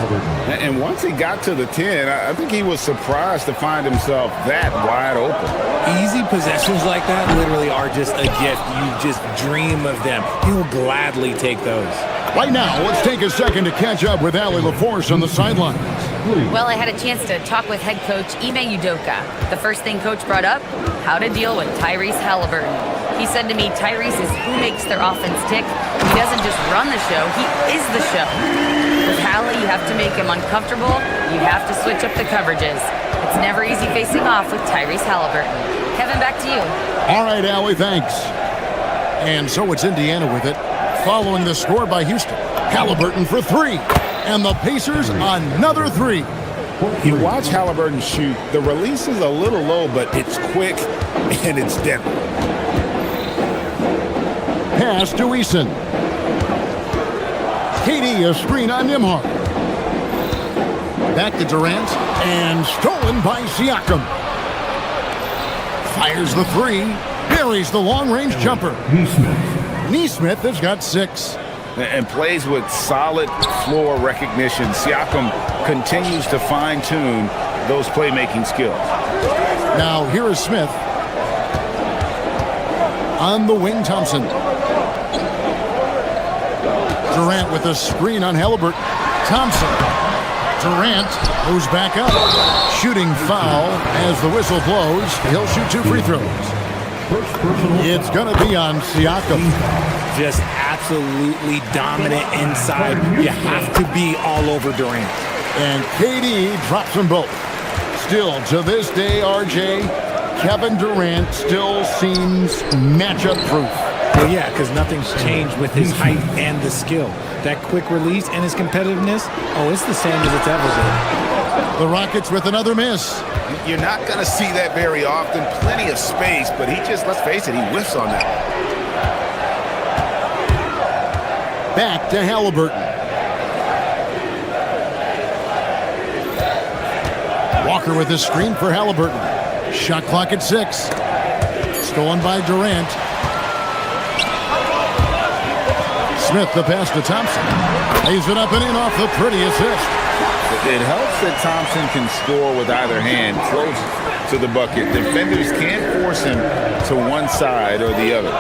And once he got to the 10, I think he was surprised to find himself that wide open. Easy possessions like that literally are just a gift. You just dream of them. He'll gladly take those. Right now, let's take a second to catch up with Allie LaForce on the sidelines. Well, I had a chance to talk with head coach Ime Udoka. The first thing coach brought up, how to deal with Tyrese Halliburton. He said to me, Tyrese is who makes their offense tick. He doesn't just run the show, he is the show. With Hallie, you have to make him uncomfortable. You have to switch up the coverages. It's never easy facing off with Tyrese Halliburton. Kevin, back to you. All right, Allie, thanks. And so it's Indiana with it, following the score by Houston. Halliburton for three. And the Pacers another three. You watch Halliburton shoot. The release is a little low, but it's quick and it's deadly. Pass to Eason. KD, a screen on Nembhard. Back to Durant, and stolen by Siakam. Fires the three, buries the long-range jumper. Neesmith has got 6. And plays with solid floor recognition. Siakam continues to fine-tune those playmaking skills. Now here is Smith. On the wing, Thompson. Durant with a screen on Halliburton. Thompson. Durant goes back up. Shooting foul as the whistle blows. He'll shoot 2 free throws. It's going to be on Siakam. Just absolutely dominant inside. You have to be all over Durant. And KD drops them both. Still, to this day, RJ, Kevin Durant still seems matchup proof. Well, yeah, because nothing's changed with his height and the skill. That quick release and his competitiveness, it's the same as it's ever been. The Rockets with another miss. You're not going to see that very often. Plenty of space, but he just, let's face it, he whiffs on that. Back to Halliburton. Walker with a screen for Halliburton. Shot clock at 6. Stolen by Durant. Smith, the pass to Thompson. Lays it up and in off the pretty assist. It helps that Thompson can score with either hand close to the bucket. Defenders can't force him to one side or the other.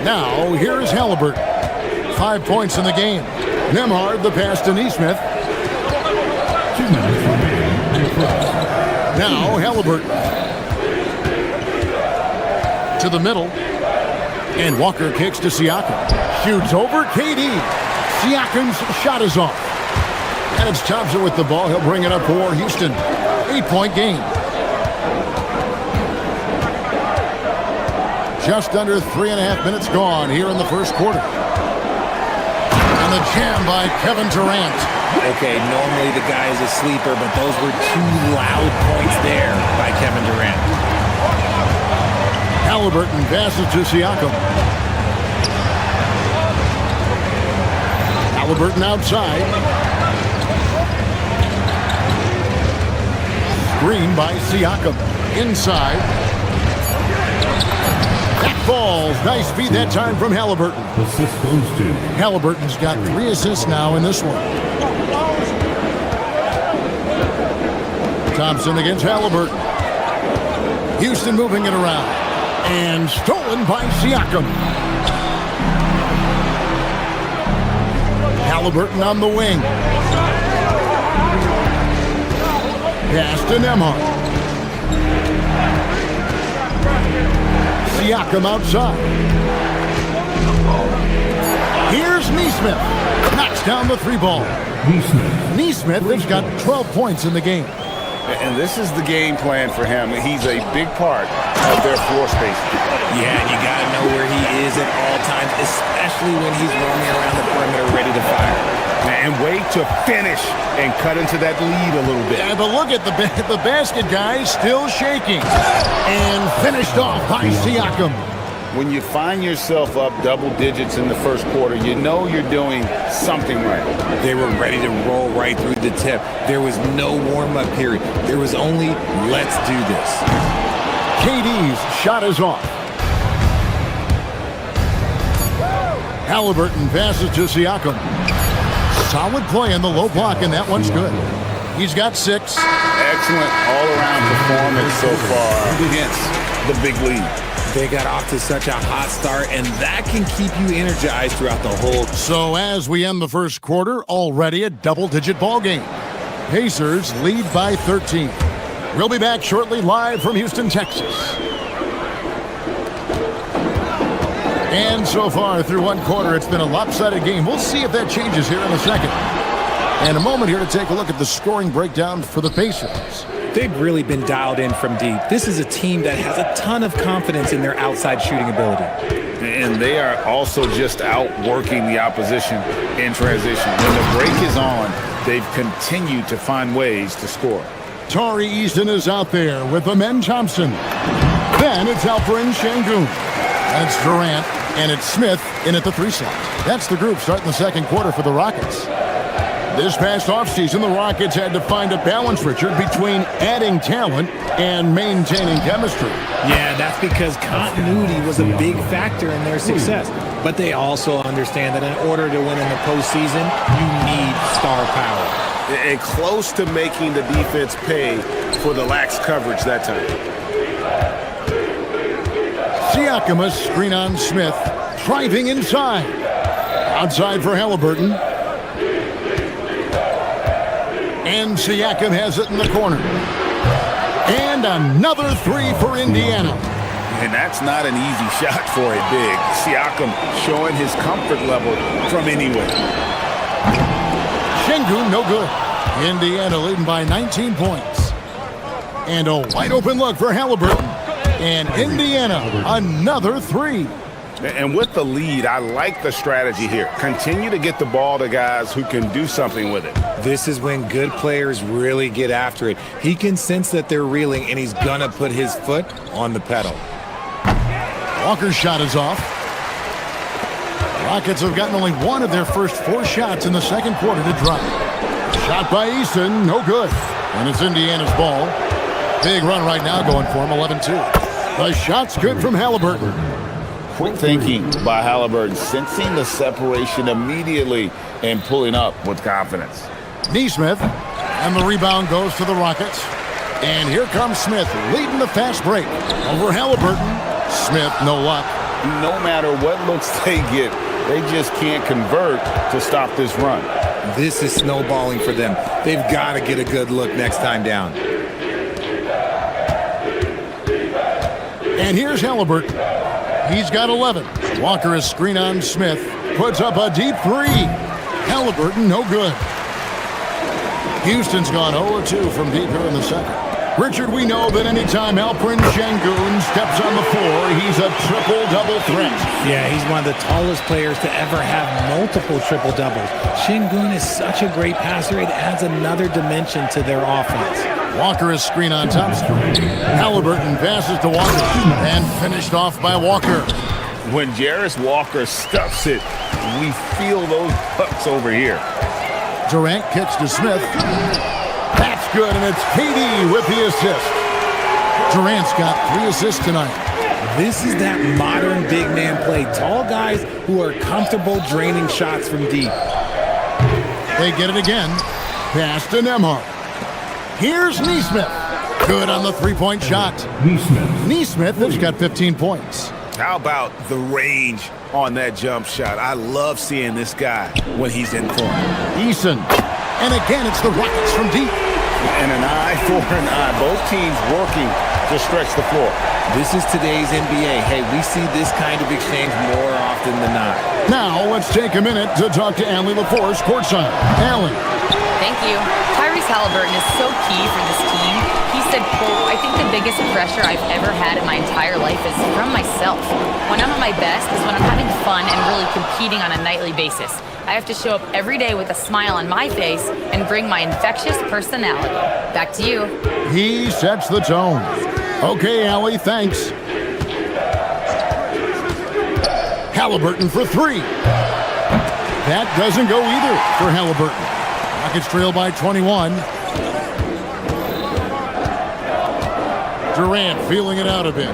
Now, here's Halliburton. 5 points in the game. Nembhard, the pass to Neesmith. Now, Halliburton. To the middle. And Walker kicks to Siakam. Shoots over KD. Siakam's shot is off. And it's Thompson with the ball. He'll bring it up for Houston. 8-point game. Just under 3.5 minutes gone here in the first quarter. And the jam by Kevin Durant. Okay, normally the guy is a sleeper, but those were 2 loud points there by Kevin Durant. Halliburton passes to Siakam. Halliburton outside. Screen by Siakam. Inside. That falls. Nice feed that time from Halliburton. Assist goes to Halliburton's got 3 assists now in this one. Thompson against Halliburton. Houston moving it around. And stolen by Siakam. Halliburton on the wing. Pass to Nembhard. Siakam outside. Here's Neesmith. Knocks down the 3 ball. Neesmith has got 12 points in the game. And this is the game plan for him. He's a big part of their floor space. Yeah, you got to know where he is at all times, especially when he's roaming around the perimeter ready to fire. And wait to finish and cut into that lead a little bit. Yeah, but look at the basket, guys, still shaking. And finished off by Siakam. When you find yourself up double digits in the first quarter, you know you're doing something right. They were ready to roll right through the tip. There was no warm-up period. There was only, let's do this. KD's shot is off. Halliburton passes to Siakam. Solid play in the low block, and that one's good. He's got 6. Excellent all-around performance so far against the big lead. They got off to such a hot start, and that can keep you energized throughout the whole. So as we end the first quarter, already a double-digit ball game. Pacers lead by 13. We'll be back shortly live from Houston, Texas. And so far through one quarter, it's been a lopsided game. We'll see if that changes here in a second. And a moment here to take a look at the scoring breakdown for the Pacers. They've really been dialed in from deep. This is a team that has a ton of confidence in their outside shooting ability. And they are also just outworking the opposition in transition. When the break is on, they've continued to find ways to score. Tari Easton is out there with Amen Thompson. Then it's Alperen Şengün. And it's Durant, and it's Smith in at the 3 slot. That's the group starting the second quarter for the Rockets. This past offseason, the Rockets had to find a balance, Richard, between adding talent and maintaining chemistry. Yeah, that's because continuity was a big factor in their success. But they also understand that in order to win in the postseason, you need star power. And close to making the defense pay for the lax coverage that time. Siakam, a screen on Smith, driving inside. Outside for Halliburton. And Siakam has it in the corner. And another 3 for Indiana. And that's not an easy shot for a big. Siakam showing his comfort level from anywhere. Şengün, no good. Indiana leading by 19 points. And a wide open look for Halliburton. And Indiana, another 3. And with the lead, I like the strategy here. Continue to get the ball to guys who can do something with it. This is when good players really get after it. He can sense that they're reeling, and he's going to put his foot on the pedal. Walker's shot is off. Rockets have gotten only 1 of their first 4 shots in the second quarter to drop. Shot by Easton, no good. And it's Indiana's ball. Big run right now going for him, 11-2. The shot's good from Halliburton. Quick thinking by Halliburton, sensing the separation immediately and pulling up with confidence. Nesmith, and the rebound goes to the Rockets. And here comes Smith, leading the fast break. Over Halliburton. Smith, no luck. No matter what looks they get, they just can't convert to stop this run. This is snowballing for them. They've got to get a good look next time down. And here's Halliburton. He's got 11. Walker is screen on Smith. Puts up a deep 3. Halliburton, no good. Houston's gone 0-2 from deep here in the second. Richard, we know that anytime Alperen Şengün steps on the floor, he's a triple-double threat. Yeah, he's one of the tallest players to ever have multiple triple-doubles. Şengün is such a great passer, it adds another dimension to their offense. Walker is screen on Thompson. Halliburton passes to Walker and finished off by Walker. When Jarris Walker stuffs it, we feel those pucks over here. Durant kicks to Smith. That's good, and it's KD with the assist. Durant's got 3 assists tonight. This is that modern big man play. Tall guys who are comfortable draining shots from deep. They get it again. Pass to Nembhard. Here's Nesmith. Good on the 3-point shot. Nesmith has got 15 points. How about the range on that jump shot? I love seeing this guy when he's in form. Eason. And again, it's the Rockets from deep. And an eye for an eye. Both teams working to stretch the floor. This is today's NBA. Hey, we see this kind of exchange more often than not. Now, let's take a minute to talk to Allie LaForce courtside. Allie. Thank you. Tyrese Tyrese Halliburton is so key for this team. He said, quote, "I think the biggest pressure I've ever had in my entire life is from myself. When I'm at my best is when I'm having fun and really competing on a nightly basis. I have to show up every day with a smile on my face and bring my infectious personality." Back to you. He sets the tone. Okay, Allie, thanks. Halliburton for three. That doesn't go either for Halliburton. Rockets trail by 21. Durant feeling it out a bit.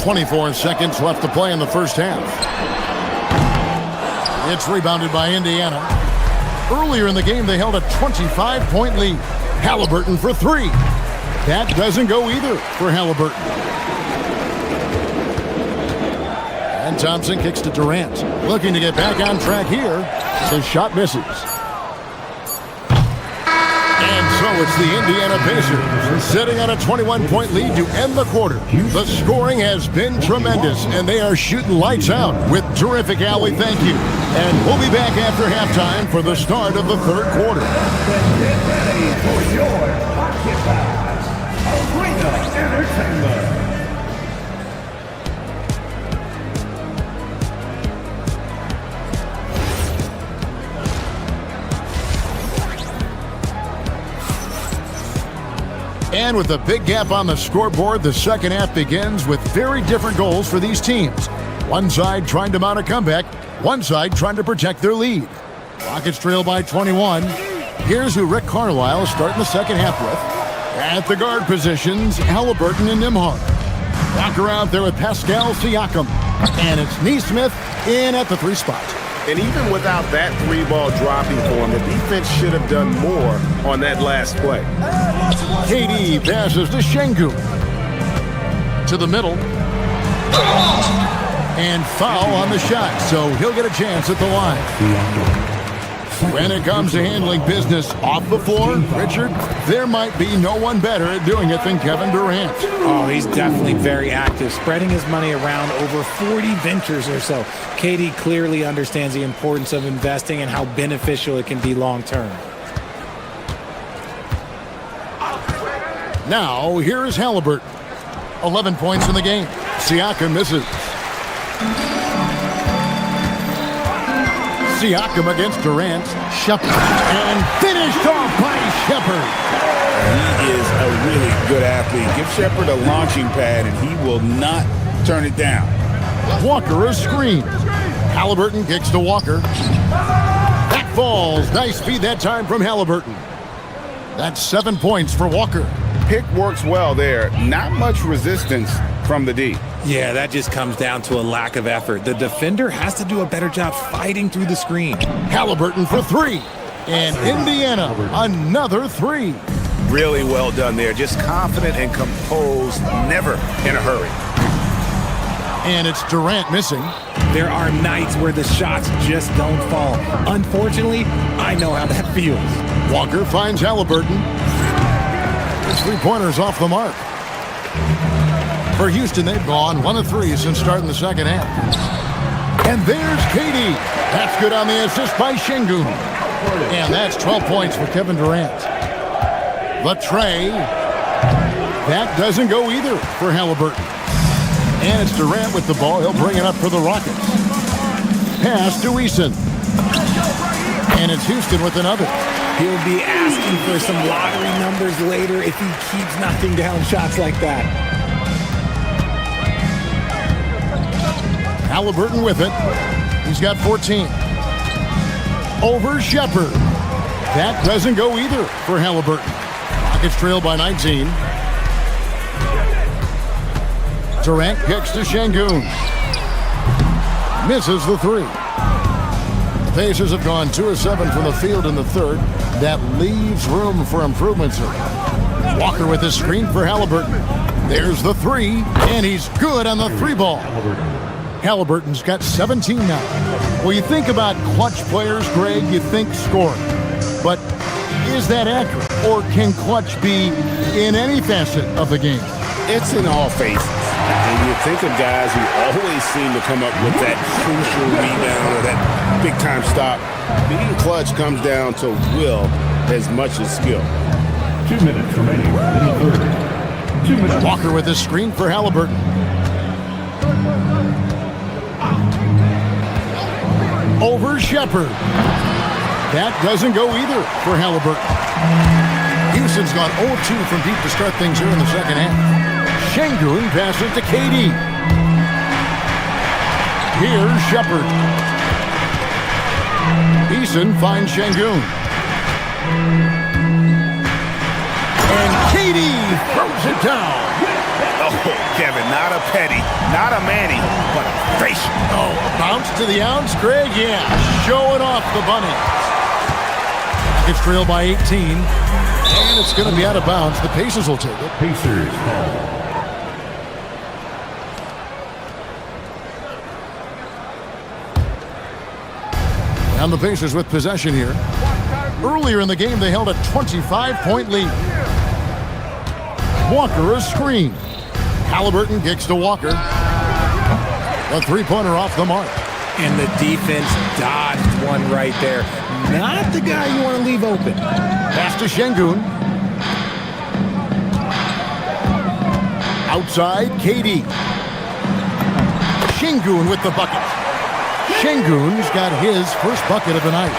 24 seconds left to play in the first half. It's rebounded by Indiana. Earlier in the game, they held a 25-point lead. Halliburton for three. That doesn't go either for Halliburton. And Thompson kicks to Durant. Looking to get back on track here. The shot misses. And so it's the Indiana Pacers sitting on a 21-point lead to end the quarter. The scoring has been tremendous, and they are shooting lights out with terrific alley. Thank you. And we'll be back after halftime for the start of the third quarter. Get ready for your Pocket Pass Arena Entertainment. And with a big gap on the scoreboard, the second half begins with very different goals for these teams. One side trying to mount a comeback, one side trying to protect their lead. Rockets trail by 21. Here's who Rick Carlisle is starting the second half with. At the guard positions, Halliburton and Nembhard. Walker out there with Pascal Siakam. And it's Nesmith in at the three spot. And even without that three ball dropping for him, the defense should have done more on that last play. KD passes to Şengün. To the middle. And foul on the shot, so he'll get a chance at the line. When it comes to handling business off the floor, Richard, there might be no one better at doing it than Kevin Durant. Oh, he's definitely very active, spreading his money around over 40 ventures or so. KD clearly understands the importance of investing and how beneficial it can be long term. Now, here is Halliburton. 11 points in the game. Siakam misses. Siakam against Durant. Shepard. And finished off by Shepard. He is a really good athlete. Give Shepard a launching pad, and he will not turn it down. Walker a screen. Halliburton kicks to Walker. That falls. Nice feed that time from Halliburton. That's 7 points for Walker. Pick works well there. Not much resistance from the D. Yeah, that just comes down to a lack of effort. The defender has to do a better job fighting through the screen. Halliburton for three. And Indiana, another three. Really well done there. Just confident and composed, never in a hurry. And it's Durant missing. There are nights where the shots just don't fall. Unfortunately, I know how that feels. Walker finds Halliburton. His three-pointer's off the mark. For Houston, they've gone 1 of 3 since starting the second half. And there's KD. That's good on the assist by Şengün. And that's 12 points for Kevin Durant. The tray. That doesn't go either for Halliburton. And it's Durant with the ball. He'll bring it up for the Rockets. Pass to Eason. And it's Houston with another. He'll be asking for some lottery numbers later if he keeps knocking down shots like that. Halliburton with it. He's got 14. Over Shepard. That doesn't go either for Halliburton. Rockets trail by 19. Durant kicks to Şengün. Misses the three. The Pacers have gone 2 of 7 from the field in the third. That leaves room for improvements. Walker with his screen for Halliburton. There's the three, and he's good on the three ball. Halliburton's got 17 now. When you think about clutch players, Greg, you think scoring. But is that accurate? Or can clutch be in any facet of the game? It's in all phases. And you think of guys who always seem to come up with that crucial rebound or that big-time stop. Being clutch comes down to will as much as skill. 2 minutes remaining in the third. 2 minutes. Walker with a screen for Halliburton. Over Shepard. That doesn't go either for Halliburton. Houston's gone 0-2 from deep to start things here in the second half. Şengün passes to KD. Here's Shepard. Eason finds Şengün. And KD throws it down. Oh, Kevin, not a petty, not a Manny, but a facial. Oh, a bounce to the ounce, Greg? Yeah, showing off the bunny. It's trailed by 18, and it's going to be out of bounds. The Pacers will take it. Pacers. And the Pacers with possession here. Earlier in the game, they held a 25-point lead. Walker a screen. Halliburton kicks to Walker. A three-pointer off the mark. And the defense dodged one right there. Not the guy you want to leave open. Pass to Şengün. Outside, KD. Şengün with the bucket. Şengün's got his first bucket of the night.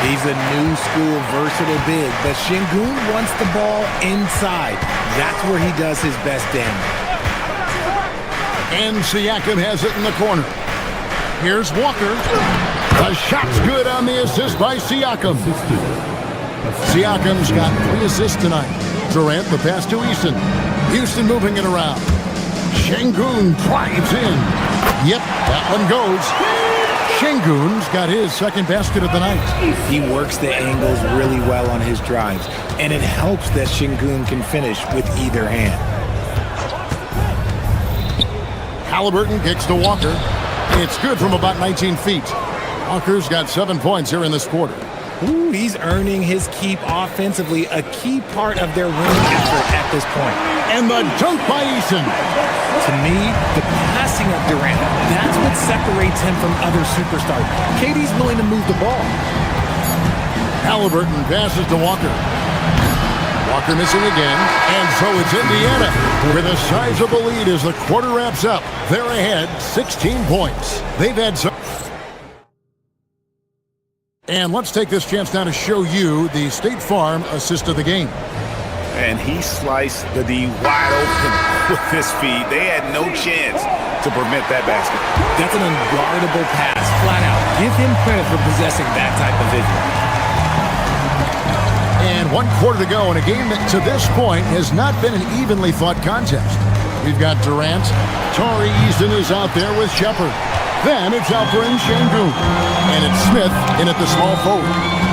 He's a new school versatile big, but Şengün wants the ball inside. That's where he does his best damage. And Siakam has it in the corner. Here's Walker. The shot's good on the assist by Siakam. Siakam's got 3 assists tonight. Durant the pass to Eason. Houston moving it around. Şengün drives in. Yep, that one goes. Şengün's got his second basket of the night. He works the angles really well on his drives, and it helps that Şengün can finish with either hand. Halliburton kicks to Walker. It's good from about 19 feet. Walker's got 7 points here in this quarter. Ooh, he's earning his keep offensively, a key part of their winning effort at this point. And the dunk by Eason. To me, the passing of Durant, that's what separates him from other superstars. KD's willing to move the ball. Halliburton passes to Walker. Walker missing again, and so it's Indiana with a sizable lead as the quarter wraps up. They're ahead 16 points. They've had some. And let's take this chance now to show you the State Farm assist of the game. And he sliced the D wide open with his feet. They had no chance to prevent that basket. That's an unguardable pass, flat out. Give him credit for possessing that type of vision. And 1 quarter to go in a game that to this point has not been an evenly fought contest. We've got Durant. Tari Eason is out there with Shepard. Then it's Alperen Şengün. And it's Smith in at the small forward.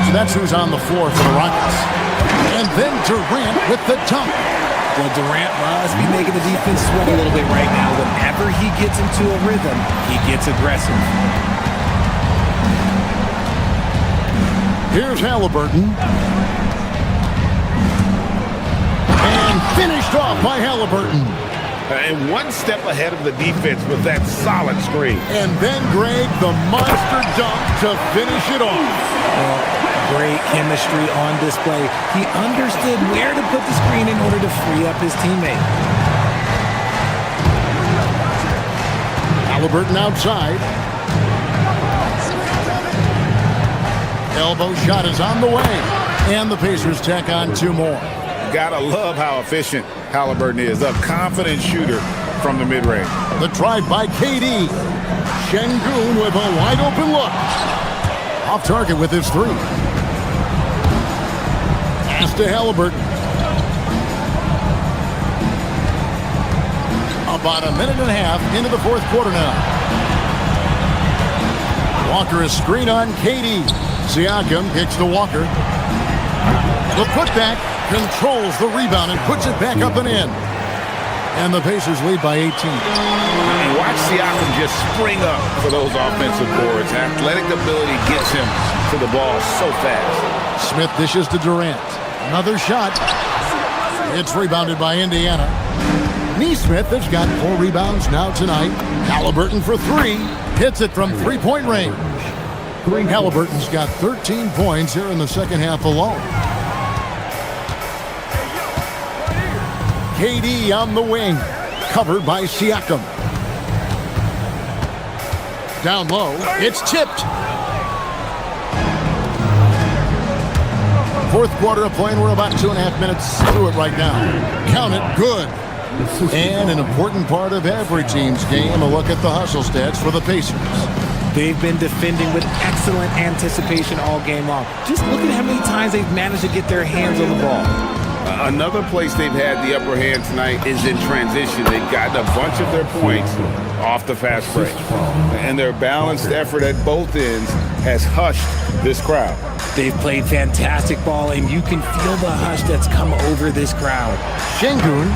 So that's who's on the floor for the Rockets. And then Durant with the dunk. Well, Durant must be making the defense sweat a little bit right now. Whenever he gets into a rhythm, he gets aggressive. Here's Halliburton. And finished off by Halliburton. And 1 step ahead of the defense with that solid screen. And then Greg, the monster dunk to finish it off. Well, great chemistry on display. He understood where to put the screen in order to free up his teammate. Halliburton outside. Elbow shot is on the way. And the Pacers tack on 2 more. Gotta love how efficient Halliburton is. A confident shooter from the mid-range. The drive by KD. Şengün with a wide open look. Off target with his 3. Pass to Halliburton. About a minute and a half into the 4th quarter now. Walker is screen on KD. Siakam kicks to Walker. The putback controls the rebound and puts it back up and in. And the Pacers lead by 18. And watch Siakam just spring up for those offensive boards. Athletic ability gets him to the ball so fast. Smith dishes to Durant. Another shot. It's rebounded by Indiana. Neesmith has got 4 rebounds now tonight. Halliburton for 3. Hits it from three-point range. Halliburton's got 13 points here in the second half alone. KD on the wing. Covered by Siakam. Down low. It's tipped. Fourth quarter of play, and we're about 2.5 minutes through it right now. Count it, good. And an important part of every team's game, a look at the hustle stats for the Pacers. They've been defending with excellent anticipation all game long. Just look at how many times they've managed to get their hands on the ball. Another place they've had the upper hand tonight is in transition. They've gotten a bunch of their points off the fast break. And their balanced effort at both ends has hushed this crowd. They've played fantastic ball, and you can feel the hush that's come over this crowd. Şengün,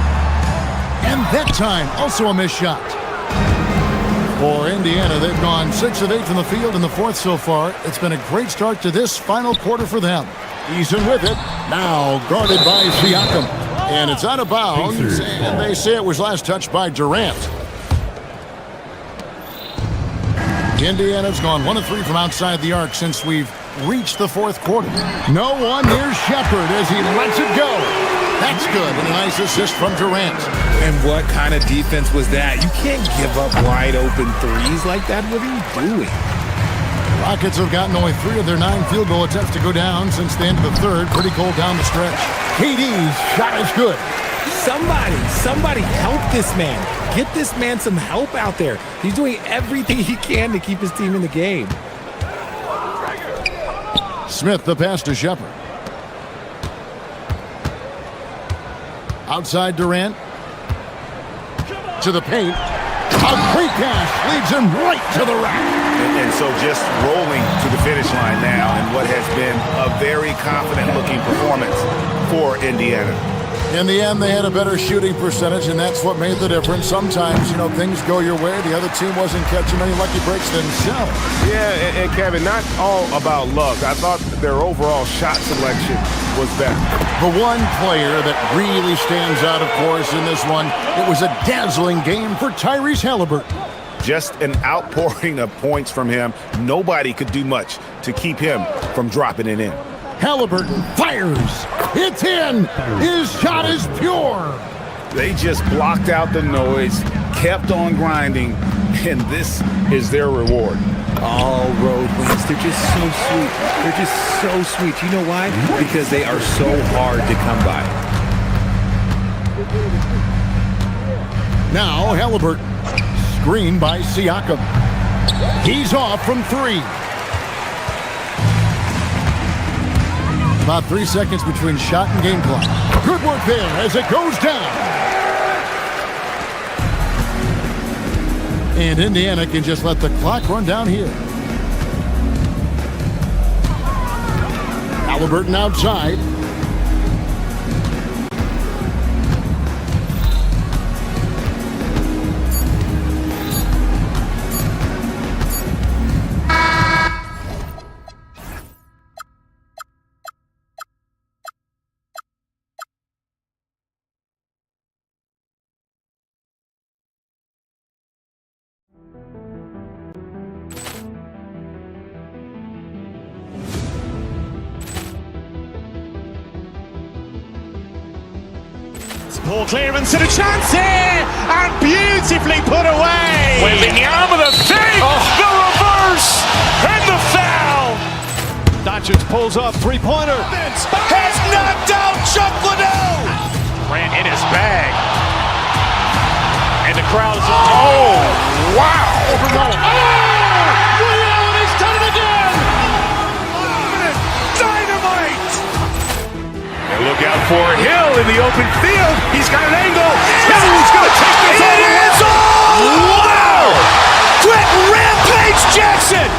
and that time also a missed shot. For Indiana, they've gone 6 of 8 from the field in the fourth so far. It's been a great start to this final quarter for them. He's in with it. Now guarded by Siakam. And it's out of bounds, and they say it was last touched by Durant. Indiana's gone 1 of 3 from outside the arc since we've reached the fourth quarter. No one near Shepherd as he lets it go. That's good, and a nice assist from Durant. And what kind of defense was that? You can't give up wide open threes like that. What are you doing? Rockets have gotten only 3 of their 9 field goal attempts to go down since the end of the third. Pretty cold down the stretch. KD's shot is good. Somebody help this man. Get this man some help out there. He's doing everything he can to keep his team in the game. Smith, the pass to Shepherd. Outside Durant. To the paint. A great pass leads him right to the rack. And so just rolling to the finish line now in what has been a very confident-looking performance for Indiana. In the end, they had a better shooting percentage, and that's what made the difference. Sometimes, things go your way. The other team wasn't catching many lucky breaks themselves. Yeah, and Kevin, not all about luck. I thought their overall shot selection was better. The one player that really stands out, of course, in this one, it was a dazzling game for Tyrese Halliburton. Just an outpouring of points from him. Nobody could do much to keep him from dropping it in. Halliburton fires. It's in. His shot is pure. They just blocked out the noise, kept on grinding, and this is their reward. All road wins. They're just so sweet. They're just so sweet. You know why? Because they are so hard to come by. Now Halliburton. Screen by Siakam. He's off from 3. About 3 seconds between shot and game clock. Good work there as it goes down. And Indiana can just let the clock run down here. Halliburton outside. Ball clearance and a chance here, and beautifully put away. With the arm of the fake, the reverse, and the foul. Doncic pulls up, three-pointer. Has knocked out Chuck Liddell. Grant in his bag, and the crowd is. Oh, wow! Liddell has done it again. Dynamite. And look out for Hill in the open field. He's got an angle. Hill's going to take this all the way. Wow! Quick Rampage Jackson.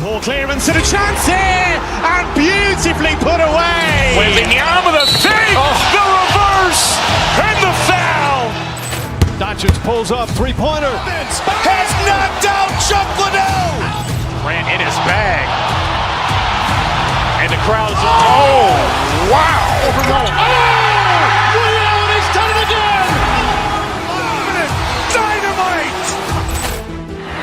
Ball clearance and a chance here, and beautifully put away. Waving the arm of the feet, the reverse, and the foul. Doncic pulls up, three-pointer. Has knocked out Chuck Liddell. Grant in his bag. And the crowd's wow. He's done it again. Dynamite.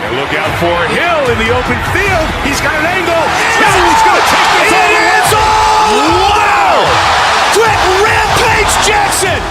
And look out for Hill in the open field. He's got an angle. Hill's going to take this all the way. Wow! Quick Rampage Jackson.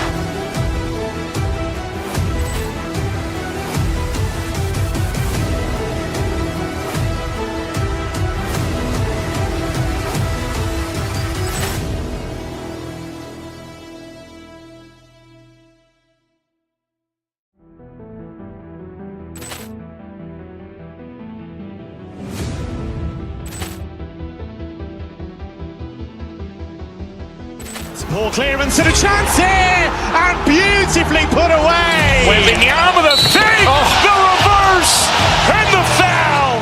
Ball clearance and a chance here, and beautifully put away. Waving the arm of the feet, the reverse, and the foul.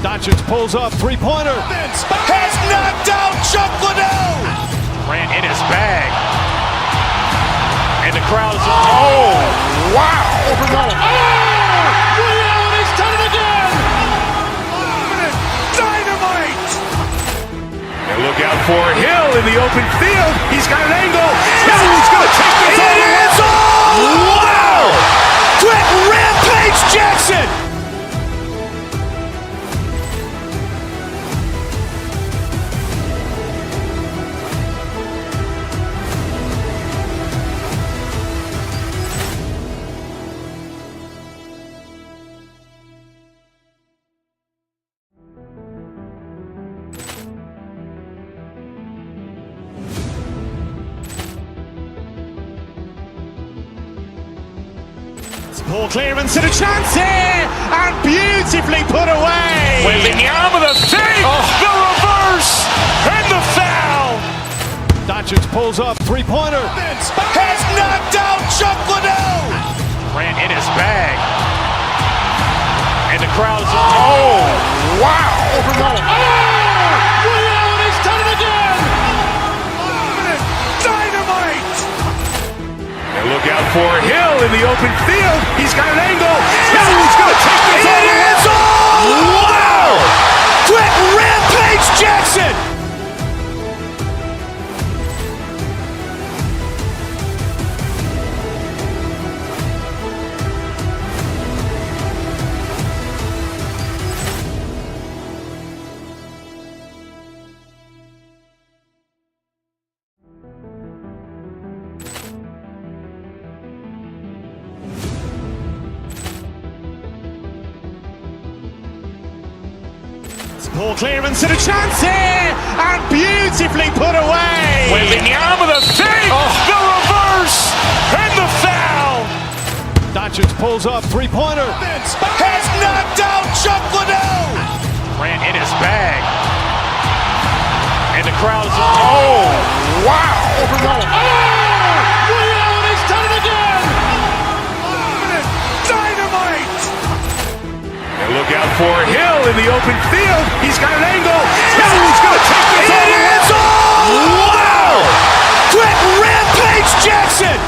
Doncic pulls up, three-pointer. Has knocked out Chuck Liddell. Grant in his bag. And the crowd's wow. He's done it again. Dynamite. And look out for Hill in the open field. He's got an angle. Hill's going to take this all the way. Wow! Quick Rampage Jackson. Ball clearance and a chance here, and beautifully put away. Waving the arm of the feet, the reverse, and the foul. Doncic pulls up, three-pointer. Has knocked out Chuck Liddell. Grant in his bag. And the crowd's wow. He's done it again. Dynamite. And look out for Hill in the open field. He's got an angle. Hill's going to take this all the way. Wow! Quick Rampage Jackson. Ball clearance and a chance here, and beautifully put away. Waving the arm of the feet, the reverse, and the foul. Doncic pulls up, three-pointer. Has knocked out Chuck Liddell. Grant in his bag. And the crowd's wow. He's done it again. Dynamite. And look out for Hill in the open field. He's got an angle. Hill's going to take this all the way. Wow! Quick Rampage Jackson.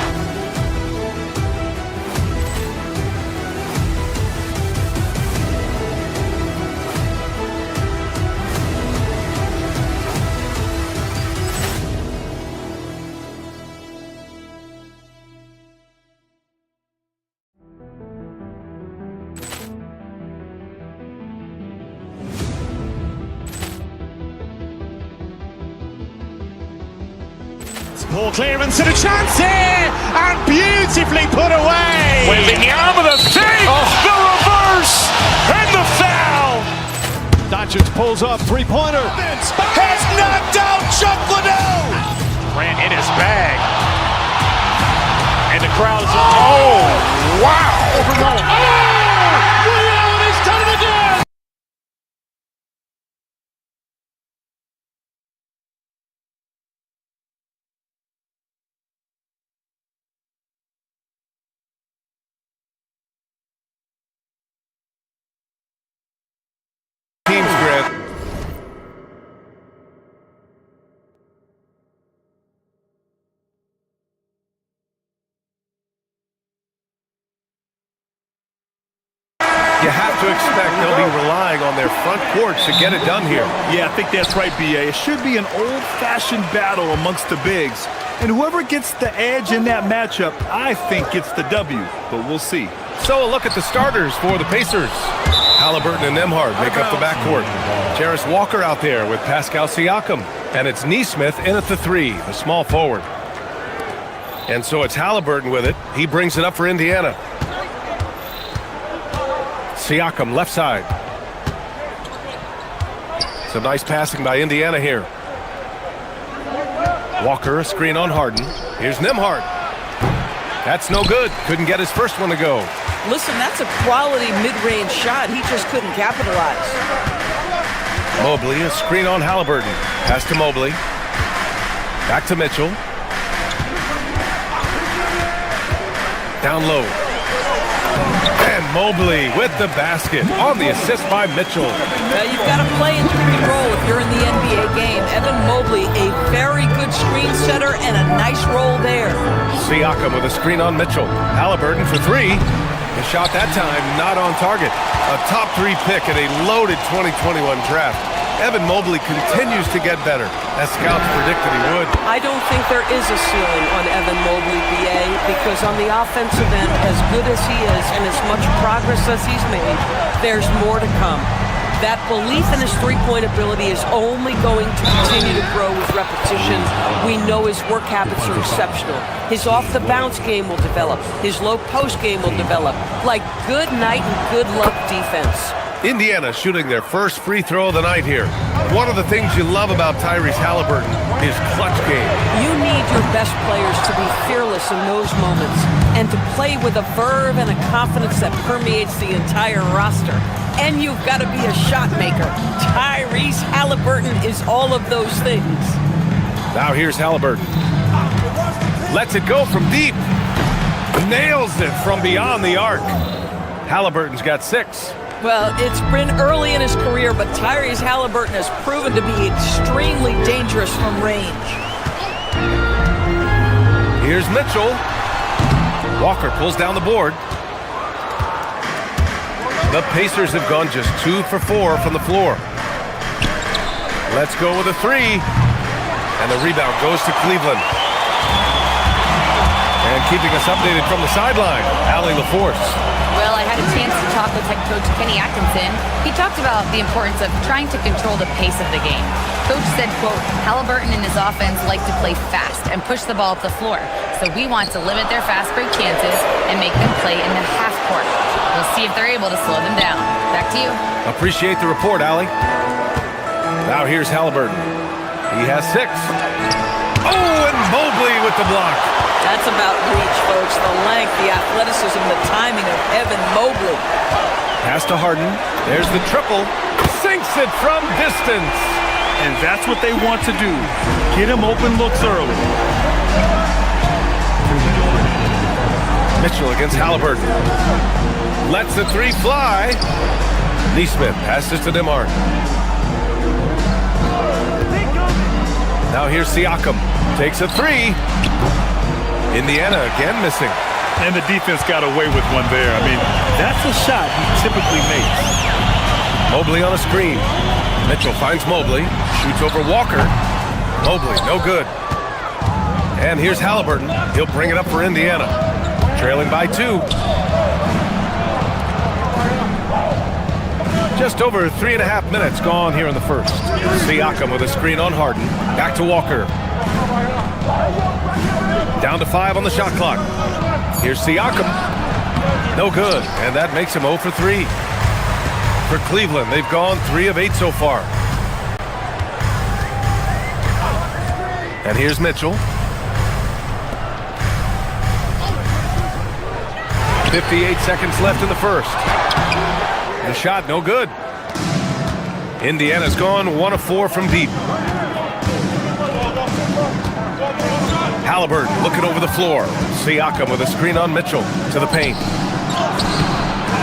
Ball clearance and a chance here, and beautifully put away. Waving the arm of the feet, the reverse, and the foul. Doncic pulls up, three-pointer. Has knocked out Chuck Liddell. Grant in his bag. And the crowd's wow. He's done it again. Teams, Greg, You have to expect they'll be relying on their front court to get it done here. Yeah, I think that's right, B.A. It should be an old-fashioned battle amongst the bigs. And whoever gets the edge in that matchup, I think gets the W. But we'll see. So a look at the starters for the Pacers. Halliburton and Nembhard make up the backcourt. Jarris Walker out there with Pascal Siakam. And it's Nesmith in at the 3, the small forward. And so it's Halliburton with it. He brings it up for Indiana. Siakam left side. Some nice passing by Indiana here. Walker, a screen on Harden. Here's Nembhard. That's no good. Couldn't get his first one to go. Listen, that's a quality mid-range shot. He just couldn't capitalize. Mobley, a screen on Halliburton. Pass to Mobley. Back to Mitchell. Down low. And Mobley with the basket on the assist by Mitchell. Well, you've got to play in pick and roll if you're in the NBA game. Evan Mobley, a very good screen setter and a nice roll there. Siakam with a screen on Mitchell. Halliburton for 3. The shot that time not on target. A top 3 pick in a loaded 2021 draft. Evan Mobley continues to get better, as scouts predicted he would. I don't think there is a ceiling on Evan Mobley, BA, because on the offensive end, as good as he is and as much progress as he's made, there's more to come. That belief in his three-point ability is only going to continue to grow with repetition. We know his work habits are exceptional. His off-the-bounce game will develop. His low-post game will develop. Like good night and good luck defense. Indiana shooting their first free throw of the night here. One of the things you love about Tyrese Halliburton, his clutch game. You need your best players to be fearless in those moments and to play with a verve and a confidence that permeates the entire roster. And you've got to be a shot maker. Tyrese Halliburton is all of those things. Now here's Halliburton. Lets it go from deep. Nails it from beyond the arc. Halliburton's got 6. Well, it's been early in his career, but Tyrese Halliburton has proven to be extremely dangerous from range. Here's Mitchell. Walker pulls down the board. The Pacers have gone just 2 for 4 from the floor. Let's go with a 3. And the rebound goes to Cleveland. And keeping us updated from the sideline, Allie LaForce. Well, I had a chance to talk with head coach Kenny Atkinson. He talked about the importance of trying to control the pace of the game. Coach said, quote, Halliburton and his offense like to play fast and push the ball up the floor. So we want to limit their fast break chances and make them play in the half court. We'll see if they're able to slow them down. Back to you. Appreciate the report, Allie. Now here's Halliburton. He has 6. Oh, and Mobley with the block. That's about reach, folks. The length, the athleticism, the timing of Evan Mobley. Pass to Harden. There's the triple. Sinks it from distance. And that's what they want to do. Get him open looks early. Mitchell against Halliburton. Lets the 3 fly. Nesmith passes to Nembhard. Now here's Siakam. Takes a 3. Indiana again missing. And the defense got away with one there. I mean, that's a shot he typically makes. Mobley on a screen. Mitchell finds Mobley. Shoots over Walker. Mobley, no good. And here's Halliburton. He'll bring it up for Indiana. Trailing by 2. Just over 3.5 minutes gone here in the first. Siakam with a screen on Harden. Back to Walker. Down to 5 on the shot clock. Here's Siakam. No good. And that makes him 0 for 3. For Cleveland, they've gone 3 of 8 so far. And here's Mitchell. 58 seconds left in the first. The shot, no good. Indiana's gone 1 of 4 from deep. Halliburton looking over the floor. Siakam with a screen on Mitchell to the paint.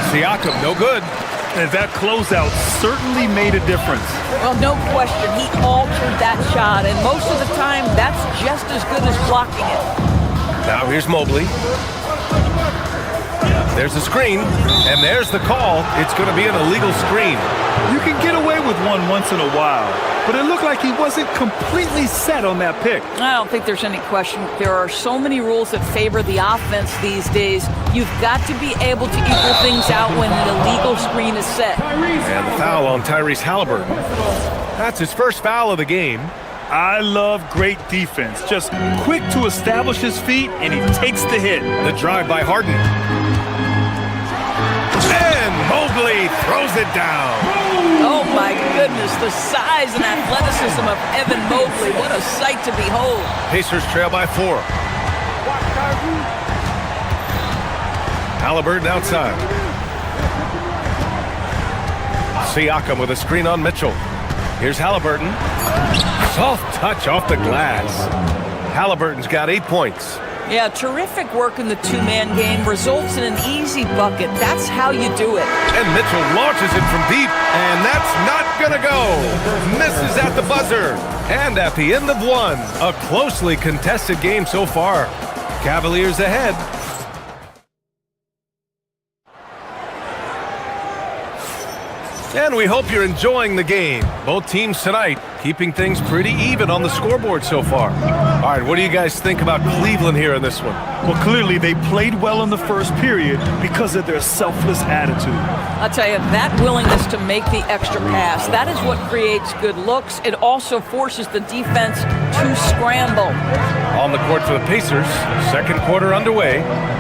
Siakam, no good. And that closeout certainly made a difference. Well, no question. He altered that shot, and most of the time, that's just as good as blocking it. Now here's Mobley. There's a screen, and there's the call. It's going to be an illegal screen. You can get away with one once in a while, but it looked like he wasn't completely set on that pick. I don't think there's any question. There are so many rules that favor the offense these days. You've got to be able to equal things out when an illegal screen is set. And the foul on Tyrese Halliburton. That's his first foul of the game. I love great defense. Just quick to establish his feet, and he takes the hit. The drive by Harden. And Mobley throws it down. Oh my goodness, the size and athleticism of Evan Mobley. What a sight to behold. Pacers trail by 4. Halliburton outside. Siakam with a screen on Mitchell. Here's Halliburton. Soft touch off the glass. Halliburton's got 8 points. Yeah, terrific work in the two-man game results in an easy bucket. That's how you do it. And Mitchell launches it from deep, and that's not gonna go. Misses at the buzzer. And at the end of one, a closely contested game so far. Cavaliers ahead. And we hope you're enjoying the game. Both teams tonight keeping things pretty even on the scoreboard so far. All right, what do you guys think about Cleveland here in this one? Well, clearly they played well in the first period because of their selfless attitude. I'll tell you, that willingness to make the extra pass, that is what creates good looks. It also forces the defense to scramble. On the court for the Pacers, second quarter underway.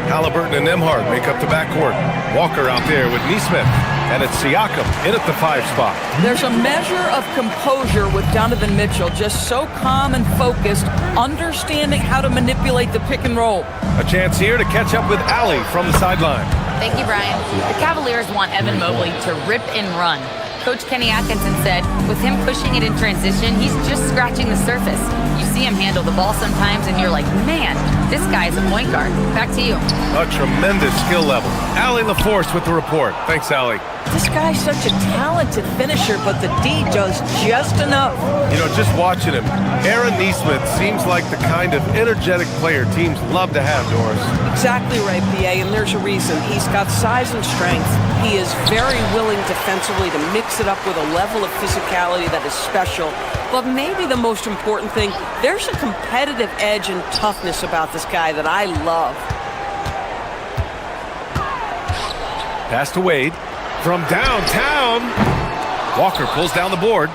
Halliburton and Nembhard make up the backcourt. Walker out there with Nesmith. And it's Siakam in at the 5 spot. There's a measure of composure with Donovan Mitchell, just so calm and focused, understanding how to manipulate the pick and roll. A chance here to catch up with Allie from the sideline. Thank you, Brian. The Cavaliers want Evan Mobley to rip and run. Coach Kenny Atkinson said, with him pushing it in transition, he's just scratching the surface. You see him handle the ball sometimes, and you're like, man, this guy's a point guard. Back to you. A tremendous skill level. Allie LaForce with the report. Thanks, Allie. This guy's such a talented finisher, but the D does just enough. You know, just watching him, Aaron Nesmith seems like the kind of energetic player teams love to have, Doris. Exactly right, BA, and there's a reason. He's got size and strength. He is very willing defensively to mix it up with a level of physicality that is special. But maybe the most important thing, there's a competitive edge and toughness about this guy that I love. Pass to Wade. From downtown, Walker pulls down the board.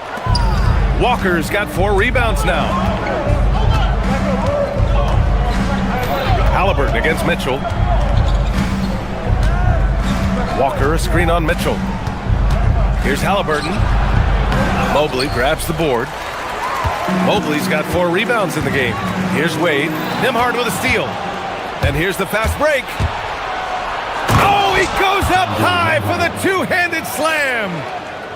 Walker's got 4 rebounds now. Halliburton against Mitchell. Walker, a screen on Mitchell. Here's Halliburton. Mobley grabs the board. Mobley's got 4 rebounds in the game. Here's Wade. Nembhard with a steal. And here's the fast break. Oh, he goes up high for the two-handed slam.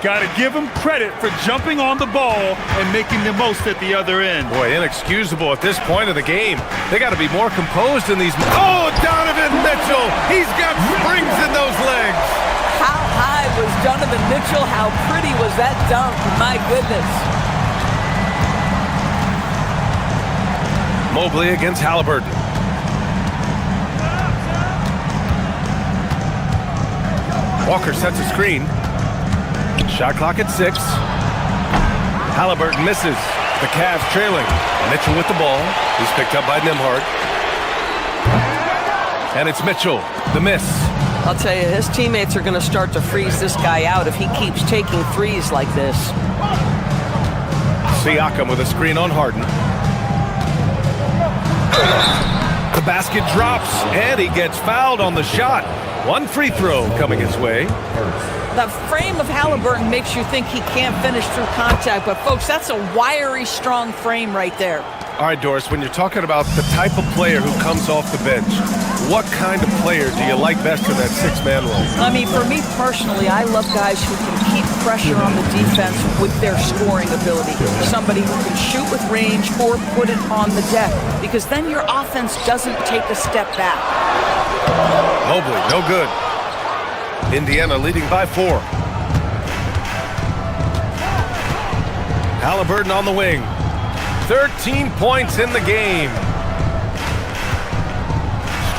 Got to give him credit for jumping on the ball and making the most at the other end. Boy, inexcusable at this point of the game. They got to be more composed in these. Oh, Donovan Mitchell. He's got springs in those legs. How high was Donovan Mitchell? How pretty was that dunk? My goodness. Mobley against Halliburton. Walker sets a screen. Shot clock at 6. Halliburton misses. The Cavs trailing. Mitchell with the ball. He's picked up by Nembhard. And it's Mitchell. The miss. I'll tell you, his teammates are going to start to freeze this guy out if he keeps taking threes like this. Siakam with a screen on Harden. The basket drops, and he gets fouled on the shot. 1 free throw coming his way. The frame of Halliburton makes you think he can't finish through contact, but folks, that's a wiry, strong frame right there. All right, Doris, when you're talking about the type of player who comes off the bench, what kind of player do you like best in that 6-man role? I mean, for me personally, I love guys who can keep pressure on the defense with their scoring ability. Somebody who can shoot with range or put it on the deck, because then your offense doesn't take a step back. Mobley, no good. Indiana leading by 4. Halliburton on the wing. 13 points in the game.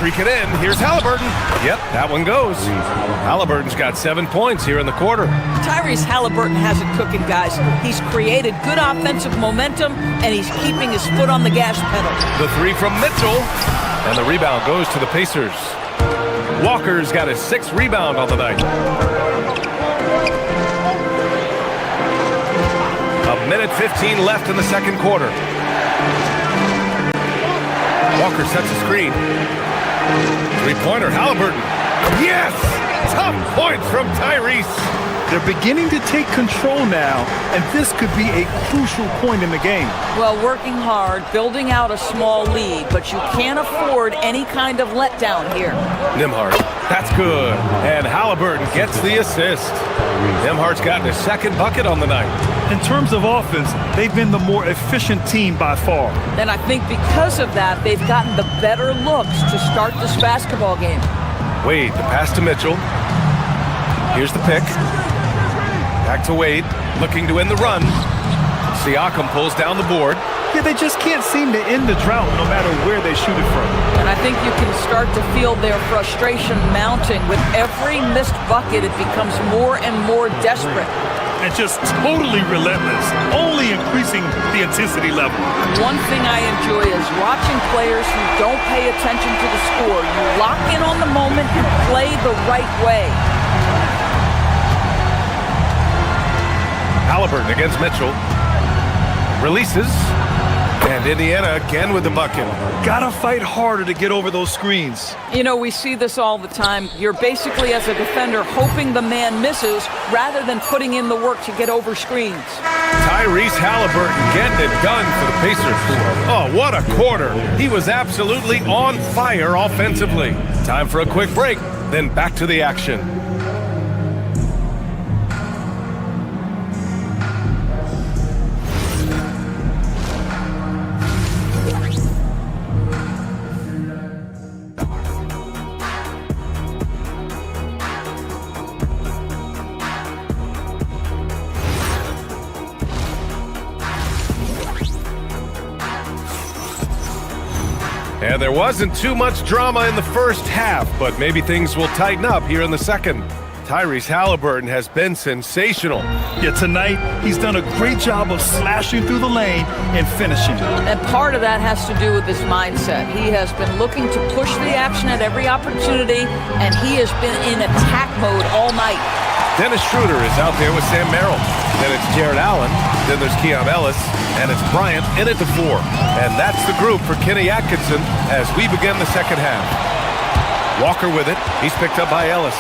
Streaking in. Here's Halliburton. Yep, that one goes. Halliburton's got 7 points here in the quarter. Tyrese Halliburton has it cooking, guys. He's created good offensive momentum, and he's keeping his foot on the gas pedal. The three from Mitchell, and the rebound goes to the Pacers. Walker's got his 6th rebound on the night. A minute 15 left in the second quarter. Walker sets a screen. Three-pointer, Halliburton. Yes! Tough points from Tyrese. They're beginning to take control now, and this could be a crucial point in the game. Well, working hard, building out a small lead, but you can't afford any kind of letdown here. Nembhard, that's good. And Halliburton gets the assist. Nembhard's gotten his 2nd bucket on the night. In terms of offense, they've been the more efficient team by far. And I think because of that, they've gotten the better looks to start this basketball game. Wade, the pass to Mitchell. Here's the pick. Back to Wade, looking to end the run. Siakam pulls down the board. Yeah, they just can't seem to end the drought no matter where they shoot it from. And I think you can start to feel their frustration mounting. With every missed bucket, it becomes more and more desperate. And just totally relentless, only increasing the intensity level. One thing I enjoy is watching players who don't pay attention to the score. You lock in on the moment and play the right way. Halliburton against Mitchell. Releases. And Indiana again with the bucket. Gotta fight harder to get over those screens. You know, we see this all the time. You're basically, as a defender, hoping the man misses rather than putting in the work to get over screens. Tyrese Halliburton getting it done for the Pacers. Oh, what a quarter. He was absolutely on fire offensively. Time for a quick break, then back to the action. And there wasn't too much drama in the first half, but maybe things will tighten up here in the second. Tyrese Halliburton has been sensational. Yeah, tonight he's done a great job of slashing through the lane and finishing. And part of that has to do with his mindset. He has been looking to push the action at every opportunity, and he has been in attack mode all night. Dennis Schroeder is out there with Sam Merrill. Then it's Jared Allen. Then there's Keon Ellis. And it's Bryant in at the 4. And that's the group for Kenny Atkinson as we begin the second half. Walker with it. He's picked up by Ellis.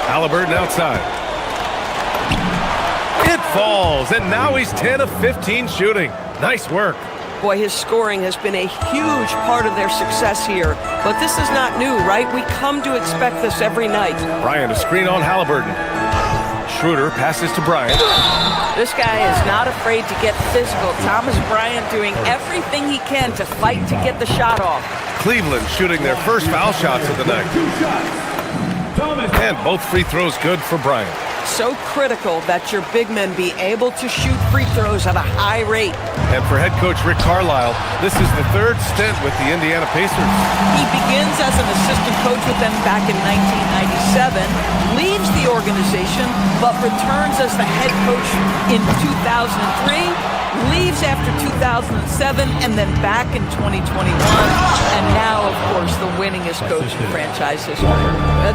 Halliburton outside. It falls, and now he's 10 of 15 shooting. Nice work. Boy, his scoring has been a huge part of their success here. But this is not new, right? We come to expect this every night. Bryant, a screen on Halliburton. Schroeder passes to Bryant. This guy is not afraid to get physical. Thomas Bryant doing everything he can to fight to get the shot off. Cleveland shooting their first foul shots of the night. And both free throws good for Bryant. So critical that your big men be able to shoot free throws at a high rate. And for head coach Rick Carlisle, this is the 3rd stint with the Indiana Pacers. He begins as an assistant coach with them back in 1997, leaves the organization, but returns as the head coach in 2003, leaves after 2007, and then back in 2021, and now, of course, the winningest coach in franchise history.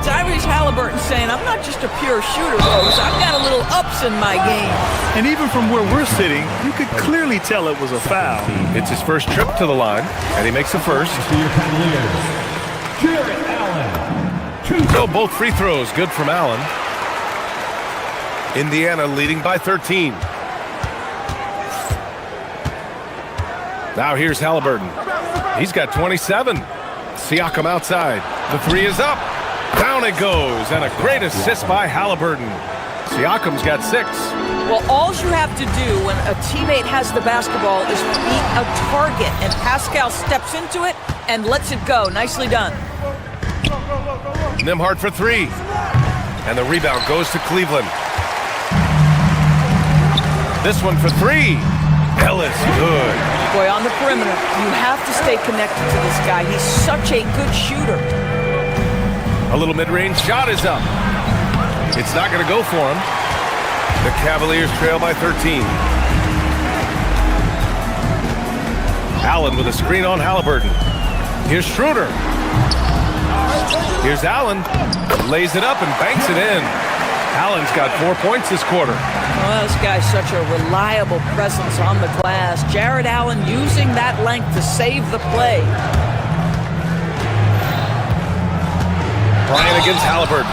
Tyrese Halliburton saying, I'm not just a pure shooter, folks. I've got a little ups in my game. And even from where we're sitting, you could clearly tell it was a foul. It's his first trip to the line, and he makes the first. So both free throws good from Allen. Indiana leading by 13. Now here's Halliburton. He's got 27. Siakam outside. The 3 is up. Down it goes, and a great assist by Halliburton. Siakam's got 6. Well, all you have to do when a teammate has the basketball is beat a target, and Pascal steps into it and lets it go. Nicely done. Nembhard for 3. And the rebound goes to Cleveland. This one for 3. Ellis, good. Boy, on the perimeter, you have to stay connected to this guy. He's such a good shooter. A little mid-range shot is up. It's not going to go for him. The Cavaliers trail by 13. Allen with a screen on Halliburton. Here's Schroeder. Here's Allen. Lays it up and banks it in. Allen's got 4 points this quarter. Well, this guy's such a reliable presence on the glass. Jared Allen using that length to save the play. Bryant against Halliburton.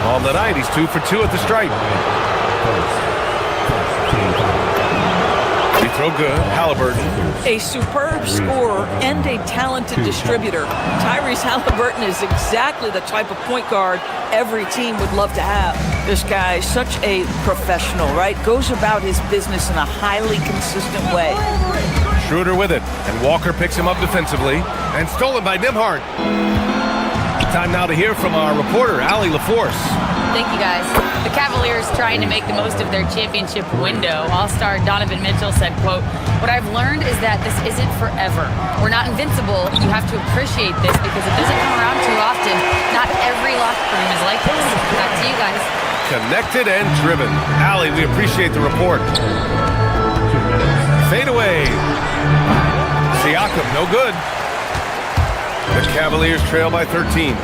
On the night, he's 2 for 2 at the stripe. Free throw good. Halliburton. A superb scorer and a talented distributor. Tyrese Halliburton is exactly the type of point guard every team would love to have. This guy is such a professional, right? Goes about his business in a highly consistent way. Schroeder with it, and Walker picks him up defensively, and stolen by Nembhard. Time now to hear from our reporter, Allie LaForce. Thank you, guys. The Cavaliers trying to make the most of their championship window. All-star Donovan Mitchell said, quote, "What I've learned is that this isn't forever. We're not invincible. You have to appreciate this because it doesn't come around too often. Not every locker room is like this." Back to you guys. Connected and driven. Allie, we appreciate the report. Fade away. Siakam, no good. The Cavaliers trail by 13.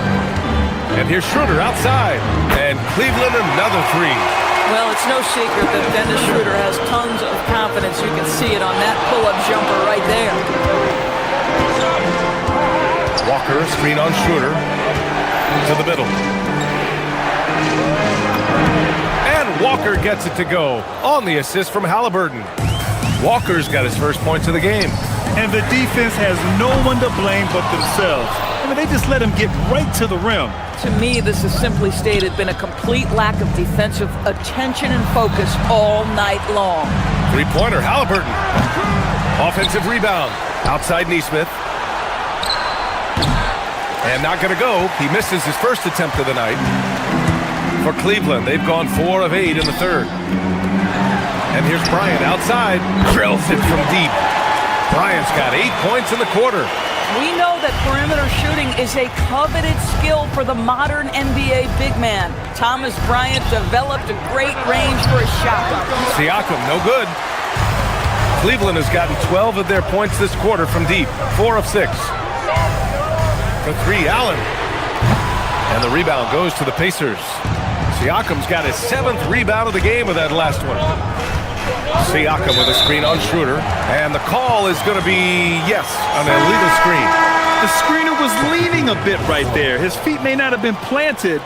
And here's Schroeder outside. And Cleveland another three. Well, it's no secret that Dennis Schroeder has tons of confidence. You can see it on that pull-up jumper right there. Walker, screen on Schroeder. To the middle. And Walker gets it to go on the assist from Halliburton. Walker's got his first points of the game. And the defense has no one to blame but themselves. I mean, they just let him get right to the rim. To me, this is simply stated been a complete lack of defensive attention and focus all night long. Three-pointer, Halliburton. Offensive rebound. Outside Nesmith. And not going to go. He misses his first attempt of the night. For Cleveland, they've gone 4 of 8 in the third. And here's Bryant outside. Drills it from deep. Bryant's got 8 points in the quarter. We know that perimeter shooting is a coveted skill for the modern NBA big man. Thomas Bryant developed a great range for a shot. Siakam, no good. Cleveland has gotten 12 of their points this quarter from deep. 4 of 6. For 3, Allen. And the rebound goes to the Pacers. Siakam's got his 7th rebound of the game with that last one. Siakam with a screen on Schroeder. And the call is going to be, yes, an illegal screen. The screener was leaning a bit right there. His feet may not have been planted.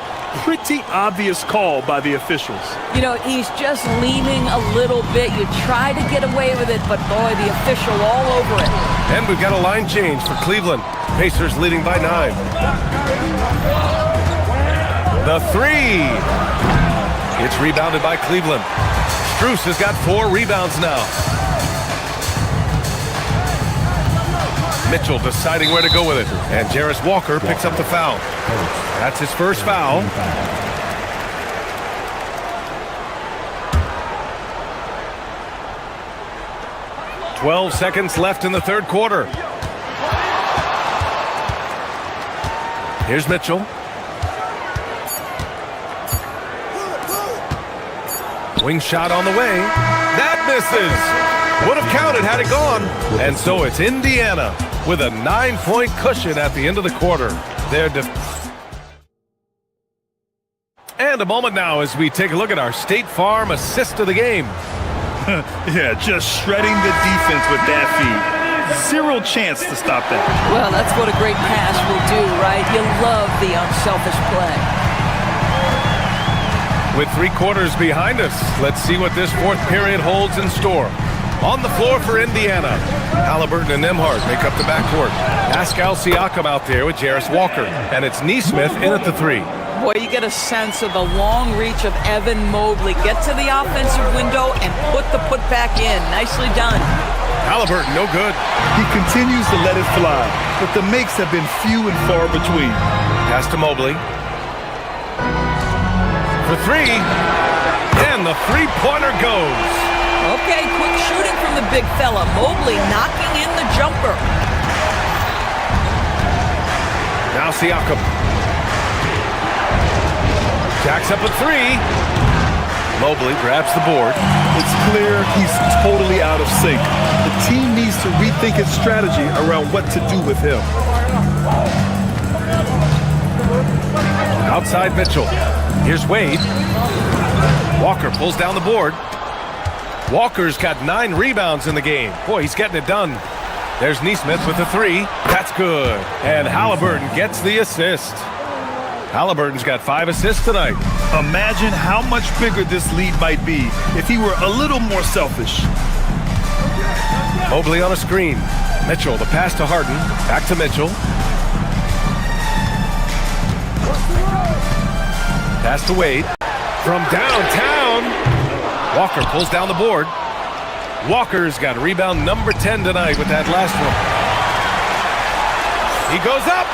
Pretty obvious call by the officials. You know, he's just leaning a little bit. You try to get away with it, but boy, the official all over it. And we've got a line change for Cleveland. Pacers leading by 9. The three. It's rebounded by Cleveland. Strus has got 4 rebounds now. Mitchell deciding where to go with it. And Jarris Walker picks up the foul. That's his first foul. "12 seconds left in the third quarter. Here's Mitchell. Wing shot on the way. That misses. Would have counted had it gone. And so it's Indiana with a 9-point cushion at the end of the quarter. And a moment now as we take a look at our State Farm assist of the game. Yeah, just shredding the defense with that feed. 0 chance to stop that. Well, that's what a great pass will do, right? You love the unselfish play. With 3 quarters behind us, let's see what this fourth period holds in store. On the floor for Indiana, Halliburton and Nembhard make up the backcourt. Pascal Siakam out there with Jarris Walker, and it's Nesmith in at the 3. Boy, you get a sense of the long reach of Evan Mobley. Get to the offensive window and put the putback in. Nicely done. Halliburton, no good. He continues to let it fly, but the makes have been few and far between. Pass to Mobley. For 3, and the three-pointer goes. Okay, quick shooting from the big fella. Mobley knocking in the jumper. Now Siakam. Jacks up a three. Mobley grabs the board. It's clear he's totally out of sync. The team needs to rethink its strategy around what to do with him. Outside Mitchell. Here's Wade. Walker pulls down the board. Walker's got 9 rebounds in the game. Boy, he's getting it done. There's Nesmith with a three. That's good. And Halliburton gets the assist. Halliburton's got 5 assists tonight. Imagine how much bigger this lead might be if he were a little more selfish. Mobley on a screen. Mitchell, the pass to Harden. Back to Mitchell. Pass to Wade. From downtown. Walker pulls down the board. Walker's got rebound number 10 tonight with that last one. He goes up.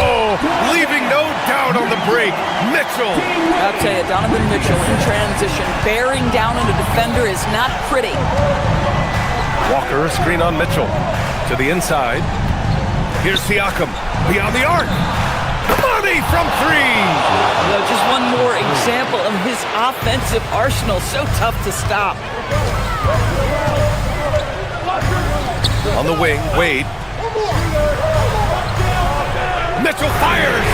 Oh, leaving no doubt on the break. Mitchell. I'll tell you, Donovan Mitchell in transition, bearing down on a defender is not pretty. Walker, a screen on Mitchell. To the inside. Here's Siakam. Beyond the arc. Money from three. Just one more example of his offensive arsenal. So tough to stop. On the wing, Wade. Mitchell fires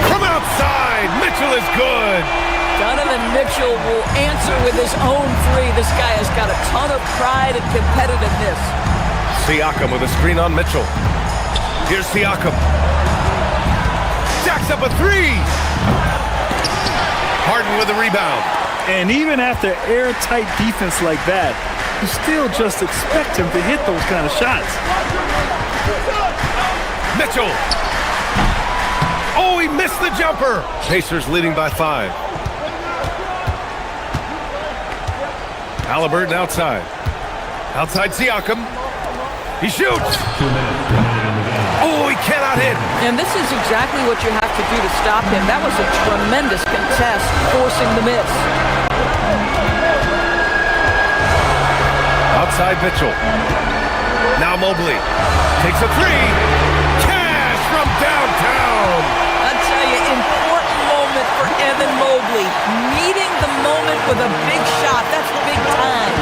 from outside. Mitchell is good. Donovan Mitchell will answer with his own three. This guy has got a ton of pride and competitiveness. Siakam with a screen on Mitchell. Here's Siakam. Jacks up a three. Harden with a rebound. And even after airtight defense like that, you still just expect him to hit those kind of shots. Mitchell. Oh, he missed the jumper. Pacers leading by 5. Halliburton outside. Outside Siakam. He shoots. Oh, he cannot hit. And this is exactly what you have to do to stop him. That was a tremendous contest, forcing the miss. Outside Mitchell. Now Mobley. Takes a three. Cash from downtown. I'll tell you, important moment for Evan Mobley. Meeting the moment with a big shot. That's big time.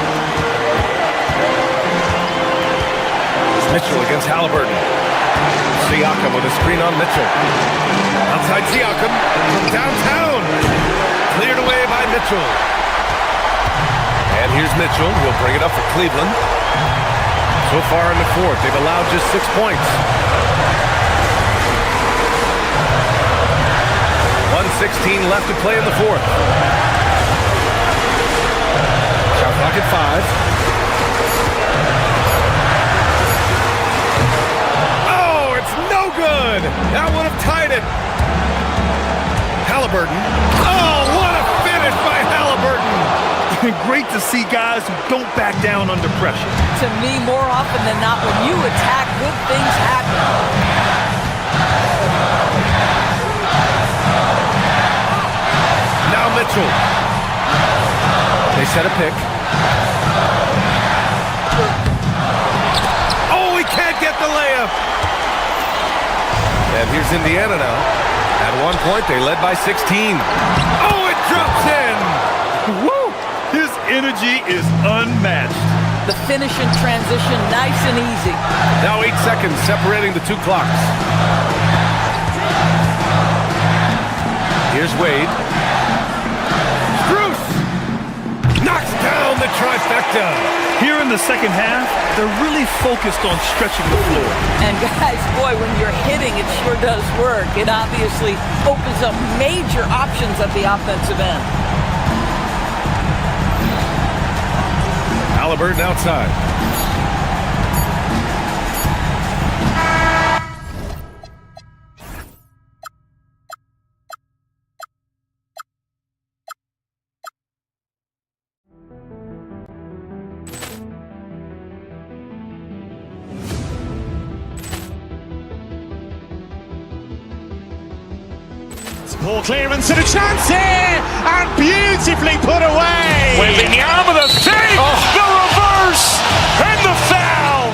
Mitchell against Halliburton. Siakam with a screen on Mitchell. Outside Siakam from downtown. Cleared away by Mitchell. And here's Mitchell. He'll bring it up for Cleveland. So far in the fourth, they've allowed just 6 points. 1:16 left to play in the fourth. Shot clock at 5. Oh, it's no good. That would have tied it. Halliburton. Oh, what a finish by Halliburton. Great to see guys who don't back down under pressure. To me, more often than not, when you attack, good things happen. Now Mitchell. They set a pick. Oh, he can't get the layup. And here's Indiana now. At one point, they led by 16. Oh, it drops in. Woo! His energy is unmatched. The finish in transition, nice and easy. Now 8 seconds separating the 2 clocks. Here's Wade. Bruce knocks down the trifecta. Here in the second half, they're really focused on stretching the floor. And guys, boy, when you're hitting, it sure does work. It obviously opens up major options at the offensive end. Halliburton outside. Ball clearance and a chance here, and beautifully put away. Wembanyama with a save, the reverse, and the foul.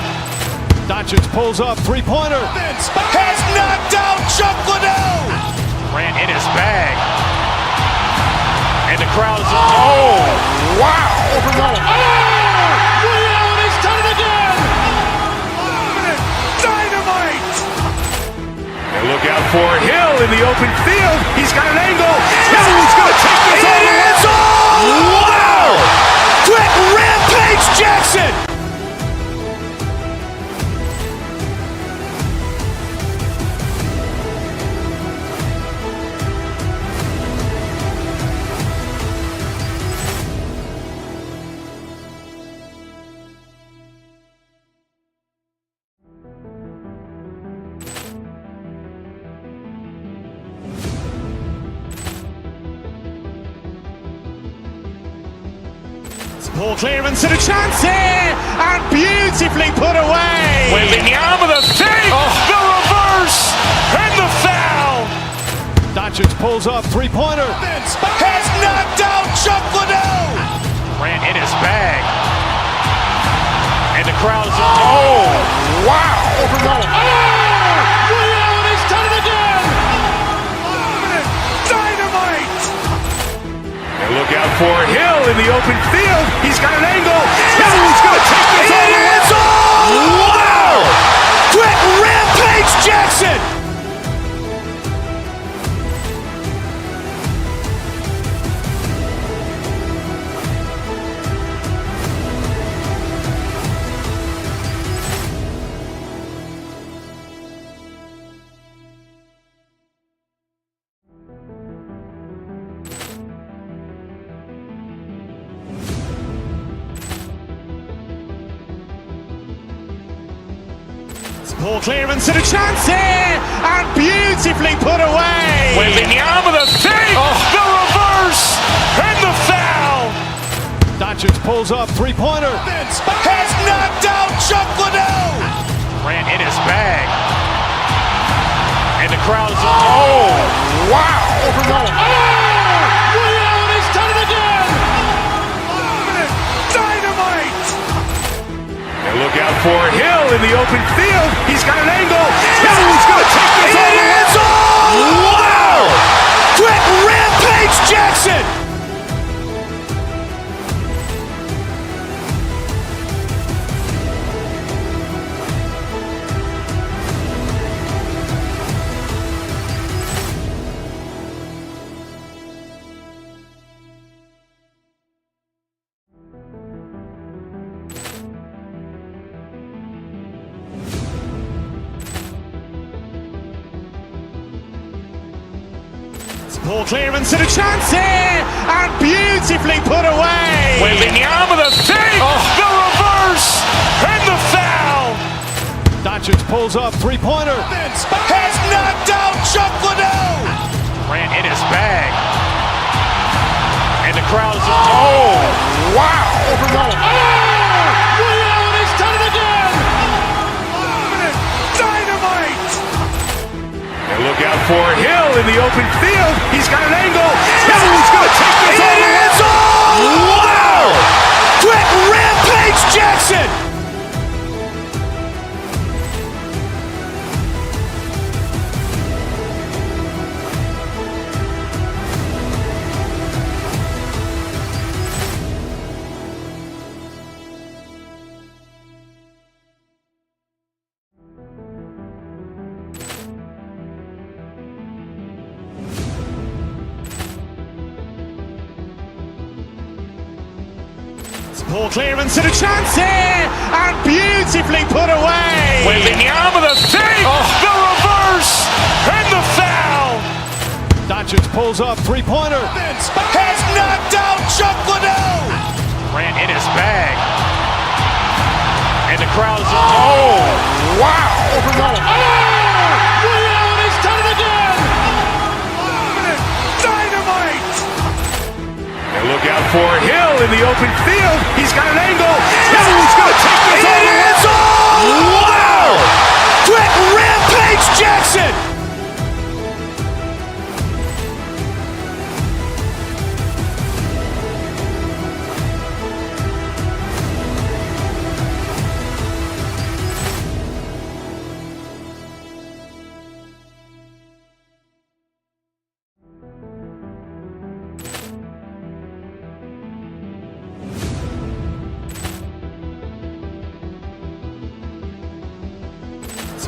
Doncic pulls up, three-pointer. Has knocked out Chuck Liddell. Grant in his bag. And the crowd is, wow. Liddell has done it again. Dynamite. And look out for Hill in the open field. He's got an angle. Hill's going to take this all the way. Wow! Quick rampage Jackson. Ball clearance and a chance here, and beautifully put away. Wembanyama with a save, the reverse, and the foul. Doncic pulls up, three-pointer. Has knocked out Chuck Liddell. Grant in his bag. And the crowd is, wow. Liddell has done it again. Dynamite. And look out for Hill in the open field. He's got an angle. Hill's going to take this all the way. Wow! Quick rampage Jackson. Ball clearance and a chance here, and beautifully put away. Wembanyama with a save, the reverse, and the foul. Doncic pulls up, three-pointer. Has knocked out Chuck Liddell. Grant in his bag. And the crowd is, wow. Liddell has done it again. Dynamite. And look out for Hill in the open field. He's got an angle. Hill's going to take this all the way. Wow! Quick rampage Jackson. Ball clearance and a chance here, and beautifully put away. Wembanyama with a save, the reverse, and the foul. Doncic pulls up, three-pointer. Has knocked out Chuck Liddell. Grant in his bag. And the crowd is, wow. Liddell has done it again. Dynamite. And look out for Hill in the open field. He's got an angle. Hill's going to take this all the way. Wow! Quick rampage Jackson. Ball clearance and a chance here, and beautifully put away. Wembanyama with a save, the reverse, and the foul. Doncic pulls up, three-pointer. Has knocked out Chuck Liddell. Grant in his bag. And the crowd is, wow. Liddell has done it again. Dynamite. And look out for Hill in the open field. He's got an angle. Hill's going to take this all the way. Wow! Quick rampage Jackson.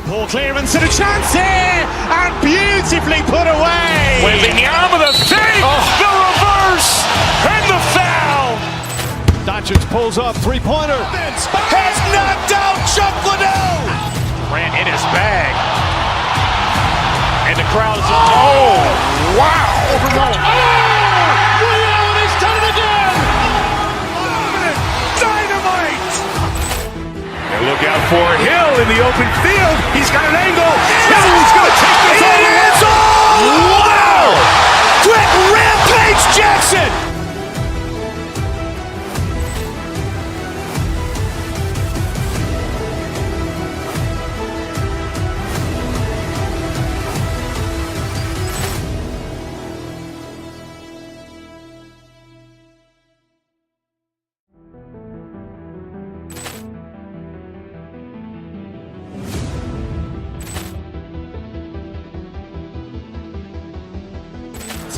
Ball clearance and a chance here, and beautifully put away. Wembanyama the fake, the reverse, and the foul. Doncic pulls up, three-pointer. Has knocked out Chuck Liddell. Ran in his bag. And the crowd is... Oh, wow. Overruled. Oh, he's done it again. Dynamite. And look out for Hill in the open field. He's got an angle. Hill's going to take this all the way. Wow. Quick rampage Jackson.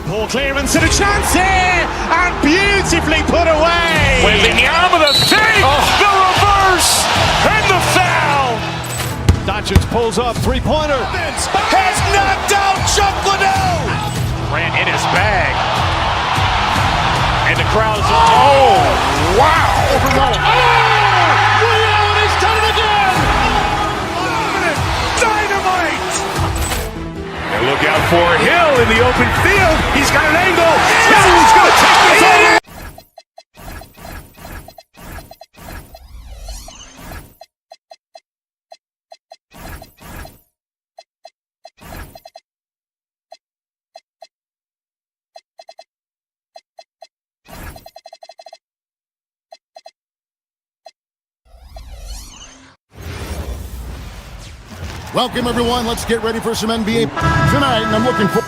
Ball clearance and a chance here, and beautifully put away. Wembanyama the fake, the reverse, and the foul. Doncic pulls up, three-pointer. Has knocked out Chuck Liddell. Ran in his bag. And the crowd is... Oh, wow. Overruled. Oh, he's done it again. Dynamite. And look out for Hill in the open field. He's got an angle. Hill's going to take this all the way. Welcome, everyone. Let's get ready for some NBA tonight, and I'm looking for...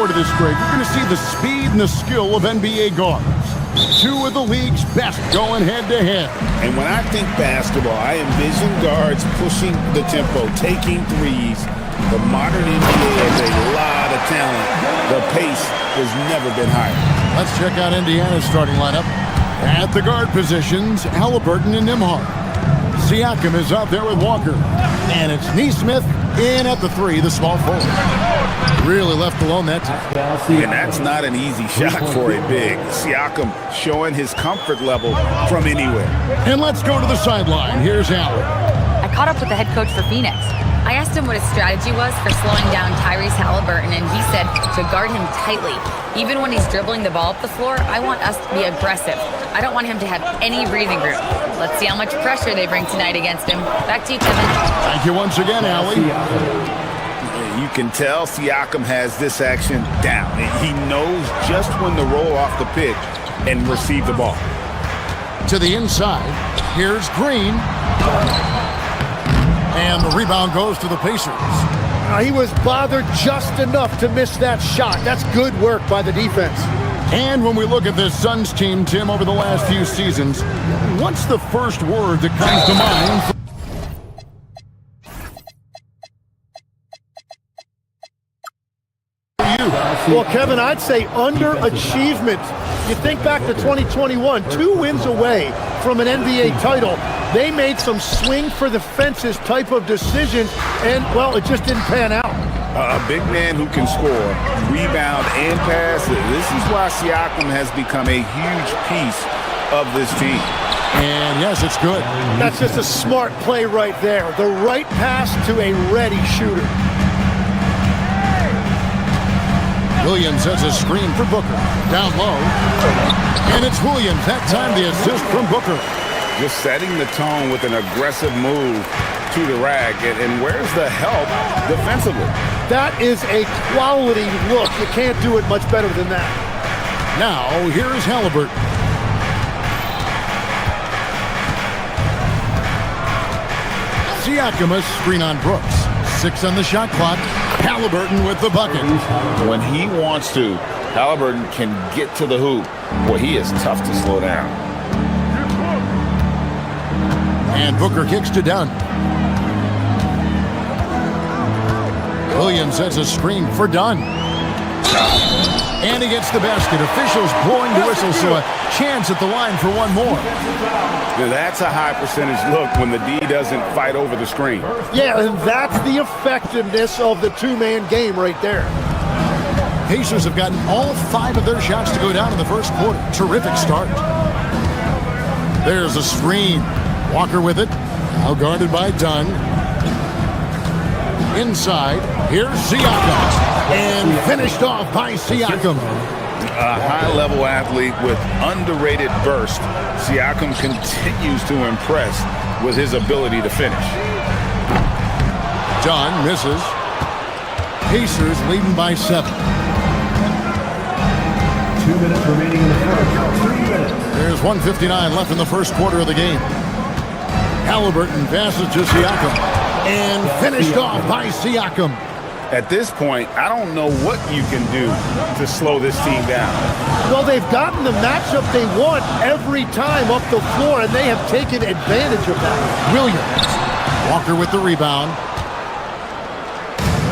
to this break, you're going to see the speed and the skill of NBA guards. Two of the league's best going head-to-head. And when I think basketball, I envision guards pushing the tempo, taking threes. The modern NBA has a lot of talent. The pace has never been higher. Let's check out Indiana's starting lineup. At the guard positions, Halliburton and Nembhard. Siakam is out there with Walker. And it's Nesmith in at the three, the small forward. Really left alone that time. And that's not an easy shot for a big. Siakam showing his comfort level from anywhere. And let's go to the sideline. Here's Allen. I caught up with the head coach for Phoenix. I asked him what his strategy was for slowing down Tyrese Halliburton, and he said to guard him tightly. Even when he's dribbling the ball up the floor, I want us to be aggressive. I don't want him to have any breathing room. Let's see how much pressure they bring tonight against him. Back to you, Kevin. Thank you once again, Allie. You can tell Siakam has this action down. He knows just when to roll off the pitch and receive the ball. To the inside, here's Green. And the rebound goes to the Pacers. He was bothered just enough to miss that shot. That's good work by the defense. And when we look at this Suns team, Tim, over the last few seasons, what's the first word that comes to mind? Well, Kevin, I'd say underachievement. You think back to 2021, 2 wins away from an NBA title. They made some swing for the fences type of decisions, and, well, it just didn't pan out. A big man who can score, rebound, and pass. This is why Siakam has become a huge piece of this team. And, yes, it's good. That's just a smart play right there. The right pass to a ready shooter. Williams has a screen for Booker. Down low. And it's Williams. That time the assist from Booker. Just setting the tone with an aggressive move to the rack. And where's the help defensively? That is a quality look. You can't do it much better than that. Now, here's Halliburton. Siakam a screen on Brooks. 6 on the shot clock. Halliburton with the bucket. When he wants to, Halliburton can get to the hoop. Boy, he is tough to slow down. And Booker kicks to Dunn. Williams sets a screen for Dunn. And he gets the basket. Officials blowing the whistle, so a chance at the line for one more. Now that's a high percentage look when the D doesn't fight over the screen. Yeah, and that's the effectiveness of the two-man game right there. Pacers have gotten all 5 of their shots to go down in the first quarter. Terrific start. There's a screen. Walker with it. Now guarded by Dunn. Inside. Here's Siakam. And finished off by Siakam. A high-level athlete with underrated burst. Siakam continues to impress with his ability to finish. Dunn misses. Pacers leading by 7. 2 minutes remaining in the first. 3 minutes. There's 1:59 left in the first quarter of the game. Halliburton passes to Siakam. And finished off by Siakam. At this point, I don't know what you can do to slow this team down. Well, they've gotten the matchup they want every time up the floor, and they have taken advantage of that. Williams. Walker with the rebound.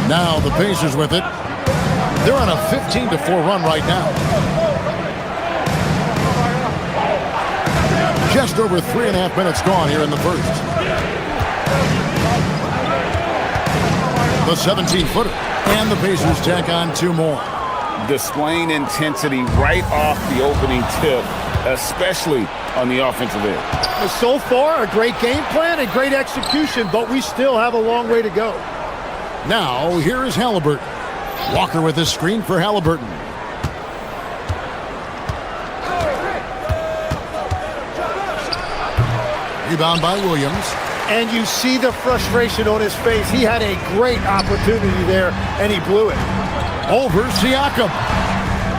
Now the Pacers with it. They're on a 15-4 run right now. Just over 3.5 minutes gone here in the first. The 17-footer. And the Pacers tack on 2 more. Displaying intensity right off the opening tip, especially on the offensive end. So far, a great game plan and great execution, but we still have a long way to go. Now, here is Halliburton. Walker with his screen for Halliburton. Rebound by Williams. And you see the frustration on his face. He had a great opportunity there, and he blew it. Over Siakam.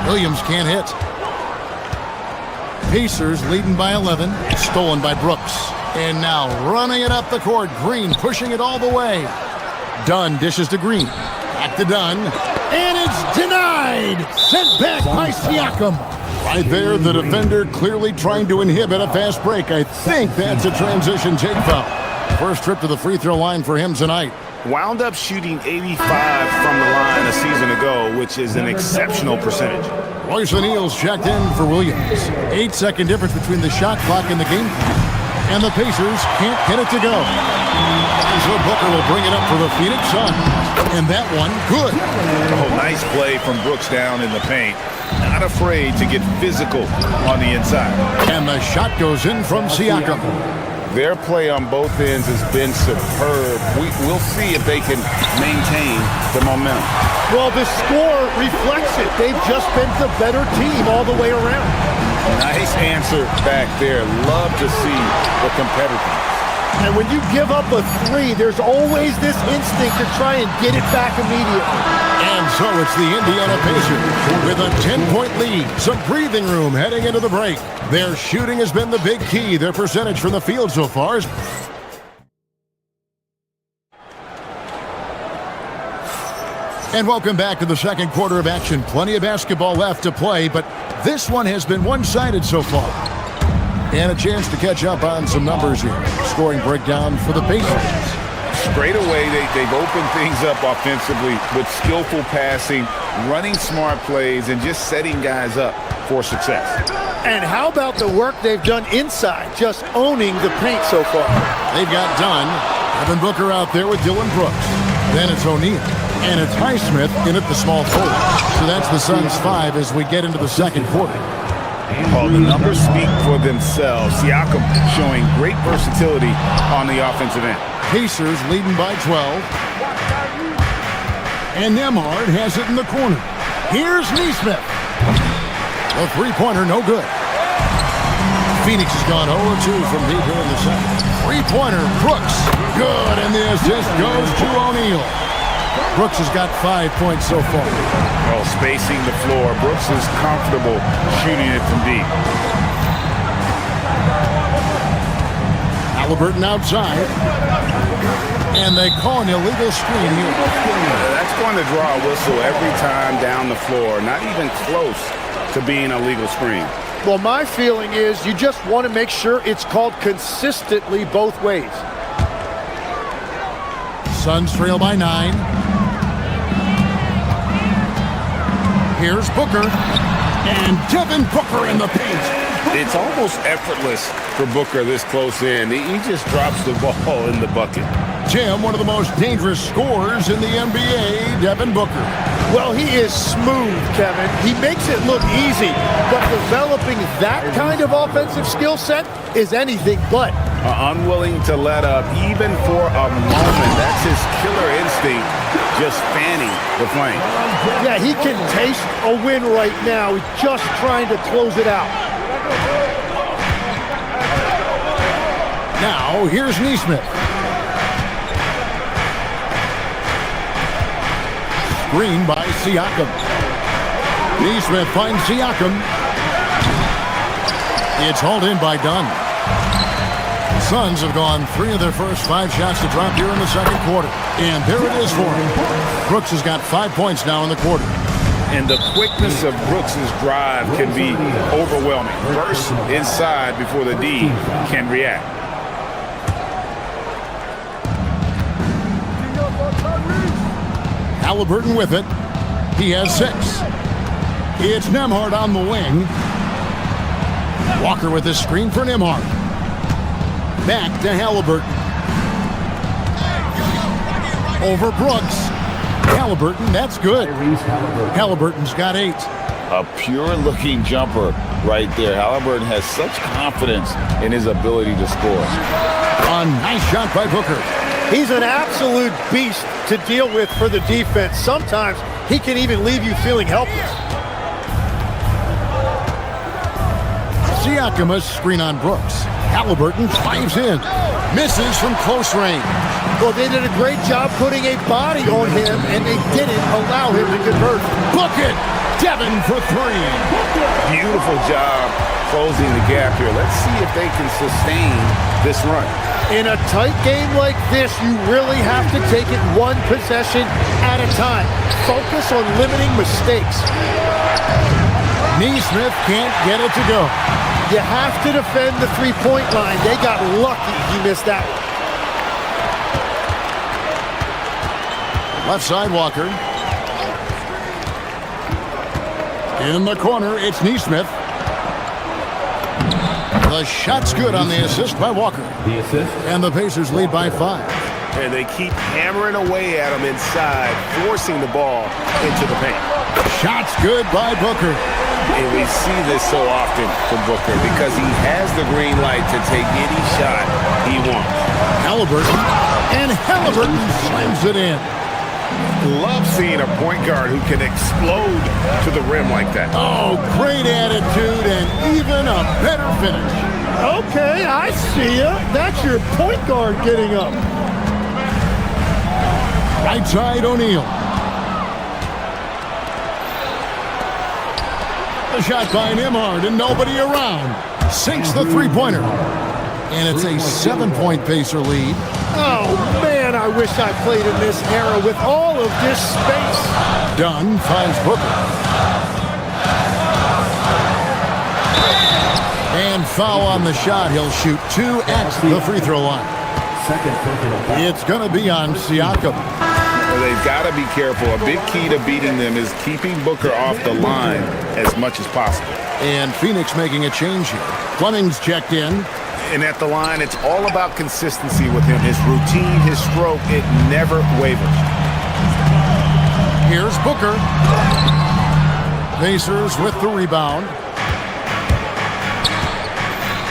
Williams can't hit. Pacers leading by 11. Stolen by Brooks. And now running it up the court. Green pushing it all the way. Dunn dishes to Green. Back to Dunn. And it's denied. Sent back by Siakam. Right there, the defender clearly trying to inhibit a fast break. I think that's a transition take foul. First trip to the free throw line for him tonight. Wound up shooting 85 from the line a season ago, which is an exceptional percentage. Royce O'Neal's checked in for Williams. 8-second difference between the shot clock and the game clock. And the Pacers can't get it to go. So Booker will bring it up for the Phoenix Suns. And that one, good. Oh, nice play from Brooks down in the paint. Not afraid to get physical on the inside. And the shot goes in from Siakam. Their play on both ends has been superb. We'll see if they can maintain the momentum. Well, the score reflects it. They've just been the better team all the way around. Nice answer back there. Love to see the competitiveness. And when you give up a 3, there's always this instinct to try and get it back immediately. And so it's the Indiana Pacers with a 10-point lead. Some breathing room heading into the break. Their shooting has been the big key. Their percentage from the field so far is... And welcome back to the second quarter of action. Plenty of basketball left to play, but this one has been one-sided so far. And a chance to catch up on some numbers here. Scoring breakdown for the Pacers. Straight away, they've opened things up offensively with skillful passing, running smart plays, and just setting guys up for success. And how about the work they've done inside, just owning the paint so far? They've got Dunn, Devin Booker out there with Dylan Brooks. Then it's O'Neal. And it's Highsmith in at the small forward. So that's the Suns' 5 as we get into the second quarter. Well, the numbers speak for themselves. Siakam showing great versatility on the offensive end. Pacers leading by 12. And Nembhard has it in the corner. Here's Nesmith. The three-pointer, no good. Phoenix has gone 0-2 from deep here in the second. Three-pointer, Brooks. Good, and the assist goes to O'Neal. Brooks has got 5 points so far. Well, spacing the floor. Brooks is comfortable shooting it from deep. Halliburton outside. And they call an illegal screen here. That's going to draw a whistle every time down the floor. Not even close to being a legal screen. Well, my feeling is you just want to make sure it's called consistently both ways. Suns trail by 9. Here's Booker. And Devin Booker in the paint. It's almost effortless for Booker this close in. He just drops the ball in the bucket. Jim, one of the most dangerous scorers in the NBA, Devin Booker. Well, he is smooth, Kevin. He makes it look easy, but developing that kind of offensive skill set is anything but. Unwilling to let up even for a moment. That's his killer instinct, just fanning the flame. Yeah, he can taste a win right now. He's just trying to close it out. Now, here's Neesmith. Screen by Siakam. Neesmith finds Siakam. It's hauled in by Dunn. Suns have gone 3 of their first 5 shots to drop here in the second quarter. And there it is for him. Brooks has got 5 points now in the quarter. And the quickness of Brooks' drive can be overwhelming. Burst inside before the D can react. Halliburton with it. He has 6. It's Nembhard on the wing. Walker with the screen for Nembhard. Back to Halliburton. Over Brooks. Halliburton, that's good. Halliburton's got 8. A pure-looking jumper right there. Halliburton has such confidence in his ability to score. A nice shot by Booker. He's an absolute beast to deal with for the defense. Sometimes he can even leave you feeling helpless. Siakam, a screen on Brooks. Halliburton dives in. Misses from close range. Well, they did a great job putting a body on him, and they didn't allow him to convert. Bucket! Devin for 3. Beautiful job closing the gap here. Let's see if they can sustain this run. In a tight game like this, you really have to take it one possession at a time. Focus on limiting mistakes. Neesmith can't get it to go. You have to defend the three-point line. They got lucky he missed that one. Left side, Walker. In the corner, it's Neesmith. The shot's good on the assist by Walker. The assist. And the Pacers lead by 5. And they keep hammering away at him inside, forcing the ball into the paint. Shot's good by Booker. And we see this so often from Booker because he has the green light to take any shot he wants. Halliburton. And Halliburton slams it in. Love seeing a point guard who can explode to the rim like that. Oh, great attitude and even a better finish. Okay, I see ya. That's your point guard getting up. Right side, O'Neal. The shot by Nembhard and nobody around. Sinks the three-pointer. And it's a 7-point Pacer lead. Oh, man, I wish I played in this era with all of this space. Dunn finds Booker. And foul on the shot. He'll shoot 2 at the free throw line. It's going to be on Siakam. Well, they've got to be careful. A big key to beating them is keeping Booker off the line as much as possible. And Phoenix making a change here. Fleming's checked in. And at the line, it's all about consistency with him. His routine, his stroke, it never wavers. Here's Booker. Pacers with the rebound.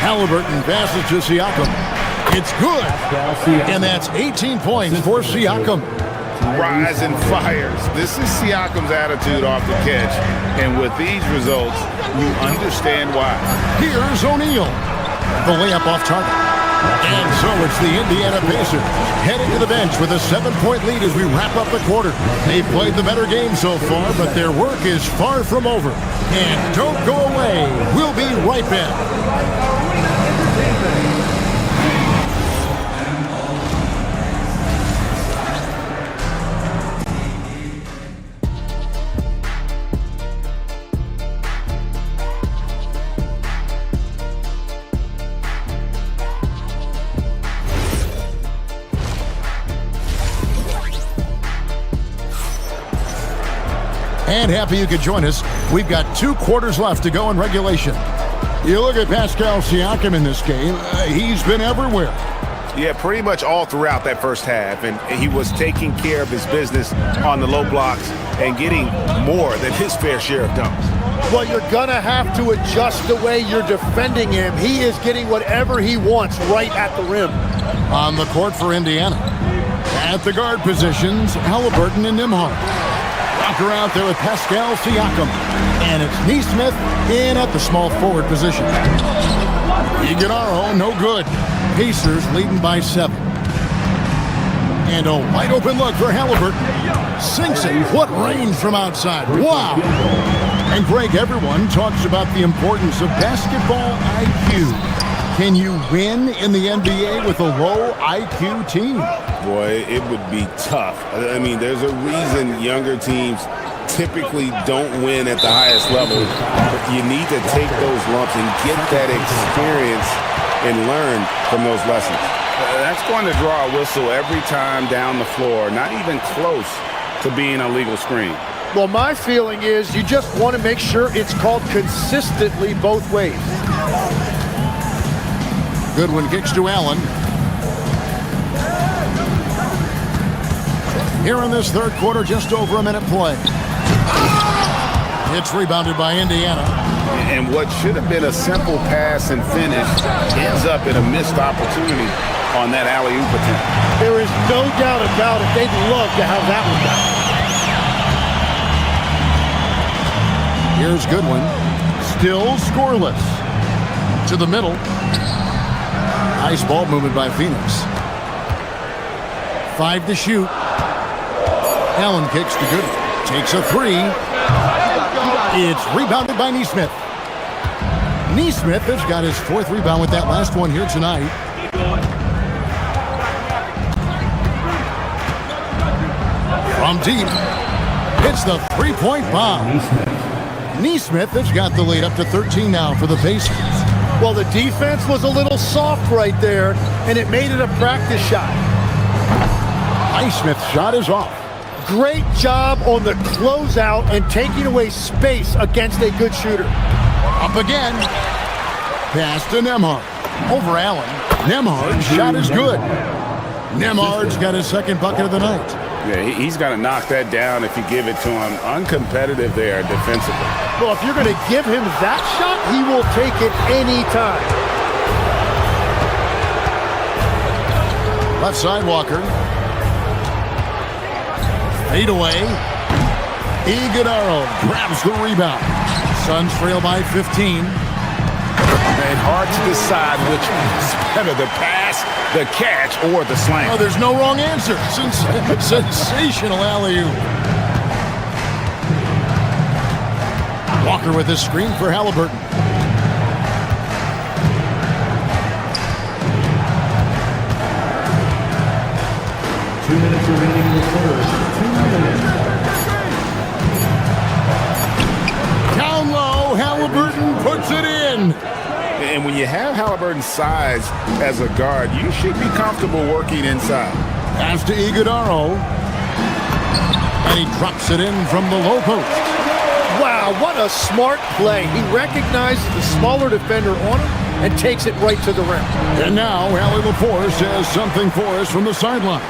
Halliburton passes to Siakam. It's good. And that's 18 points for Siakam. Rise and fires. This is Siakam's attitude off the catch. And with these results, you understand why. Here's O'Neal. The layup off target. And so it's the Indiana Pacers heading to the bench with a 7-point lead as we wrap up the quarter. They've played the better game so far, but their work is far from over. And don't go away. We'll be right back. And happy you could join us. We've got 2 quarters left to go in regulation. You look at Pascal Siakam in this game, he's been everywhere. Yeah, pretty much all throughout that first half, and he was taking care of his business on the low blocks and getting more than his fair share of dunks. Well, you're going to have to adjust the way you're defending him. He is getting whatever he wants right at the rim. On the court for Indiana. At the guard positions, Halliburton and Nembhard. Walker out there with Pascal Siakam. And it's Neesmith in at the small forward position. Iguodala, no good. Pacers leading by 7. And a wide open look for Halliburton. Sinks it. What range from outside. Wow. And Greg, everyone talks about the importance of basketball IQ. Can you win in the NBA with a low IQ team? Boy, it would be tough. I mean, there's a reason younger teams typically don't win at the highest level. But you need to take those lumps and get that experience and learn from those lessons. That's going to draw a whistle every time down the floor, not even close to being a legal screen. Well, my feeling is you just want to make sure it's called consistently both ways. Goodwin kicks to Allen. Here in this third quarter, just over a minute play. It's rebounded by Indiana. And what should have been a simple pass and finish ends up in a missed opportunity on that alley-oop attempt. There is no doubt about it. They'd love to have that one back. Here's Goodwin. Still scoreless. To the middle. Nice ball movement by Phoenix. 5 to shoot. Allen kicks to Goodwin. Takes a 3. It's rebounded by Neesmith. Neesmith has got his 4th rebound with that last one here tonight. From deep. Hits the 3-point bomb. Neesmith has got the lead up to 13 now for the Pacers. Well, the defense was a little soft right there, and it made it a practice shot. Neesmith's shot is off. Great job on the closeout and taking away space against a good shooter. Up again. Pass to Nembhard. Over Allen. Nembhard's shot is good. Nembhard's got his 2nd bucket of the night. Yeah, he's got to knock that down if you give it to him. Uncompetitive there defensively. Well, if you're going to give him that shot, he will take it any time. Left side, Walker. Fade away. Iguodala grabs the rebound. Suns trail by 15. And hard to decide which is better, the pass, the catch, or the slam. Oh, there's no wrong answer. Sensational alley-oop. Walker with his screen for Halliburton. Two minutes remaining in the third. 2 minutes. Down low, Halliburton puts it in. And when you have Halliburton's size as a guard, you should be comfortable working inside. Pass to Iguodala. And he drops it in from the low post. Wow, what a smart play. He recognizes the smaller defender on him and takes it right to the rim. And now, Allie LaForce has something for us from the sideline.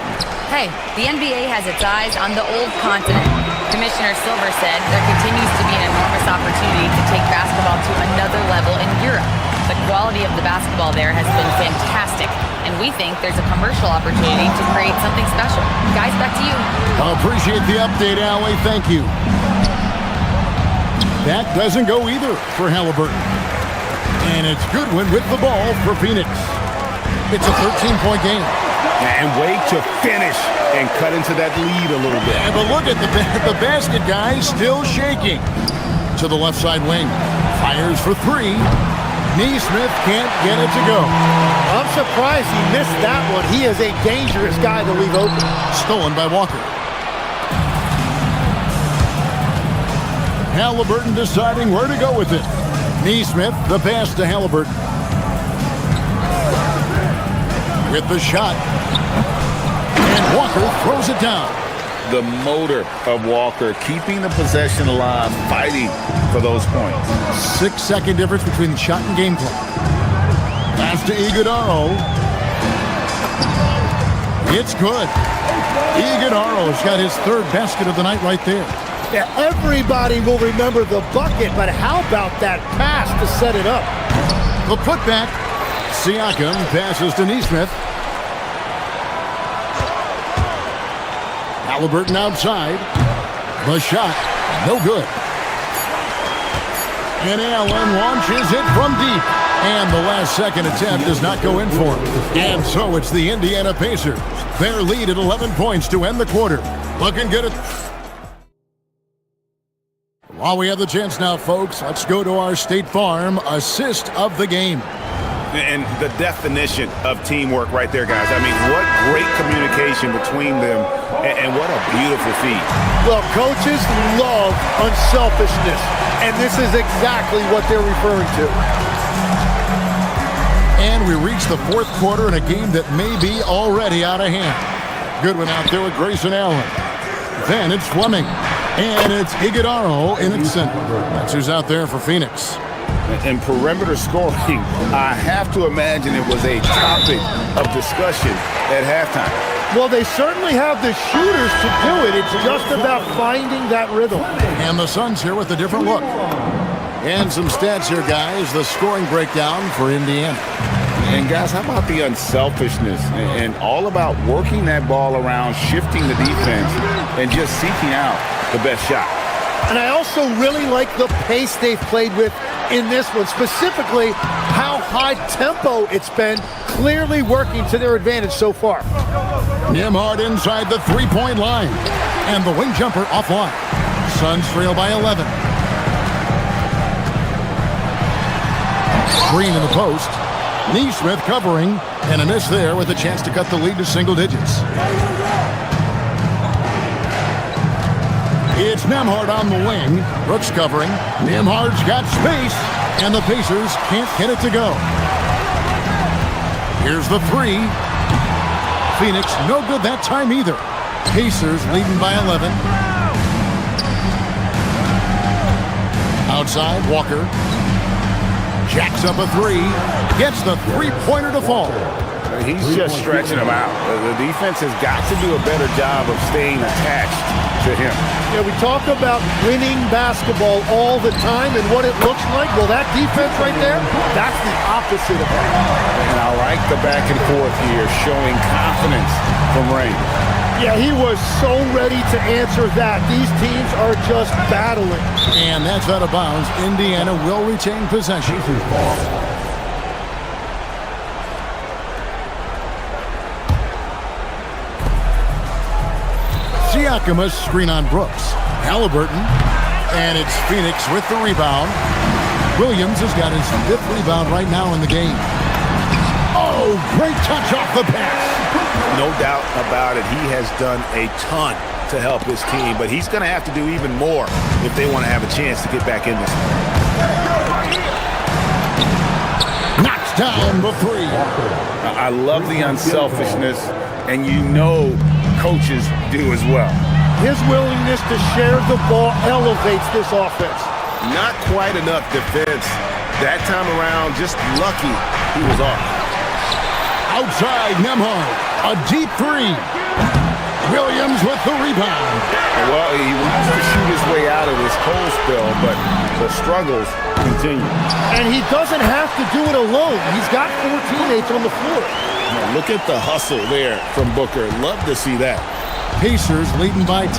Hey, the NBA has its eyes on the old continent. Commissioner Silver said there continues to be an enormous opportunity to take basketball to another level in Europe. The quality of the basketball there has been fantastic, and we think there's a commercial opportunity to create something special. Guys, back to you. I appreciate the update, Allie. Thank you. That doesn't go either for Halliburton. And it's Goodwin with the ball for Phoenix. It's a 13-point game. And wait to finish and cut into that lead a little bit. Yeah, but look at the basket guy still shaking. To the left side wing. Fires for 3. Neesmith can't get it to go. I'm surprised he missed that one. He is a dangerous guy to leave open. Stolen by Walker. Halliburton deciding where to go with it. Neesmith, the pass to Halliburton. With the shot. And Walker throws it down. the motor of Walker, keeping the possession alive, fighting for those points. 6-second difference between the shot and game clock. Pass to Iguodaro. It's good. Iguodaro's got his third basket of the night right there. Yeah, everybody will remember the bucket, but how about that pass to set it up? The putback. Siakam passes to Nesmith. Halliburton outside. The shot, no good. And Allen launches it from deep. And the last second attempt does not go in for him. And so it's the Indiana Pacers. Their lead at 11 points to end the quarter. Looking good at... While we have the chance now, folks, let's go to our State Farm assist of the game. And the definition of teamwork right there, guys. I mean, what great communication between them, and what a beautiful feat. Well, coaches love unselfishness, and this is exactly what they're referring to. And we reach the fourth quarter in a game that may be already out of hand. Good one out there with Grayson Allen. Then it's Fleming. And it's Iguodaro in its center. That's who's out there for Phoenix. And perimeter scoring, I have to imagine it was a topic of discussion at halftime. Well, they certainly have the shooters to do it. It's just about finding that rhythm. And the Suns here with a different look. And some stats here, guys. The scoring breakdown for Indiana. And guys, how about the unselfishness and all about working that ball around, shifting the defense, and just seeking out the best shot. And I also really like the pace they've played with in this one, specifically how high tempo it's been, clearly working to their advantage so far. Nembhard inside the three-point line. And the wing jumper offline. Suns trail by 11. Green in the post. Nesmith covering, and a miss there with a chance to cut the lead to single digits. It's Nembhard on the wing. Brooks covering. Nembhard's got space, and the Pacers can't get it to go. Here's the three. Phoenix no good that time either. Pacers leading by 11. Outside, Walker. Jacks up a three. Gets the three-pointer to fall. He's just stretching him out. The defense has got to do a better job of staying attached to him. Yeah, we talk about winning basketball all the time and what it looks like. Well, that defense right there, that's the opposite of that. And I like the back and forth here, showing confidence from Ray. Yeah, he was so ready to answer that. These teams are just battling. And that's out of bounds. Indiana will retain possession. Siakam a screen on Brooks. Halliburton. And it's Phoenix with the rebound. Williams has got his fifth rebound right now in the game. Oh, great touch off the pass. No doubt about it. He has done a ton to help his team, but he's going to have to do even more if they want to have a chance to get back in this one. Knocks down the three. I love the unselfishness, and you know coaches do as well. His willingness to share the ball elevates this offense. Not quite enough defense that time around. Just lucky he was off. Outside, Nembhard. A deep three. Williams with the rebound. Well, he wants to shoot his way out of this cold spell, but the struggles continue. And he doesn't have to do it alone. He's got 4 teammates on the floor. Now look at the hustle there from Booker. Love to see that. Pacers leading by 10.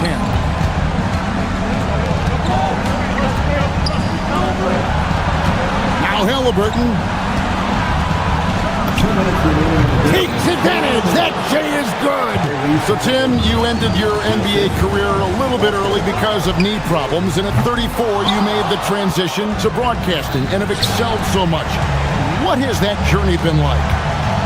Now Halliburton. Takes advantage. That J is good. So, Tim, you ended your NBA career a little bit early because of knee problems, and at 34, you made the transition to broadcasting and have excelled so much. What has that journey been like?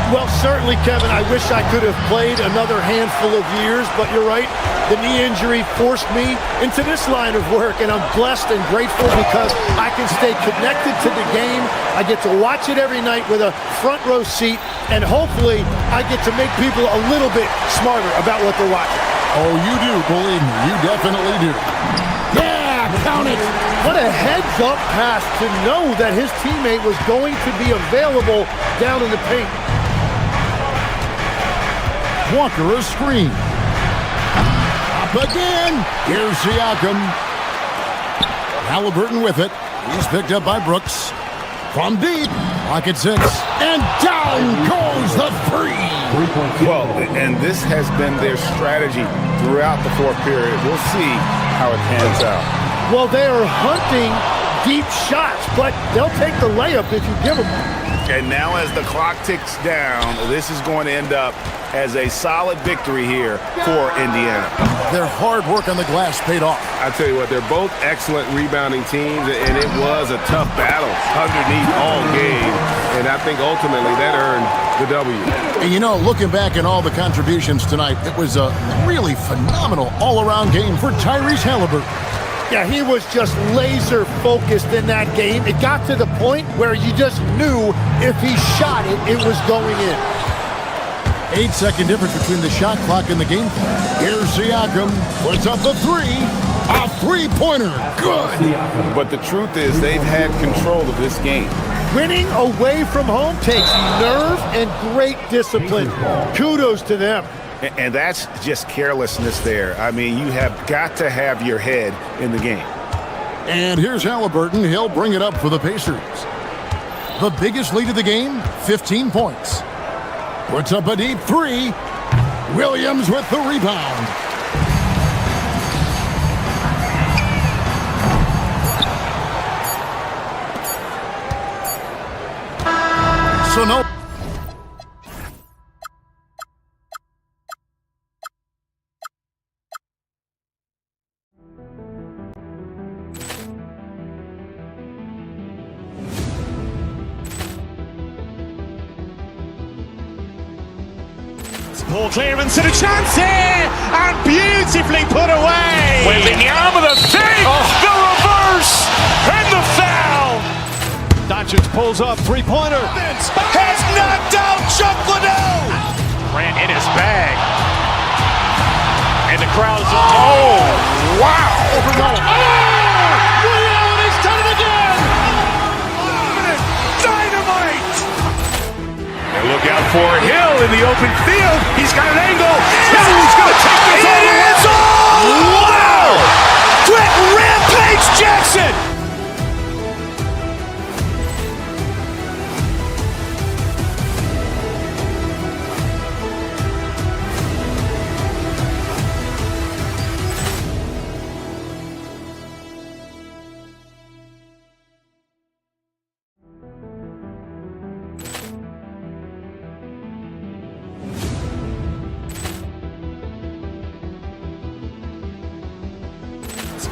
Well, certainly, Kevin, I wish I could have played another handful of years, but you're right. The knee injury forced me into this line of work, and I'm blessed and grateful because I can stay connected to the game. I get to watch it every night with a front row seat, and hopefully I get to make people a little bit smarter about what they're watching. Oh, you do, believe me. You definitely do. Yeah, count it. What a heads-up pass to know that his teammate was going to be available down in the paint. Walker a screen. Up again. Here's Siakam. Halliburton with it. He's picked up by Brooks. From deep. Pocket 6. And down goes the three. Well, and this has been their strategy throughout the fourth period. We'll see how it pans out. Well, they are hunting deep shots, but they'll take the layup if you give them one. And now as the clock ticks down, this is going to end up as a solid victory here for Indiana. Their hard work on the glass paid off. I tell you what, they're both excellent rebounding teams, and it was a tough battle underneath all game. And I think ultimately that earned the W. And you know, looking back at all the contributions tonight, it was a really phenomenal all-around game for Tyrese Halliburton. Yeah, he was just laser focused in that game. It got to the point where you just knew if he shot it, it was going in. 8-second difference between the shot clock and the game clock. Here's Siakam. Puts up the three. A three-pointer. Good. But the truth is they've had control of this game. Winning away from home takes nerve and great discipline. Kudos to them. And that's just carelessness there. I mean, you have got to have your head in the game. And here's Halliburton. He'll bring it up for the Pacers. The biggest lead of the game, 15 points. Puts up a deep three. Williams with the rebound. So no. Ball clearance and a chance here, and beautifully put away. Wembanyama the fake, the reverse, and the foul. Doncic pulls up, three-pointer. Has knocked out Chuck Liddell. Grant in his bag, and the crowd is wow! Williams has done it again. Dynamite. And look out for Hill in the open field. He's got an angle. He's going to take this all the way. Wow! Quick Rampage Jackson.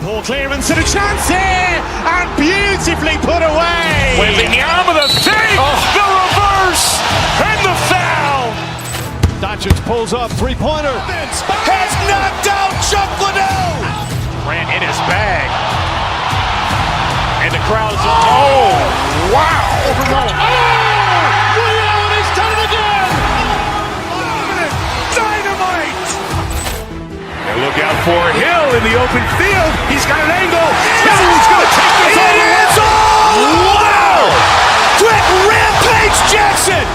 Ball clearance and a chance here, and beautifully put away. Wembanyama the fake, the reverse, and the foul. Doncic pulls up, three-pointer. Has knocked out Chuck Liddell. Grant in his bag, and the crowd is wow! Williams has done it again. Dynamite. And look out for Hill in the open field. He's got an angle. He's going to take this all the way. Wow! Quick Rampage Jackson.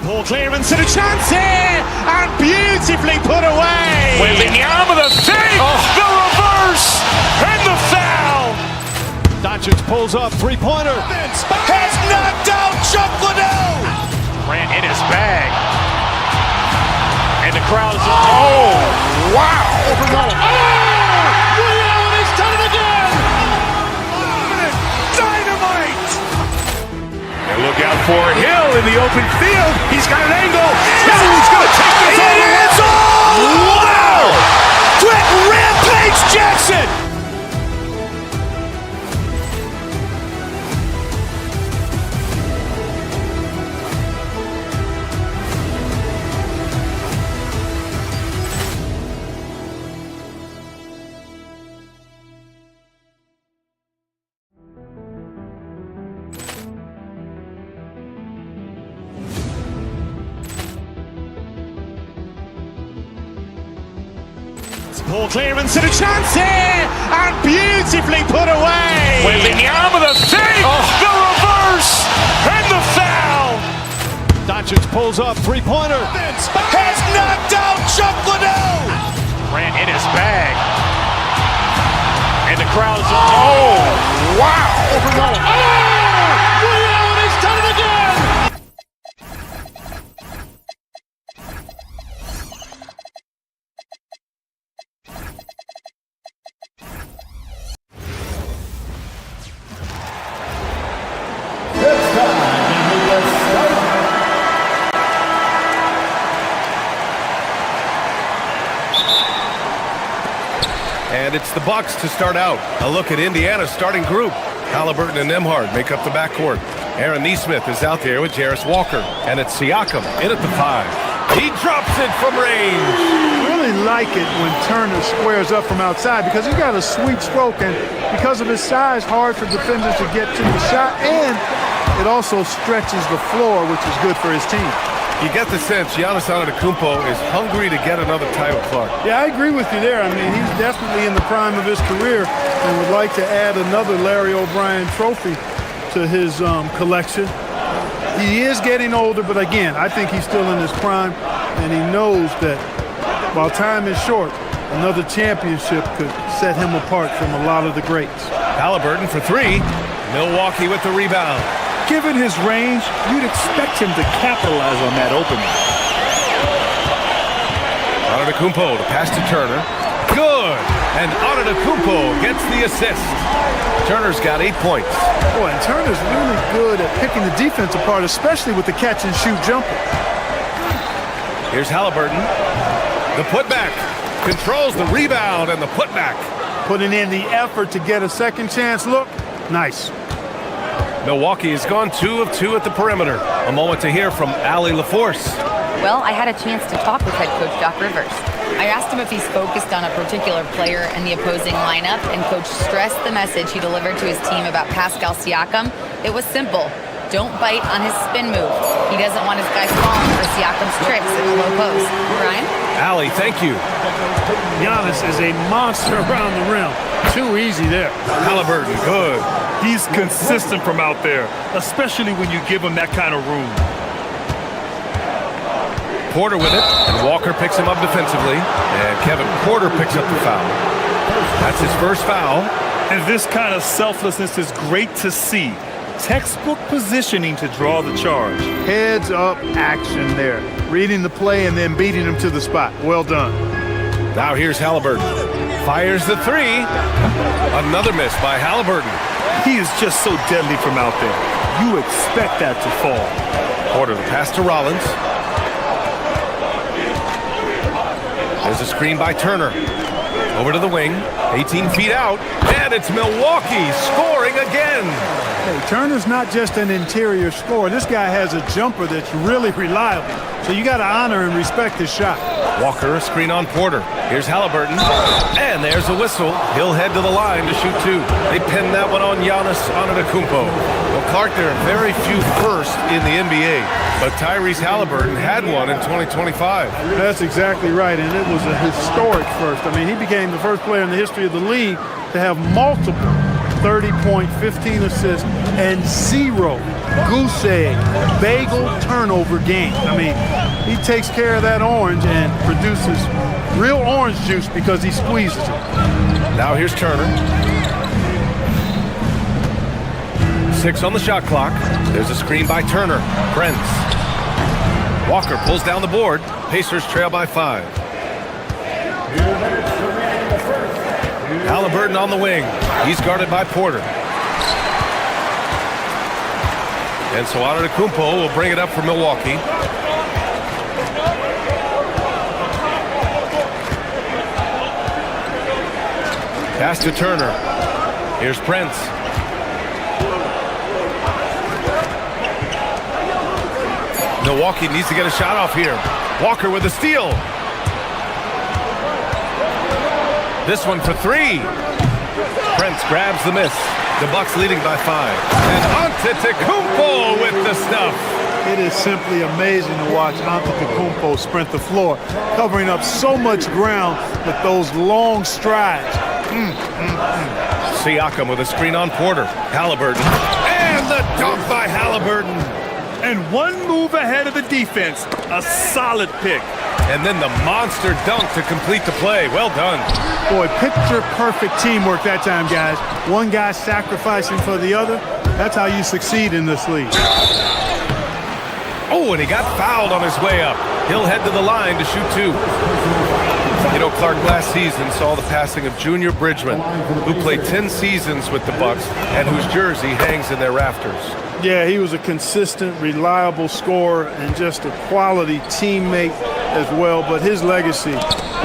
Ball clearance and a chance here, and beautifully put away. Wembanyama the fake, the reverse, and the foul. Doncic pulls up, three-pointer. Has knocked out Chuck Liddell. Grant in his bag, and the crowd is wow! Williams has done it again. Dynamite. And look out for Hill in the open field. He's got an angle. He's going to take this all the way. Wow! Quick Rampage Jackson. Poor clearance and a chance here, and beautifully put away. Wembanyama the save, the reverse, and the foul. Doncic pulls up, three-pointer. Has knocked out Chuck Liddell. Grant in his bag. And the crowd is, oh, wow. Oh, Allen has done it again. And it's the Bucks to start out. A look at Indiana's starting group. Halliburton and Nembhard make up the backcourt. Aaron Nesmith is out there with Jarris Walker. And it's Siakam in at the 5. He drops it from range. I really like it when Turner squares up from outside because he's got a sweet stroke, and because of his size, hard for defenders to get to the shot, and it also stretches the floor, which is good for his team. You get the sense Giannis Antetokounmpo is hungry to get another title, Clark. Yeah, I agree with you there. I mean, he's definitely in the prime of his career and would like to add another Larry O'Brien trophy to his collection. He is getting older, but again, I think he's still in his prime, and he knows that while time is short, another championship could set him apart from a lot of the greats. Halliburton for 3. Milwaukee with the rebound. Given his range, you'd expect him to capitalize on that opening. Antetokounmpo to pass to Turner. Good! And Antetokounmpo gets the assist. Turner's got 8 points. Boy, and Turner's really good at picking the defense apart, especially with the catch-and-shoot jumper. Here's Halliburton. The putback. Controls the rebound and the putback. Putting in the effort to get a second chance look. Nice. Milwaukee has gone 2 of 2 at the perimeter. A moment to hear from Allie LaForce. Well, I had a chance to talk with head coach Doc Rivers. I asked him if he's focused on a particular player in the opposing lineup, and coach stressed the message he delivered to his team about Pascal Siakam. It was simple. Don't bite on his spin move. He doesn't want his guys falling for Siakam's tricks in the low post. Brian? Allie, thank you. Giannis is a monster around the rim. Too easy there. Halliburton, good. He's consistent from out there, especially when you give him that kind of room. Porter with it, and Walker picks him up defensively, and Kevin Porter picks up the foul. That's his first foul. And this kind of selflessness is great to see. Textbook positioning to draw the charge. Heads up action there. Reading the play and then beating him to the spot. Well done. Now here's Halliburton. Fires the 3. Another miss by Halliburton. He is just so deadly from out there. You expect that to fall. Porter the pass to Rollins. There's a screen by Turner. Over to the wing. 18 feet out. And it's Milwaukee scoring again. Hey, Turner's not just an interior scorer. This guy has a jumper that's really reliable. So you got to honor and respect his shot. Walker, a screen on Porter. Here's Halliburton. And there's a whistle. He'll head to the line to shoot 2. They pin that one on Giannis Antetokounmpo. Well, Clark, there are very few firsts in the NBA, but Tyrese Halliburton had one in 2025. That's exactly right, and it was a historic first. I mean, he became the first player in the history of the league to have multiple 30-point, 15 assists, and 0 goose egg, bagel turnover games. I mean, he takes care of that orange and produces real orange juice because he squeezes it. Now here's Turner. 6 on the shot clock. There's a screen by Turner. Prince. Walker pulls down the board. Pacers trail by 5. Halliburton on the wing. He's guarded by Porter. And so Antetokounmpo will bring it up for Milwaukee. Pass to Turner. Here's Prince. Milwaukee needs to get a shot off here. Walker with a steal. This one for 3. Prince grabs the miss. The Bucks leading by 5. And Antetokounmpo with the stuff. It is simply amazing to watch Antetokounmpo sprint the floor, covering up so much ground with those long strides. Siakam with a screen on Porter. Halliburton. And the dunk by Halliburton. And one move ahead of the defense. A solid pick. And then the monster dunk to complete the play. Well done. Boy, picture-perfect teamwork that time, guys. One guy sacrificing for the other. That's how you succeed in this league. Oh, and he got fouled on his way up. He'll head to the line to shoot two. You know, Clark last season saw the passing of Junior Bridgman, who played 10 seasons with the Bucks and whose jersey hangs in their rafters. Yeah, he was a consistent, reliable scorer and just a quality teammate as well. But his legacy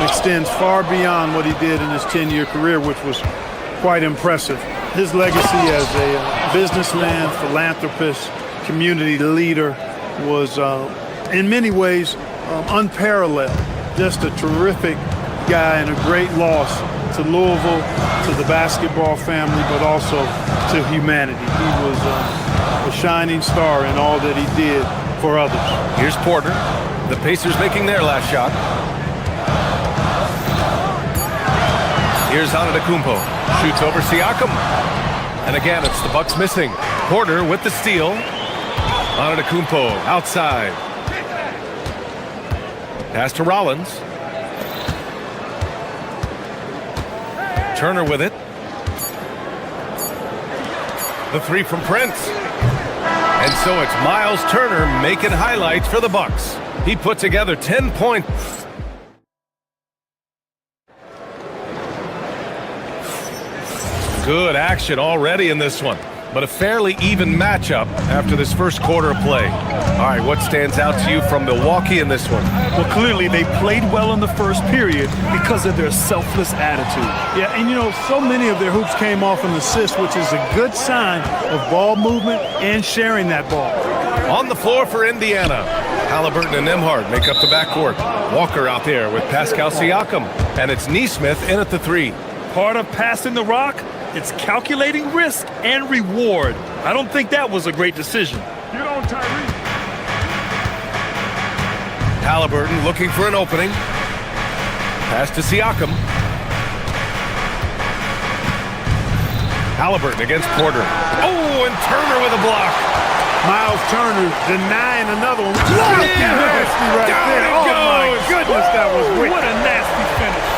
extends far beyond what he did in his 10-year career, which was quite impressive. His legacy as a businessman, philanthropist, community leader was in many ways unparalleled. Just a terrific guy and a great loss to Louisville, to the basketball family, but also to humanity. He was a shining star in all that he did for others. Here's Porter. The Pacers making their last shot. Here's Antetokounmpo. Shoots over Siakam. And again, it's the Bucks missing. Porter with the steal. Antetokounmpo outside. Pass to Rollins. Turner with it. The three from Prince. And so it's Miles Turner making highlights for the Bucks. He put together 10 points. Good action already in this one, but a fairly even matchup after this first quarter of play. All right, what stands out to you from Milwaukee in this one? Well, clearly they played well in the first period because of their selfless attitude. Yeah, and you know, so many of their hoops came off an assist, which is a good sign of ball movement and sharing that ball. On the floor for Indiana, Halliburton and Nembhard make up the backcourt. Walker out there with Pascal Siakam, and it's Nesmith in at the three. Part of passing the rock, it's calculating risk and reward. I don't think that was a great decision. Get on, Tyree. Halliburton looking for an opening. Pass to Siakam. Halliburton against Porter. Oh, and Turner with a block. Miles Turner denying another one. Yeah. Nasty right Down there. it Oh, goes. my goodness, that was wicked. What a nasty finish.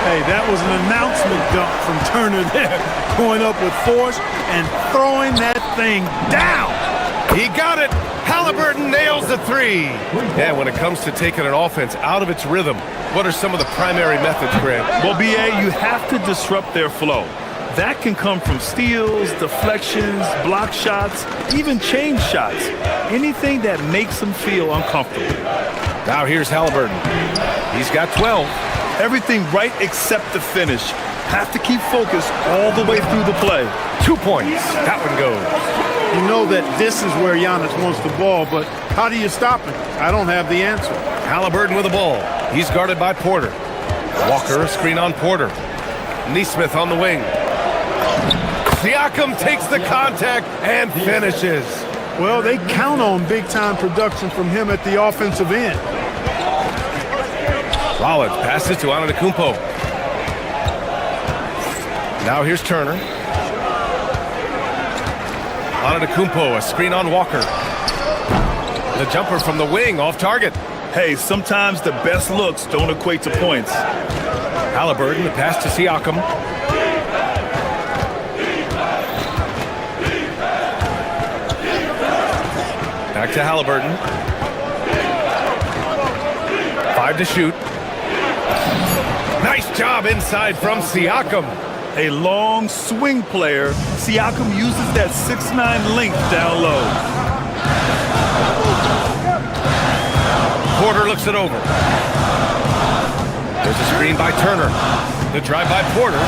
Hey, that was an announcement dunk from Turner there. Going up with force and throwing that thing down. He got it. Halliburton nails the three. Yeah, when it comes to taking an offense out of its rhythm, what are some of the primary methods, Grant? Well, B.A., you have to disrupt their flow. That can come from steals, deflections, block shots, even change shots. Anything that makes them feel uncomfortable. Now here's Halliburton. He's got 12. Everything right except the finish. Have to keep focused all the way through the play. 2 points. That one goes. You know that this is where Giannis wants the ball, but how do you stop him? I don't have the answer. Halliburton with the ball. He's guarded by Porter. Walker, a screen on Porter. Nesmith on the wing. Siakam takes the contact and finishes. Well, they count on big-time production from him at the offensive end. Rollins passes to Antetokounmpo. Now here's Turner. Antetokounmpo, a screen on Walker. The jumper from the wing, off target. Hey, sometimes the best looks don't equate to points. Halliburton, the pass to Siakam. Back to Halliburton. 5 to shoot. Nice job inside from Siakam. A long swing player, Siakam uses that 6'9" length down low. Porter looks it over. There's a screen by Turner. The drive by Porter.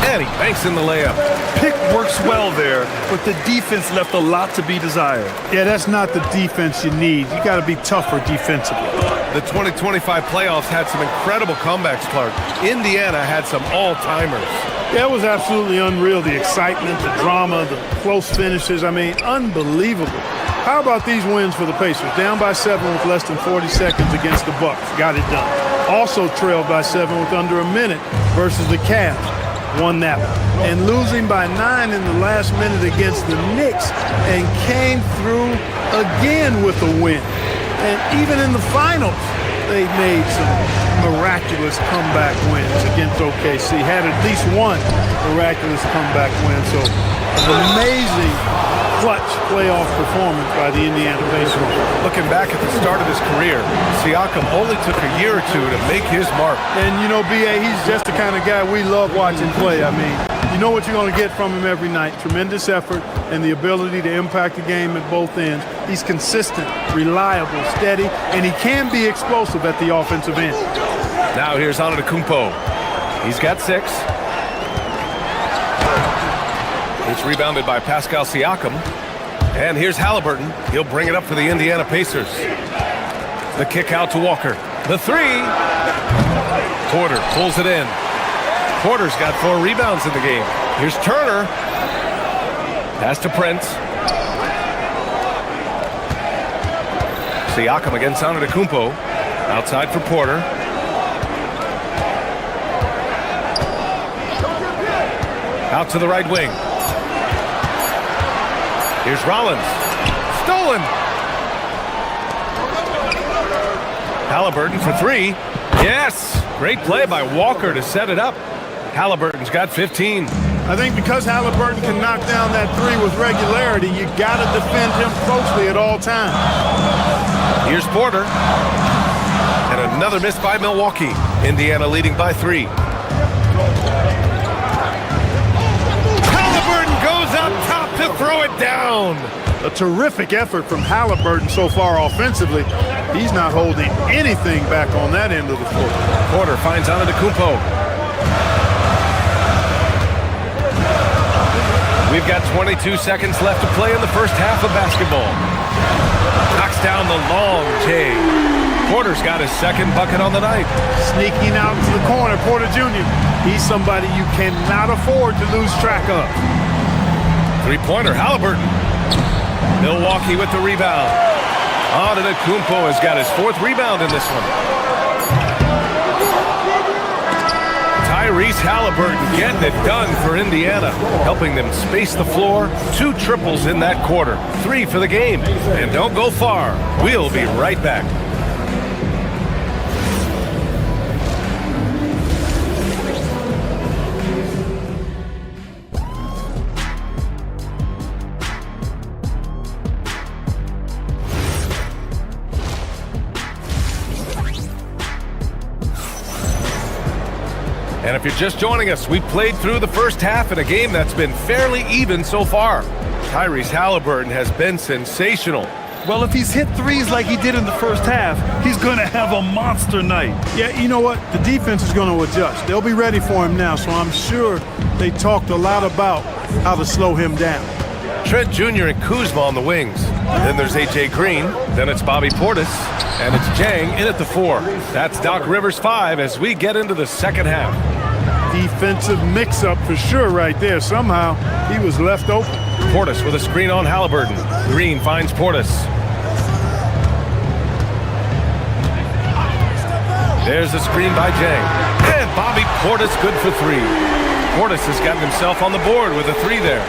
And he banks in the layup. Pick works well there, but the defense left a lot to be desired. Yeah, that's not the defense you need. You got to be tougher defensively. The 2025 playoffs had some incredible comebacks, Clark. Indiana had some all-timers. Yeah, it was absolutely unreal. The excitement, the drama, the close finishes. I mean, unbelievable. How about these wins for the Pacers? Down by 7 with less than 40 seconds against the Bucks. Got it done. Also trailed by 7 with under a minute versus the Cavs. Won that one. And losing by 9 in the last minute against the Knicks and came through again with a win. And even in the finals, they made some miraculous comeback wins against OKC. Had at least one miraculous comeback win. So an amazing clutch playoff performance by the Indiana Pacers. Looking back at the start of his career, Siakam only took a year or two to make his mark. And, you know, B.A., he's just the kind of guy we love watching play. I mean, you know what you're going to get from him every night. Tremendous effort and the ability to impact the game at both ends. He's consistent, reliable, steady, and he can be explosive at the offensive end. Now here's Antetokounmpo. He's got 6. It's rebounded by Pascal Siakam. And here's Halliburton. He'll bring it up for the Indiana Pacers. The kick out to Walker. The 3. Porter pulls it in. Porter's got 4 rebounds in the game. Here's Turner. Pass to Prince. Siakam against Antetokounmpo. Outside for Porter. Out to the right wing. Here's Rollins. Stolen. Halliburton for 3. Yes! Great play by Walker to set it up. Halliburton's got 15. I think because Halliburton can knock down that 3 with regularity, you got to defend him closely at all times. Here's Porter. And another miss by Milwaukee. Indiana leading by 3. Halliburton goes up top to throw it down. A terrific effort from Halliburton so far offensively. He's not holding anything back on that end of the floor. Porter finds Antetokounmpo. We've got 22 seconds left to play in the first half of basketball. Knocks down the long J. Porter's got his second bucket on the night. Sneaking out to the corner, Porter Jr. He's somebody you cannot afford to lose track of. 3-pointer, Halliburton. Milwaukee with the rebound. Antetokounmpo has got his 4th rebound in this one. Tyrese Halliburton getting it done for Indiana, helping them space the floor. 2 triples in that quarter, 3 for the game. And don't go far. We'll be right back. And if you're just joining us, we played through the first half in a game that's been fairly even so far. Tyrese Halliburton has been sensational. Well, if he's hit threes like he did in the first half, he's going to have a monster night. Yeah, you know what? The defense is going to adjust. They'll be ready for him now, so I'm sure they talked a lot about how to slow him down. Trent Jr. and Kuzma on the wings. Then there's A.J. Green. Then it's Bobby Portis. And it's Jang in at the 4. That's Doc Rivers' 5 as we get into the second half. Defensive mix-up for sure right there. Somehow he was left open. Portis with a screen on Halliburton. Green finds Portis. There's a screen by Jang. And Bobby Portis good for 3. Portis has gotten himself on the board with a 3 there.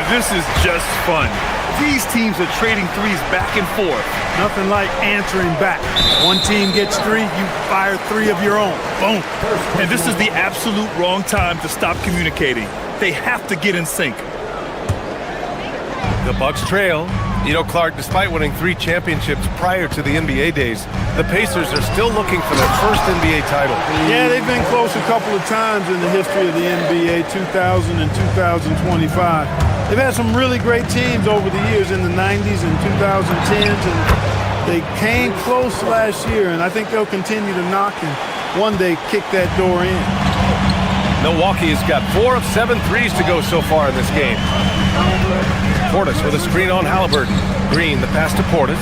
This is just fun. These teams are trading threes back and forth. Nothing like answering back. One team gets 3, you fire 3 of your own. Boom. And this is the absolute wrong time to stop communicating. They have to get in sync. The Bucks trail. You know, Clark, despite winning 3 championships prior to the NBA days, the Pacers are still looking for their first NBA title. Yeah, they've been close a couple of times in the history of the NBA, 2000 and 2025. They've had some really great teams over the years in the 90s and 2010s, and they came close last year, and I think they'll continue to knock and one day kick that door in. Milwaukee has got 4 of 7 threes to go so far in this game. Portis with a screen on Halliburton. Green, the pass to Portis.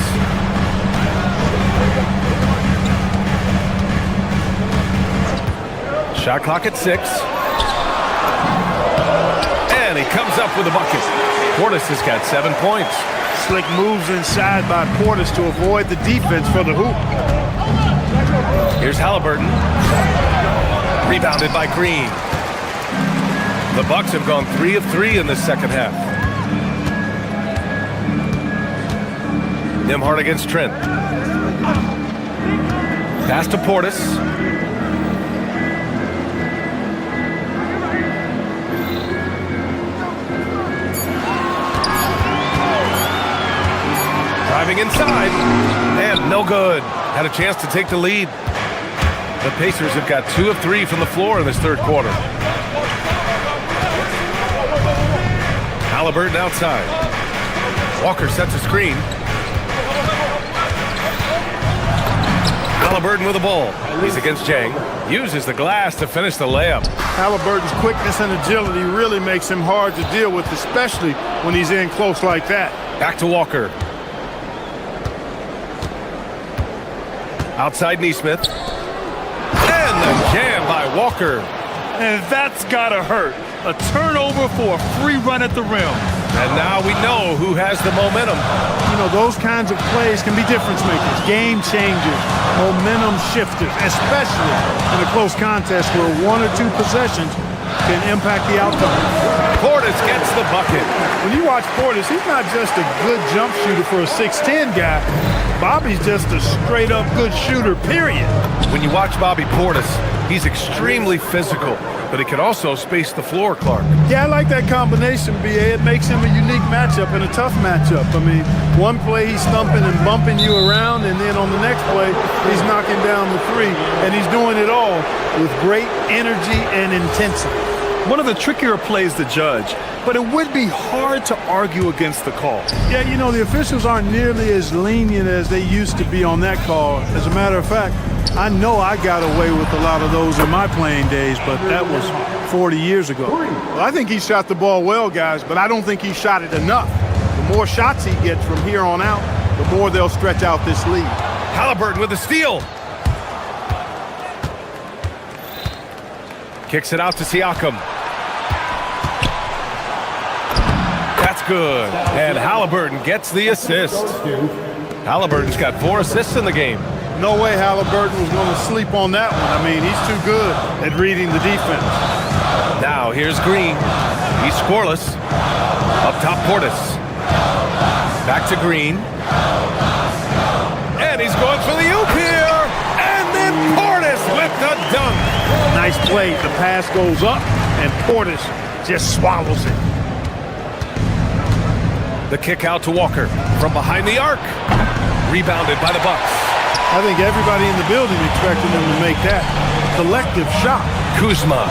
Shot clock at 6. And he comes up with a bucket. Portis has got 7 points. Slick moves inside by Portis to avoid the defense for the hoop. Here's Halliburton. Rebounded by Green. The Bucks have gone 3 of 3 in the second half. Nembhard against Trent. Pass to Portis. Driving inside, and no good. Had a chance to take the lead. The Pacers have got 2 of 3 from the floor in this third quarter. Halliburton outside. Walker sets a screen. Halliburton with the ball. He's against Jang. Uses the glass to finish the layup. Halliburton's quickness and agility really makes him hard to deal with, especially when he's in close like that. Back to Walker. Outside Neesmith. And the jam by Walker. And that's gotta hurt. A turnover for a free run at the rim. And now we know who has the momentum. You know, those kinds of plays can be difference makers, game changers, momentum shifters, especially in a close contest where 1 or 2 possessions can impact the outcome. Portis gets the bucket. When you watch Portis, he's not just a good jump shooter for a 6'10 guy. Bobby's just a straight-up good shooter, period. When you watch Bobby Portis, he's extremely physical, but he can also space the floor, Clark. Yeah, I like that combination, B.A. It makes him a unique matchup and a tough matchup. I mean, one play he's thumping and bumping you around, and then on the next play, he's knocking down the three, and he's doing it all with great energy and intensity. One of the trickier plays to judge, but it would be hard to argue against the call. Yeah, you know, the officials aren't nearly as lenient as they used to be on that call. As a matter of fact, I know I got away with a lot of those in my playing days, but that was 40 years ago. Well, I think he shot the ball well, guys, but I don't think he shot it enough. The more shots he gets from here on out, the more they'll stretch out this lead. Halliburton with the steal. Kicks it out to Siakam. That's good. And Halliburton gets the assist. Halliburton's got 4 assists in the game. No way Halliburton was going to sleep on that one. I mean, he's too good at reading the defense. Now here's Green. He's scoreless. Up top, Portis. Back to Green. And he's going for the oop here. And then Portis with the dunk. Nice play. The pass goes up, and Portis just swallows it. The kick out to Walker from behind the arc. Rebounded by the Bucks. I think everybody in the building expected him to make that collective shot. Kuzma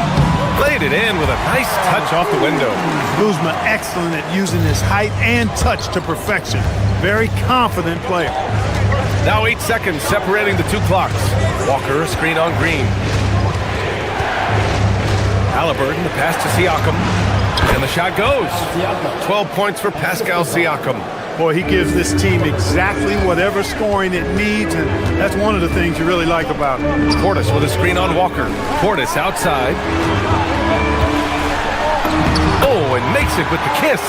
played it in with a nice touch off the window. Kuzma excellent at using his height and touch to perfection. Very confident player. Now 8 seconds separating the 2 clocks. Walker, a screen on Green. Halliburton, the pass to Siakam. And the shot goes. 12 points for Pascal Siakam. Boy, he gives this team exactly whatever scoring it needs, and that's one of the things you really like about him. Portis with a screen on Walker. Portis outside. Oh, and makes it with the kiss.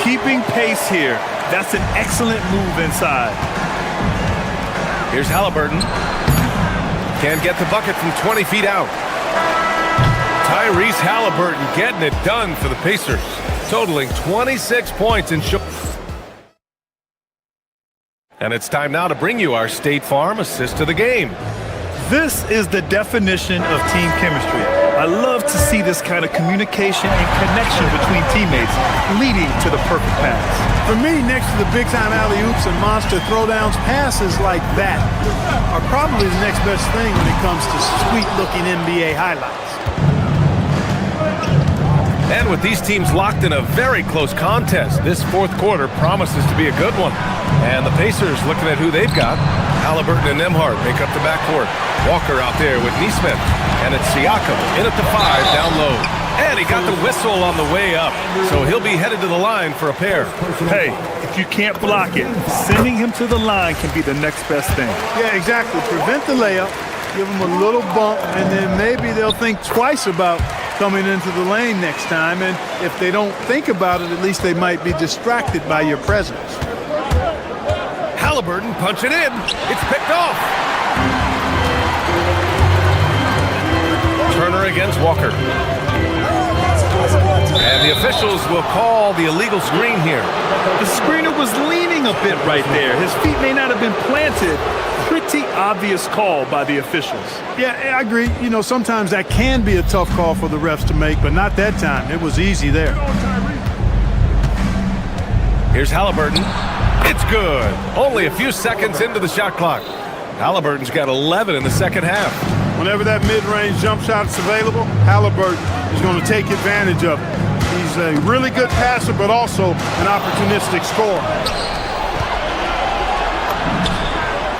Keeping pace here. That's an excellent move inside. Here's Halliburton. Can't get the bucket from 20 feet out. Tyrese Halliburton getting it done for the Pacers, totaling 26 points in short. And it's time now to bring you our State Farm assist of the game. This is the definition of team chemistry. I love to see this kind of communication and connection between teammates leading to the perfect pass. For me, next to the big-time alley-oops and monster throwdowns, passes like that are probably the next best thing when it comes to sweet-looking NBA highlights. And with these teams locked in a very close contest, this fourth quarter promises to be a good one. And the Pacers looking at who they've got. Halliburton and Nembhard make up the backcourt. Walker out there with Neesmith. And it's Siakam in at the 5 down low. And he got the whistle on the way up. So he'll be headed to the line for a pair. Hey, if you can't block it, sending him to the line can be the next best thing. Yeah, exactly. Prevent the layup, give them a little bump, and then maybe they'll think twice about coming into the lane next time. And if they don't think about it, at least they might be distracted by your presence. Halliburton punching in. It's picked off. Turner against Walker. And the officials will call the illegal screen here. The screener was leaning a bit right there. His feet may not have been planted. Pretty obvious call by the officials. Yeah, I agree. You know, sometimes that can be a tough call for the refs to make, but not that time. It was easy there. Here's Halliburton. It's good. Only a few seconds into the shot clock. Halliburton's got 11 in the second half. Whenever that mid-range jump shot is available, Halliburton is going to take advantage of it. He's a really good passer, but also an opportunistic scorer.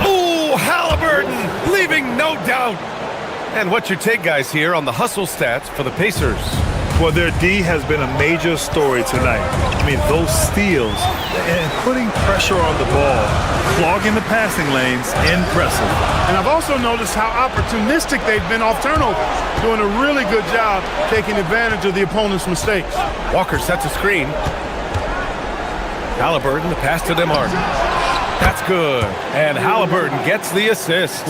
Ooh, Halliburton, leaving no doubt. And what's your take, guys, here on the hustle stats for the Pacers? Well, their D has been a major story tonight. I mean, those steals and putting pressure on the ball, clogging the passing lanes, impressive. And I've also noticed how opportunistic they've been off turnover, doing a really good job taking advantage of the opponent's mistakes. Walker sets a screen. Halliburton, the pass to DeMar. That's good. And Halliburton gets the assist.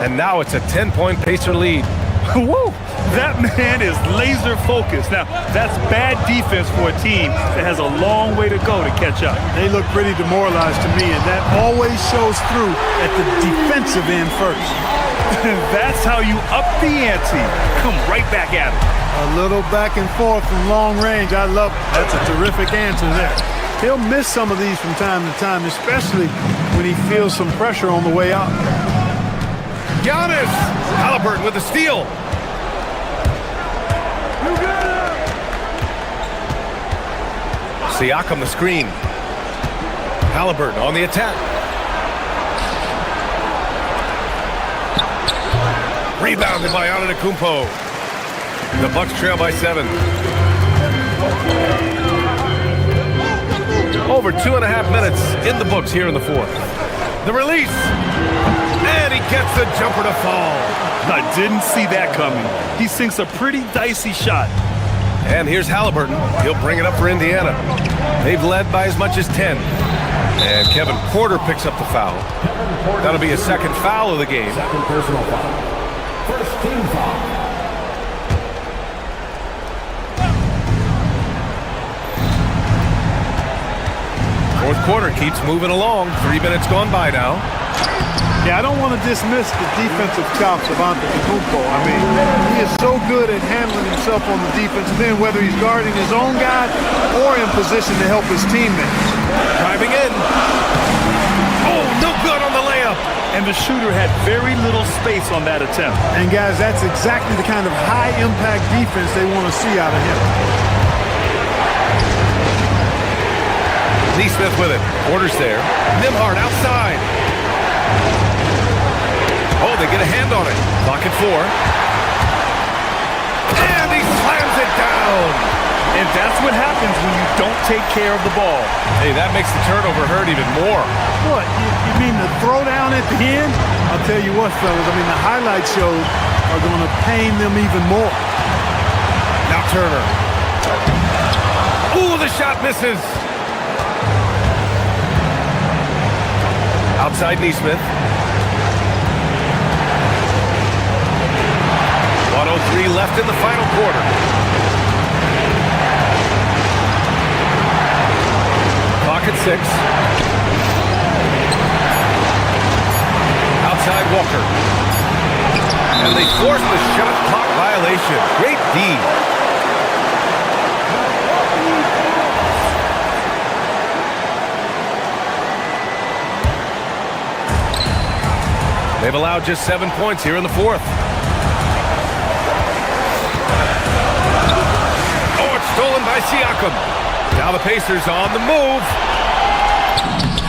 And now it's a 10-point Pacer lead. Woo! That man is laser focused. Now, that's bad defense for a team that has a long way to go to catch up. They look pretty demoralized to me, and that always shows through at the defensive end first. That's how you up the ante. Come right back at it. A little back and forth from long range. I love it. That's a terrific answer there. He'll miss some of these from time to time, especially when he feels some pressure on the way out. Giannis! Halliburton with the steal. Siakam the screen. Halliburton on the attack. Rebounded by Antetokounmpo. The Bucks trail by 7. Over 2.5 minutes in the books here in the fourth. The release. And he gets the jumper to fall. I didn't see that coming. He sinks a pretty dicey shot. And here's Halliburton. He'll bring it up for Indiana. They've led by as much as 10. And Kevin Porter picks up the foul. That'll be his second foul of the game. Second personal foul. First team foul. Fourth quarter keeps moving along. 3 minutes gone by now. Yeah, I don't want to dismiss the defensive chops of Antetokounmpo. I mean, he is so good at handling himself on the defensive end, whether he's guarding his own guy or in position to help his teammates. Driving in. Oh, no good on the layup. And the shooter had very little space on that attempt. And guys, that's exactly the kind of high-impact defense they want to see out of him. Neesmith with it. Porter's there. Nembhard outside. Oh, they get a hand on it. Clock at 4. And he slams it down. And that's what happens when you don't take care of the ball. Hey, that makes the turnover hurt even more. What? You mean the throwdown at the end? I'll tell you what, fellas. I mean, the highlight shows are going to pain them even more. Now Turner. Ooh, the shot misses. Outside Neesmith. 1:03 left in the final quarter. Clock at 6. Outside Walker. And they force the shot clock violation. Great D. They've allowed just 7 points here in the fourth. Oh, it's stolen by Siakam. Now the Pacers on the move.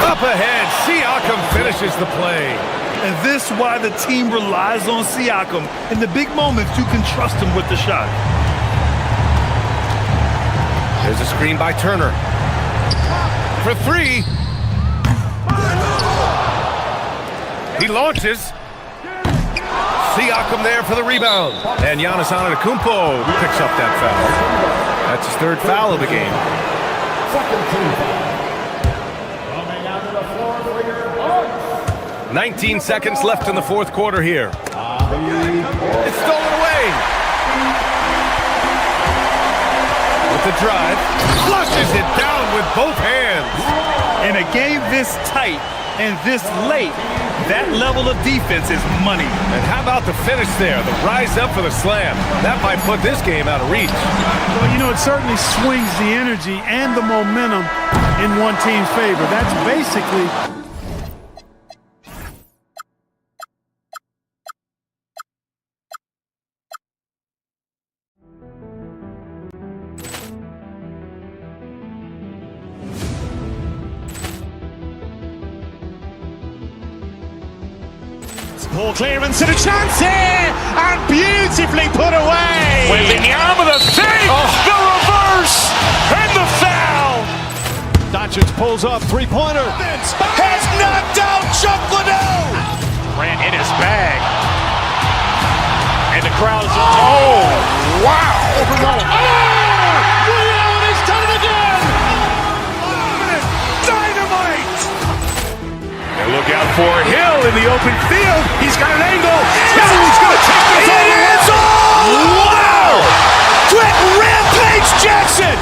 Up ahead, Siakam finishes the play. And this is why the team relies on Siakam. In the big moments, you can trust him with the shot. There's a screen by Turner. For 3. He launches. Siakam there for the rebound. And Giannis Antetokounmpo picks up that foul. That's his third foul of the game. Second team foul. Coming out to the floor for your Bucks. 19 seconds left in the fourth quarter here. It's stolen away. With the drive, flushes it down with both hands. In a game this tight and this late, that level of defense is money. And how about the finish there? The rise up for the slam. That might put this game out of reach. Well, you know, it certainly swings the energy and the momentum in one team's favor. That's basically... Ball clearance and a chance here, and beautifully put away. Wembanyama the fake, the reverse, and the foul. Doncic pulls up, three-pointer. Has knocked out Chuck Liddell. Grant in his bag, and the crowd is. Oh, wow! Overrun. Liddell, he's done it again. Dynamite. And look out for Hill in the open field. He's got an angle. Oh, he's going to take this all the way. Wow! Quick Rampage Jackson.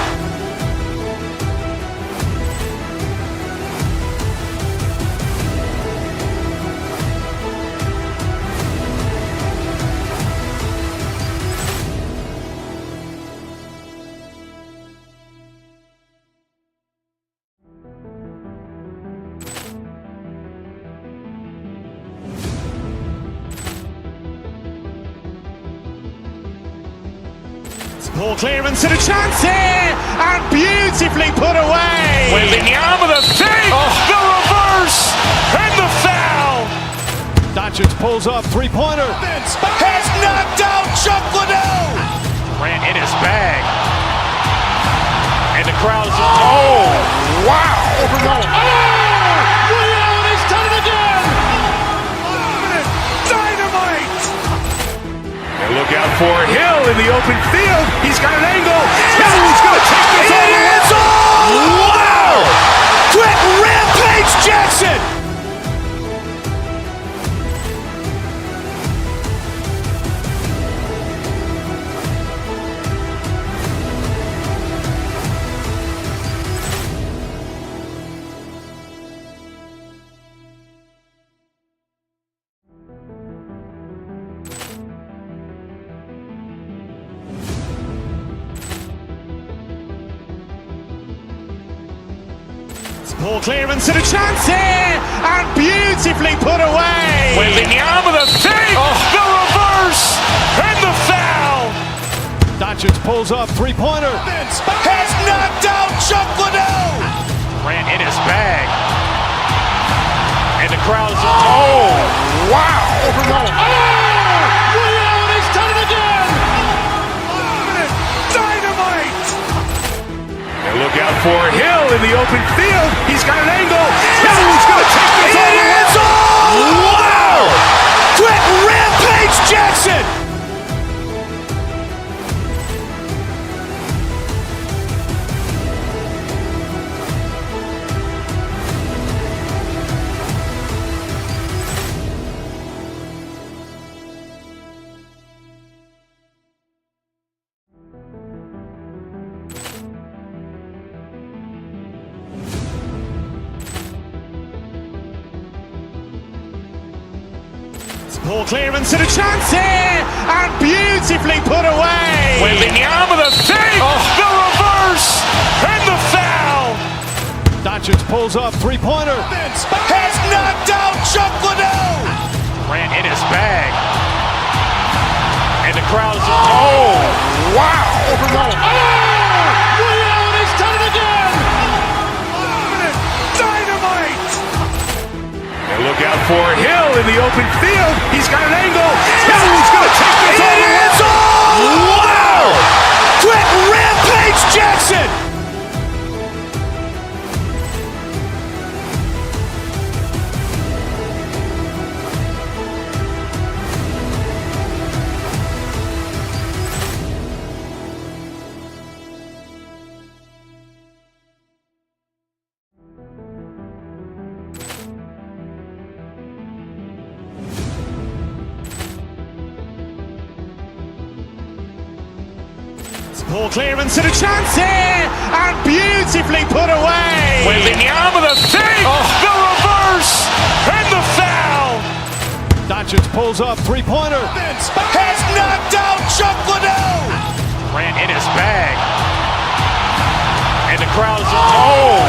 Ball clearance and a chance here, and beautifully put away. Wembanyama the fake, the reverse, and the foul. Doncic pulls up, three-pointer. Has knocked out Chuck Liddell. Grant in his bag, and the crowd is. Oh, wow! Overrun. Liddell, he's done it again. Dynamite. And look out for Hill in the open field. He's got an angle. Oh, he's going to take this all the way. Wow! Quick Rampage Jackson. Ball clearance and a chance here, and beautifully put away. Wembanyama the fake, the reverse, and the foul. Doncic pulls up, three-pointer. Has knocked out Chuck Liddell. Grant in his bag, and the crowd is. Oh, wow! Overrun. Liddell, he's done it again. Dynamite. And look out for Hill in the open field. He's got an angle. Oh, he's going to take this all the way. Wow! Quick Rampage Jackson. Ball clearance and a chance here, and beautifully put away. Wembanyama the fake, the reverse, and the foul. Doncic pulls up, three-pointer. Has knocked out Chuck Liddell. Grant in his bag, and the crowd is. Oh, wow! Overrun. Liddell, he's done it again. Dynamite. And look out for Hill in the open field. He's got an angle. Oh, he's going to take this all the way. Wow! Quick Rampage Jackson. Poor clearance and a chance here, and beautifully put away. Wembanyama the thing, the reverse, and the foul. Doncic pulls up, three-pointer. Has knocked out Chuck Liddell. Ran in his bag. And the crowd is... Oh,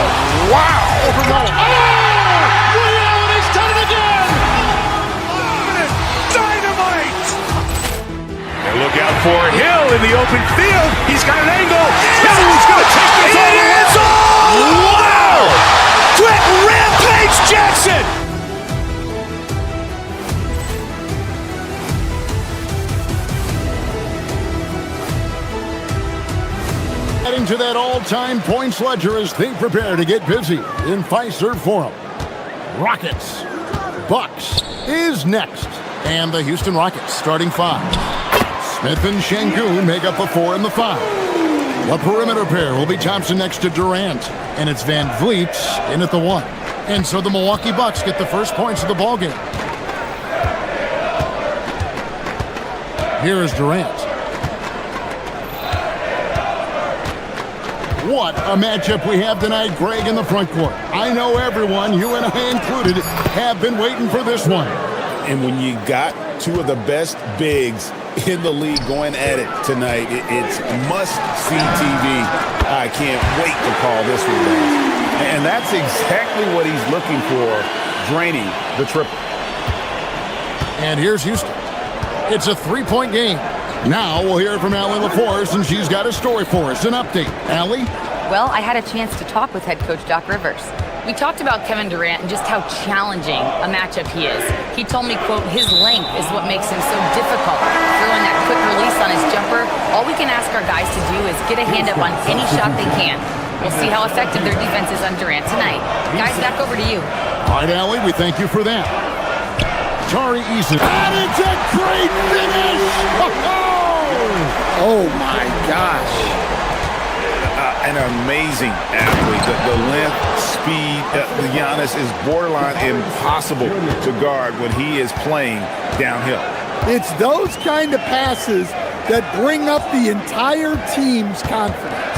wow. Ray Allen, he's done it again. Dynamite. And look out for Hill in the open field. He's got an angle. Hill's going to take this all the way. Wow. Quick Rampage Jackson. Adding to that all-time points ledger as they prepare to get busy in Fiserv Forum. Rockets. Bucks is next. And the Houston Rockets starting five. Smith and Şengün make up the 4 and the 5. The perimeter pair will be Thompson next to Durant. And it's Van Vliet in at the 1. And so the Milwaukee Bucks get the first points of the ballgame. Here is Durant. What a matchup we have tonight, Greg, in the front court. I know everyone, you and I included, have been waiting for this one. And when you got two of the best bigs in the league going at it tonight, it's must-see TV. I can't wait to call this one down. And that's exactly what he's looking for, draining the triple. And here's Houston. It's a 3-point game. Now we'll hear from Allie LaForce, and she's got a story for us, an update. Allie? Well, I had a chance to talk with head coach Doc Rivers. We talked about Kevin Durant and just how challenging a matchup he is. He told me, quote, his length is what makes him so difficult. Throwing that quick release on his jumper, all we can ask our guys to do is get a hand up on any shot they can. We'll see how effective their defense is on Durant tonight. Guys, back over to you. All right, Allie, we thank you for that. Tari Eason. And it's a great finish! Oh, my gosh. An amazing athlete. The length, speed, Giannis is borderline impossible to guard when he is playing downhill. It's those kind of passes that bring up the entire team's confidence.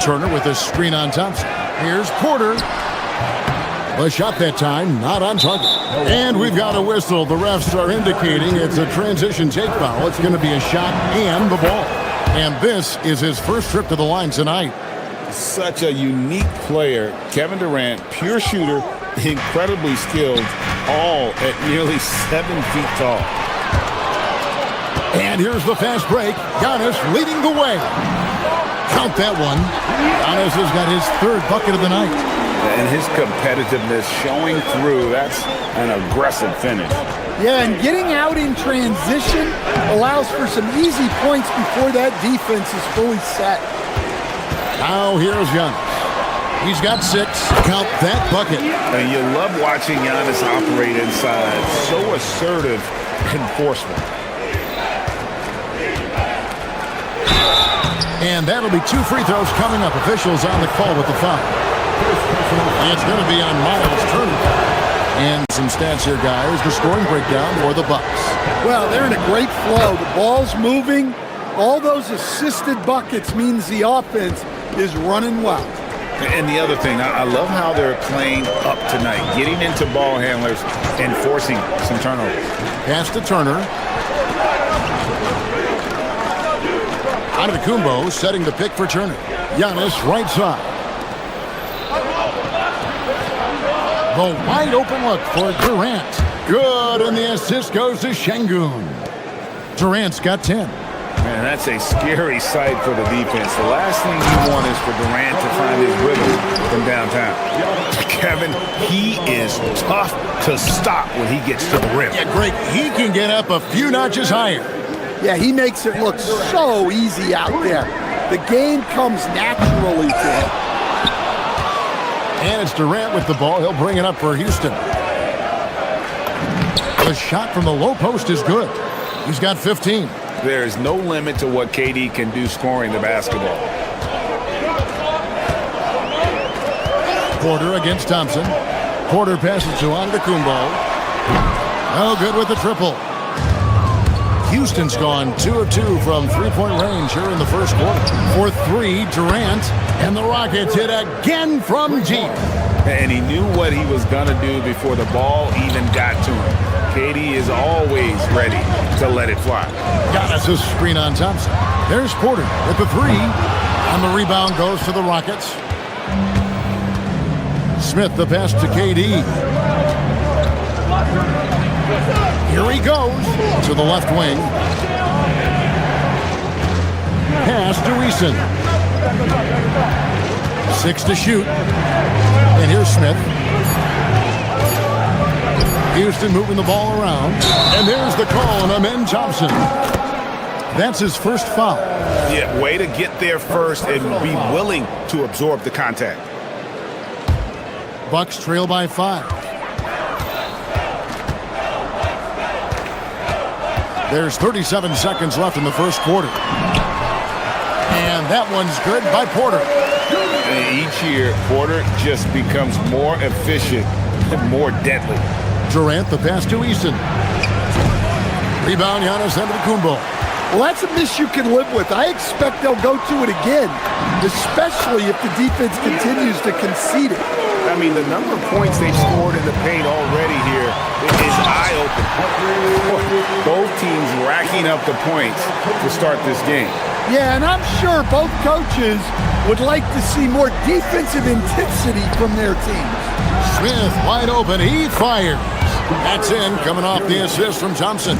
Turner with a screen on Thompson. Here's Porter. The shot that time, not on target. And we've got a whistle. The refs are indicating it's a transition take foul. It's going to be a shot and the ball. And this is his first trip to the line tonight. Such a unique player. Kevin Durant, pure shooter, incredibly skilled, all at nearly 7 feet tall. And here's the fast break. Giannis leading the way. Count that one. Giannis has got his 3rd bucket of the night. And his competitiveness showing through. That's an aggressive finish. Yeah, and getting out in transition allows for some easy points before that defense is fully set. Now here's Giannis. He's got 6. Count that bucket. And you love watching Giannis operate inside. So assertive and forceful. And that'll be 2 free throws coming up. Officials on the call with the foul. It's going to be on Miles Turner. And some stats here, guys. The scoring breakdown for the Bucks. Well, they're in a great flow. The ball's moving. All those assisted buckets means the offense is running well. And the other thing, I love how they're playing up tonight, getting into ball handlers and forcing some turnovers. Pass to Turner. Antetokounmpo setting the pick for Turner. Giannis right side. The wide open look for Durant. Good, and the assist goes to Şengün. Durant's got 10. Man, that's a scary sight for the defense. The last thing you want is for Durant to find his rhythm from downtown. Kevin, he is tough to stop when he gets to the rim. Yeah, Greg, he can get up a few notches higher. Yeah, he makes it look so easy out there. The game comes naturally to him. And it's Durant with the ball. He'll bring it up for Houston. The shot from the low post is good. He's got 15. There is no limit to what KD can do scoring the basketball. Porter against Thompson. Porter passes to Antetokounmpo. No good with the triple. Houston's gone 2 of 2 from three-point range here in the first quarter. For three, Durant, and the Rockets hit again from deep. And he knew what he was going to do before the ball even got to him. KD is always ready to let it fly. Giannis' screen on Thompson. There's Porter with the three. And the rebound goes to the Rockets. Smith the pass to KD. Here he goes to the left wing. Pass to Eason. 6 to shoot. And here's Smith. Houston moving the ball around. And there's the call on Amen Thompson. That's his first foul. Yeah, way to get there first and be willing to absorb the contact. Bucks trail by 5. There's 37 seconds left in the first quarter. And that one's good by Porter. And each year, Porter just becomes more efficient and more deadly. Durant the pass to Eason. Rebound Giannis Antetokounmpo. Well, that's a miss you can live with. I expect they'll go to it again, especially if the defense continues to concede it. I mean, the number of points they've scored in the paint already here is eye-opening. Both teams racking up the points to start this game. Yeah, and I'm sure both coaches would like to see more defensive intensity from their teams. Smith wide open. He fires. That's in, coming off the assist from Thompson.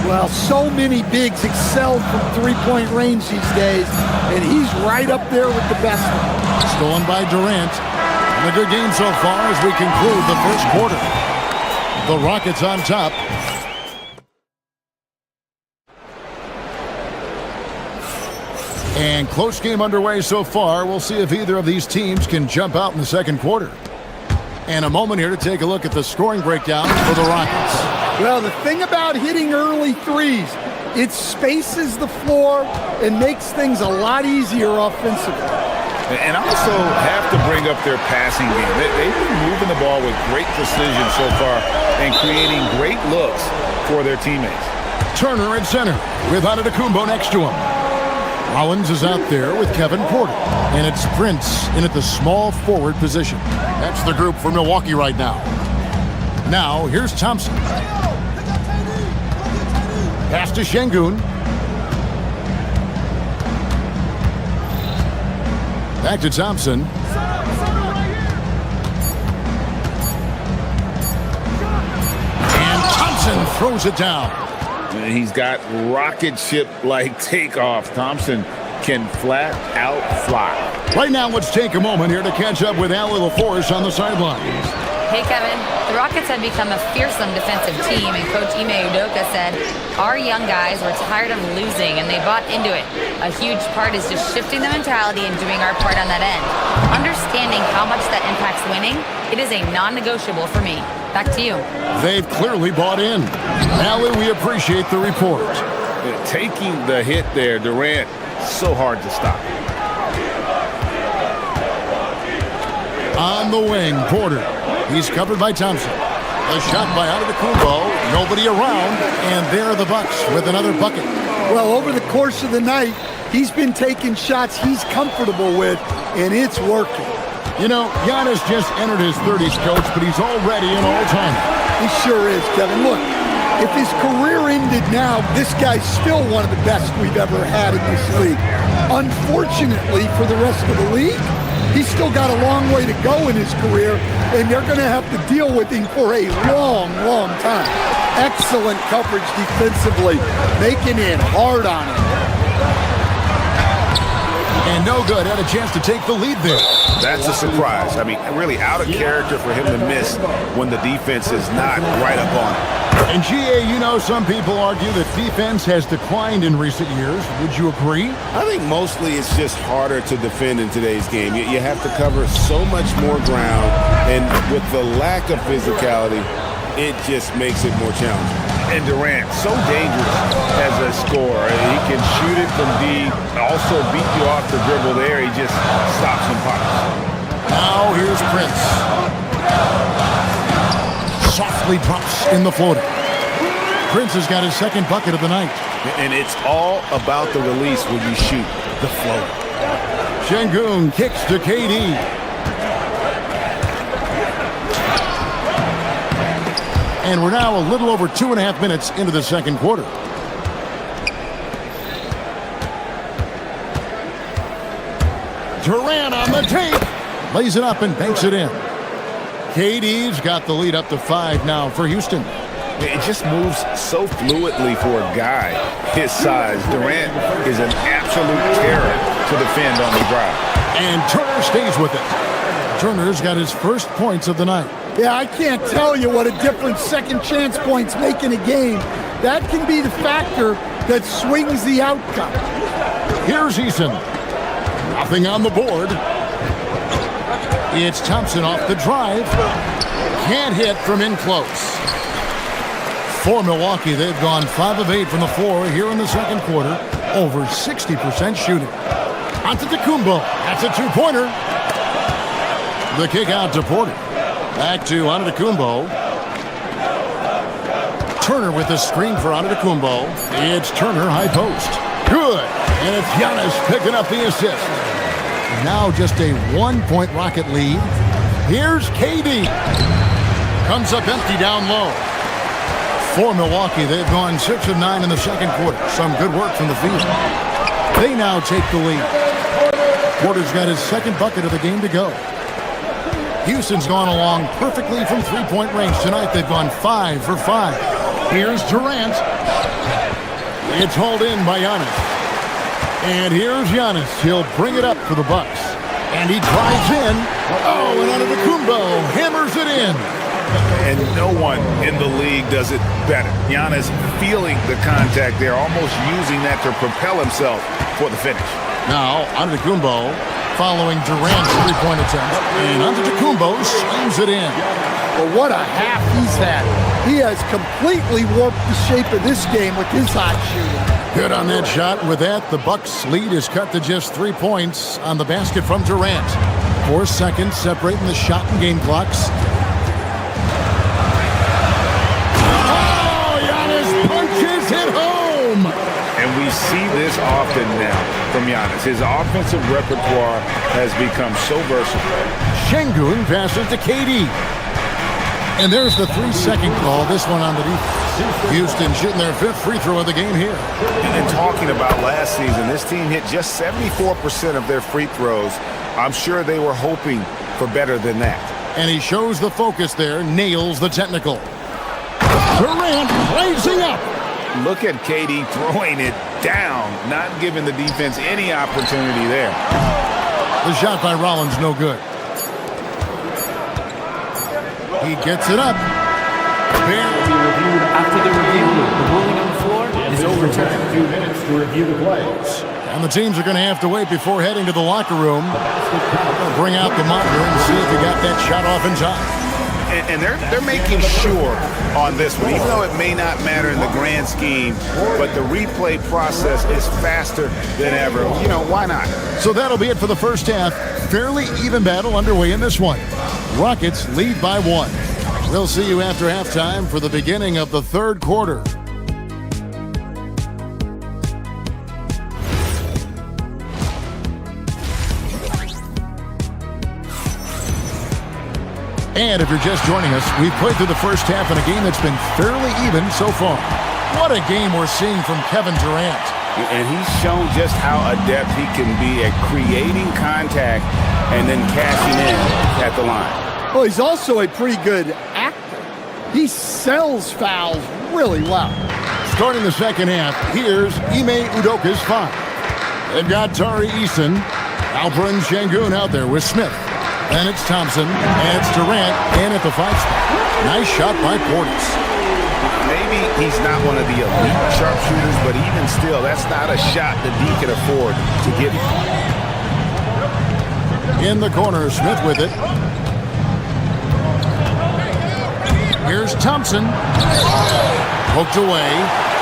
Well, so many bigs excel from three-point range these days, and he's right up there with the best. Stolen by Durant. And a good game so far as we conclude the first quarter. The Rockets on top. And close game underway so far. We'll see if either of these teams can jump out in the second quarter. And a moment here to take a look at the scoring breakdown for the Rockets. Well, the thing about hitting early threes, it spaces the floor and makes things a lot easier offensively. And also have to bring up their passing game. They've been moving the ball with great precision so far and creating great looks for their teammates. Turner at center with Antetokounmpo next to him. Rollins is out there with Kevin Porter. And it's Prince in at the small forward position. That's the group for Milwaukee right now. Now, here's Thompson. Pass to Şengün. Back to Thompson. And Thompson throws it down. He's got rocket ship-like takeoff. Thompson can flat out fly. Right now, let's take a moment here to catch up with Allie LaForce on the sidelines. Hey, Kevin. The Rockets have become a fearsome defensive team, and Coach Ime Udoka said, our young guys were tired of losing, and they bought into it. A huge part is just shifting the mentality and doing our part on that end. Understanding how much that impacts winning, it is a non-negotiable for me. Back to you. They've clearly bought in. Allie, we appreciate the report. Taking the hit there, Durant, so hard to stop. On the wing, Porter. He's covered by Thompson. A shot by Antetokounmpo. Nobody around. And there are the Bucks with another bucket. Well, over the course of the night, he's been taking shots he's comfortable with, and it's working. You know, Giannis just entered his 30s, Coach, but he's already an all-time. He sure is, Kevin. Look, if his career ended now, this guy's still one of the best we've ever had in this league. Unfortunately for the rest of the league, he's still got a long way to go in his career, and they're going to have to deal with him for a long, long time. Excellent coverage defensively, making it hard on him. And no good, had a chance to take the lead there. That's a surprise. I mean, really out of character for him to miss when the defense is not right up on him. And GA, you know, some people argue that defense has declined in recent years. Would you agree? I think mostly it's just harder to defend in today's game. You have to cover so much more ground, and with the lack of physicality, it just makes it more challenging. And Durant, so dangerous as a scorer. He can shoot it from deep, also beat you off the dribble there. He just stops and pops. Now here's Prince. Softly drops in the floater. Prince has got his second bucket of the night. And it's all about the release when you shoot the flow. Şengün kicks to KD. And we're now a little over 2.5 minutes into the second quarter. Durant on the tape. Lays it up and banks it in. KD's got the lead up to 5 now for Houston. It just moves so fluidly for a guy his size. Durant is an absolute terror to defend on the drive. And Turner stays with it. Turner's got his first points of the night. Yeah, I can't tell you what a difference second chance points make in a game. That can be the factor that swings the outcome. Here's Eason. Nothing on the board. It's Thompson off the drive. Can't hit from in close. For Milwaukee, they've gone 5 of 8 from the floor here in the second quarter. Over 60% shooting. Antetokounmpo. That's a two-pointer. The kick out to Porter. Back to Antetokounmpo. Turner with the screen for Antetokounmpo. It's Turner high post. Good. And it's Giannis picking up the assist. Now just a 1-point Rocket lead. Here's KD. Comes up empty down low. For Milwaukee, they've gone 6 of 9 in the second quarter. Some good work from the field. They now take the lead. Porter's got his second bucket of the game to go. Houston's gone along perfectly from three-point range. Tonight they've gone 5 for 5. Here's Durant. It's hauled in by Giannis. And here's Giannis. He'll bring it up for the Bucks. And he drives in. Oh, and Antetokounmpo hammers it in. And no one in the league does it better. Giannis feeling the contact there, almost using that to propel himself for the finish. Now, Antetokounmpo following Durant's three-point attempt. And Antetokounmpo slams it in. Well, what a half he's had. He has completely warped the shape of this game with his hot shooting. Good on that shot. And with that, the Bucks' lead is cut to just 3 points on the basket from Durant. 4 seconds separating the shot and game clocks. Oh, Giannis punches it home. And we see this often now from Giannis. His offensive repertoire has become so versatile. Şengün passes to KD. And there's the 3-second call. This one on the defense. Houston shooting their 5th free throw of the game here. And talking about last season, this team hit just 74% of their free throws. I'm sure they were hoping for better than that. And he shows the focus there, nails the technical. Durant blazing up. Look at KD throwing it down, not giving the defense any opportunity there. The shot by Rollins, no good. He gets it up. After the review, the ruling on the floor is overturned. 2 minutes to review the plays. And the teams are going to have to wait before heading to the locker room. Bring out the monitor and see if he got that shot off in time. And they're making sure on this one, even though it may not matter in the grand scheme, but the replay process is faster than ever. You know, why not? So that'll be it for the first half. Fairly even battle underway in this one. Rockets lead by 1. We'll see you after halftime for the beginning of the third quarter. And if you're just joining us, we've played through the first half in a game that's been fairly even so far. What a game we're seeing from Kevin Durant. And he's shown just how adept he can be at creating contact and then cashing in at the line. Well, he's also a pretty good actor. He sells fouls really well. Starting the second half, here's Ime Udoka's 5. They've got Tari Eason, Alperen Şengün out there with Smith. Then it's Thompson, and it's Durant, and at the 5 spot. Nice shot by Portis. Maybe he's not one of the elite sharpshooters, but even still, that's not a shot that he can afford to give him. In the corner, Smith with it. Here's Thompson. Hooked away.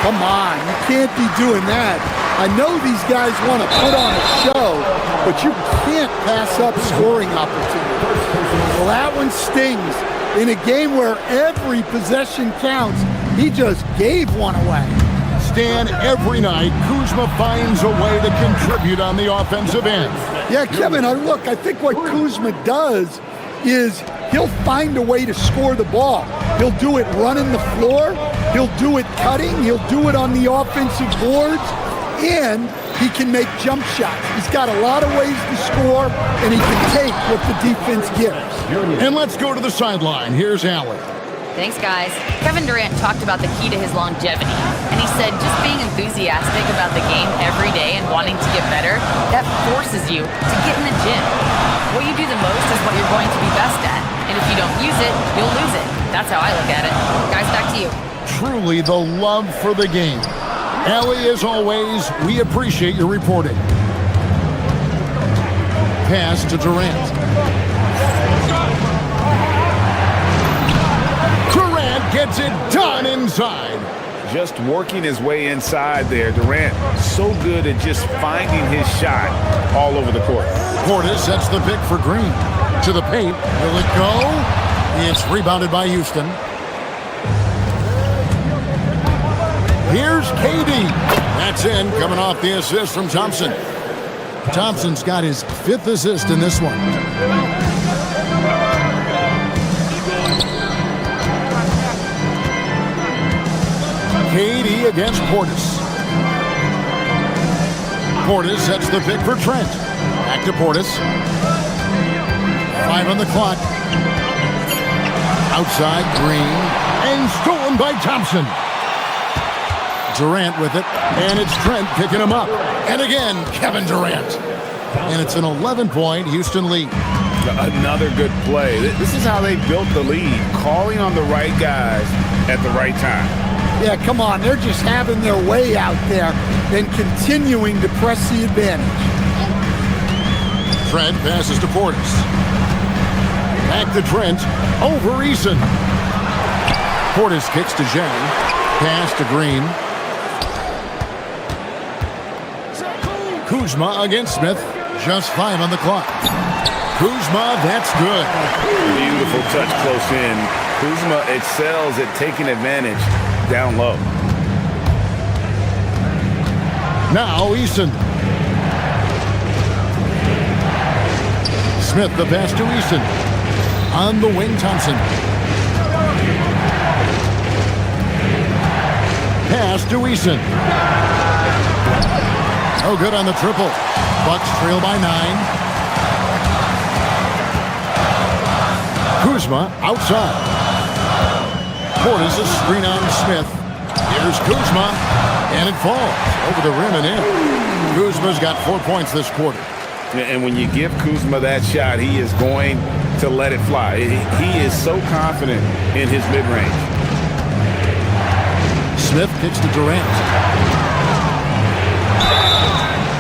Come on, you can't be doing that. I know these guys want to put on a show, but you can't pass up scoring opportunities. Well, that one stings. In a game where every possession counts, he just gave one away. Stan, every night, Kuzma finds a way to contribute on the offensive end. Yeah, Kevin, look, I think what Kuzma does is he'll find a way to score the ball. He'll do it running the floor. He'll do it cutting. He'll do it on the offensive boards. And he can make jump shots. He's got a lot of ways to score, and he can take what the defense gives. And let's go to the sideline. Here's Allie. Thanks, guys. Kevin Durant talked about the key to his longevity, and he said just being enthusiastic about the game every day and wanting to get better, that forces you to get in the gym. What you do the most is what you're going to be best at, and if you don't use it, you'll lose it. That's how I look at it. Guys, back to you. Truly the love for the game. Allie, as always, we appreciate your reporting. Pass to Durant. Durant gets it done inside. Just working his way inside there. Durant, so good at just finding his shot all over the court. Portis sets the pick for Green. To the paint. Will it go? It's rebounded by Houston. Here's KD. That's in, coming off the assist from Thompson. Thompson's got his 5th assist in this one. KD against Portis. Portis sets the pick for Trent. Back to Portis. 5 on the clock. Outside, Green. And stolen by Thompson. Durant with it, and it's Trent picking him up. And again, Kevin Durant. And it's an 11-point Houston lead. Another good play. This is how they built the lead, calling on the right guys at the right time. Yeah, come on. They're just having their way out there and continuing to press the advantage. Trent passes to Portis. Back to Trent. Over Eason. Portis kicks to Jang. Pass to Green. Kuzma against Smith. Just 5 on the clock. Kuzma, that's good. Beautiful touch close in. Kuzma excels at taking advantage down low. Now Eason. Smith the pass to Eason. On the wing, Thompson. Pass to Eason. No good on the triple. Bucks trail by 9. Kuzma outside. Portis a screen on Smith. Here's Kuzma. And it falls over the rim and in. Kuzma's got 4 points this quarter. And when you give Kuzma that shot, he is going to let it fly. He is so confident in his mid-range. Smith kicks to Durant.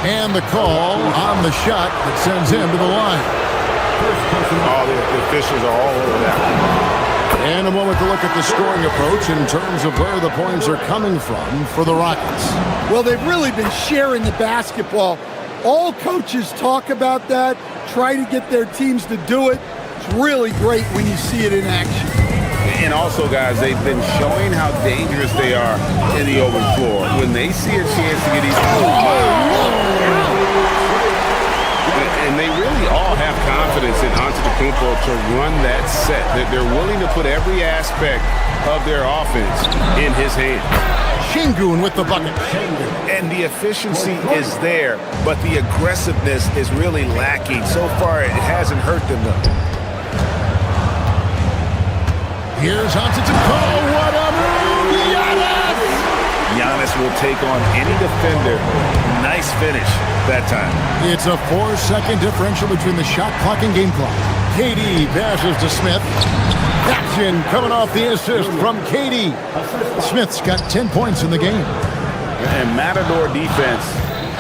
And the call on the shot that sends him to the line. All the officials are all over that. And a moment to look at the scoring approach in terms of where the points are coming from for the Rockets. Well, they've really been sharing the basketball. All coaches talk about that, try to get their teams to do it. It's really great when you see it in action. And also, guys, they've been showing how dangerous they are in the open floor. When they see a chance to get these... And they really all have confidence in Antetokounmpo to run that set. That they're willing to put every aspect of their offense in his hands. Şengün with the bucket. And the efficiency is there, but the aggressiveness is really lacking. So far, it hasn't hurt them, though. Here's Antetokounmpo. What a move! Giannis! Giannis will take on any defender. Nice finish that time. It's a 4-second differential between the shot clock and game clock. KD passes to Smith. Action coming off the assist from KD. Smith's got 10 points in the game. And Matador defense,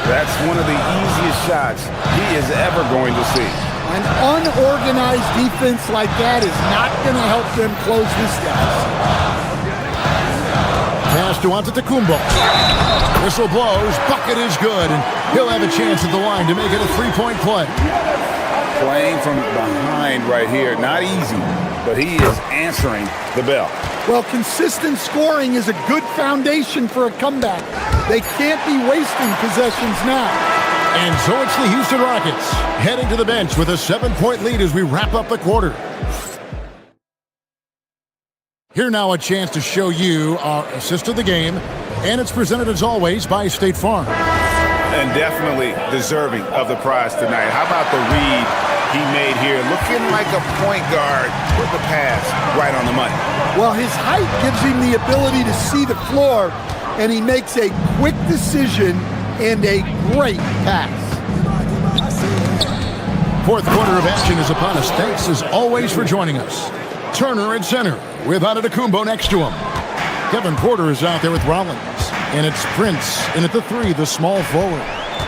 that's one of the easiest shots he is ever going to see. An unorganized defense like that is not going to help them close this gap. Pass to Antetokounmpo. Whistle blows. Bucket is good. And he'll have a chance at the line to make it a 3-point play. Playing from behind right here. Not easy, but he is answering the bell. Well, consistent scoring is a good foundation for a comeback. They can't be wasting possessions now. And so it's the Houston Rockets heading to the bench with a 7-point lead as we wrap up the quarter. Here now a chance to show you our assist of the game, and it's presented as always by State Farm. And definitely deserving of the prize tonight. How about the read he made here? Looking like a point guard. Put the pass right on the money. Well, his height gives him the ability to see the floor, and he makes a quick decision and a great pass. Fourth quarter of action is upon us. Thanks as always for joining us. Turner at center with Antetokounmpo next to him. Kevin Porter is out there with Rollins. And it's Prince in at the 3, the small forward.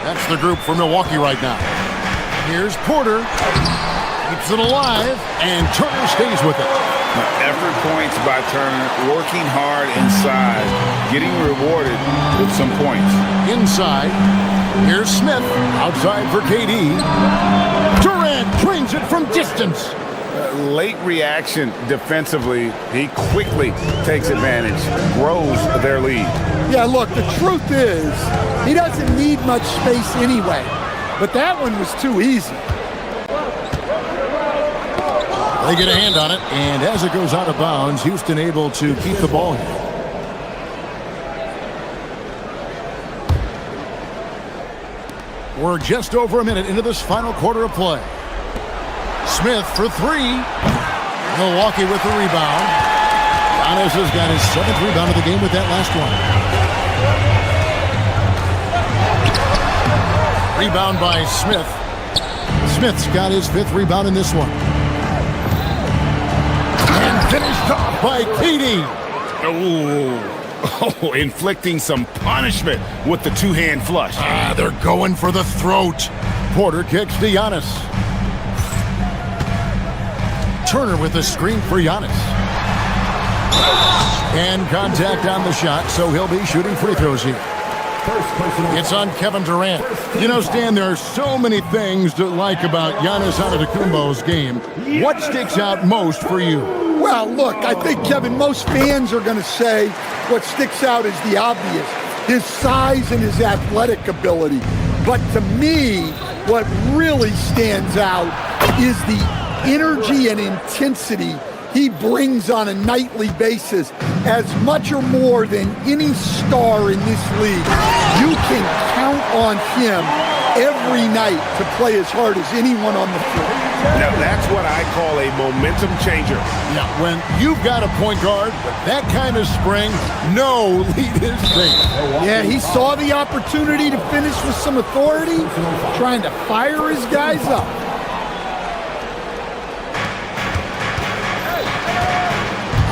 That's the group for Milwaukee right now. Here's Porter. Keeps it alive, and Turner stays with it. Effort points by Turner, working hard inside, getting rewarded with some points. Inside, here's Smith, outside for KD. Durant drains it from distance. Late reaction defensively. He quickly takes advantage, grows their lead. Yeah, look, the truth is, he doesn't need much space anyway. But that one was too easy. They get a hand on it, and as it goes out of bounds, Houston able to keep the ball here. We're just over a minute into this final quarter of play. Smith for 3. Milwaukee with the rebound. Giannis has got his 7th rebound of the game with that last one. Rebound by Smith. Smith's got his 5th rebound in this one. And finished off by KD. Oh, inflicting some punishment with the two-hand flush. They're going for the throat. Porter kicks to Giannis. Turner with a screen for Giannis. And contact on the shot, so he'll be shooting free throws here. It's on Kevin Durant. You know, Stan, there are so many things to like about Giannis Antetokounmpo's game. What sticks out most for you? Well, look, I think, Kevin, most fans are going to say what sticks out is the obvious, his size and his athletic ability. But to me, what really stands out is the energy and intensity he brings on a nightly basis, as much or more than any star in this league. You can count on him every night to play as hard as anyone on the floor. Now, that's what I call a momentum changer. Yeah, when you've got a point guard with that kind of spring, no lead is safe. Yeah, he saw the opportunity to finish with some authority, trying to fire his guys up.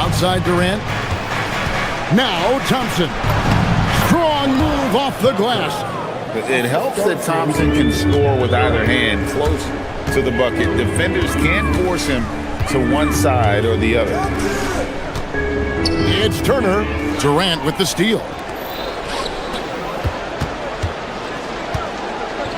Outside Durant. Now Thompson. Strong move off the glass. It helps that Thompson can score with either hand close to the bucket. Defenders can't force him to one side or the other. It's Turner. Durant with the steal.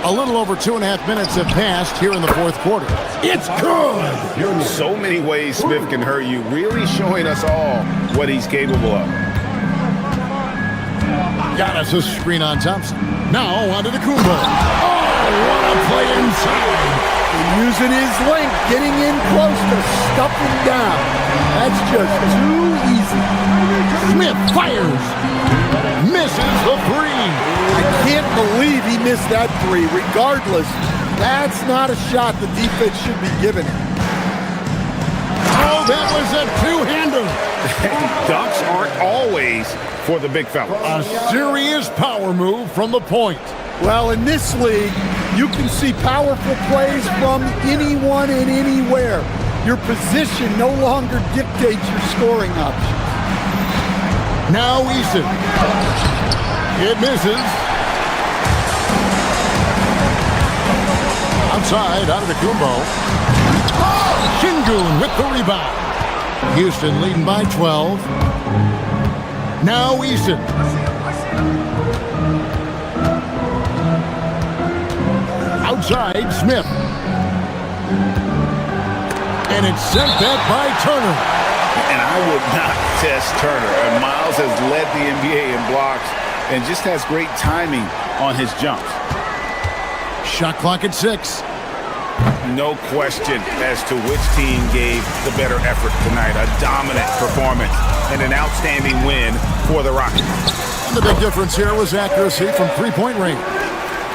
A little over 2.5 minutes have passed here in the fourth quarter. It's good! So many ways Smith can hurt you, really showing us all what he's capable of. Giannis a screen on Thompson. Now onto the Kumbo. Oh, what a play inside! Using his length, getting in close to stuff him down. That's just too easy. Smith fires. Misses the 3. I can't believe he missed that 3. Regardless, that's not a shot the defense should be giving him. Oh, that was a two-hander. Dunks aren't always for the big fella. A serious power move from the point. Well, in this league, you can see powerful plays from anyone and anywhere. Your position no longer dictates your scoring options. Now Eason. It misses. Outside, out of the Kumbo. Şengün with the rebound. Houston leading by 12. Now Eason. Outside, Smith. And it's sent back by Turner. And I would not test Turner. And Miles has led the NBA in blocks and just has great timing on his jumps. Shot clock at 6. No question as to which team gave the better effort tonight. A dominant performance and an outstanding win for the Rockets. And the big difference here was accuracy from three-point range.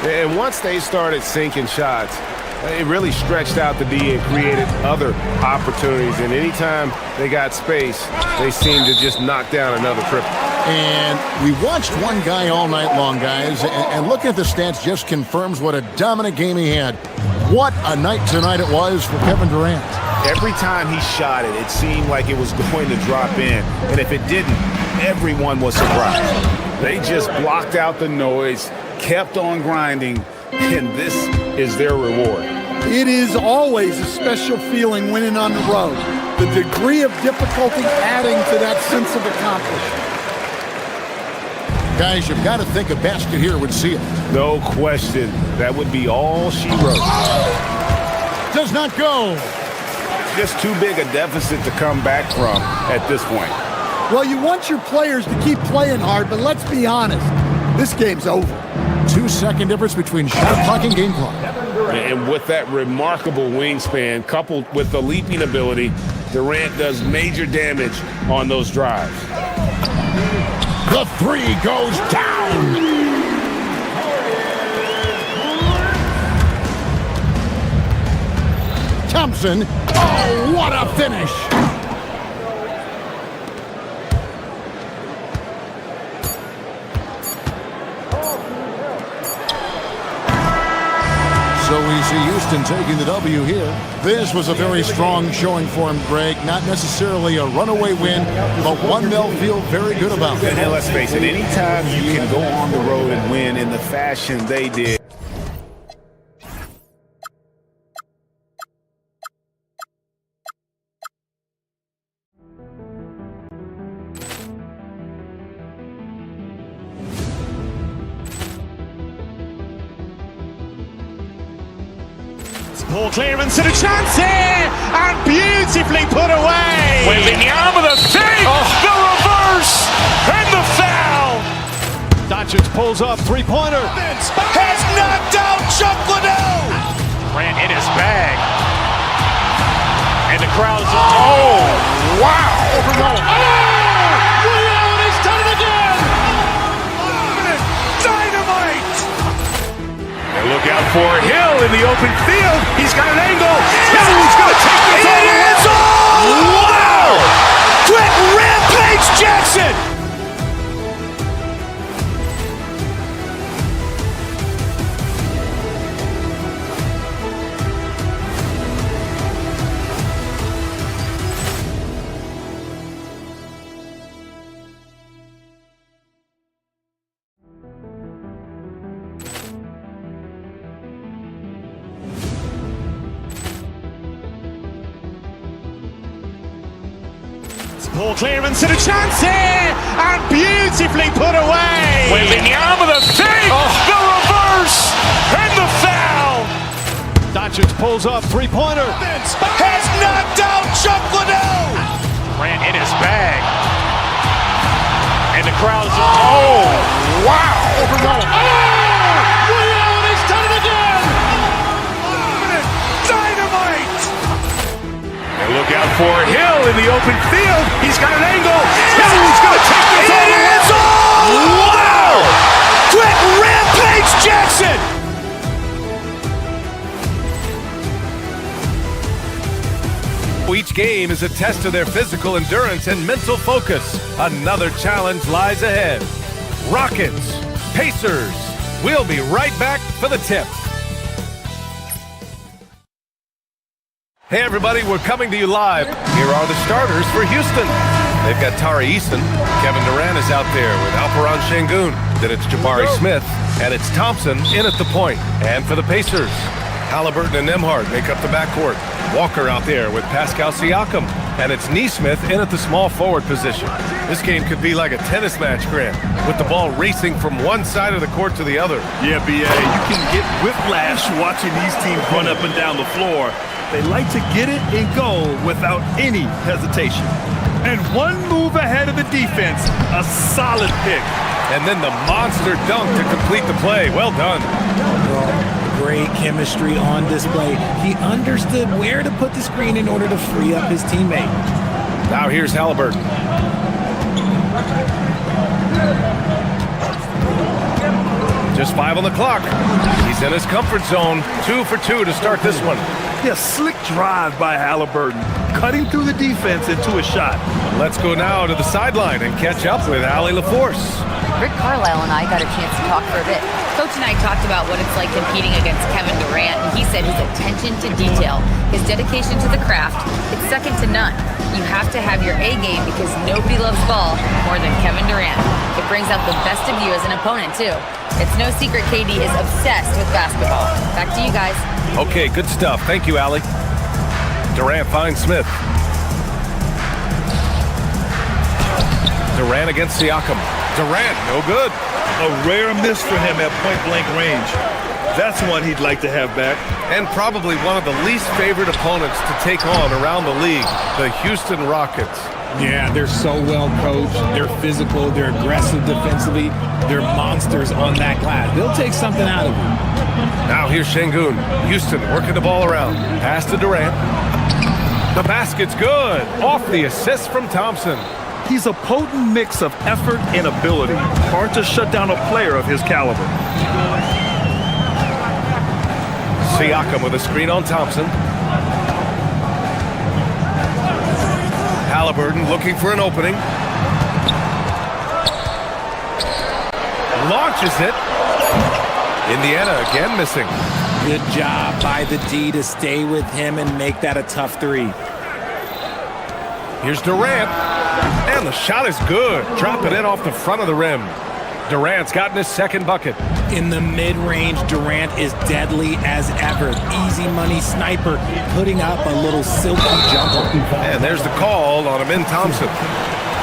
And once they started sinking shots, it really stretched out the D and created other opportunities. And anytime they got space, they seemed to just knock down another triple. And we watched one guy all night long, guys, and looking at the stats just confirms what a dominant game he had. What a night tonight it was for Kevin Durant. Every time he shot it, it seemed like it was going to drop in. And if it didn't, everyone was surprised. They just blocked out the noise, kept on grinding, and this is their reward. It is always a special feeling winning on the road. The degree of difficulty adding to that sense of accomplishment. Guys, you've got to think a basket here would seal it. No question. That would be all she wrote. Does not go. Just too big a deficit to come back from at this point. Well, you want your players to keep playing hard, but let's be honest. This game's over. 2-second difference between shot clock and game clock. And with that remarkable wingspan, coupled with the leaping ability, Durant does major damage on those drives. The three goes down. Thompson. Oh, what a finish. So we see Houston taking the W here. This was a very strong showing for him, Greg. Not necessarily a runaway win, but one they'll feel very good about. And let's face it, anytime you can go on the road and win in the fashion they did. Poor clearance and a chance here, and beautifully put away. Wembanyama the save, the reverse, and the foul. Doncic pulls up, three-pointer. Has knocked out Chuck Liddell. Grant in his bag, and the crowd's oh wow! Leon has done it again. Dynamite. And look out for Hill in the open field. He's got an angle. He's going to take this all the way. Wow! Quick Rampage Jackson. Poor clearance and a chance here, and beautifully put away. Wembanyama the save, the reverse, and the foul. Doncic pulls up, three-pointer. Has knocked out Chuck Liddell. Grant in his bag, and the crowd's oh wow! Leon has done it again. Dynamite. And look out for Hill in the open field. He's got an angle. He's going to take this all the way. Wow! Quick Rampage Jackson. Each game is a test of their physical endurance and mental focus. Another challenge lies ahead. Rockets, Pacers. We'll be right back for the tip. Hey everybody, we're coming to you live. Here are the starters for Houston. They've got Tari Eason. Kevin Durant is out there with Alperon Şengün. Then it's Jabari Smith, and it's Thompson in at the point. And for the Pacers, Halliburton and Nembhard make up the backcourt. Walker out there with Pascal Siakam. And it's Nesmith in at the small forward position. This game could be like a tennis match, Grant, with the ball racing from one side of the court to the other. Yeah, B.A., you can get whiplash watching these teams run up and down the floor. They like to get it and go without any hesitation. And one move ahead of the defense. A solid pick. And then the monster dunk to complete the play. Well done. Great chemistry on display. He understood where to put the screen in order to free up his teammate. Now here's Halliburton. Just 5 on the clock. He's in his comfort zone. 2 for 2 to start this one. Yeah, slick drive by Halliburton. Cutting through the defense into a shot. Let's go now to the sideline and catch up with Allie LaForce. Rick Carlisle and I got a chance to talk for a bit. Coach and I talked about what it's like competing against Kevin Durant, and he said his attention to detail, his dedication to the craft, it's second to none. You have to have your A game because nobody loves ball more than Kevin Durant. It brings out the best of you as an opponent, too. It's no secret KD is obsessed with basketball. Back to you guys. Okay, good stuff. Thank you, Allie. Durant finds Smith. Durant against Siakam. Durant, no good. A rare miss for him at point-blank range. That's one he'd like to have back. And probably one of the least favorite opponents to take on around the league, the Houston Rockets. Yeah, they're so well coached. They're physical. They're aggressive defensively. They're monsters on that glass. They'll take something out of you. Now here's Şengün. Houston working the ball around. Pass to Durant. The basket's good. Off the assist from Thompson. He's a potent mix of effort and ability. Hard to shut down a player of his caliber. Siakam with a screen on Thompson. Halliburton looking for an opening. Launches it. Indiana again missing. Good job by the D to stay with him and make that a tough three. Here's Durant. And the shot is good. Dropping it off the front of the rim. Durant's gotten his second bucket. In the mid-range, Durant is deadly as ever. Easy money sniper, putting up a little silky jumper. And there's the call on Amin Thompson.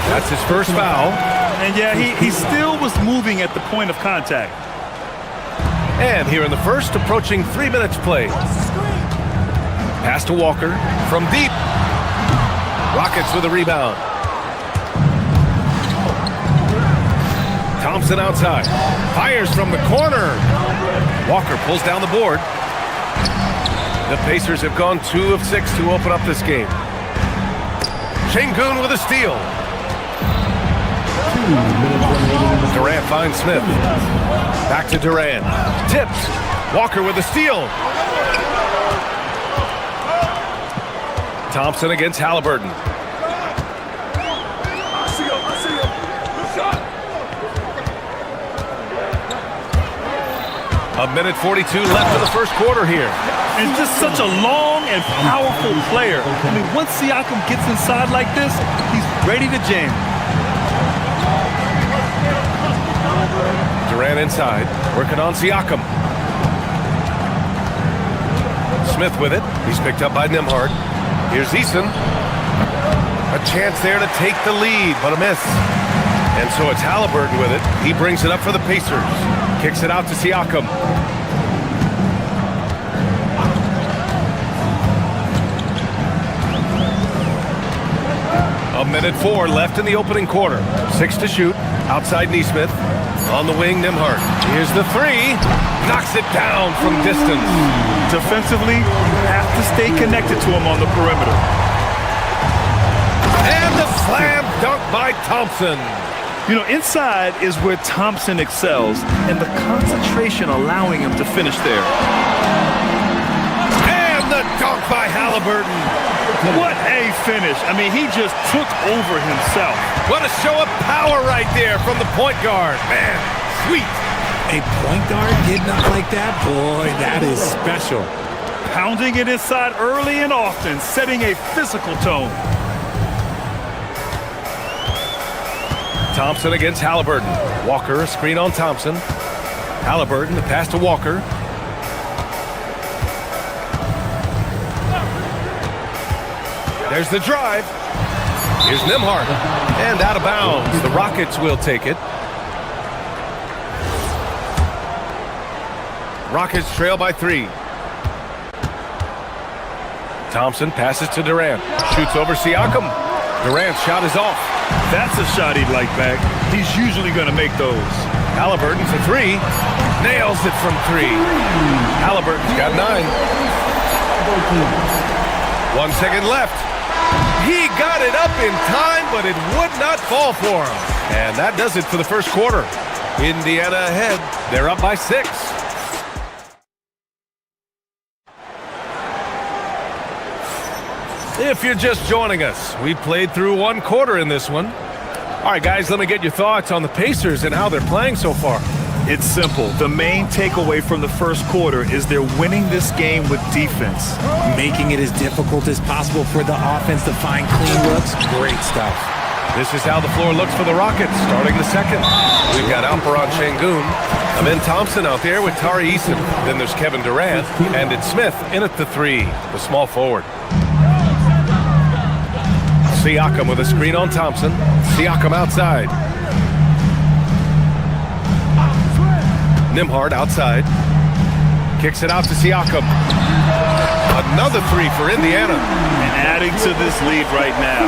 That's his first foul. And yeah, he still was moving at the point of contact. And here in the first, approaching 3 minutes played. Pass to Walker from deep. Rockets with a rebound. Thompson outside. Fires from the corner. Walker pulls down the board. The Pacers have gone 2 of 6 to open up this game. Şengün with a steal. Durant finds Smith. Back to Durant. Tipped. Walker with a steal. Thompson against Halliburton. A minute 42 left in the first quarter here. And just such a long and powerful player. I mean, once Siakam gets inside like this, he's ready to jam. Durant inside, working on Siakam. Smith with it. He's picked up by Nembhard. Here's Eason. A chance there to take the lead, but a miss. And so it's Halliburton with it. He brings it up for the Pacers. Kicks it out to Siakam. A minute 4 left in the opening quarter. 6 to shoot. Outside Nesmith. On the wing, Nembhard. Here's the 3. Knocks it down from distance. Defensively, you have to stay connected to him on the perimeter. And the slam dunk by Thompson. You know, inside is where Thompson excels, and the concentration allowing him to finish there. And the dunk by Halliburton. What a finish. I mean, he just took over himself. What a show of power right there from the point guard. Man, sweet. A point guard getting up like that? Boy, that is special. Pounding it inside early and often, setting a physical tone. Thompson against Halliburton. Walker, a screen on Thompson. Halliburton, the pass to Walker. There's the drive. Here's Nembhard. And out of bounds. The Rockets will take it. Rockets trail by 3. Thompson passes to Durant. Shoots over Siakam. Durant's shot is off. That's a shot he'd like back. He's usually going to make those. Halliburton for three. Nails it from three. Halliburton's got 9. 1 second left. He got it up in time, but it would not fall for him. And that does it for the first quarter. Indiana ahead. They're up by 6. If you're just joining us, we played through 1 quarter in this one. All right, guys, let me get your thoughts on the Pacers and how they're playing so far. It's simple. The main takeaway from the first quarter is they're winning this game with defense. Making it as difficult as possible for the offense to find clean looks. Great stuff. This is how the floor looks for the Rockets starting the second. We've got Alperon Şengün, Amin Thompson out there with Tari Eason. Then there's Kevin Durant, and it's Smith in at the 3, the small forward. Siakam with a screen on Thompson. Siakam outside. Nembhard outside. Kicks it out to Siakam. Another 3 for Indiana. And adding to this lead right now.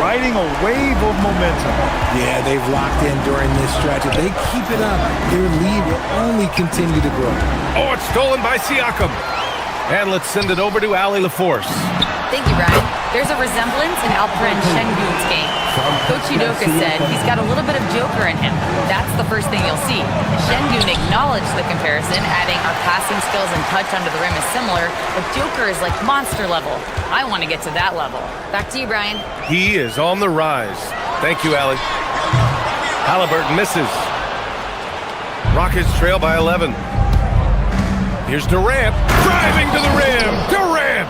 Riding a wave of momentum. Yeah, they've locked in during this stretch. If they keep it up, their lead will only continue to grow. Oh, it's stolen by Siakam. And let's send it over to Allie LaForce. Thank you, Brian. There's a resemblance in Alperon Şengün's game. Coach Udoka said he's got a little bit of Joker in him. That's the first thing you'll see. Şengün acknowledged the comparison, adding our passing skills and touch under the rim is similar, but Joker is like monster level. I want to get to that level. Back to you, Brian. He is on the rise. Thank you, Allie. Halliburton misses. Rockets trail by 11. Here's Durant, driving to the rim. Durant!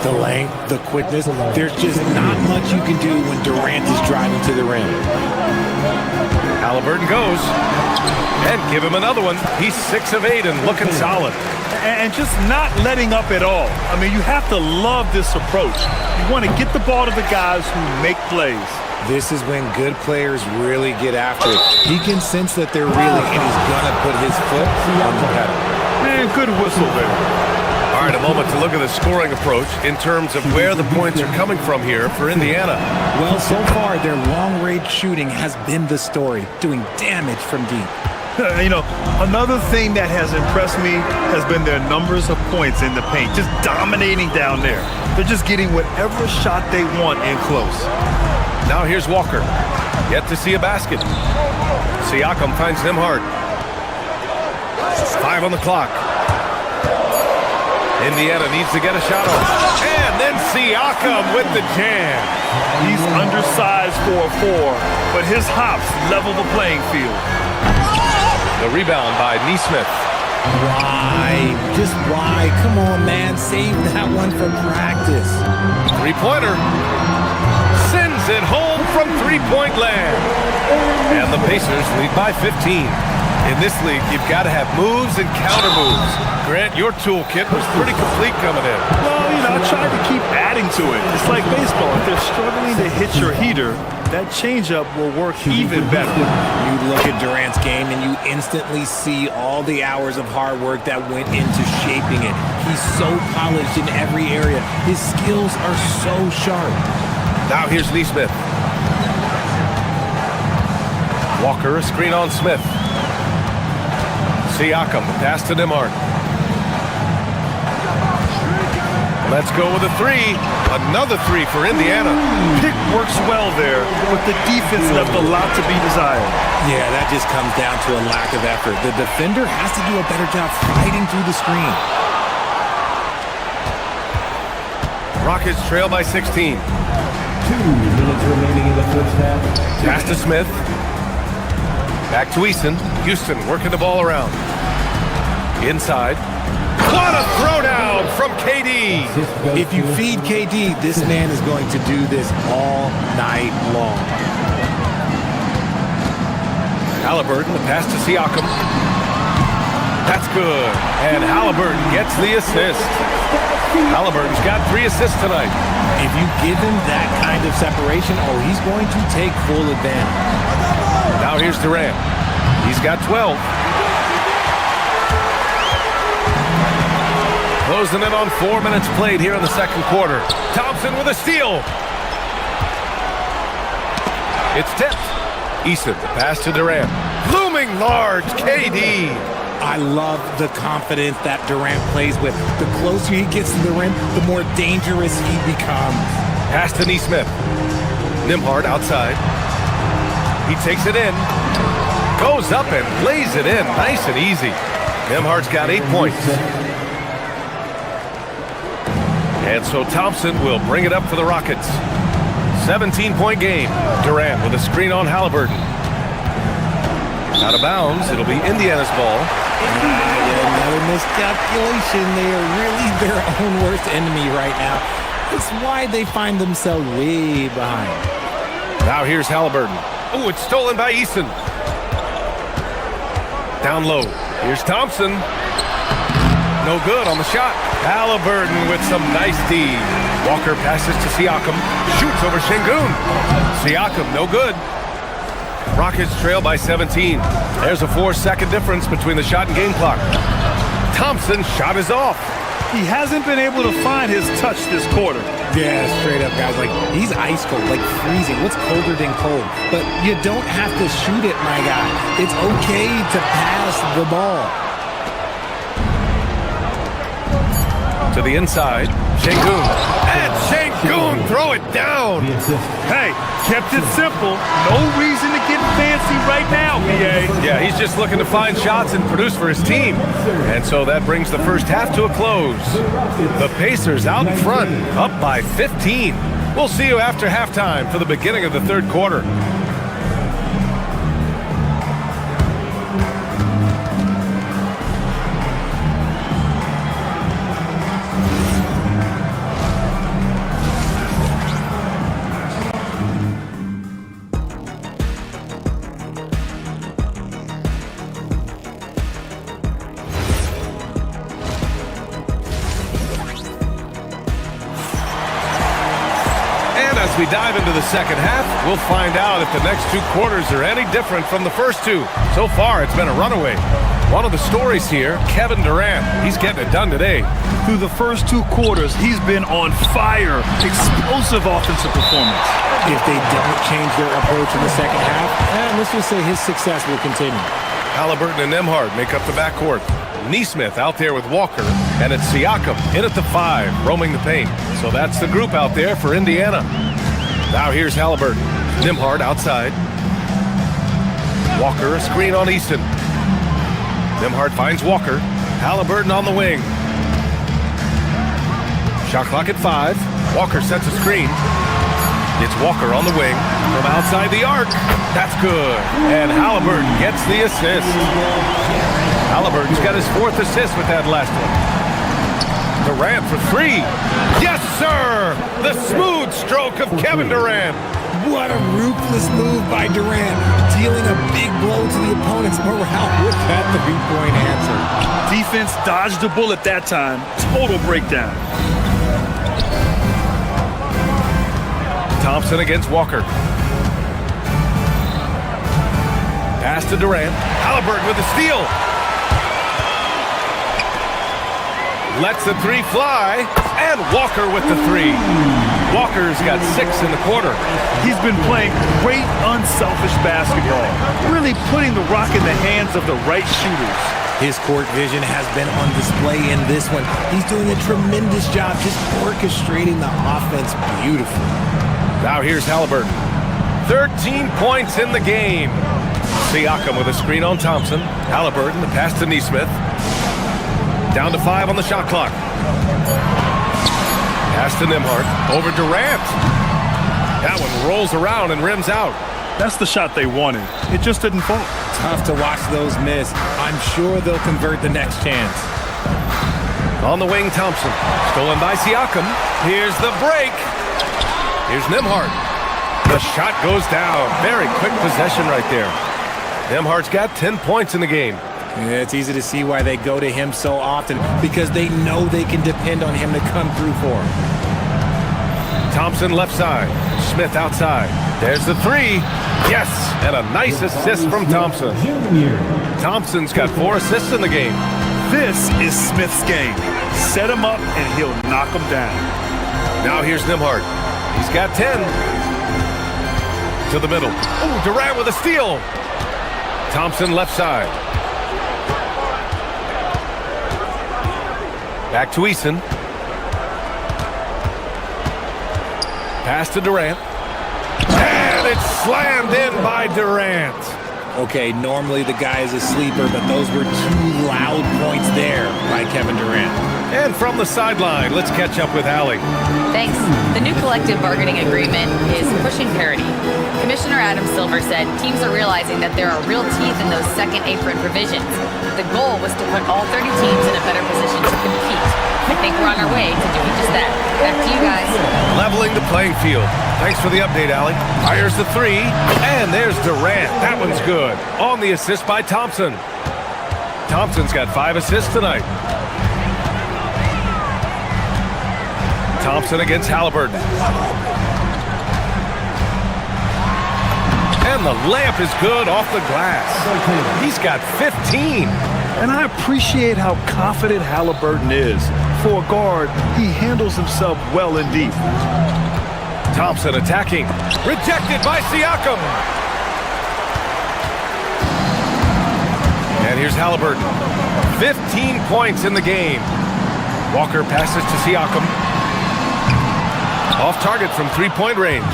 The length, the quickness. There's just not much you can do when Durant is driving to the rim. Halliburton goes. And give him another one. He's 6 of 8 and looking solid. And just not letting up at all. I mean, you have to love this approach. You want to get the ball to the guys who make plays. This is when good players really get after it. He can sense that they're reeling, and he's going to put his foot on the pedal. Man, good whistle there. All right, a moment to look at the scoring approach in terms of where the points are coming from here for Indiana. Well, so far, their long-range shooting has been the story, doing damage from deep. You know, another thing that has impressed me has been their numbers of points in the paint, just dominating down there. They're just getting whatever shot they want in close. Now here's Walker. Yet to see a basket. Siakam finds Nembhard. 5 on the clock. Indiana needs to get a shot off. And then Siakam with the jam. He's undersized for a 4, but his hops level the playing field. The rebound by Nesmith. Why? Just why? Come on, man. Save that one for practice. 3-pointer. Sends it home from 3-point land. And the Pacers lead by 15. In this league, you've got to have moves and counter moves. Grant, your toolkit was pretty complete coming in. Well, you know, I tried to keep adding to it. It's like baseball. If they're struggling to hit your heater, that changeup will work even better. You look at Durant's game and you instantly see all the hours of hard work that went into shaping it. He's so polished in every area. His skills are so sharp. Now here's Nesmith. Walker, a screen on Smith. Siakam, pass to Nembhard. Let's go with a 3. Another 3 for Indiana. Pick works well there, but the defense left a lot to be desired. Yeah, that just comes down to a lack of effort. The defender has to do a better job fighting through the screen. Rockets trail by 16. 2 minutes remaining in the first half. Pass to Smith. Back to Eason. Houston working the ball around. Inside. What a throwdown from KD. If you feed KD, this man is going to do this all night long. Halliburton, the pass to Siakam. That's good. And Halliburton gets the assist. Halliburton's got 3 assists tonight. If you give him that kind of separation, he's going to take full advantage. Now here's Durant. He's got 12. Closing in on 4 minutes played here in the second quarter. Thompson with a steal. It's tipped. Eason, the pass to Durant. Looming large, KD. I love the confidence that Durant plays with. The closer he gets to the rim, the more dangerous he becomes. Pass to Nesmith. Nembhard outside. He takes it in. Goes up and lays it in. Nice and easy. Nembhard's got 8 points. And so Thompson will bring it up for the Rockets. 17-point game. Durant with a screen on Halliburton. Out of bounds. It'll be Indiana's ball. Another miscalculation. They are really their own worst enemy right now. It's why they find themselves way behind. Now here's Halliburton. Oh, it's stolen by Eason. Down low. Here's Thompson. No good on the shot. Halliburton with some nice D. Walker passes to Siakam. Shoots over Şengün. Siakam, no good. Rockets trail by 17. There's a 4-second difference between the shot and game clock. Thompson's shot is off. He hasn't been able to find his touch this quarter. Yeah, straight up, guys. Like, he's ice cold, like freezing. What's colder than cold? But you don't have to shoot it, my guy. It's okay to pass the ball. To the inside, Şengün. And Şengün, throw it down. Hey, kept it simple. No reason to get fancy right now, BA. Yeah, he's just looking to find shots and produce for his team. And so that brings the first half to a close. The Pacers out in front, up by 15. We'll see you after halftime for the beginning of the third quarter. As we dive into the second half, we'll find out if the next 2 quarters are any different from the first 2. So far, it's been a runaway. One of the stories here, Kevin Durant. He's getting it done today. Through the first 2 quarters, he's been on fire. Explosive offensive performance. If they don't change their approach in the second half, let's just say his success will continue. Halliburton and Nembhard make up the backcourt. Nesmith out there with Walker, and it's Siakam in at the 5, roaming the paint. So that's the group out there for Indiana. Now here's Halliburton. Nembhard outside. Walker, a screen on Easton. Nembhard finds Walker. Halliburton on the wing. Shot clock at 5. Walker sets a screen. It's Walker on the wing from outside the arc. That's good. And Halliburton gets the assist. Halliburton's got his 4th assist with that last one. Durant for 3. Yes, sir! The smooth stroke of Kevin Durant. What a ruthless move by Durant, dealing a big blow to the opponent's morale with that 3-point answer. Defense dodged the bullet that time. Total breakdown. Thompson against Walker. Pass to Durant. Halliburton with the steal. Lets the 3 fly, and Walker with the 3. Walker's got 6 in the quarter. He's been playing great, unselfish basketball, really putting the rock in the hands of the right shooters. His court vision has been on display in this one. He's doing a tremendous job just orchestrating the offense beautifully. Now here's Halliburton. 13 points in the game. Siakam with a screen on Thompson. Halliburton, the pass to Nesmith. Down to 5 on the shot clock. Pass to Nembhard. Over Durant. That one rolls around and rims out. That's the shot they wanted. It just didn't fall. Tough to watch those miss. I'm sure they'll convert the next chance. On the wing, Thompson. Stolen by Siakam. Here's the break. Here's Nembhard. The shot goes down. Very quick possession right there. Nembhard's got 10 points in the game. Yeah, it's easy to see why they go to him so often, because they know they can depend on him to come through for them. Thompson left side. Smith outside. There's the 3. Yes, and a nice assist from Thompson. Thompson's got 4 assists in the game. This is Smith's game. Set him up, and he'll knock him down. Now here's Nembhard. He's got 10. To the middle. Oh, Durant with a steal. Thompson left side. Back to Eason. Pass to Durant. And it's slammed in by Durant. Okay, normally the guy is a sleeper, but those were 2 loud points there by Kevin Durant. And from the sideline, let's catch up with Allie. Thanks. The new collective bargaining agreement is pushing parity. Commissioner Adam Silver said teams are realizing that there are real teeth in those second apron provisions. The goal was to put all 30 teams in a better position to compete. I think we're on our way to doing just that. Back to you guys. Leveling the playing field. Thanks for the update, Allie. Fires the 3, and there's Durant. That one's good. On the assist by Thompson. Thompson's got 5 assists tonight. Thompson against Halliburton. And the layup is good off the glass. He's got 15. And I appreciate how confident Halliburton is. For a guard, he handles himself well and deep. Thompson attacking. Rejected by Siakam. And here's Halliburton. 15 points in the game. Walker passes to Siakam. Off target from 3-point range.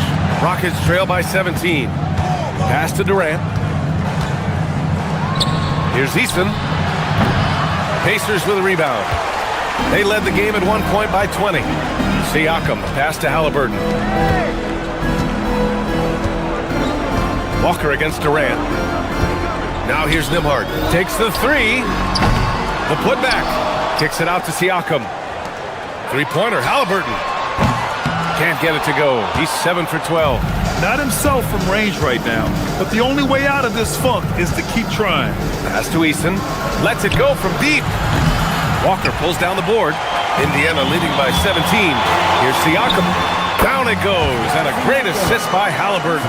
Rockets trail by 17. Pass to Durant. Here's Eason. Pacers with a rebound. They led the game at 1 point by 20. Siakam, pass to Halliburton. Walker against Durant. Now here's Nembhard. Takes the 3. The putback. Kicks it out to Siakam. 3-pointer, Halliburton. Can't get it to go. He's 7 for 12. Not himself from range right now, but the only way out of this funk is to keep trying. Pass to Eason. Lets it go from deep. Walker pulls down the board. Indiana leading by 17. Here's Siakam. Down it goes, and a great assist by Halliburton.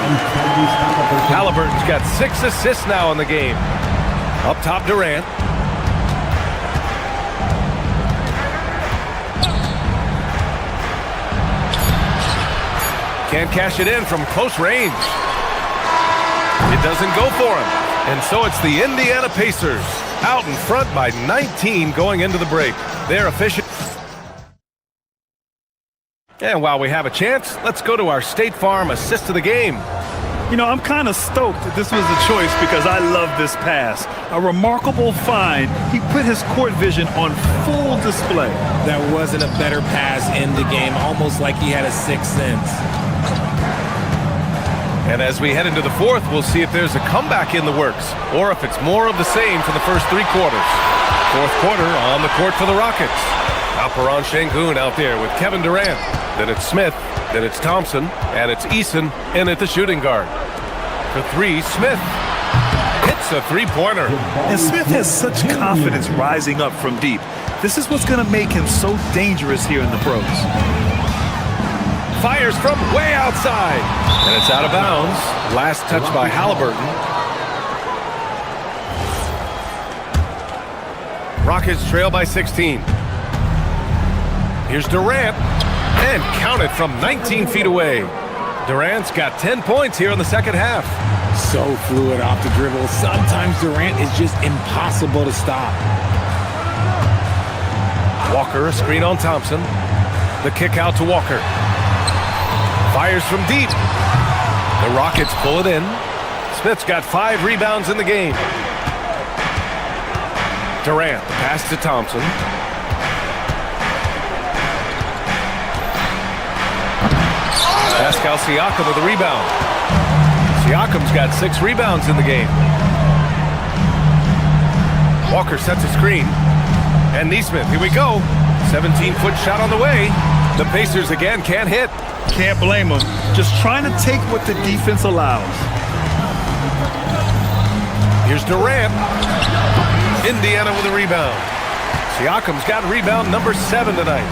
Halliburton's got 6 assists now in the game. Up top, Durant. Can't cash it in from close range. It doesn't go for him. And so it's the Indiana Pacers out in front by 19 going into the break. They're efficient. And while we have a chance, let's go to our State Farm assist of the game. You know, I'm kind of stoked that this was a choice because I love this pass. A remarkable find. He put his court vision on full display. There wasn't a better pass in the game, almost like he had a sixth sense. And as we head into the fourth, we'll see if there's a comeback in the works or if it's more of the same for the first 3 quarters. Fourth quarter on the court for the Rockets. Alperen Sengun out there with Kevin Durant. Then it's Smith. Then it's Thompson. And it's Eason in at the shooting guard. For 3, Smith. Hits a 3-pointer. And Smith has such confidence rising up from deep. This is what's going to make him so dangerous here in the pros. Fires from way outside. And it's out of bounds. Last touch by Halliburton. Rockets trail by 16. Here's Durant. And counted from 19 feet away. Durant's got 10 points here in the second half. So fluid off the dribble. Sometimes Durant is just impossible to stop. Walker, a screen on Thompson. The kick out to Walker. Fires from deep. The Rockets pull it in. Smith's got 5 rebounds in the game. Durant, pass to Thompson. Pascal Siakam with a rebound. Siakam's got 6 rebounds in the game. Walker sets a screen. And Nesmith, here we go. 17-foot shot on the way. The Pacers again can't hit. Can't blame them. Just trying to take what the defense allows. Here's Durant. Indiana with a rebound. Siakam's got rebound number 7 tonight.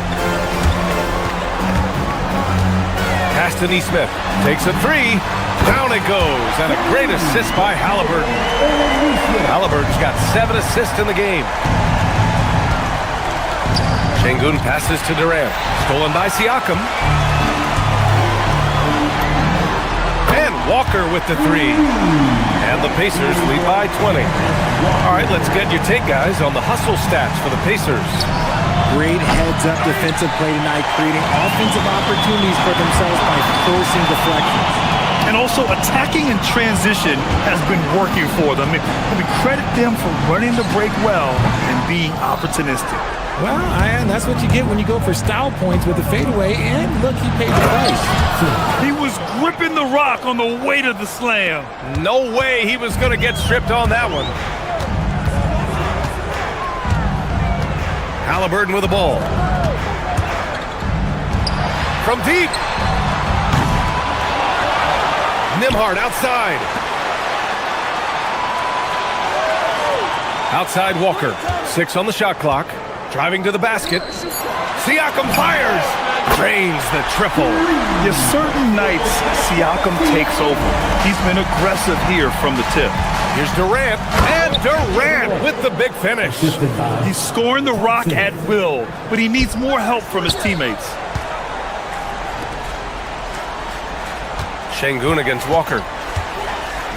Pass to Nesmith. Takes a 3. Down it goes. And a great assist by Halliburton. Halliburton's got 7 assists in the game. Sengun passes to Durant. Stolen by Siakam. And Walker with the three. And the Pacers lead by 20. All right, let's get your take, guys, on the hustle stats for the Pacers. Great heads-up defensive play tonight, creating offensive opportunities for themselves by forcing deflections. And also attacking in transition has been working for them. We credit them for running the break well and being opportunistic. Well, and that's what you get when you go for style points with the fadeaway, and look, he paid the price. He was gripping the rock on the way to the slam. No way he was going to get stripped on that one. Halliburton with the ball. From deep. Nembhard outside. Outside Walker. 6 on the shot clock. Driving to the basket. Siakam fires. Drains the triple. Yes, certain nights Siakam takes over. He's been aggressive here from the tip. Here's Durant. And Durant with the big finish. He's scoring the rock at will, but he needs more help from his teammates. Şengün against Walker.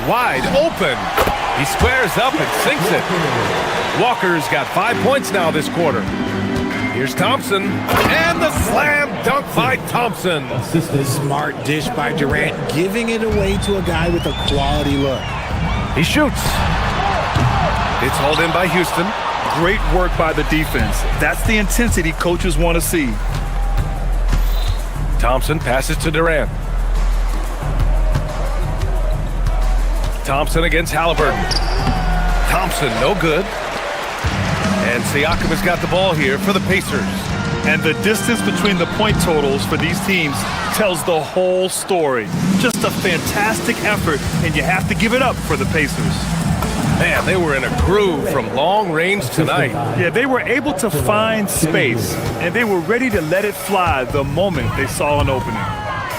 Wide open. He squares up and sinks it. Walker's got 5 points now this quarter. Here's Thompson. And the slam dunk by Thompson. Smart dish by Durant, giving it away to a guy with a quality look. He shoots. It's hauled in by Houston. Great work by the defense. That's the intensity coaches want to see. Thompson passes to Durant. Thompson against Halliburton. Thompson, no good. And Siakam has got the ball here for the Pacers. And the distance between the point totals for these teams tells the whole story. Just a fantastic effort, and you have to give it up for the Pacers. Man, they were in a groove from long range tonight. Yeah, they were able to find space, and they were ready to let it fly the moment they saw an opening.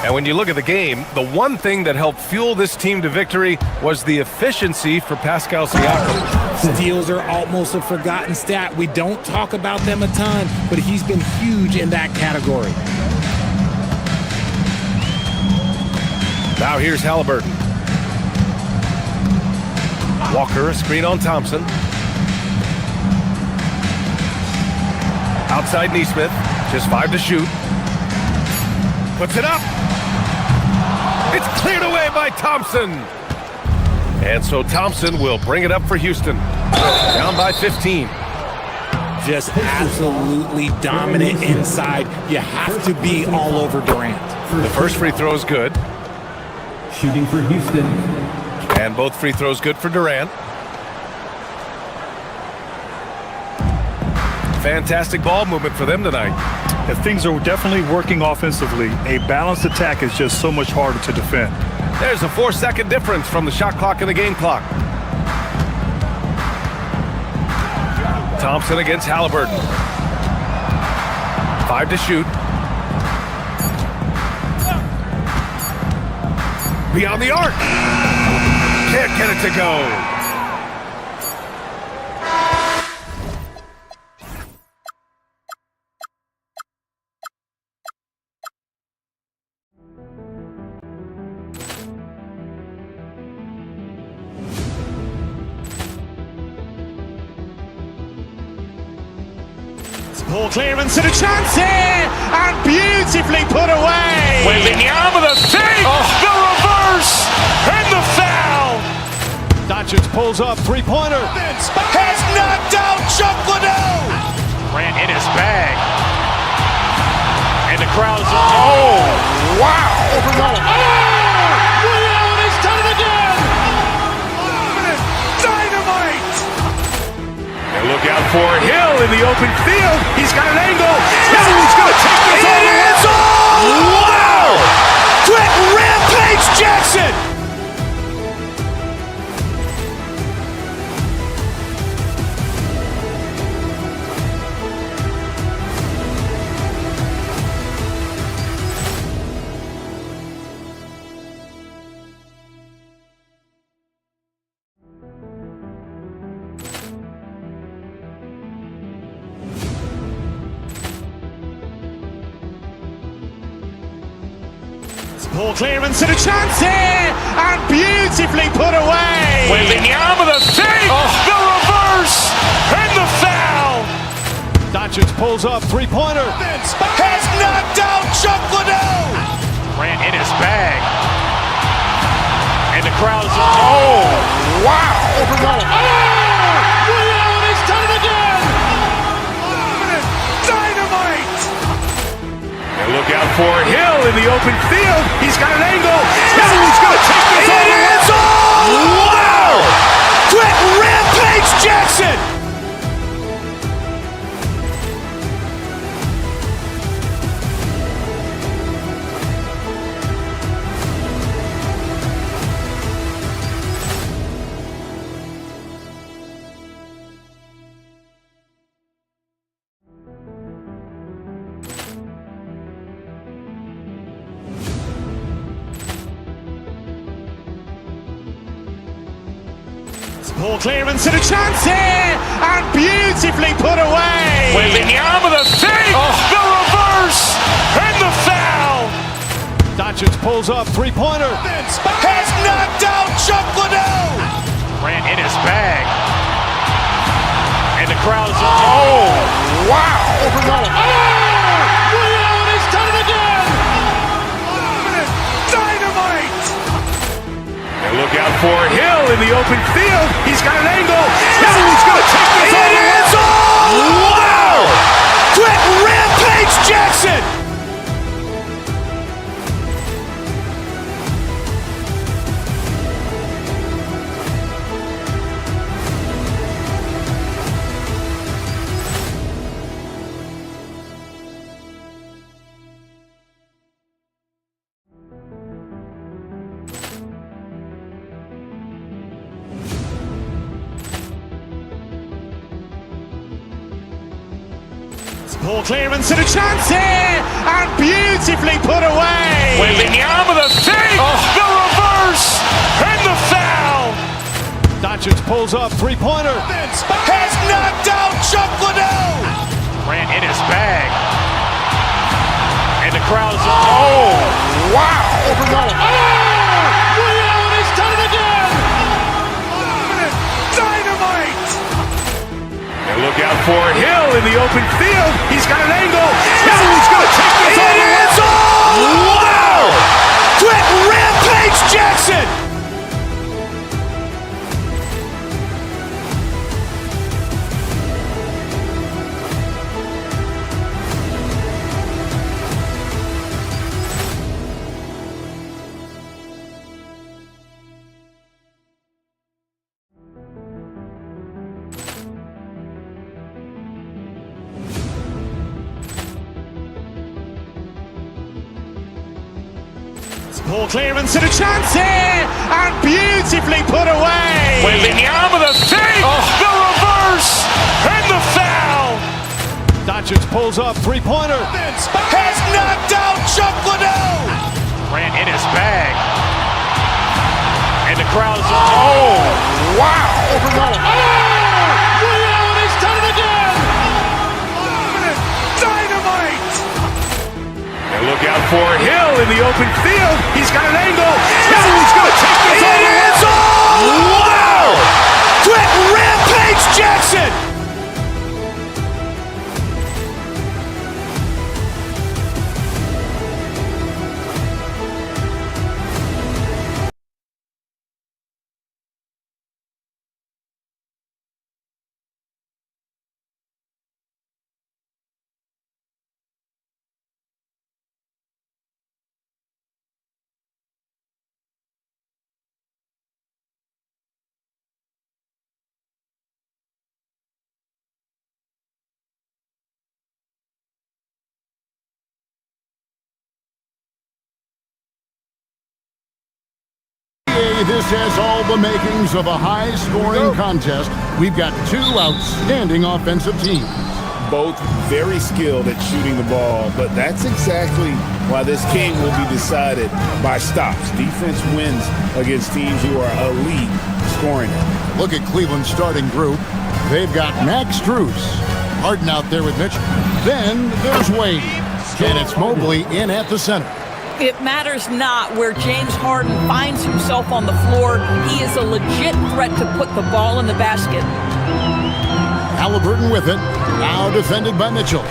And when you look at the game, the one thing that helped fuel this team to victory was the efficiency for Pascal Siakam. Steals are almost a forgotten stat. We don't talk about them a ton, but he's been huge in that category. Now here's Halliburton. Walker, a screen on Thompson. Outside Nesmith, just 5 to shoot. Puts it up. It's cleared away by Thompson. And so Thompson will bring it up for Houston. Down by 15. Just absolutely dominant inside. You have to be all over Durant. The first free throw is good. Shooting for Houston. And both free throws good for Durant. Fantastic ball movement for them tonight. And things are definitely working offensively. A balanced attack is just so much harder to defend. There's a 4-second difference from the shot clock and the game clock. Thompson against Halliburton. 5 to shoot. Beyond the arc. Can't get it to go. Ball clearance and a chance here, and beautifully put away. Wembanyama the fake, the reverse, and the foul. Doncic pulls up, three-pointer. Has knocked out Chuck Liddell. Grant in his bag, and the crowd is. Oh, wow! Liddell, and he's done it again. Dynamite! And look out for Hill in the open field. He's got an angle. He's going to take this all the way. Wow! Quick Rampage Jackson! Ball clearance and a chance here, and beautifully put away. Waving the arm of the feet, the reverse, and the foul. Doncic pulls up, three-pointer. Has knocked out Chuck Liddell. Grant in his bag. And the crowd is, wow. He's done it again. Dynamite. And look out for Hill in the open field. He's got an angle. Hill's going to take this all the way. Wow! Quick rampage Jackson. Ball clearance and a chance here, and beautifully put away. Waving the arm of the feet, the reverse, and the foul. Doncic pulls up, three-pointer. Has knocked out Chuck Liddell. Grant in his bag. And the crowd is, wow. He's done it again. Dynamite. And look out for Hill in the open field. He's got an angle. Hill's going to take this all the way. Wow! Quick rampage Jackson. Ball clearance and a chance here, and beautifully put away. Waving the arm of the feet, the reverse, and the foul. Doncic pulls up, three-pointer. Has knocked out Chuck Liddell. Grant in his bag. And the crowd is, wow. He's done it again. Dynamite. And look out for Hill in the open field. He's got an angle. Hill's going to take this all the way. Wow! Quick rampage Jackson. Ball clearance and a chance here, and beautifully put away. Waving the arm of the feet, the reverse, and the foul. Doncic pulls up, three-pointer. Has knocked out Chuck Liddell. Grant in his bag. And the crowd is, wow. He's done it again. Dynamite. And look out for Hill in the open field. He's got an angle. Hill's going to take this all the way. Wow! Quick rampage Jackson. This has all the makings of a high-scoring contest. We've got two outstanding offensive teams. Both very skilled at shooting the ball, but that's exactly why this game will be decided by stops. Defense wins against teams who are elite scoring it. Look at Cleveland's starting group. They've got Max Strus, Harden out there with Mitchell. Then there's Wade, and it's Mobley in at the center. It matters not where James Harden finds himself on the floor. He is a legit threat to put the ball in the basket. Halliburton with it. Now defended by Mitchell.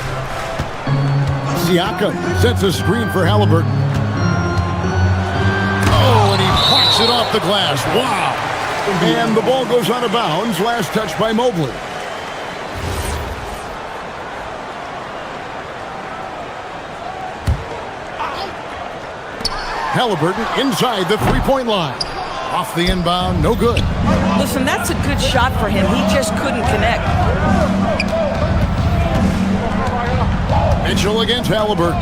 Siakam sets a screen for Halliburton. Oh, and he pops it off the glass. Wow. And the ball goes out of bounds. Last touch by Mobley. Halliburton inside the three-point line. Off the inbound, no good. Listen, that's a good shot for him. He just couldn't connect. Mitchell against Halliburton.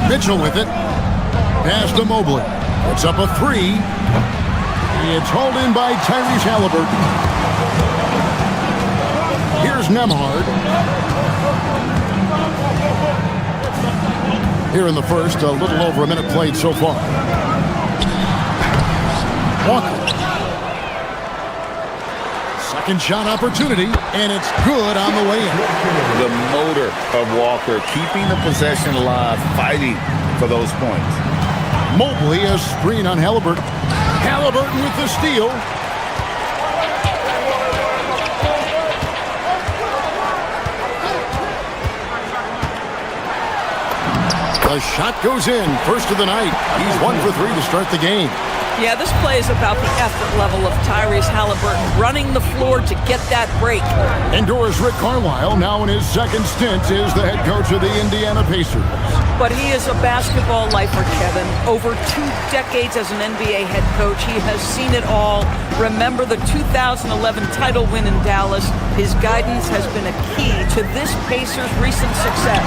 Mitchell with it. Pass to Mobley. Puts up a three. It's hauled in by Tyrese Halliburton. Here's Nembhard. Here in the first, a little over a minute played so far. Walker. Second shot opportunity, and it's good on the way in. The motor of Walker, keeping the possession alive, fighting for those points. Mobley, a screen on Halliburton. Halliburton with the steal. The shot goes in. First of the night. He's 1 for 3 to start the game. Yeah, this play is about the effort level of Tyrese Halliburton running the floor to get that break. Endor's Rick Carlisle, now in his second stint, is the head coach of the Indiana Pacers. But he is a basketball lifer, Kevin. Over 2 decades as an NBA head coach, he has seen it all. Remember the 2011 title win in Dallas. His guidance has been a key to this Pacers' recent success.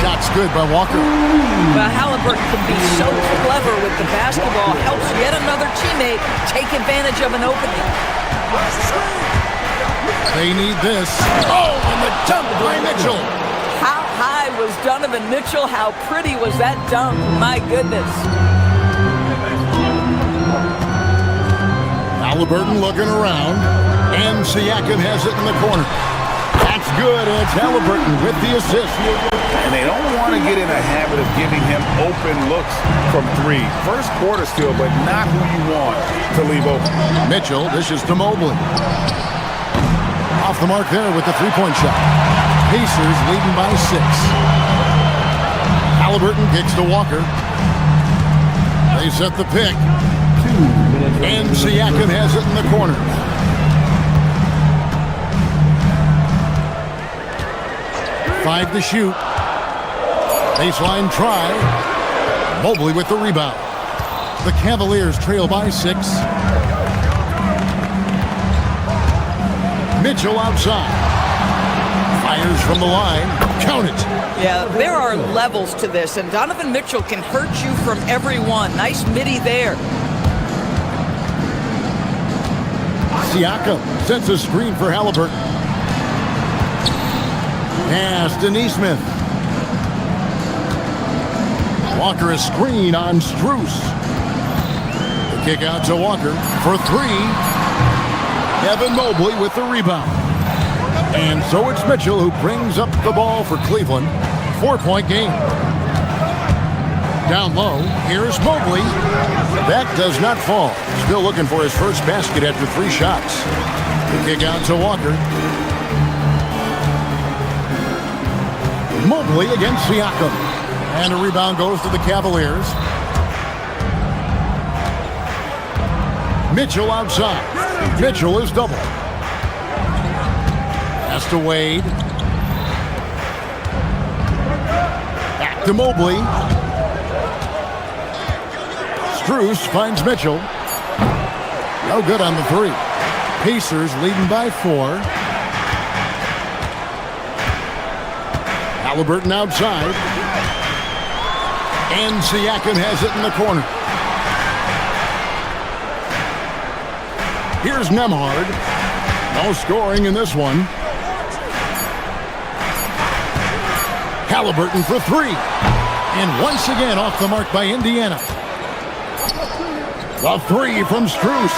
Shot's good by Walker. Well, Halliburton can be so clever with the basketball, helps yet another teammate take advantage of an opening. They need this. Oh, and the dunk by Mitchell. How high was Donovan Mitchell? How pretty was that dunk? My goodness. Halliburton looking around, and Siakam has it in the corner. That's good, and it's Halliburton with the assist. And they don't want to get in a habit of giving him open looks from three. First quarter still, but not who you want to leave open. Mitchell dishes to Mobley. Off the mark there with the three-point shot. Pacers leading by 6. Halliburton kicks to Walker. They set the pick. And Siakam has it in the corner. Five to shoot. Baseline try. Mobley with the rebound. The Cavaliers trail by 6. Mitchell outside. Fires from the line. Count it. Yeah, there are levels to this, and Donovan Mitchell can hurt you from every one. Nice midi there. Siakam sets a screen for Halliburton. Pass to Nesmith. Walker a screen on Strus. The kick out to Walker for 3. Evan Mobley with the rebound. And so it's Mitchell who brings up the ball for Cleveland. 4-point game. Down low, here's Mobley. That does not fall. Still looking for his first basket after 3 shots. The kick out to Walker. Mobley against Siakam. And a rebound goes to the Cavaliers. Mitchell outside. Mitchell is double. Pass to Wade. Back to Mobley. Strus finds Mitchell. No good on the 3. Pacers leading by 4. Halliburton outside. And Siakam has it in the corner. Here's Nembhard. No scoring in this one. Halliburton for 3. And once again off the mark by Indiana. The 3 from Strus.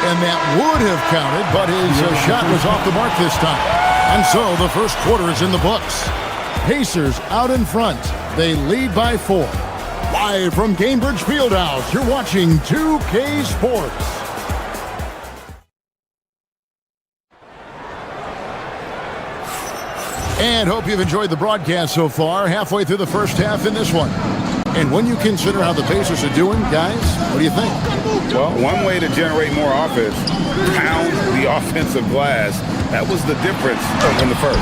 And that would have counted, but his shot was off the mark this time. And so the first quarter is in the books. Pacers out in front. They lead by 4. Live from Gainbridge Fieldhouse, you're watching 2K Sports. And hope you've enjoyed the broadcast so far. Halfway through the first half in this one. And when you consider how the Pacers are doing, guys, what do you think? Well, one way to generate more offense, pound the offensive glass. That was the difference in the first.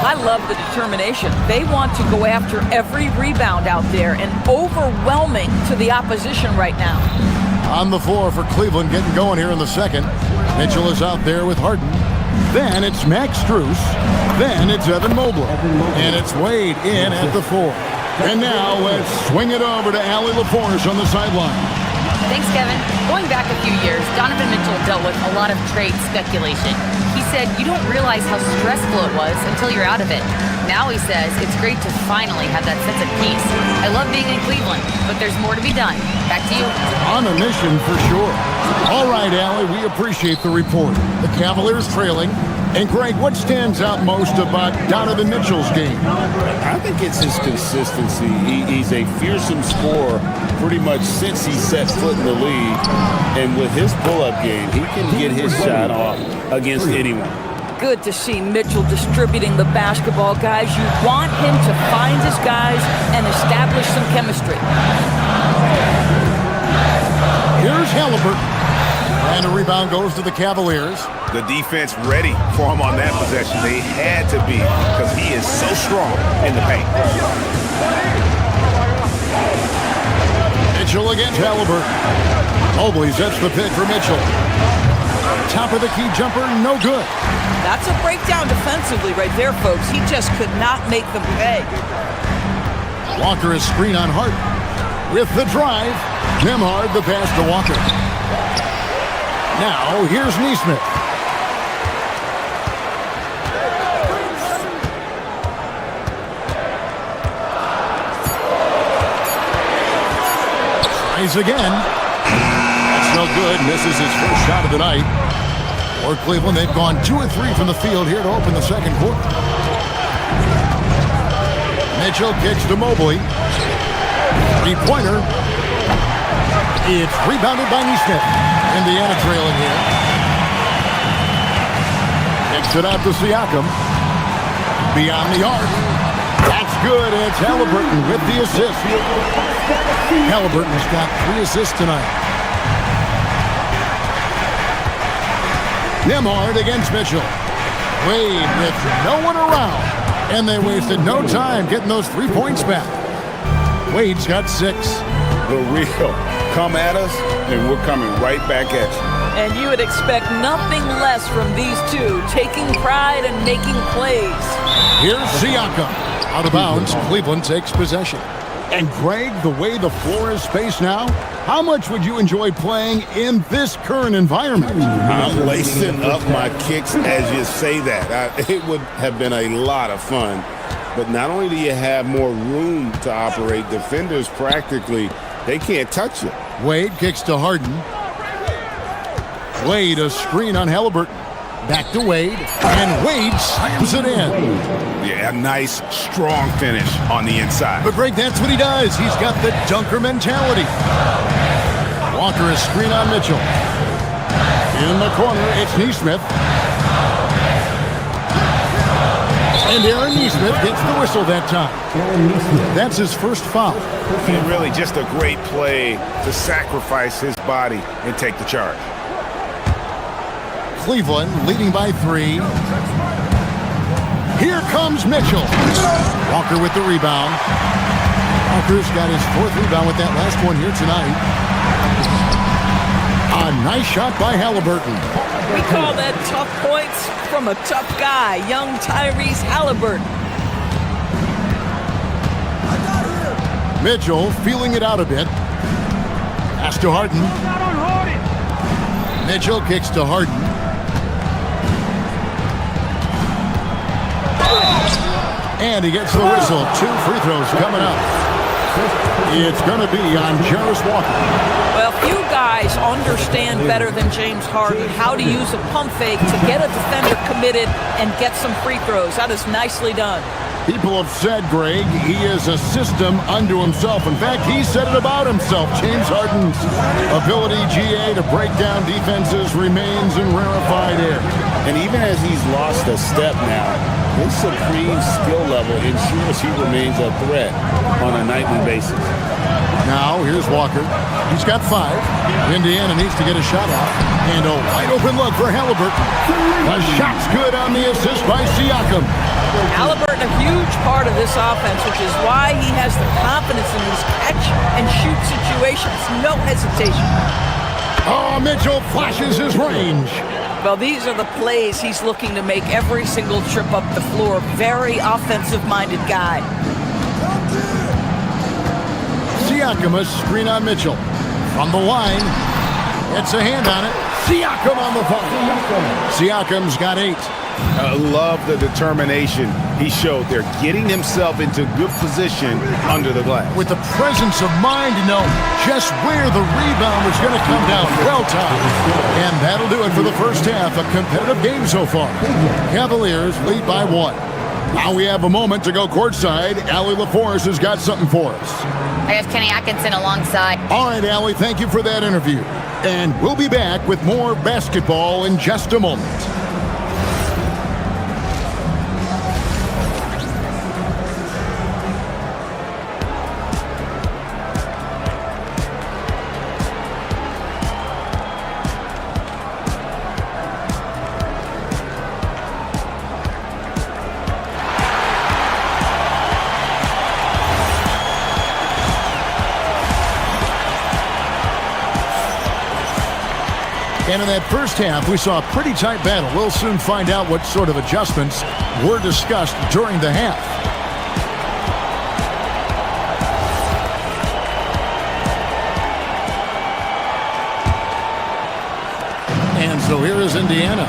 I love the determination. They want to go after every rebound out there and overwhelming to the opposition right now. On the floor for Cleveland, getting going here in the second. Mitchell is out there with Harden. Then it's Max Strus. Then it's Evan Mobley. And it's Wade in at the 4. And now let's swing it over to Allie LaForge on the sideline. Thanks, Kevin. Going back a few years, Donovan Mitchell dealt with a lot of trade speculation. He said you don't realize how stressful it was until you're out of it. Now he says it's great to finally have that sense of peace. I love being in Cleveland, but there's more to be done. Back to you. On a mission for sure. All right, Allie, we appreciate the report. The Cavaliers trailing. And Greg, what stands out most about Donovan Mitchell's game? I think it's his consistency. He's a fearsome scorer pretty much since he set foot in the league. And with his pull-up game, he can get his shot off against anyone. Good to see Mitchell distributing the basketball, guys. You want him to find his guys and establish some chemistry. Here's Halliburton. And a rebound goes to the Cavaliers. The defense ready for him on that possession. They had to be because he is so strong in the paint. Mitchell against Halliburton. Mobley sets the pick for Mitchell. Top of the key jumper, no good. That's a breakdown defensively right there, folks. He just could not make them pay. Walker is screen on Hart. With the drive, Nembhard the pass to Walker. Now, here's Nesmith. Tries again. That's no good. Misses his first shot of the night. For Cleveland, they've gone 2 of 3 from the field here to open the second quarter. Mitchell kicks to Mobley. 3-pointer. It's rebounded by Nesmith. Indiana trailing here. Kicks it out to Siakam. Beyond the arc. That's good. It's Halliburton with the assist. Halliburton's got 3 assists tonight. Nembhard against Mitchell. Wade with no one around. And they wasted no time getting those 3 points back. Wade's got 6. The real. Come at us, and we're coming right back at you. And you would expect nothing less from these two, taking pride and making plays. Here's Siakam. Out of bounds, Cleveland takes possession. And Greg, the way the floor is spaced now, how much would you enjoy playing in this current environment? I'm lacing up my kicks as you say that. It would have been a lot of fun. But not only do you have more room to operate, defenders practically, they can't touch you. Wade kicks to Harden. Wade, a screen on Halliburton. Back to Wade, and Wade slams it in. Yeah, a nice, strong finish on the inside. But Greg, that's what he does. He's got the dunker mentality. Walker is screen on Mitchell. In the corner, it's Nesmith. And Aaron Nesmith gets the whistle that time. That's his first foul. And really just a great play to sacrifice his body and take the charge. Cleveland leading by 3. Here comes Mitchell. Walker with the rebound. Walker's got his 4th rebound with that last one here tonight. A nice shot by Halliburton. We call that tough points from a tough guy, young Tyrese Halliburton. Mitchell feeling it out a bit. Pass to Harden. Mitchell kicks to Harden. And he gets the whistle. 2 free throws coming up. It's going to be on Jarris Walker. Well, few guys understand better than James Harden how to use a pump fake to get a defender committed and get some free throws. That is nicely done. People have said, Greg, he is a system unto himself. In fact, he said it about himself. James Harden's ability, GA, to break down defenses remains in rarefied air. And even as he's lost a step now, his supreme skill level ensures he remains a threat on a nightly basis. Now, here's Walker. He's got 5. Indiana needs to get a shot off. And a wide open look for Halliburton. The shot's good on the assist by Siakam. Halliburton, a huge part of this offense, which is why he has the confidence in these catch-and-shoot situations. No hesitation. Oh, Mitchell flashes his range. Well, these are the plays he's looking to make every single trip up the floor. Very offensive-minded guy. Siakam, a screen on Mitchell. From the line, it's a hand on it. Siakam on the phone. Siakam's got 8. I love the determination he showed there, getting himself into good position under the glass. With the presence of mind to know just where the rebound was going to come down. Well timed. And that'll do it for the first half. A competitive game so far. Cavaliers lead by 1. Now we have a moment to go courtside. Allie LaForce has got something for us. I have Kenny Atkinson alongside. All right, Allie, thank you for that interview. And we'll be back with more basketball in just a moment. And in that first half, we saw a pretty tight battle. We'll soon find out what sort of adjustments were discussed during the half. And so here is Indiana.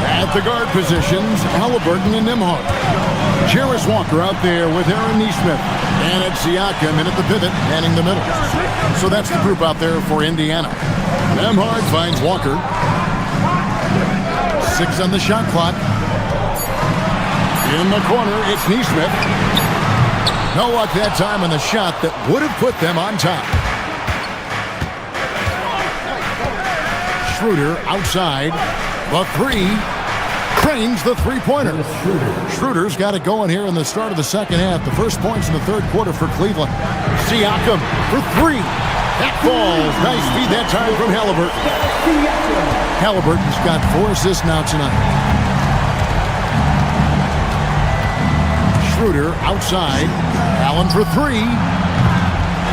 At the guard positions, Halliburton and Nembhard. Jarris Walker out there with Aaron Nesmith. And it's Siakam in at the pivot, manning the middle. So that's the group out there for Indiana. Nembhard finds Walker. 6 on the shot clock. In the corner, it's Nesmith. No luck that time on the shot that would have put them on top. Schroeder outside. The 3. Cranes the three-pointer. Schroeder's got it going here in the start of the second half. The first points in the third quarter for Cleveland. Siakam for 3. That falls. Nice feed that time from Halliburton. Halliburton's got 4 assists now tonight. Schroeder outside. Allen for 3.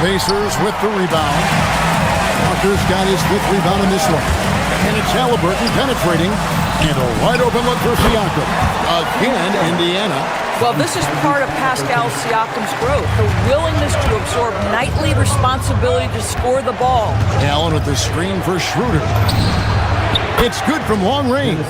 Pacers with the rebound. Walker's got his 5th rebound in this one. And it's Halliburton penetrating. And a wide open look for Siakam. Again, Indiana. Well, this is part of Pascal Siakam's growth, the willingness to absorb nightly responsibility to score the ball. Allen with the screen for Schroeder. It's good from long range.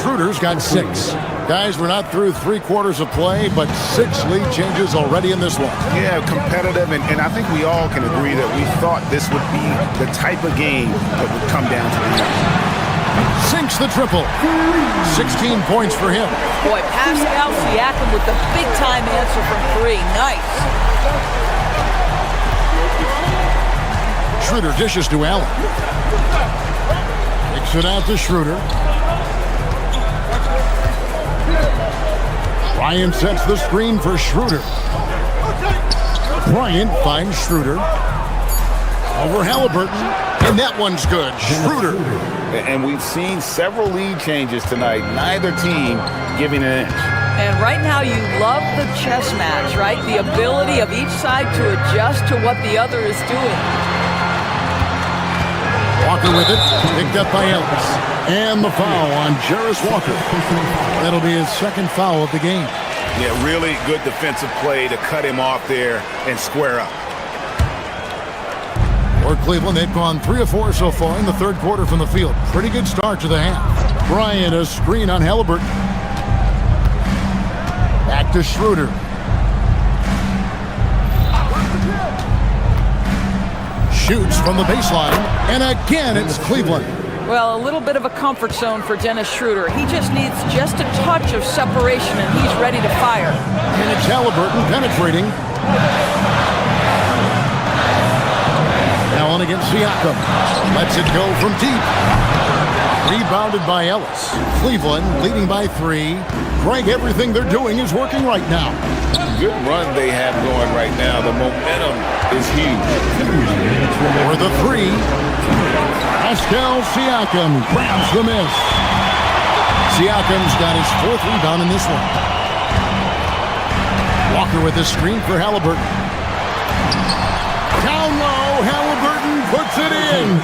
Schroeder's got 6. Guys, we're not through 3 quarters of play, but 6 lead changes already in this one. Yeah, competitive, and I think we all can agree that we thought this would be the type of game that would come down to the end. Sinks the triple. 16 points for him. Boy, Pascal Siakam with the big-time answer from 3. Nice. Schroeder dishes to Allen. Kicks it out to Schroeder. Bryant sets the screen for Schroeder. Bryant finds Schroeder. Over Halliburton. And that one's good. Schroeder. And we've seen several lead changes tonight. Neither team giving an inch. And right now you love the chess match, right? The ability of each side to adjust to what the other is doing. Walker with it. Picked up by Ellis. And the foul on Jarris Walker. That'll be his 2nd foul of the game. Yeah, really good defensive play to cut him off there and square up. For Cleveland, they've gone 3 of 4 so far in the third quarter from the field. Pretty good start to the half. Bryant, a screen on Halliburton. Back to Schroeder. Shoots from the baseline. And again, it's Cleveland. Well, a little bit of a comfort zone for Dennis Schroeder. He just needs just a touch of separation, and he's ready to fire. And it's Halliburton penetrating. Allen against Siakam. Lets it go from deep. Rebounded by Ellis. Cleveland leading by 3. Greg, everything they're doing is working right now. Good run they have going right now. The momentum is huge. For the 3, Pascal Siakam grabs the miss. Siakam's got his 4th rebound in this one. Walker with a screen for Halliburton. Down low, Halliburton puts it in.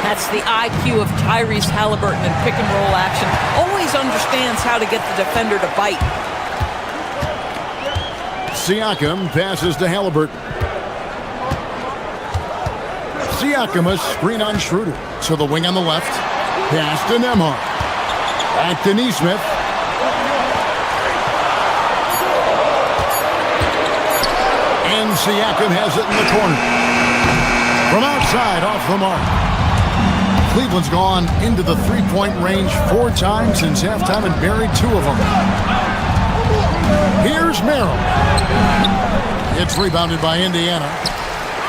That's the IQ of Tyrese Halliburton in pick-and-roll action. Always understands how to get the defender to bite. Siakam passes to Halliburton. Siakam a screen on Schroeder. To the wing on the left. Pass to Nembhard. Back to Nesmith. And Siakam has it in the corner. From outside, off the mark. Cleveland's gone into the three-point range 4 times since halftime and buried 2 of them. Here's Merrill. It's rebounded by Indiana.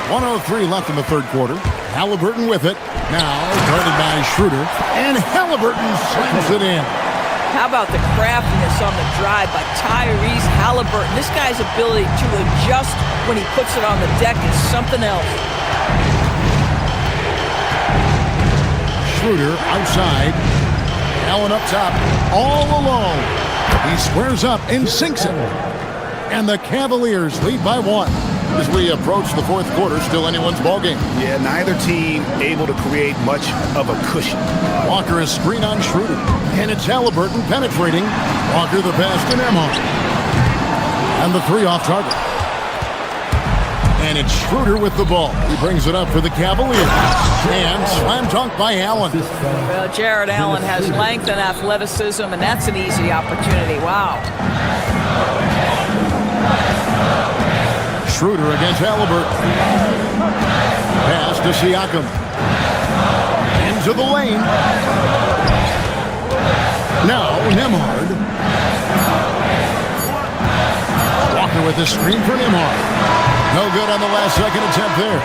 1:03 left in the third quarter. Halliburton with it. Now guarded by Schroeder. And Halliburton slams it in. How about the craftiness on the drive by Tyrese Halliburton? This guy's ability to adjust when he puts it on the deck is something else. Schroeder outside. Allen up top. All alone. He squares up and sinks it. And the Cavaliers lead by 1. As we approach the fourth quarter, still anyone's ballgame. Yeah, neither team able to create much of a cushion. Walker is screen on Schroeder. And it's Halliburton penetrating. Walker the pass to Nembhard. And the 3 off target. And it's Schroeder with the ball. He brings it up for the Cavaliers. And slam dunk by Allen. Well, Jared Allen has length and athleticism, and that's an easy opportunity. Wow. Schroeder against Halliburton. Pass to Siakam. Into the lane. Now Nembhard. Walker with the screen for Nembhard. No good on the last second attempt there.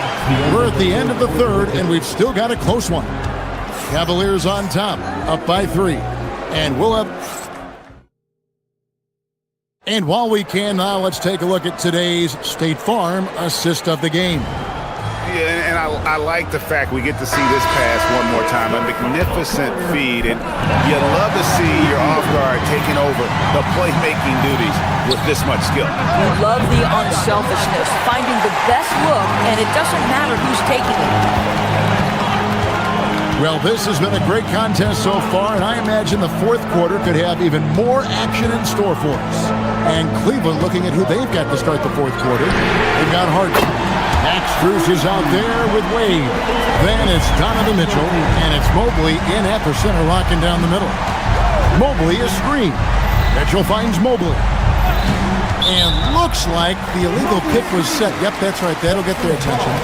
We're at the end of the third, and we've still got a close one. Cavaliers on top, up by 3. And we'll have... And while we can now, let's take a look at today's State Farm assist of the game. Yeah, and I like the fact we get to see this pass one more time. A magnificent feed, and you love to see your off guard taking over the playmaking duties with this much skill. You love the unselfishness, finding the best look, and it doesn't matter who's taking it. Well, this has been a great contest so far, and I imagine the fourth quarter could have even more action in store for us. And Cleveland looking at who they've got to start the fourth quarter. They've got Harden. Max Strus is out there with Wade. Then it's Donovan Mitchell, and it's Mobley in at the center, locking down the middle. Mobley is screen. Mitchell finds Mobley. And looks like the illegal pick was set. Yep, that's right. That'll get their attention.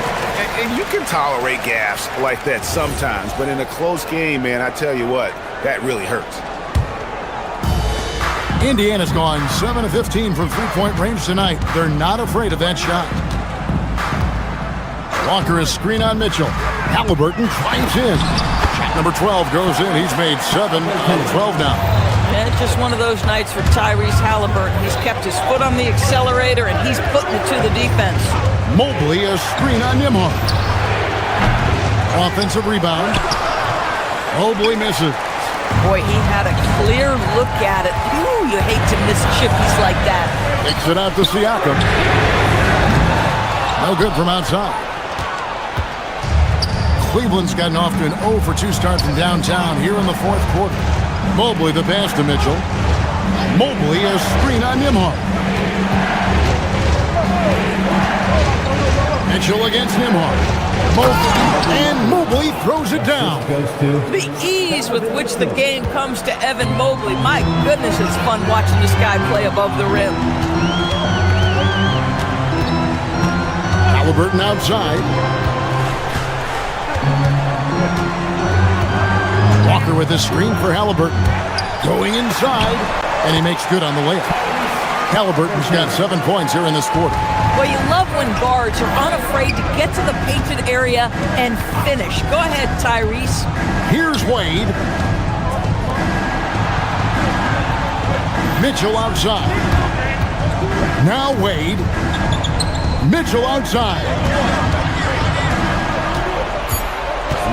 And you can tolerate gaffes like that sometimes, but in a close game, man, I tell you what, that really hurts. Indiana's gone 7 of 15 from three-point range tonight. They're not afraid of that shot. Walker is screen on Mitchell. Halliburton drives in. Shot number 12 goes in. He's made 7 out of 12 now. And just one of those nights for Tyrese Halliburton. He's kept his foot on the accelerator, and he's putting it to the defense. Mobley a screen on Nembhard. Offensive rebound. Mobley misses. Boy, he had a clear look at it. Ooh, you hate to miss chippies like that. Takes it out to Siakam. No good from outside. Cleveland's gotten off to an 0 for 2 start from downtown here in the fourth quarter. Mobley the pass to Mitchell. Mobley a screen on Nembhard. Mitchell against Nembhard. And Mobley throws it down. The ease with which the game comes to Evan Mobley. My goodness, it's fun watching this guy play above the rim. Halliburton outside. with a screen for Halliburton. Going inside, and he makes good on the layup. Halliburton's got 7 points here in this quarter. Well, you love when guards are unafraid to get to the painted area and finish. Go ahead, Tyrese. Here's Wade. Mitchell outside. Now Wade. Mitchell outside.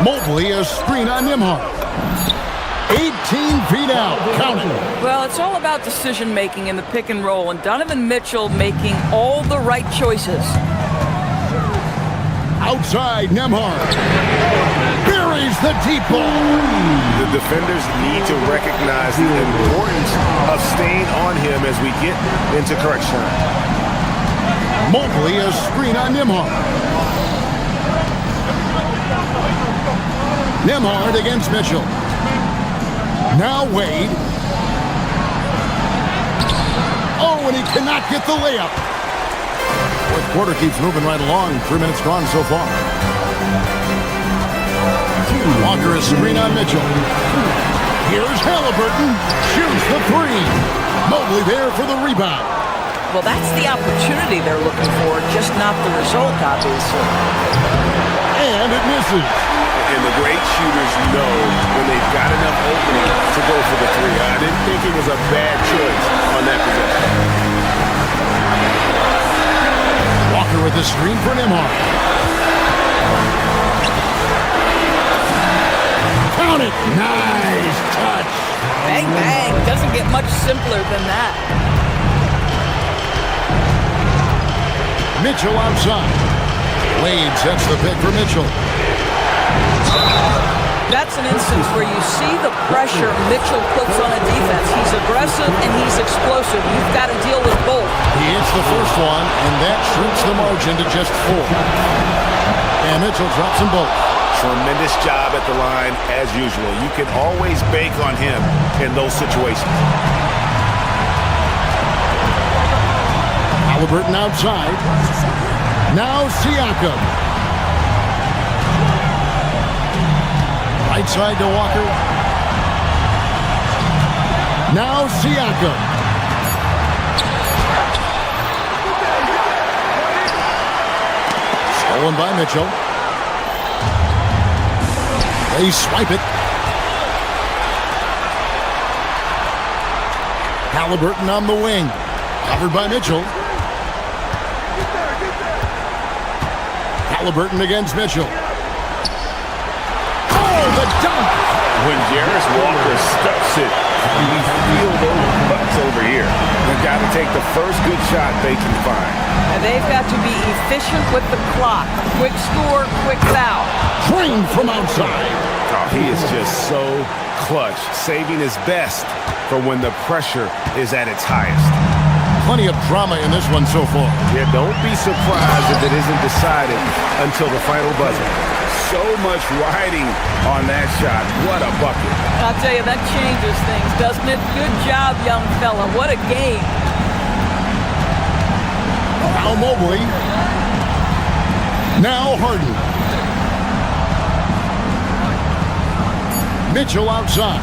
Mobley, a screen on Nimhart. 18 feet out. Count it. Well, it's all about decision-making in the pick and roll, and Donovan Mitchell making all the right choices. Outside, Nimhart. Buries the deep ball. The defenders need to recognize the importance of staying on him as we get into correction time. Mobley, a screen on Nimhart. Nimhart against Mitchell. Now Wade. Oh, and he cannot get the layup. Fourth quarter keeps moving right along. 3 minutes gone so far. Walker, a screen on Mitchell. Here's Halliburton. Shoots the three. Mobley there for the rebound. Well, that's the opportunity they're looking for, just not the result, obviously. And it misses. And the great shooters know when they've got enough opening to go for the three. I didn't think it was a bad choice on that possession. Walker with the screen for Nimhart. Count it. Nice touch. Bang, bang. Doesn't get much simpler than that. Mitchell outside. Wade sets the pick for Mitchell. That's an instance where you see the pressure Mitchell puts on a defense. He's aggressive and he's explosive. You've got to deal with both. He hits the first one, and that shrinks the margin to just 4. And Mitchell drops them both. Tremendous job at the line, as usual. You can always bank on him in those situations. Halliburton outside. Now Siakam. Right side to Walker. Now Siakam. Stolen by Mitchell. They swipe it. Halliburton on the wing. Covered by Mitchell. Halliburton against Mitchell. The dunk. When Jarris Walker stuffs it, we feel those butts over here. They've got to take the first good shot they can find. And they've got to be efficient with the clock. Quick score, quick foul. Trained from outside. Oh, he is just so clutch, saving his best for when the pressure is at its highest. Plenty of drama in this one so far. Yeah, don't be surprised if it isn't decided until the final buzzer. So much riding on that shot. What a bucket. I'll tell you, that changes things, doesn't it? Good job, young fella. What a game. Now Mobley. Now Harden. Mitchell outside.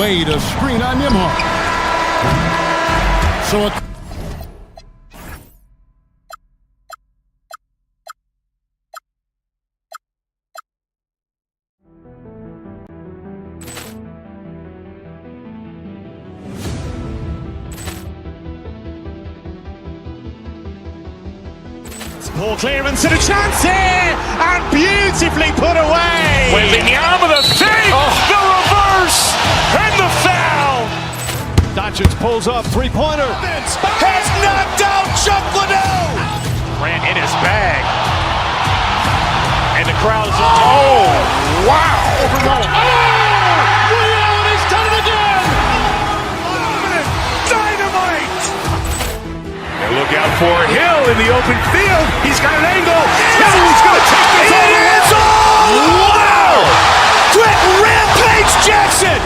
Wade, a screen on Nimhart. So a Poor clearance and a chance here, and beautifully put away. Wembanyama the save, the reverse, and the foul. Doncic pulls up, three-pointer. Has knocked out Chuck Liddell. Grant in his bag, and the crowd is. Oh, wow! Liddell has done it again. Dynamite. And look out for Hill in the open field. He's got an angle. He's going to take this all the way. Wow! Quick Rampage Jackson!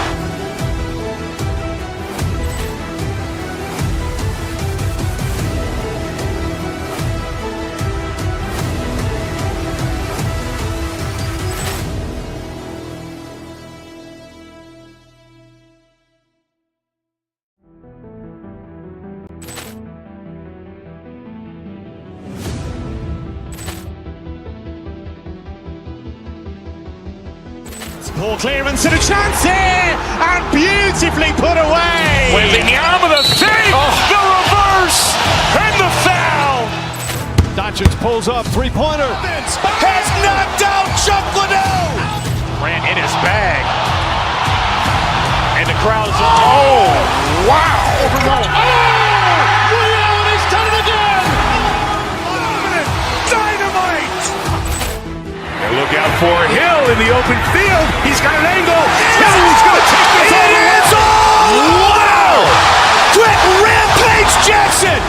Ball clearance and a chance here, and beautifully put away. Wembanyama the fake, the reverse, and the foul. Doncic pulls up, three-pointer. Has knocked out Chuck Liddell. Grant in his bag. And the crowd is, oh, wow. He's done it again. Dynamite. And look out for Hill in the open field. He's got an angle. He's going to take this all the way. Wow. Quick Rampage Jackson.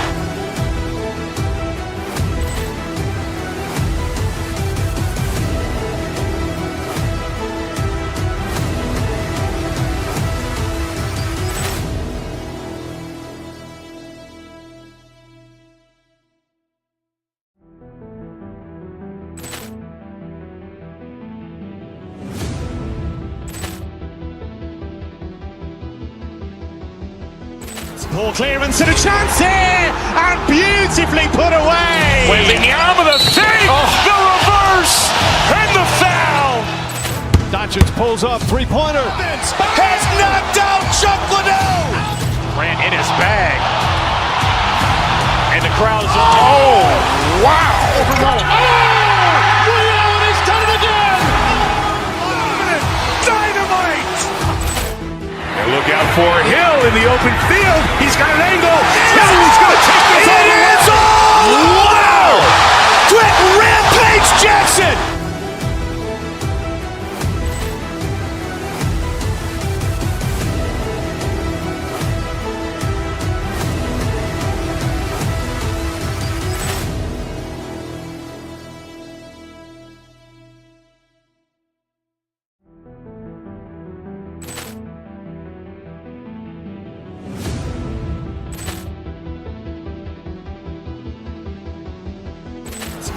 Ball clearance and a chance here, and beautifully put away. Wembanyama the fake, the reverse, and the foul. Doncic pulls up, three-pointer. Has knocked out Chuck Liddell. Grant in his bag. And the crowd is, oh, wow. He's done it again. Dynamite. And look out for Hill in the open field. He's got an angle. He's going to take this all the way. Wow! Quick Rampage Jackson.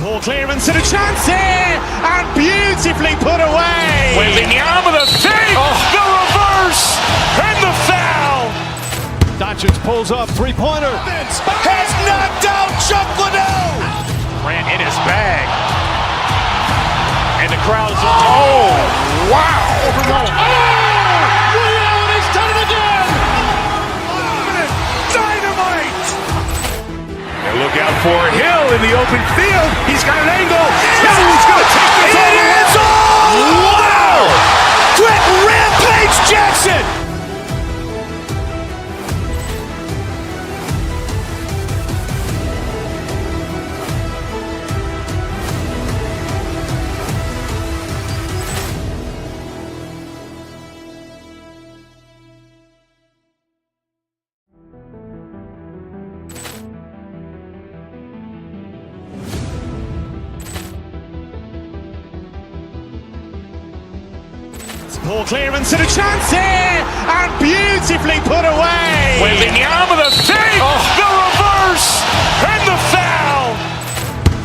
Ball clearance and a chance here, and beautifully put away. Wembanyama the fake, the reverse, and the foul. Doncic pulls up, three-pointer. Has knocked out Chuck Liddell. Grant in his bag. And the crowd is, oh, wow. He's done it again. Dynamite. And look out for Hill in the open field. He's got an angle. He's going to take this all the way. Wow! Quick Rampage Jackson. Ball clearance and a chance here, and beautifully put away. Wembanyama the fake, the reverse, and the foul.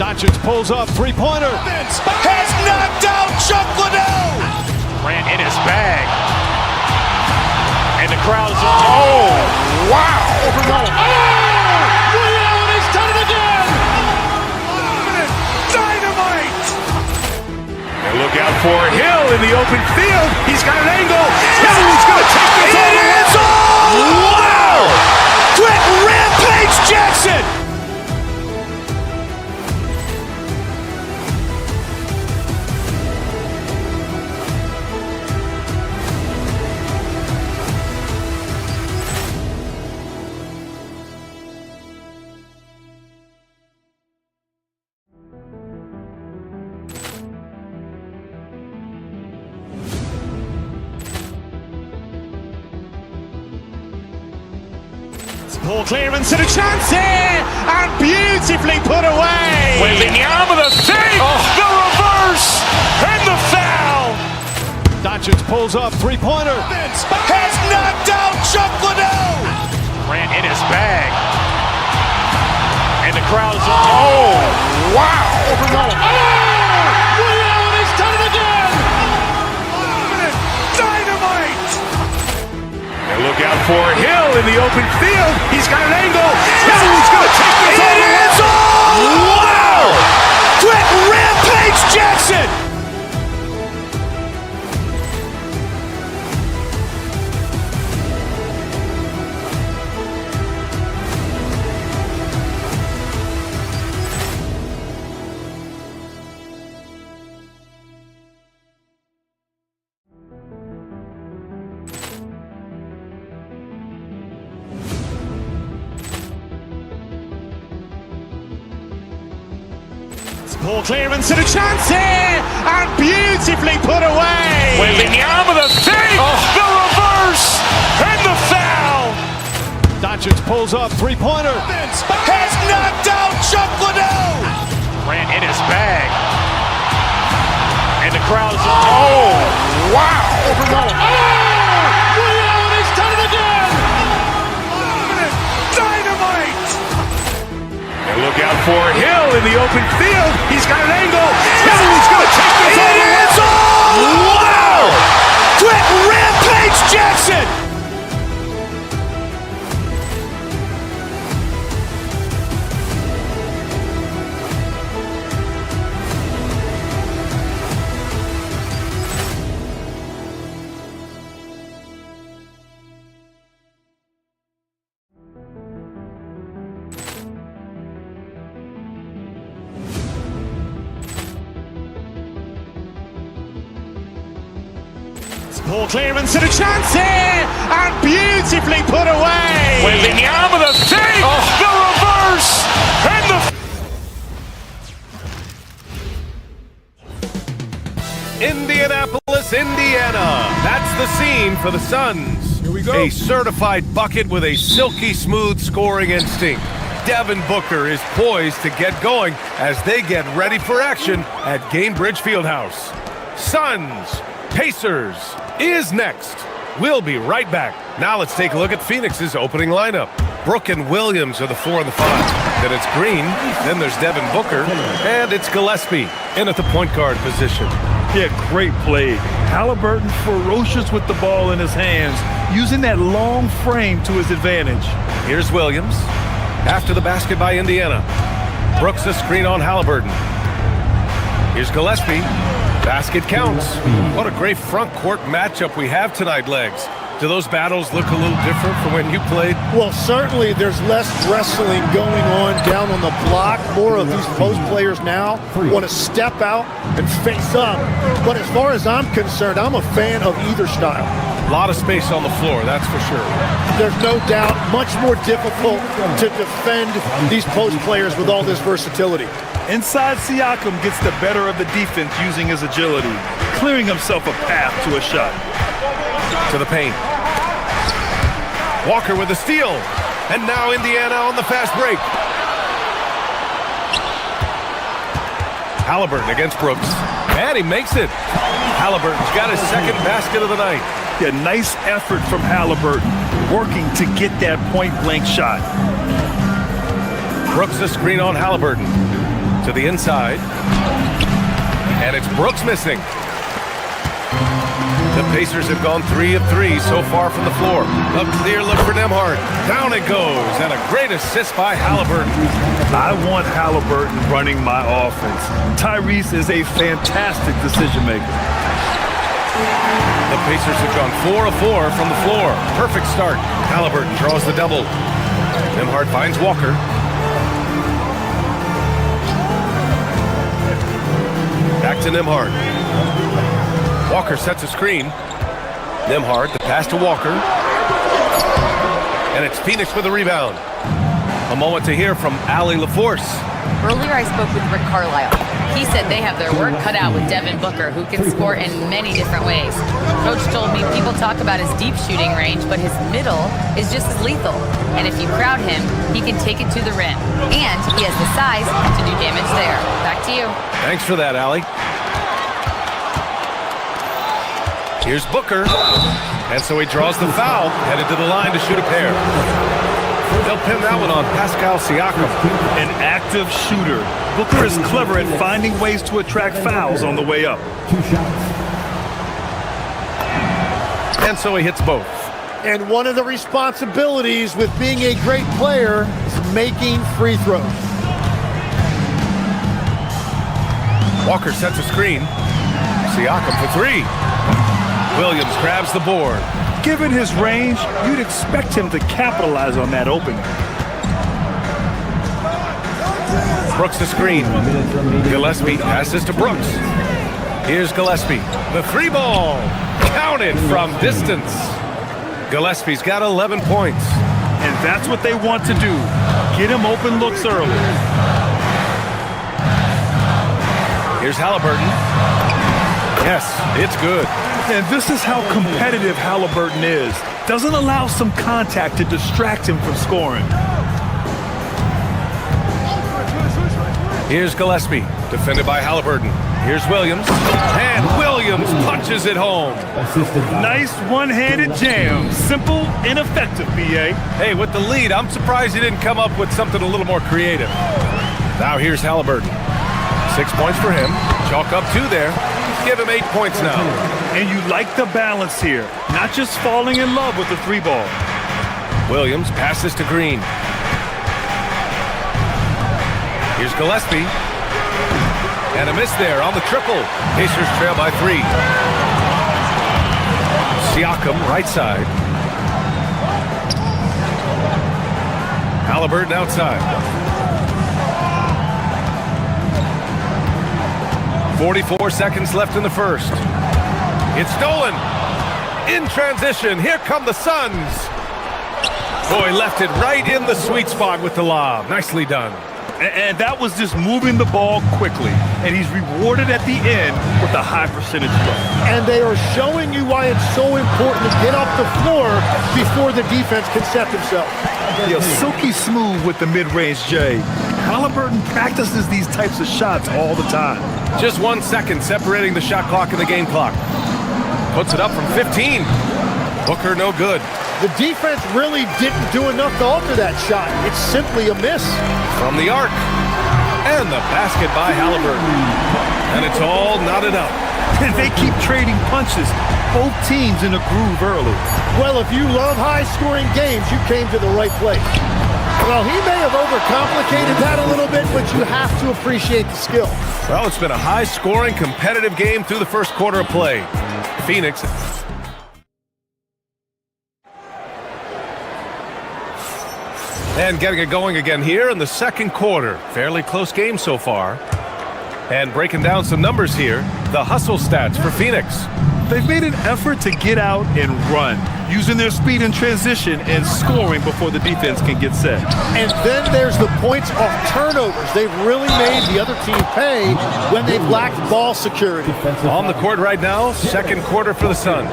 Doncic pulls up, three-pointer. Has knocked out Chuck Liddell. Grant in his bag. And the crowd is, oh, wow. He's done it again. Dynamite. And look out for Hill in the open field. He's got an angle. He's going to take this all the way. Wow! Quick Rampage Jackson. Ball clearance and a chance here, and beautifully put away. Wembanyama the fake, the reverse, and the foul. Doncic pulls up, three-pointer. Has knocked out Chuck Liddell. Grant in his bag. And the crowd is, oh, wow. He's done it again. Dynamite. And look out for Hill in the open field. He's got an angle. He's going to take this all the way. Wow! Quick Rampage Jackson. Ball clearance and a chance here, and beautifully put away. Wembanyama with a three, the reverse, and the foul. Doncic pulls up, three-pointer, has knocked out Chuck Liddell. Grant in his bag, and the crowd is wow! He's done it again! Dynamite! And look out for Hill in the open field. He's got an angle. Hill's going to take this all the way. Wow! Quick Rampage Jackson! Ball clearance and a chance here, and beautifully put away. Wembanyama with a three, the reverse, and the Indianapolis, Indiana. That's the scene for the Suns. Here we go. A certified bucket with a silky smooth scoring instinct. Devin Booker is poised to get going as they get ready for action at Gainbridge Fieldhouse. Suns, Pacers is next. We'll be right back. Now let's take a look at Phoenix's opening lineup. Brook and Williams are the 4 and the 5. Then it's Green, then there's Devin Booker, and it's Gillespie in at the point guard position. Yeah, great play. Halliburton ferocious with the ball in his hands, using that long frame to his advantage. Here's Williams. After the basket by Indiana. Brooks a screen on Halliburton. Here's Gillespie. Basket counts. What a great front court matchup we have tonight, Legs. Do those battles look a little different from when you played? Well, certainly there's less wrestling going on down on the block. More of these post players now want to step out and face up. But as far as I'm concerned, I'm a fan of either style. A lot of space on the floor, that's for sure. There's no doubt much more difficult to defend these post players with all this versatility. Inside, Siakam gets the better of the defense using his agility, clearing himself a path to a shot. To the paint. Walker with a steal. And now Indiana on the fast break. Halliburton against Brooks. And he makes it. Halliburton's got his second basket of the night. Yeah, nice effort from Halliburton, working to get that point-blank shot. Brooks a screen on Halliburton. To the inside. And it's Brooks missing. The Pacers have gone 3 of 3 so far from the floor. A clear look for Nembhard. Down it goes, and a great assist by Halliburton. I want Halliburton running my offense. Tyrese is a fantastic decision maker. The Pacers have gone 4 of 4 from the floor. Perfect start. Halliburton draws the double. Nembhard finds Walker. Back to Nembhard. Walker sets a screen. Nembhard, the pass to Walker. And it's Phoenix with a rebound. A moment to hear from Allie LaForce. Earlier I spoke with Rick Carlisle. He said they have their work cut out with Devin Booker, who can score in many different ways. Coach told me people talk about his deep shooting range, but his middle is just as lethal. And if you crowd him, he can take it to the rim. And he has the size to do damage there. Back to you. Thanks for that, Allie. Here's Booker. And so he draws the foul, headed to the line to shoot a pair. They'll pin that one on Pascal Siakam. An active shooter. Booker is clever at finding ways to attract fouls on the way up. And so he hits both. And one of the responsibilities with being a great player is making free throws. Walker sets a screen. Siakam for 3. Williams grabs the board. Given his range, you'd expect him to capitalize on that opening. Brooks the screen. Gillespie passes to Brooks. Here's Gillespie. The 3 ball. Counted from distance. Gillespie's got 11 points. And that's what they want to do. Get him open looks early. Here's Halliburton. Yes, it's good. And this is how competitive Halliburton is. Doesn't allow some contact to distract him from scoring. Here's Gillespie, defended by Halliburton. Here's Williams, and Williams punches it home. Nice one-handed jam. Simple and effective, B.A. Hey, with the lead, I'm surprised he didn't come up with something a little more creative. Now here's Halliburton. 6 points for him. Chalk up 2 there. Give him 8 points now. And you like the balance here. Not just falling in love with the 3-ball. Williams passes to Green. Here's Gillespie. And a miss there on the triple. Pacers trail by 3. Siakam, right side. Halliburton outside. 44 seconds left in the first. It's stolen. In transition, here come the Suns. Boy, left it right in the sweet spot with the lob. Nicely done. And that was just moving the ball quickly. And he's rewarded at the end with a high percentage play. And they are showing you why it's so important to get off the floor before the defense can set themselves. Silky smooth with the mid-range J. Halliburton practices these types of shots all the time. Just 1 second separating the shot clock and the game clock. Puts it up from 15. Booker no good. The defense really didn't do enough to alter that shot. It's simply a miss. From the arc. And the basket by Halliburton. And it's all knotted up. And they keep trading punches. Both teams in a groove early. Well, if you love high-scoring games, you came to the right place. Well, he may have overcomplicated that a little bit, but you have to appreciate the skill. Well, it's been a high-scoring, competitive game through the first quarter of play. Phoenix. And getting it going again here in the second quarter. Fairly close game so far. And breaking down some numbers here, the hustle stats for Phoenix. They've made an effort to get out and run, using their speed in transition and scoring before the defense can get set. And then there's the points off turnovers. They've really made the other team pay when they've lacked ball security. On the court right now, second quarter for the Suns.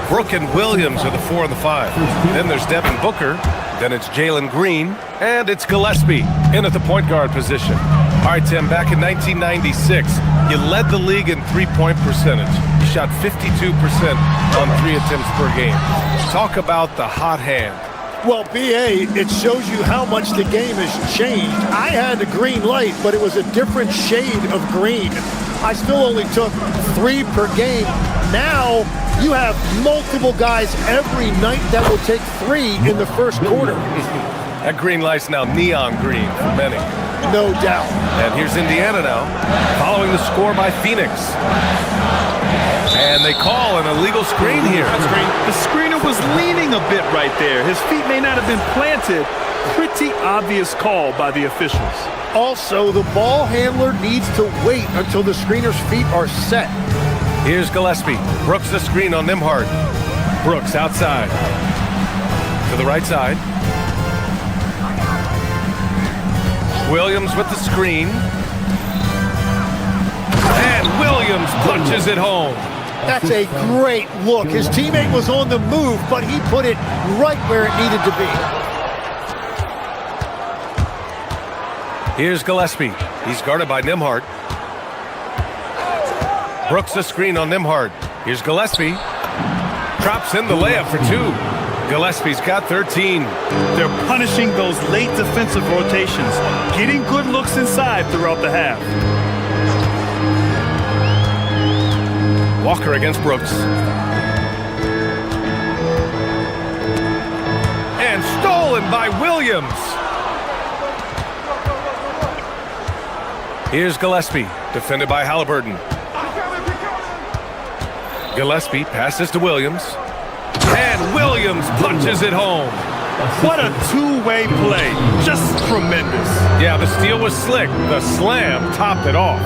Brooke and Williams are the 4 and the 5. Then there's Devin Booker. Then it's Jalen Green. And it's Gillespie in at the point guard position. All right, Tim, back in 1996, you led the league in three-point percentage. You shot 52% on 3 attempts per game. Talk about the hot hand. Well, B.A., it shows you how much the game has changed. I had a green light, but it was a different shade of green. I still only took 3 per game. Now you have multiple guys every night that will take 3 in the first quarter. That green light's now neon green for many. No doubt. And here's Indiana now, following the score by Phoenix. And they call an illegal screen here. The screener was leaning a bit right there. His feet may not have been planted. Pretty obvious call by the officials. Also, the ball handler needs to wait until the screener's feet are set. Here's Gillespie. Brooks the screen on Nembhard. Brooks outside. To the right side. Williams with the screen. And Williams punches it home. That's a great look. His teammate was on the move, but he put it right where it needed to be. Here's Gillespie. He's guarded by Nembhard. Brooks the screen on Nembhard. Here's Gillespie. Drops in the layup for 2. Gillespie's got 13. They're punishing those late defensive rotations, getting good looks inside throughout the half. Walker against Brooks. And stolen by Williams. Here's Gillespie, defended by Halliburton. Gillespie passes to Williams. And Williams punches it home. What a two-way play. Just tremendous. Yeah, the steal was slick. The slam topped it off.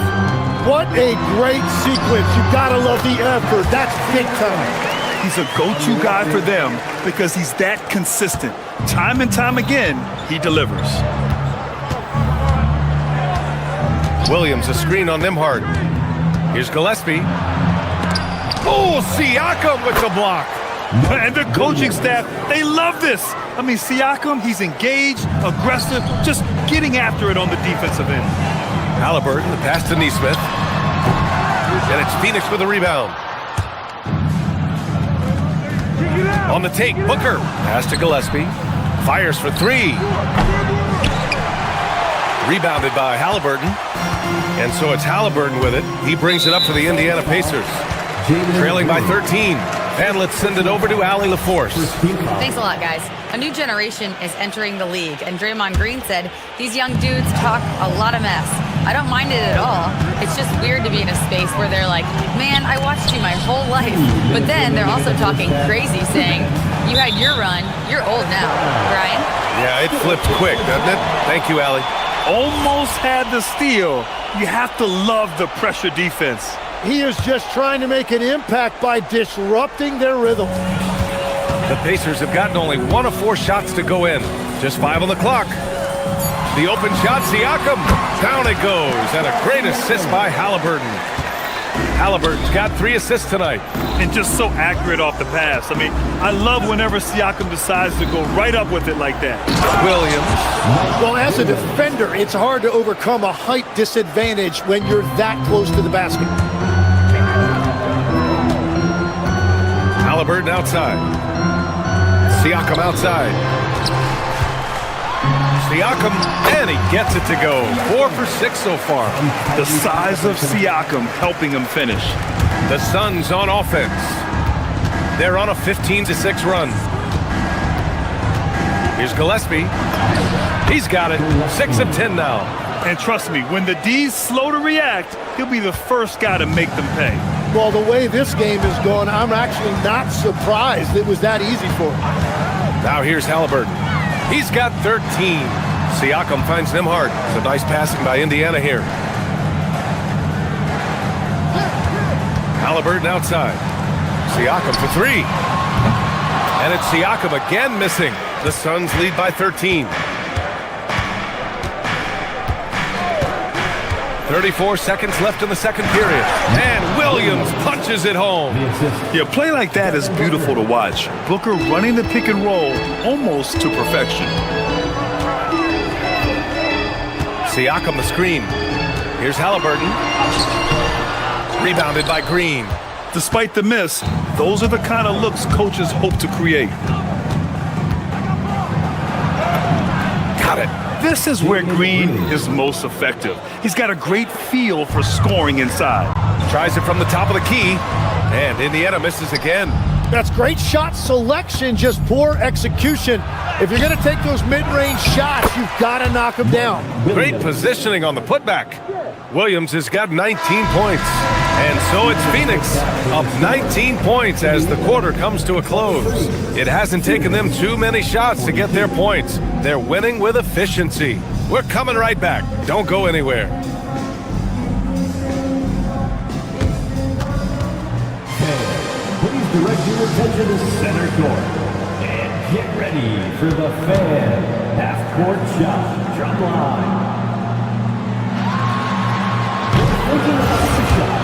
What a great sequence. You gotta love the effort. That's big time. He's a go-to guy for them because he's that consistent. Time and time again, he delivers. Williams, a screen on Nembhard. Here's Gillespie. Oh, Siakam with the block. And the coaching staff, they love this. I mean, Siakam, he's engaged, aggressive, just getting after it on the defensive end. Halliburton, the pass to Nesmith. And it's Phoenix with a rebound. On the take, Booker. Pass to Gillespie. Fires for three. Rebounded by Halliburton. And so it's Halliburton with it. He brings it up for the Indiana Pacers. Trailing by 13. And let's send it over to Allie LaForce. Thanks a lot, guys. A new generation is entering the league, and Draymond Green said these young dudes talk a lot of mess. I don't mind it at all. It's just weird to be in a space where they're like, man, I watched you my whole life. But then they're also talking crazy, saying, you had your run, you're old now. Brian? Yeah, it flipped quick, doesn't it? Thank you, Allie. Almost had the steal. You have to love the pressure defense. He is just trying to make an impact by disrupting their rhythm. The Pacers have gotten only 1 of 4 shots to go in. Just 5 on the clock. The open shot, Siakam. Down it goes. And a great assist by Halliburton. Halliburton's got 3 assists tonight. And just so accurate off the pass. I mean, I love whenever Siakam decides to go right up with it like that. Williams. Well, as a defender, it's hard to overcome a height disadvantage when you're that close to the basket. Halliburton outside. Siakam outside. Siakam, and he gets it to go. 4 for 6 so far. The size of Siakam helping him finish. The Suns on offense. They're on a 15-6 run. Here's Gillespie. He's got it. 6 of 10 now. And trust me, when the D's slow to react, he'll be the first guy to make them pay. Well, the way this game is going, I'm actually not surprised it was that easy for him. Now here's Halliburton. He's got 13. Siakam finds Nembhard. It's a nice passing by Indiana here. Halliburton outside. Siakam for 3. And it's Siakam again missing. The Suns lead by 13. 34 seconds left in the second period. And Williams punches it home. Yeah, play like that is beautiful to watch. Booker running the pick and roll almost to perfection. Siakam the screen. Here's Halliburton. Rebounded by Green. Despite the miss, those are the kind of looks coaches hope to create. Got it. This is where Green is most effective. He's got a great feel for scoring inside. Tries it from the top of the key, and Indiana misses again. That's great shot selection, just poor execution. If you're going to take those mid-range shots, you've got to knock them down. Great positioning on the putback. Williams has got 19 points. And so it's Phoenix up 19 points as the quarter comes to a close. It hasn't taken them too many shots to get their points. They're winning with efficiency. We're coming right back. Don't go anywhere. Please direct your attention to center court. And get ready for the fan half-court shot drum line. Shot.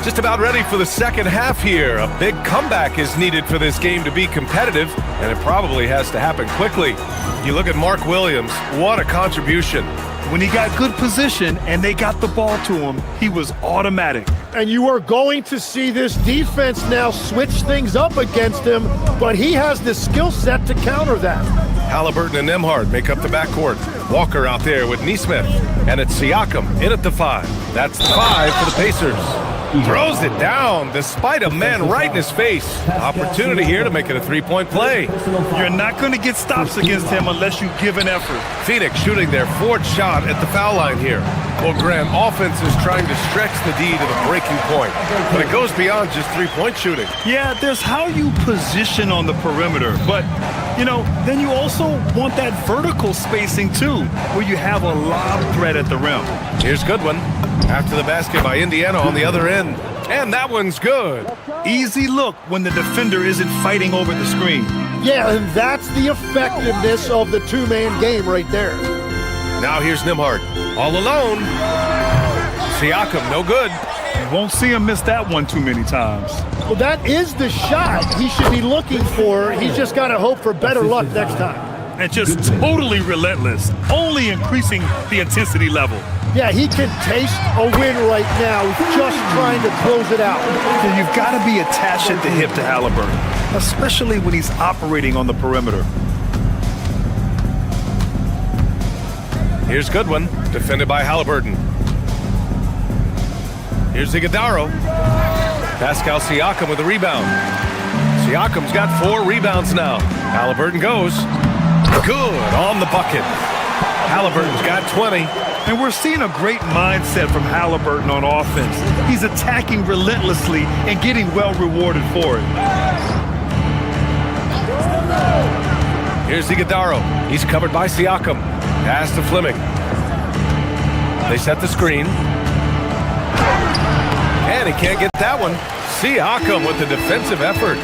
Just about ready for the second half here. A big comeback is needed for this game to be competitive, and it probably has to happen quickly. You look at Mark Williams, what a contribution. When he got good position and they got the ball to him, he was automatic. And you are going to see this defense now switch things up against him, but he has the skill set to counter that. Halliburton and Nembhard make up the backcourt. Walker out there with Nesmith, and it's Siakam in at the 5. That's the 5 for the Pacers. Throws it down despite a man right in his face. Opportunity here to make it a three-point play. You're not going to get stops against him unless you give an effort. Phoenix shooting their fourth shot at the foul line here. Well, Graham, offense is trying to stretch the D to the breaking point, but it goes beyond just three-point shooting. Yeah, there's how you position on the perimeter, but, then you also want that vertical spacing too, where you have a lob threat at the rim. Here's Goodwin after the basket by Indiana on the other end, and that one's good. Easy look when the defender isn't fighting over the screen. Yeah, and that's the effectiveness of the two-man game right there. Now here's Nembhard, all alone. Siakam, no good. You won't see him miss that one too many times. Well, that is the shot he should be looking for. He's just got to hope for better luck next time. And just totally relentless, only increasing the intensity level. Yeah, he can taste a win right now, just trying to close it out. And you've got to be attached at the hip to Halliburton, especially when he's operating on the perimeter. Here's Goodwin, defended by Halliburton. Here's Iguodaro. Pascal Siakam with a rebound. Siakam's got 4 rebounds now. Halliburton goes. Good on the bucket. Halliburton's got 20. And we're seeing a great mindset from Halliburton on offense. He's attacking relentlessly and getting well rewarded for it. Here's Iguodaro. He's covered by Siakam. Pass to Fleming. They set the screen. And he can't get that one. Siakam with the defensive effort.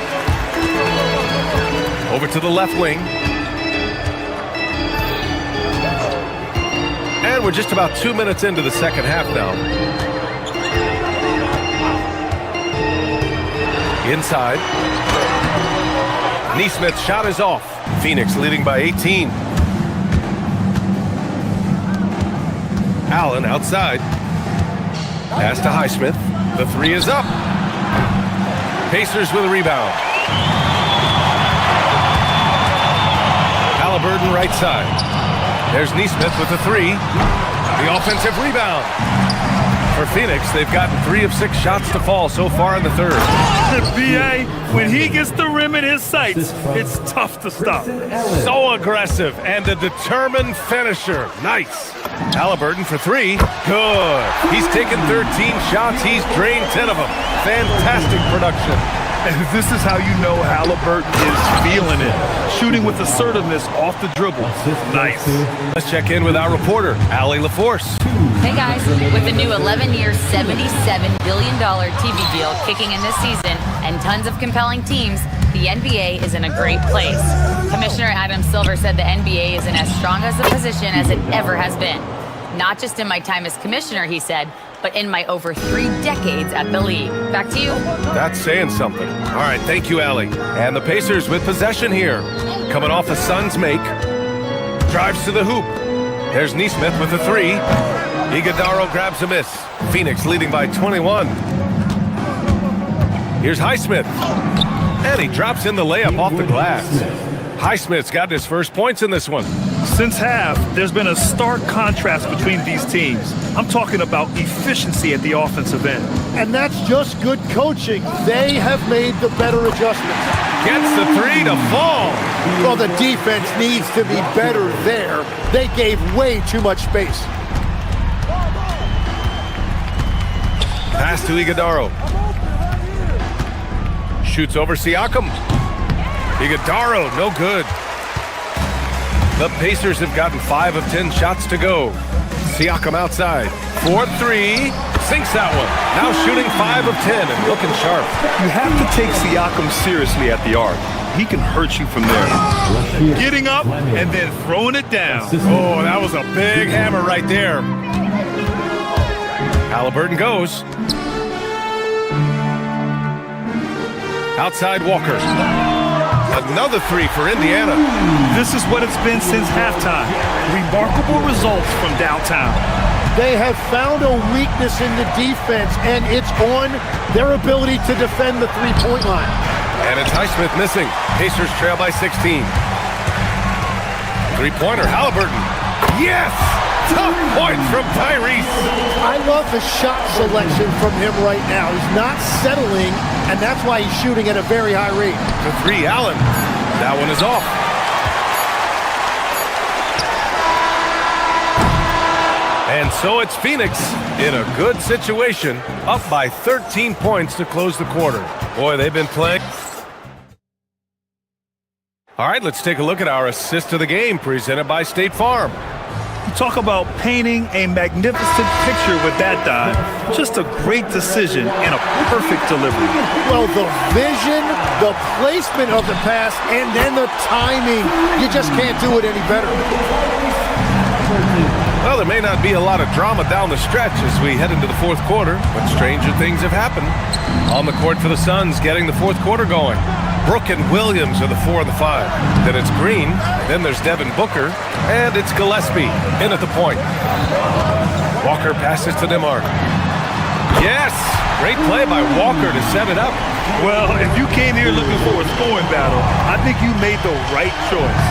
Over to the left wing. And we're just about 2 minutes into the second half now. Inside. Neesmith's shot is off. Phoenix leading by 18. Allen outside. Pass to Highsmith. The three is up. Pacers with a rebound. Halliburton right side. There's Neesmith with the three. The offensive rebound. For Phoenix, they've gotten 3 of 6 shots to fall so far in the third. B.A., when he gets the rim in his sights, it's tough to stop. So aggressive and a determined finisher. Nice. Halliburton for 3. Good. He's taken 13 shots. He's drained 10 of them. Fantastic production. And this is how you know Halliburton is feeling it. Shooting with assertiveness off the dribble. Nice. Let's check in with our reporter, Allie LaForce. Hey guys, with the new 11-year, $77 billion TV deal kicking in this season and tons of compelling teams, the NBA is in a great place. Commissioner Adam Silver said the NBA is in as strong as a position as it ever has been. Not just in my time as commissioner, he said, but in my over 3 decades at the league. Back to you. That's saying something. All right, thank you, Allie. And the Pacers with possession here. Coming off a Suns make. Drives to the hoop. There's Neesmith with the 3. Iguodaro grabs a miss. Phoenix leading by 21. Here's Highsmith. And he drops in the layup off the glass. Highsmith's got his first points in this one. Since half, there's been a stark contrast between these teams. I'm talking about efficiency at the offensive end. And that's just good coaching. They have made the better adjustments. Gets the 3 to fall. Well, the defense needs to be better there. They gave way too much space. Pass to Iguodaro. Shoots over Siakam. Iguodaro, no good. The Pacers have gotten 5 of 10 shots to go. Siakam outside. 4-3. Sinks that one. Now shooting 5 of 10 and looking sharp. You have to take Siakam seriously at the arc. He can hurt you from there. Getting up and then throwing it down. Oh, that was a big hammer right there. Halliburton goes. Outside Walker. Another 3 for Indiana. This is what it's been since halftime. Remarkable results from downtown. They have found a weakness in the defense, and it's on their ability to defend the three-point line. And it's Highsmith missing. Pacers trail by 16. Three-pointer, Halliburton. Yes! Tough points from Tyrese. I love the shot selection from him right now. He's not settling, and that's why he's shooting at a very high rate. To three, Allen. That one is off. And so it's Phoenix in a good situation, up by 13 points to close the quarter. Boy, they've been playing. All right, let's take a look at our assist of the game presented by State Farm. You talk about painting a magnificent picture with that dive. Just a great decision and a perfect delivery. Well, the vision, the placement of the pass, and then the timing. You just can't do it any better. Well, there may not be a lot of drama down the stretch as we head into the fourth quarter, but stranger things have happened. On the court for the Suns, getting the fourth quarter going. Brook and Williams are the 4 and the 5. Then it's Green, then there's Devin Booker, and it's Gillespie in at the point. Walker passes to Nembhard. Yes! Great play by Walker to set it up. Well, if you came here looking for a scoring battle, I think you made the right choice.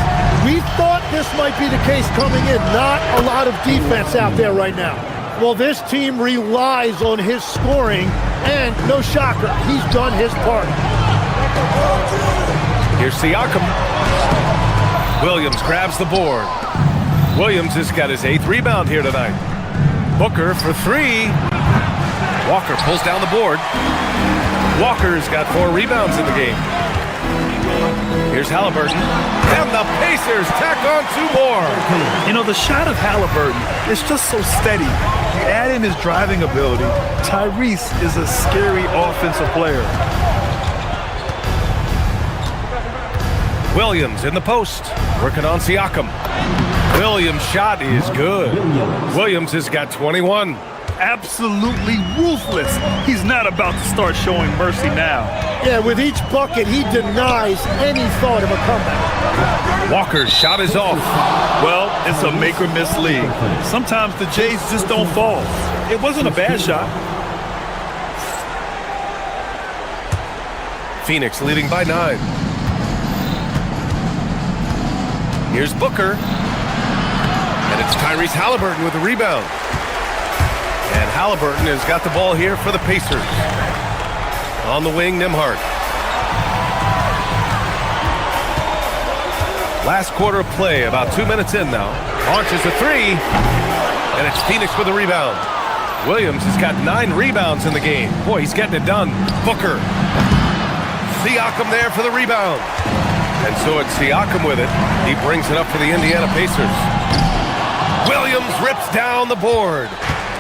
We thought this might be the case coming in. Not a lot of defense out there right now. Well, this team relies on his scoring, and no shocker, he's done his part. Here's Siakam. Williams grabs the board. Williams has got his 8th rebound here tonight. Booker for 3. Walker pulls down the board. Walker's got 4 rebounds in the game. Here's Halliburton. And the Pacers tack on 2 more. You know, the shot of Halliburton is just so steady. You add in his driving ability. Tyrese is a scary offensive player. Williams in the post, working on Siakam. Williams' shot is good. Williams has got 21. Absolutely ruthless. He's not about to start showing mercy now. Yeah, with each bucket, he denies any thought of a comeback. Walker's shot is off. Well, it's a make or miss league. Sometimes the Jays just don't fall. It wasn't a bad shot. Phoenix leading by 9. Here's Booker. And it's Tyrese Halliburton with the rebound. And Halliburton has got the ball here for the Pacers. On the wing, Nembhard. Last quarter of play, about 2 minutes in now. Launches a 3. And it's Phoenix with the rebound. Williams has got 9 rebounds in the game. Boy, he's getting it done. Booker. Siakam there for the rebound. And so it's Siakam with it. He brings it up for the Indiana Pacers. Williams rips down the board.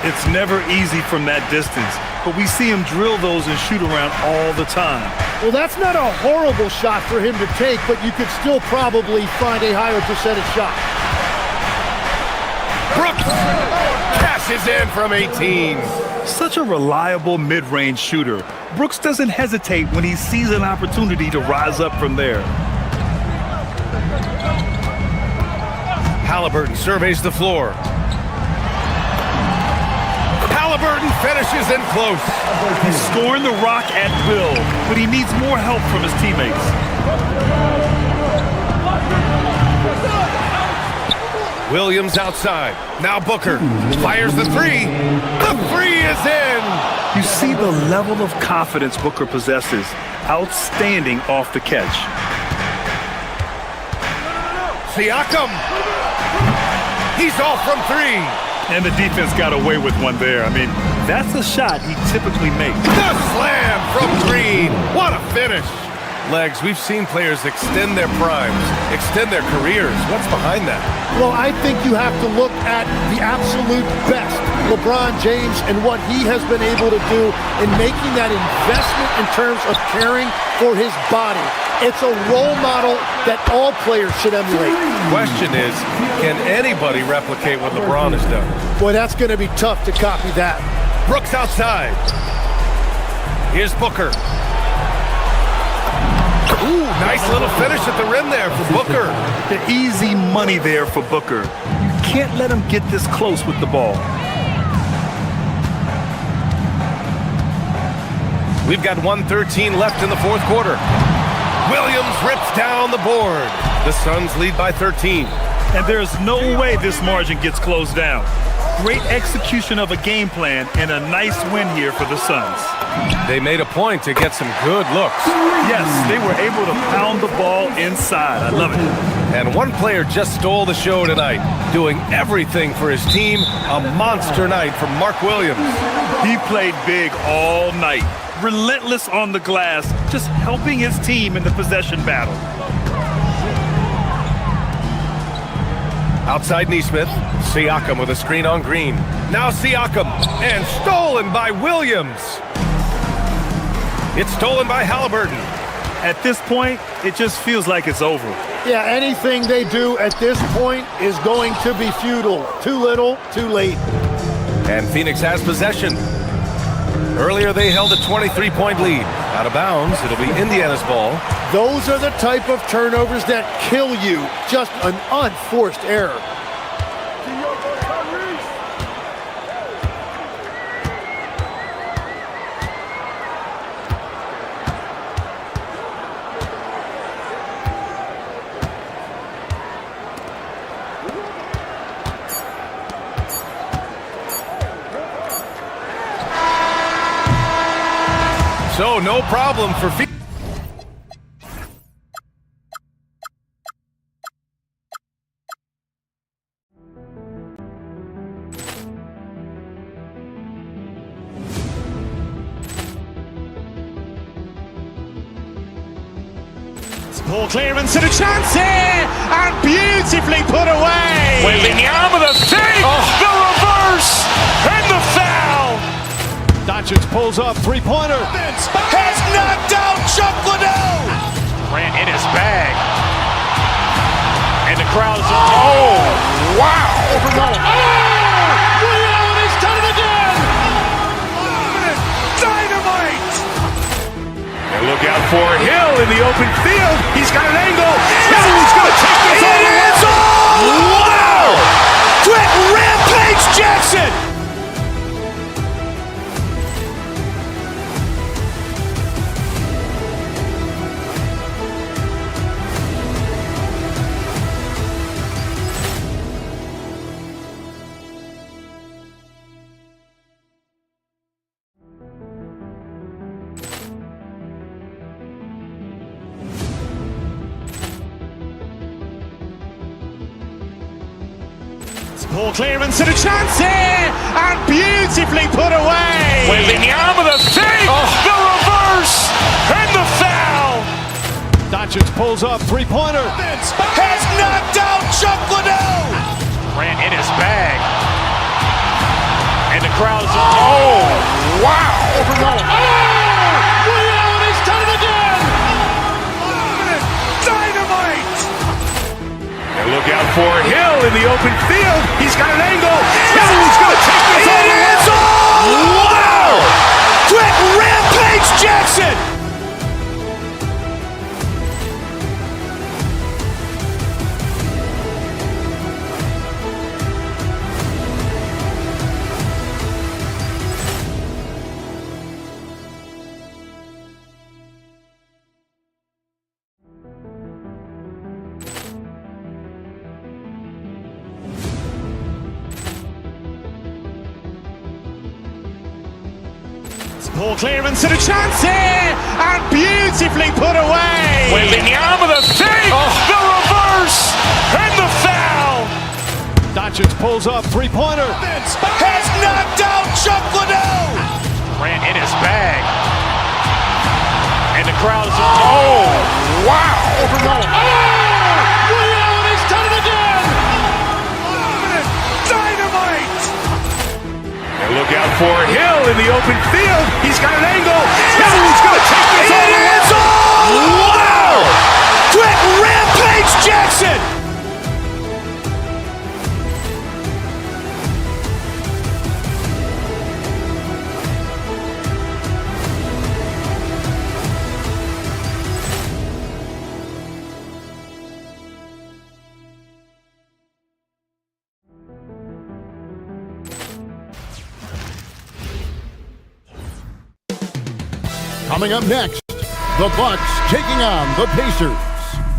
It's never easy from that distance, but we see him drill those and shoot around all the time. Well, that's not a horrible shot for him to take, but you could still probably find a higher percentage shot. Brooks cashes in from 18. Such a reliable mid-range shooter. Brooks doesn't hesitate when he sees an opportunity to rise up from there. Halliburton surveys the floor. Halliburton finishes in close. He's scoring the rock at will, but he needs more help from his teammates. Williams outside. Now Booker fires the 3. The 3 is in. You see the level of confidence Booker possesses. Outstanding off the catch. Siakam. He's off from 3. And the defense got away with one there. I mean, that's a shot he typically makes. The slam from Green. What a finish. Legs, we've seen players extend their primes, extend their careers. What's behind that? Well, I think you have to look at the absolute best, LeBron James, and what he has been able to do in making that investment in terms of caring for his body. It's a role model that all players should emulate. Question is, can anybody replicate what LeBron has done? Boy, that's going to be tough to copy that. Brooks outside. Here's Booker. Ooh, nice little finish at the rim there for Booker. The easy money there for Booker. You can't let him get this close with the ball. We've got 1:13 left in the fourth quarter. Williams rips down the board. The Suns lead by 13. And there's no way this margin gets closed down. Great execution of a game plan and a nice win here for the Suns. They made a point to get some good looks. Yes, they were able to pound the ball inside. I love it. And one player just stole the show tonight, doing everything for his team. A monster night from Mark Williams. He played big all night, relentless on the glass, just helping his team in the possession battle. Outside Neesmith, Siakam with a screen on Green. Now Siakam, and stolen by Williams. It's stolen by Halliburton. At this point, it just feels like it's over. Yeah, anything they do at this point is going to be futile. Too little, too late. And Phoenix has possession. Earlier they held a 23-point lead. Out of bounds, it'll be Indiana's ball. Those are the type of turnovers that kill you. Just an unforced error. So no problem for Phoenix. Ball clearance and a chance here, and beautifully put away. Wembanyama the save, the reverse, and the foul. Doncic pulls up, three-pointer. Has knocked out Chuck Liddell. Ran in his bag, and the crowd is. Oh, wow! Liddell has done it again. Dynamite! And look out for Hill in the open field. He's got an angle. He's going to take this all the way. Wow! Quick rampage Jackson. Ball clearance and a chance here, and beautifully put away. Wembanyama the save, the reverse, and the foul. Doncic pulls up, three-pointer. Has knocked out Chuck Liddell. Ran in his bag, and the crowd is. Oh, wow! Liddell has done it again. Dynamite! And look out for Hill in the open field. He's got an angle. He's going to take this all the way. Wow! Quick rampage Jackson. Ball clearance and a chance here, and beautifully put away. Wembanyama the save, the reverse, and the foul. Doncic pulls up, three-pointer. Has knocked out Chuck Liddell. Ran in his bag, and the crowd is. Oh, wow! Liddell has done it again. Dynamite! And look out for Hill in the open field. He's got an angle. He's going to take this all the way. Wow! Quick rampage Jackson. Coming up next, the Bucks taking on the Pacers.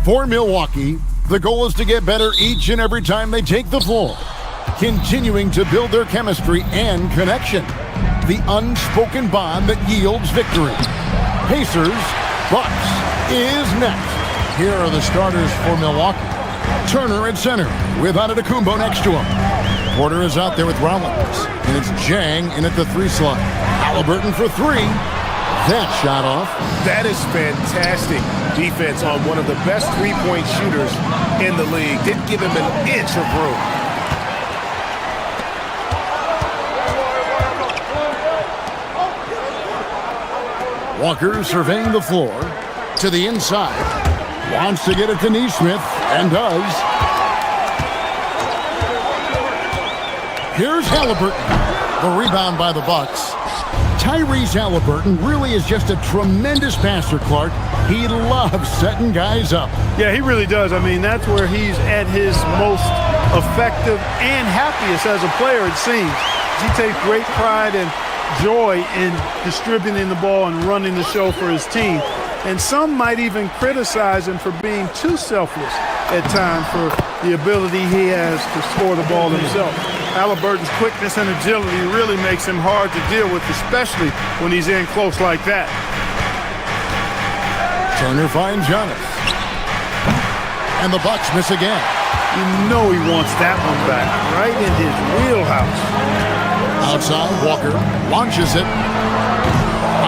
For Milwaukee, The goal is to get better each and every time they take the floor, continuing to build their chemistry and connection. The unspoken bond that yields victory. Pacers, Bucks is next. Here are the starters for Milwaukee. Turner at center with Antetokounmpo next to him. Porter is out there with Rollins. And it's Jang in at the 3 slot. Halliburton for 3. That shot off. That is fantastic defense on one of the best three-point shooters in the league. Didn't give him an inch of room. Walker surveying the floor to the inside. Wants to get it to Neesmith, and does. Here's Halliburton. The rebound by the Bucks. Tyrese Halliburton really is just a tremendous passer, Clark. He loves setting guys up. Yeah, he really does. I mean, that's where he's at his most effective and happiest as a player, it seems. He takes great pride and joy in distributing the ball and running the show for his team. And some might even criticize him for being too selfless at times for the ability he has to score the ball himself. Halliburton's quickness and agility really makes him hard to deal with, especially when he's in close like that. Turner finds Giannis. And the Bucks miss again. You know he wants that one back, right in his wheelhouse. Outside, Walker launches it.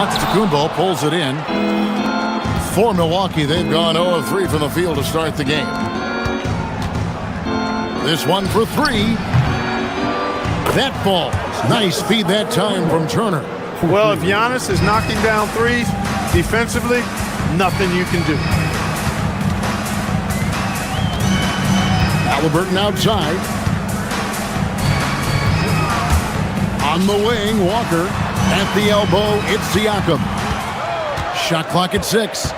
Antetokounmpo pulls it in. For Milwaukee, they've gone 0 of 3 from the field to start the game. This one for 3. That falls. Nice speed that time from Turner. Well, if Giannis is knocking down threes, defensively, nothing you can do. Halliburton outside. On the wing, Walker. At the elbow, it's Siakam. Shot clock at 6.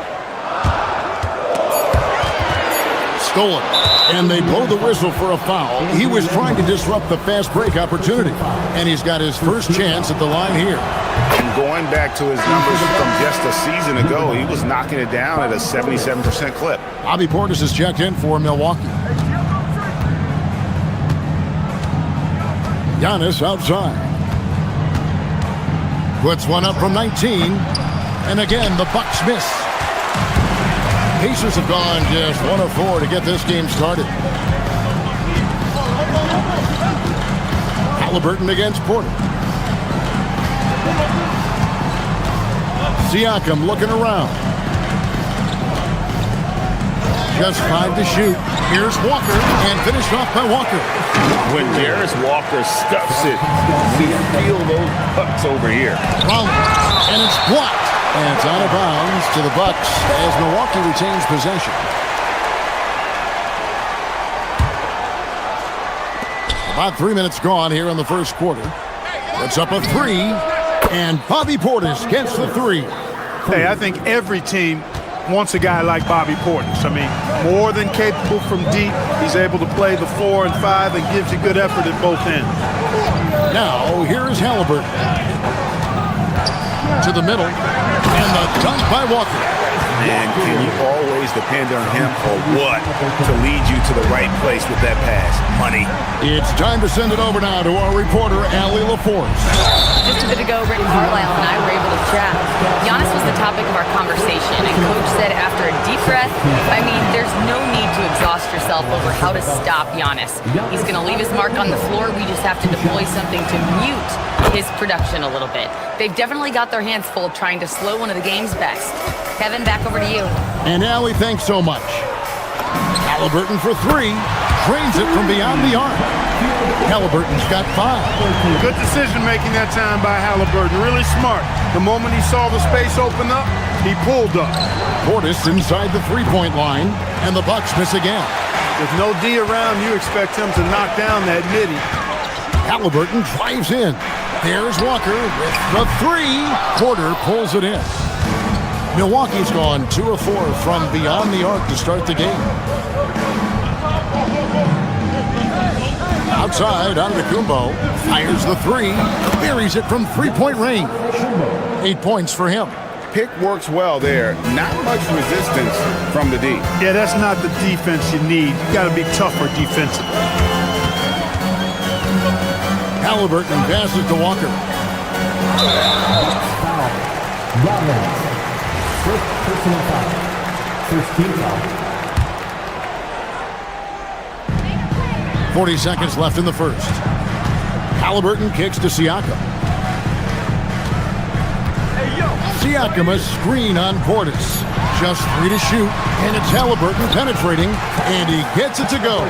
Stolen. And they blow the whistle for a foul. He was trying to disrupt the fast break opportunity. And he's got his first chance at the line here. And going back to his numbers from just a season ago, he was knocking it down at a 77% clip. Bobby Portis is checked in for Milwaukee. Giannis outside. Puts one up from 19. And again, the Bucks miss. Pacers have gone just 1 of 4 to get this game started. Halliburton against Porter. Siakam looking around. Just 5 to shoot. Here's Walker, and finished off by Walker. When Jarris Walker stuffs it, we feel those pucks over here. Rollins, and it's blocked. And it's out of bounds to the Bucks as Milwaukee retains possession. About 3 minutes gone here in the first quarter. It's up a 3, and Bobby Portis gets the 3. Hey, I think every team wants a guy like Bobby Portis. I mean, more than capable from deep. He's able to play the 4 and 5 and gives you good effort at both ends. Now, here's Halliburton. To the middle, and the dunk by Walker. And can you always depend on him or what to lead you to the right place with that pass? Money. It's time to send it over now to our reporter, Allie LaForce. Just a bit ago, Rick Carlisle and I were able to chat. Giannis was the topic of our conversation, and Coach said after a deep breath, I mean, there's no need to exhaust yourself over how to stop Giannis. He's going to leave his mark on the floor. We just have to deploy something to mute his production a little bit. They've definitely got their hands full trying to slow one of the game's best. Kevin, back over to you. And Allie, thanks so much. Halliburton for 3. Drains it from beyond the arc. Halliburton's got 5. Good decision-making that time by Halliburton. Really smart. The moment he saw the space open up, he pulled up. Portis inside the three-point line, and the Bucks miss again. With no D around, you expect him to knock down that midi. Halliburton drives in. There's Walker with the 3. Porter pulls it in. Milwaukee's gone 2 of 4 from beyond the arc to start the game. Outside, Antetokounmpo fires the 3, buries it from three-point range. 8 points for him. pick works well there. Not much resistance from the D. Yeah, that's not the defense you need. You got to be tougher defensively. Halliburton passes to Walker. Foul. Rollins. First personal foul. First team foul. 40 seconds left in the first. Halliburton kicks to Siakam. Siakam a screen on Portis. Just 3 to shoot, and it's Halliburton penetrating, and he gets it to go.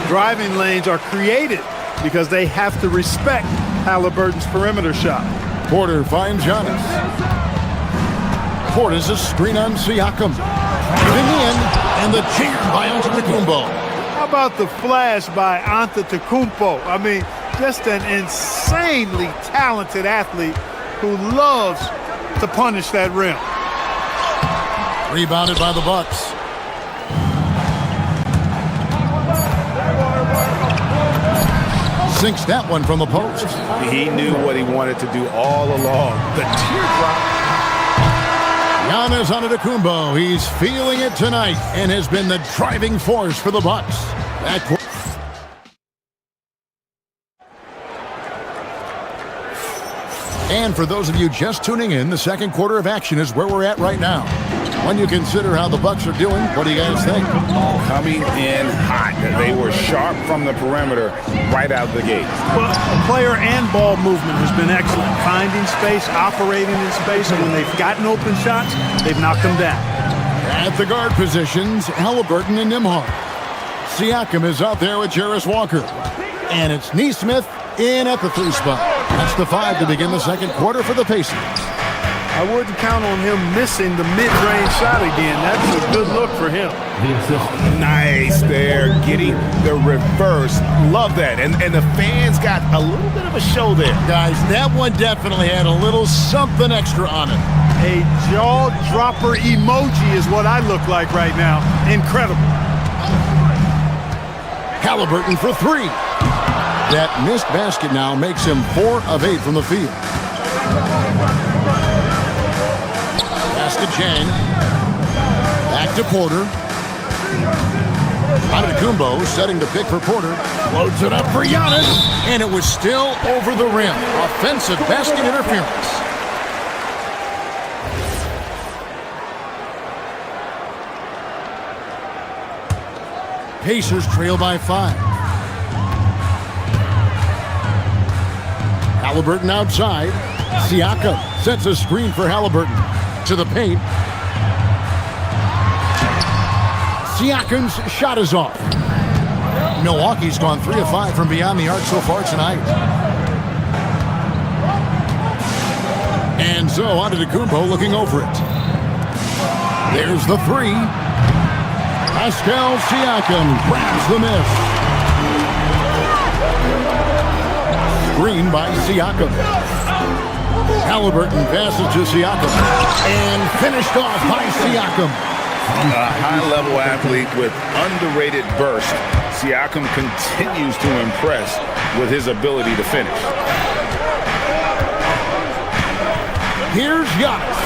Driving lanes are created because they have to respect Halliburton's perimeter shot. Porter finds Giannis. Portis a screen on Siakam. Driving in, and the cheer by Antetokounmpo. How about the flash by Antetokounmpo? I mean, just an insanely talented athlete who loves to punish that rim. Rebounded by the Bucks. Sinks that one from the post. He knew what he wanted to do all along. The teardrop. Giannis Antetokounmpo, he's feeling it tonight and has been the driving force for the Bucks. And for those of you just tuning in, the second quarter of action is where we're at right now. When you consider how the Bucks are doing, what do you guys think? Coming in hot. They were sharp from the perimeter right out the gate. Well, player and ball movement has been excellent. Finding space, operating in space, and when they've gotten open shots, they've knocked them down. At the guard positions, Halliburton and Nembhard. Siakam is out there with Jarris Walker. And it's Nesmith in at the 3 spot. That's the 5 to begin the second quarter for the Pacers. I wouldn't count on him missing the mid-range shot again. That's a good look for him. Nice there, getting the reverse. Love that. And the fans got a little bit of a show there. Guys, that one definitely had a little something extra on it. A jaw-dropper emoji is what I look like right now. Incredible. Halliburton for 3. That missed basket now makes him 4 of 8 from the field. Pass to Chang. Back to Porter. Antetokounmpo setting the pick for Porter. Loads it up for Giannis. And it was still over the rim. Offensive basket interference. Pacers trail by 5. Halliburton outside. Siakam sets a screen for Halliburton. To the paint. Siakam's shot is off. Milwaukee's gone 3 of 5 from beyond the arc so far tonight. And so Antetokounmpo looking over it. There's the 3. Pascal Siakam grabs the miss. Screen by Siakam. Halliburton passes to Siakam. And finished off by Siakam. A high-level athlete with underrated burst. Siakam continues to impress with his ability to finish. Here's Giannis.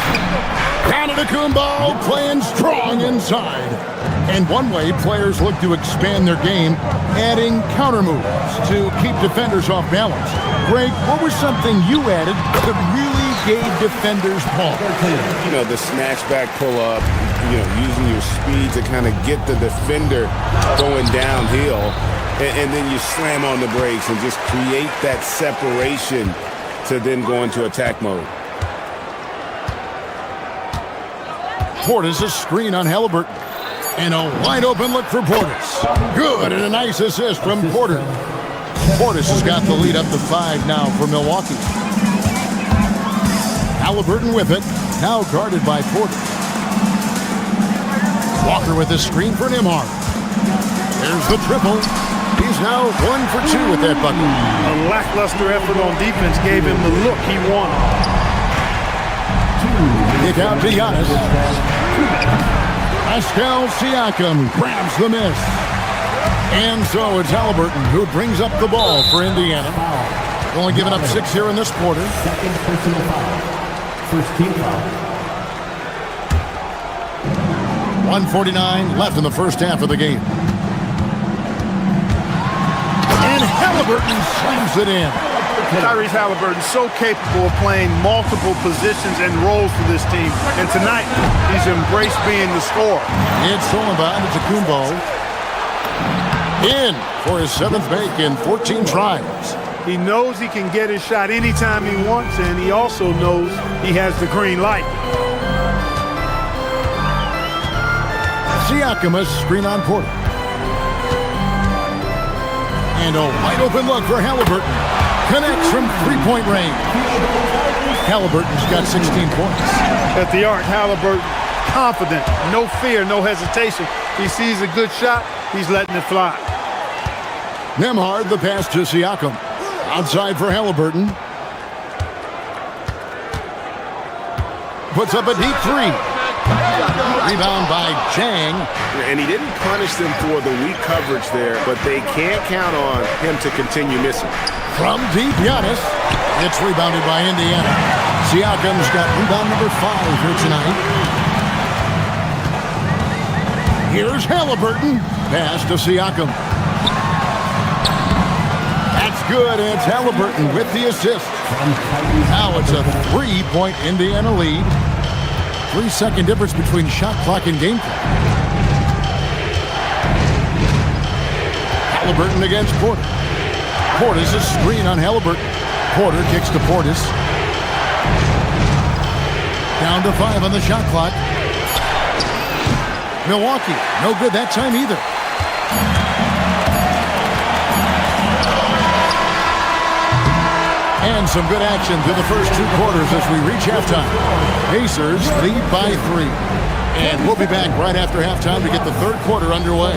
Antetokounmpo playing strong inside. And one way players look to expand their game, adding counter moves to keep defenders off balance. Greg, what was something you added that really gave defenders pause? You know, the snatch back pull-up, you know, using your speed to kind of get the defender going downhill, and then you slam on the brakes and just create that separation to then go into attack mode. Portis a screen on Halliburton. And a wide-open look for Portis. Good, and a nice assist from Porter. Portis has got the lead up to 5 now for Milwaukee. Halliburton with it, now guarded by Porter. Walker with a screen for Nembhard. There's the triple. He's now 1 for 2 with that bucket. A lackluster effort on defense gave him the look he wanted. Kick out to Giannis. Pascal Siakam grabs the miss. And so it's Halliburton who brings up the ball for Indiana. Only giving up 6 here in this quarter. Second personal foul. First team foul. 1:49 left in the first half of the game. And Halliburton slams it in. Tyrese Halliburton so capable of playing multiple positions and roles for this team. And tonight, he's embraced being the scorer. It's stolen by Antetokounmpo. In for his 7th make in 14 tries. He knows he can get his shot anytime he wants, and he also knows he has the green light. Siakam screen on Porter. And a wide open look for Halliburton. Connects from three-point range. Halliburton's got 16 points. At the arc, Halliburton, confident, no fear, no hesitation. He sees a good shot, he's letting it fly. Nembhard, the pass to Siakam. Outside for Halliburton. Puts up a deep three. Rebound by Jang. And he didn't punish them for the weak coverage there, but they can't count on him to continue missing. From deep, Giannis. It's rebounded by Indiana. Siakam's got rebound number 5 here tonight. Here's Halliburton. Pass to Siakam. That's good. It's Halliburton with the assist. Now it's a 3-point Indiana lead. 3-second difference between shot clock and game clock. Halliburton against Porter. Portis is screen on Halliburton. Porter kicks to Portis. Down to 5 on the shot clock. Milwaukee, no good that time either. And some good action through the first 2 quarters as we reach halftime. Pacers lead by 3. And we'll be back right after halftime to get the 3rd quarter underway.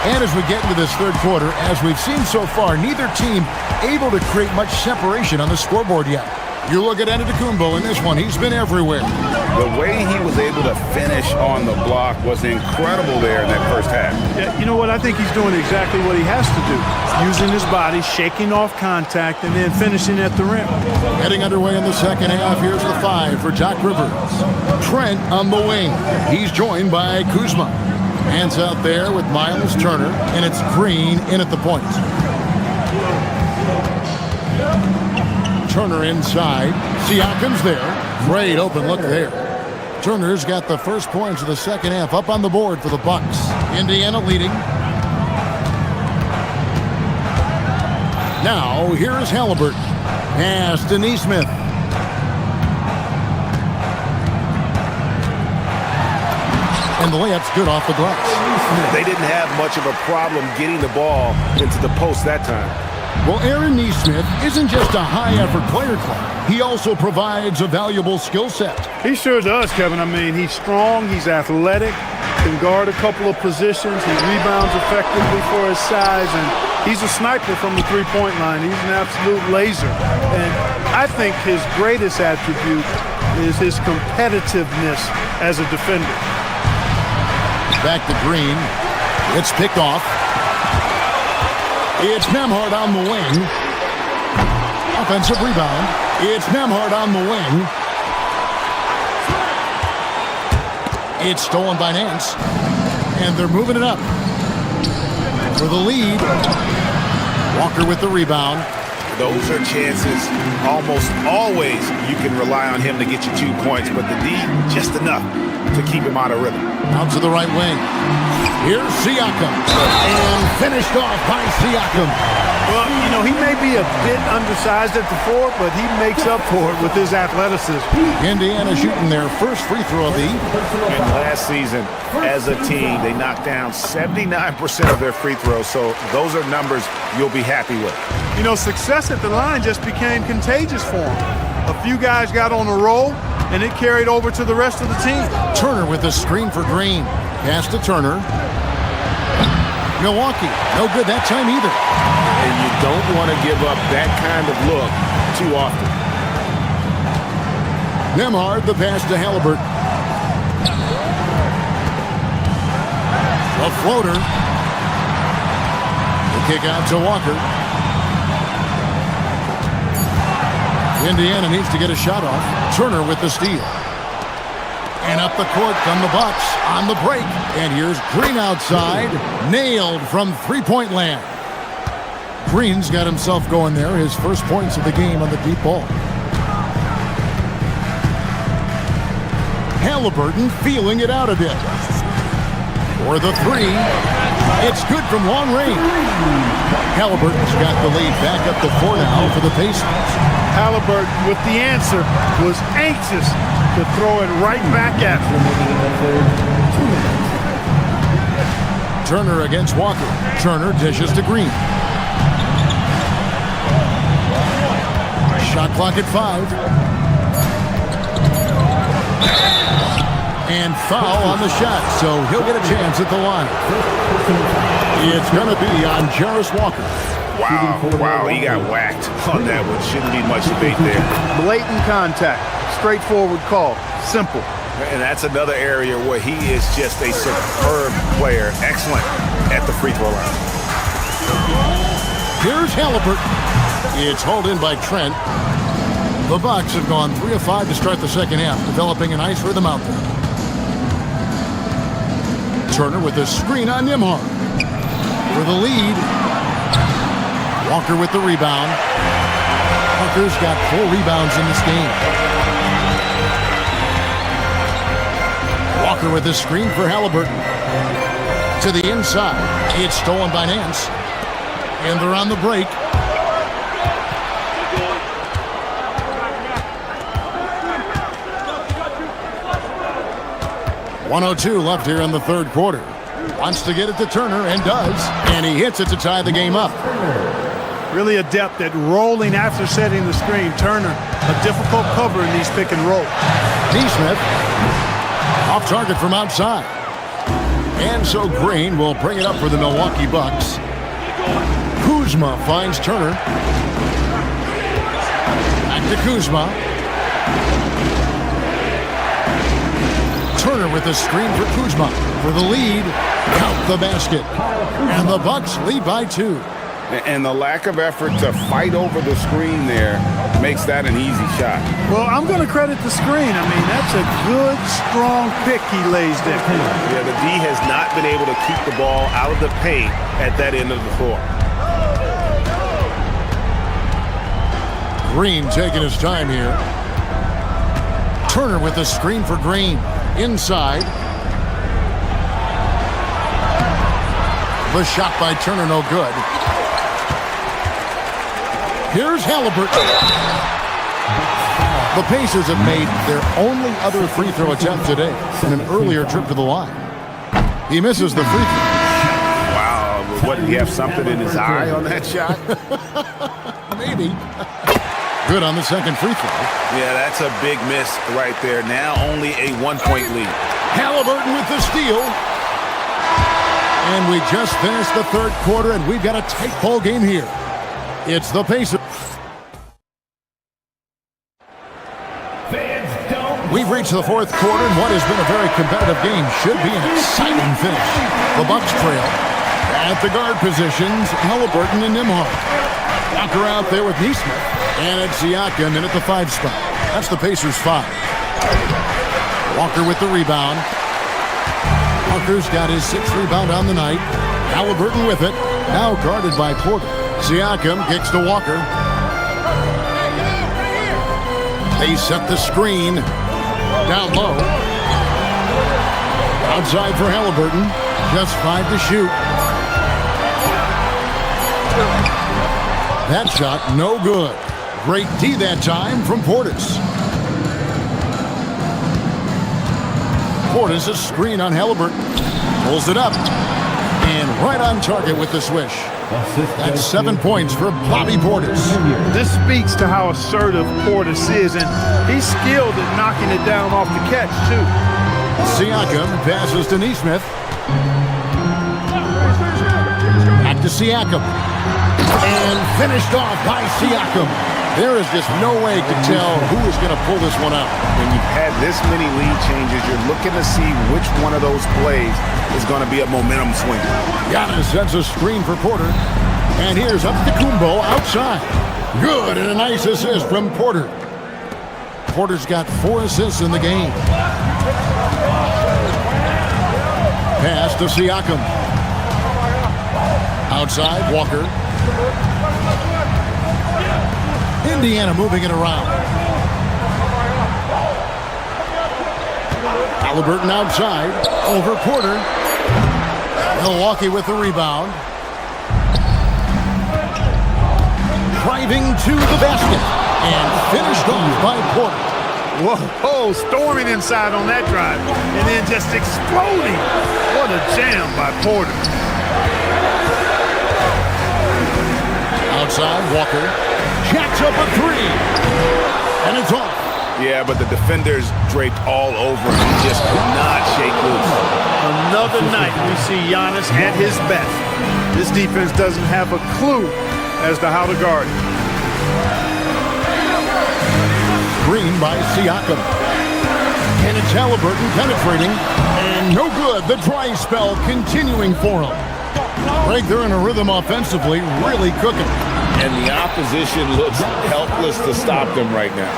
And as we get into this 3rd quarter, as we've seen so far, neither team able to create much separation on the scoreboard yet. You look at Antetokounmpo in this one, he's been everywhere. The way he was able to finish on the block was incredible there in that first half. Yeah, you know what? I think he's doing exactly what he has to do. Using his body, shaking off contact, and then finishing at the rim. Heading underway in the second half, here's the 5 for Doc Rivers. Trent on the wing. He's joined by Kuzma. Hands out there with Miles Turner, and it's Green in at the point. Turner inside. Siakam's there. Great open look there. Turner's got the first points of the second half up on the board for the Bucks. Indiana leading. Now, here is Halliburton. Pass to Nesmith. And the layup's good off the glass. They didn't have much of a problem getting the ball into the post that time. Well, Aaron Nesmith isn't just a high-effort player, Clark. He also provides a valuable skill set. He sure does, Kevin. I mean, he's strong, he's athletic, can guard a couple of positions, he rebounds effectively for his size, and he's a sniper from the three-point line. He's an absolute laser. And I think his greatest attribute is his competitiveness as a defender. Back to Green. It's picked off. It's Nembhard on the wing. Offensive rebound. It's Nembhard on the wing. It's stolen by Nance. And they're moving it up. For the lead. Walker with the rebound. Those are chances. Almost always you can rely on him to get you 2 points, but the D, just enough to keep him out of rhythm. Out to the right wing. Here's Siakam. And finished off by Siakam. Well, you know, he may be a bit undersized at the 4, but he makes up for it with his athleticism. Indiana shooting their first free throw of the evening. And last season, as a team, they knocked down 79% of their free throws, so those are numbers you'll be happy with. You know, success at the line just became contagious for him. A few guys got on a roll, and it carried over to the rest of the team. Turner with a screen for Green. Pass to Turner. Milwaukee, no good that time either. And you don't want to give up that kind of look too often. Nembhard, the pass to Halliburton. A floater. The kick out to Walker. Indiana needs to get a shot off. Turner with the steal. And up the court come the Bucks on the break. And here's Green outside. Nailed from three-point land. Green's got himself going there. His first points of the game on the deep ball. Halliburton feeling it out a bit. For the three. It's good from long range. Halliburton's got the lead back up to 4 now for the Pacers. Halliburton with the answer was anxious to throw it right back at him. Turner against Walker. Turner dishes to Green. Shot clock at 5. And foul on the shot, so he'll get a chance at the line. It's going to be on Jarris Walker. Wow, he got whacked on that one. Shouldn't be much debate there. Blatant contact. Straightforward call. Simple. And that's another area where he is just a superb player. Excellent at the free throw line. Here's Halliburton. It's hauled in by Trent. The Bucks have gone 3 of 5 to start the second half, developing a nice rhythm out there. Turner with a screen on Nembhard. For the lead. Walker with the rebound. Walker's got 4 rebounds in this game. Walker with a screen for Halliburton. To the inside. It's stolen by Nance. And they're on the break. .102 left here in the third quarter. Wants to get it to Turner, and does. And he hits it to tie the game up. Really adept at rolling after setting the screen. Turner, a difficult cover in these pick and roll. Nesmith, off target from outside. And so Green will bring it up for the Milwaukee Bucks. Kuzma finds Turner. Back to Kuzma. Turner with a screen for Kuzma. For the lead, count the basket. And the Bucks lead by 2. And the lack of effort to fight over the screen there makes that an easy shot. Well, I'm going to credit the screen. I mean, that's a good, strong pick he lays there. Yeah, the D has not been able to keep the ball out of the paint at that end of the floor. Green taking his time here. Turner with the screen for Green. Inside. The shot by Turner, no good. Here's Halliburton. The Pacers have made their only other free throw attempt today in an earlier trip to the line. He misses the free throw. Wow, what, did he have something in his eye on that shot? Maybe. Good on the second free throw. Yeah, that's a big miss right there. Now only a 1-point lead. Halliburton with the steal. And we just finished the third quarter, and we've got a tight ball game here. It's the Pacers. We've reached the fourth quarter, and what has been a very competitive game should be an exciting finish. The Bucks trail. At the guard positions, Halliburton and Nembhard. Walker out there with Nesmith. And it's Siakam in at the 5 spot. That's the Pacers' 5. Walker with the rebound. Walker's got his 6th rebound on the night. Halliburton with it. Now guarded by Porter. Siakam kicks to Walker. They set the screen. Down low. Outside for Halliburton. Just 5 to shoot. That shot no good. Great D that time from Portis. Portis a screen on Halliburton. Pulls it up. And right on target with the swish. That's 7 points for Bobby Portis. This speaks to how assertive Portis is, and he's skilled at knocking it down off the catch, too. Siakam passes to Nesmith. Back to Siakam. And finished off by Siakam. There is just no way to tell who is going to pull this one out. When you've had this many lead changes, you're looking to see which one of those plays is going to be a momentum swing. Giannis sends a screen for Porter. And here's Antetokounmpo outside. Good, and a nice assist from Porter. Porter's got 4 assists in the game. Pass to Siakam. Outside, Walker. Indiana moving it around. Halliburton outside. Over Porter. Milwaukee with the rebound. Driving to the basket. And finished off by Porter. Whoa, storming inside on that drive. And then just exploding. What a jam by Porter. Outside, Walker. Jacks up a 3. And it's off. Yeah, but the defenders draped all over him. He just could not shake loose. Another night we see Giannis at his best. This defense doesn't have a clue as to how to guard him. Screen by Siakam. And it's Halliburton penetrating. And no good. The dry spell continuing for him. Right there in a rhythm offensively, really cooking. And the opposition looks helpless to stop them right now.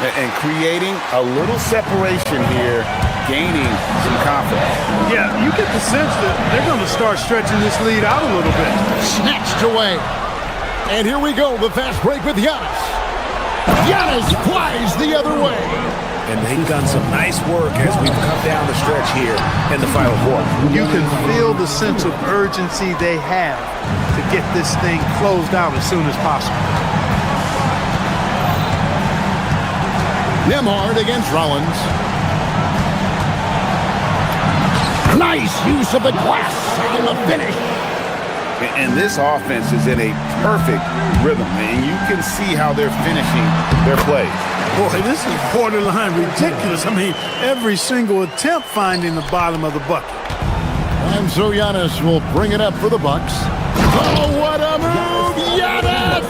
And creating a little separation here, gaining some confidence. Yeah, you get the sense that they're going to start stretching this lead out a little bit. Snatched away. And here we go, the fast break with Giannis. Giannis flies the other way. And they've done some nice work as we've come down the stretch here in the final quarter. You can feel the sense of urgency they have to get this thing closed out as soon as possible. Nembhard against Rollins. Nice use of the glass on the finish. And this offense is in a perfect rhythm, and you can see how they're finishing their plays. Boy, this is borderline ridiculous. I mean, every single attempt finding the bottom of the bucket. And so Giannis will bring it up for the Bucks. Oh, what a move, Giannis!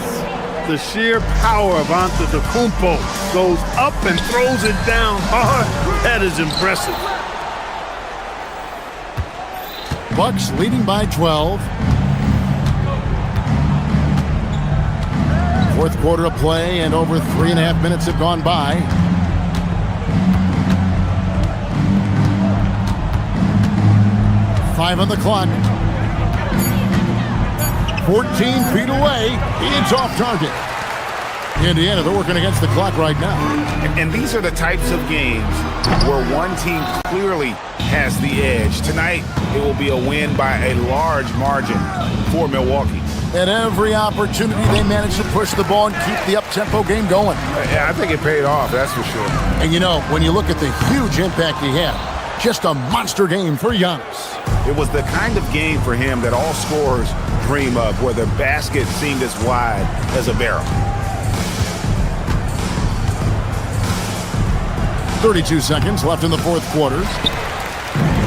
The sheer power of Antetokounmpo goes up and throws it down hard. That is impressive. Bucks leading by 12. Fourth quarter of play, and over 3.5 minutes have gone by. Five on the clock. 14 feet away. It's off target. Indiana, they're working against the clock right now. And these are the types of games where one team clearly has the edge. Tonight, it will be a win by a large margin for Milwaukee. At every opportunity, they managed to push the ball and keep the up-tempo game going. Yeah, I think it paid off, that's for sure. And you know, when you look at the huge impact he had, just a monster game for Giannis. It was the kind of game for him that all scorers dream of, where the basket seemed as wide as a barrel. 32 seconds left in the fourth quarter.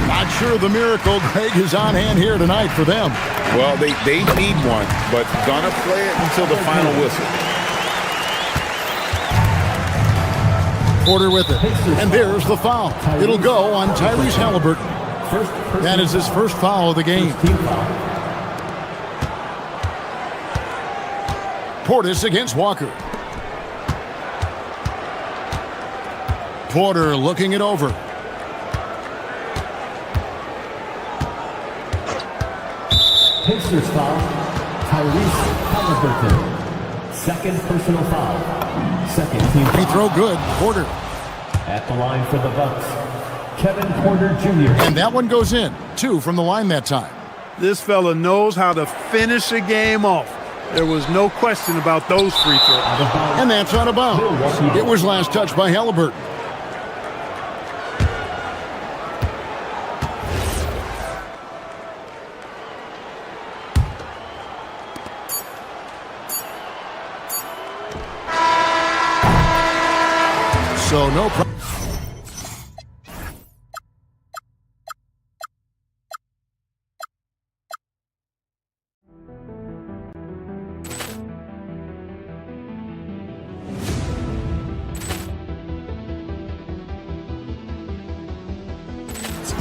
Not sure the miracle, Greg, is on hand here tonight for them. Well, they need one, but gonna play it until the final whistle. Porter with it. And there's the foul. It'll go on Tyrese Halliburton. That is his first foul of the game. Portis against Walker. Porter looking it over. Pacers foul, Tyrese Halliburton. Second personal foul. Second team foul. Free throw good. Porter. At the line for the Bucks, Kevin Porter Jr. And that one goes in. 2 from the line that time. This fella knows how to finish a game off. There was no question about those free throws. And that's out of bounds. It was last touched by Halliburton. So no problem.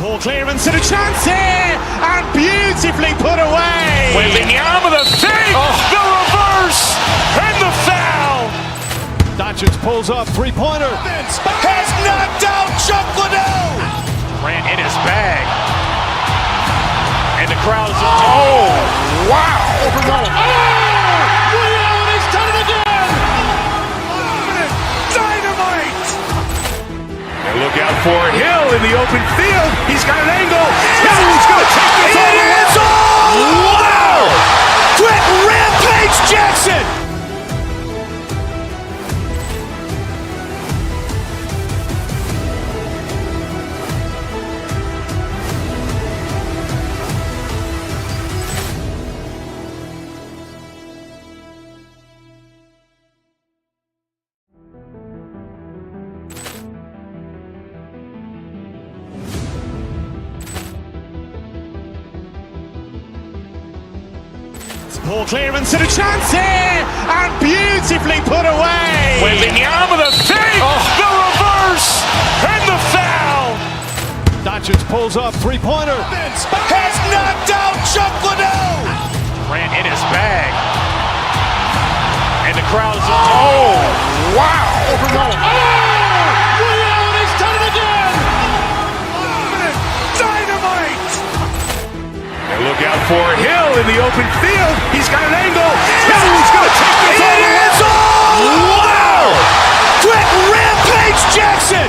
Ball clearance and a chance here, and beautifully put away. Wembanyama with a save, the reverse, and the foul. Doncic pulls up, three-pointer. Has knocked out Chuck Liddell. Grant in his bag. And the crowd is, wow. He's done it again. Dynamite. And look out for Hill in the open field. He's got an angle. He's going to take this all the way. Wow. Quick rampage Jackson. Ball clearance and a chance here, and beautifully put away. Wembanyama with a save, the reverse, and the foul. Doncic pulls up, three-pointer. Has knocked out Chuck Liddell. Grant in his bag. And the crowd is, wow. He's done it again. Dynamite. And look out for Hill in the open field. He's got an angle. He's going to take this all the way. Wow! Quick rampage Jackson.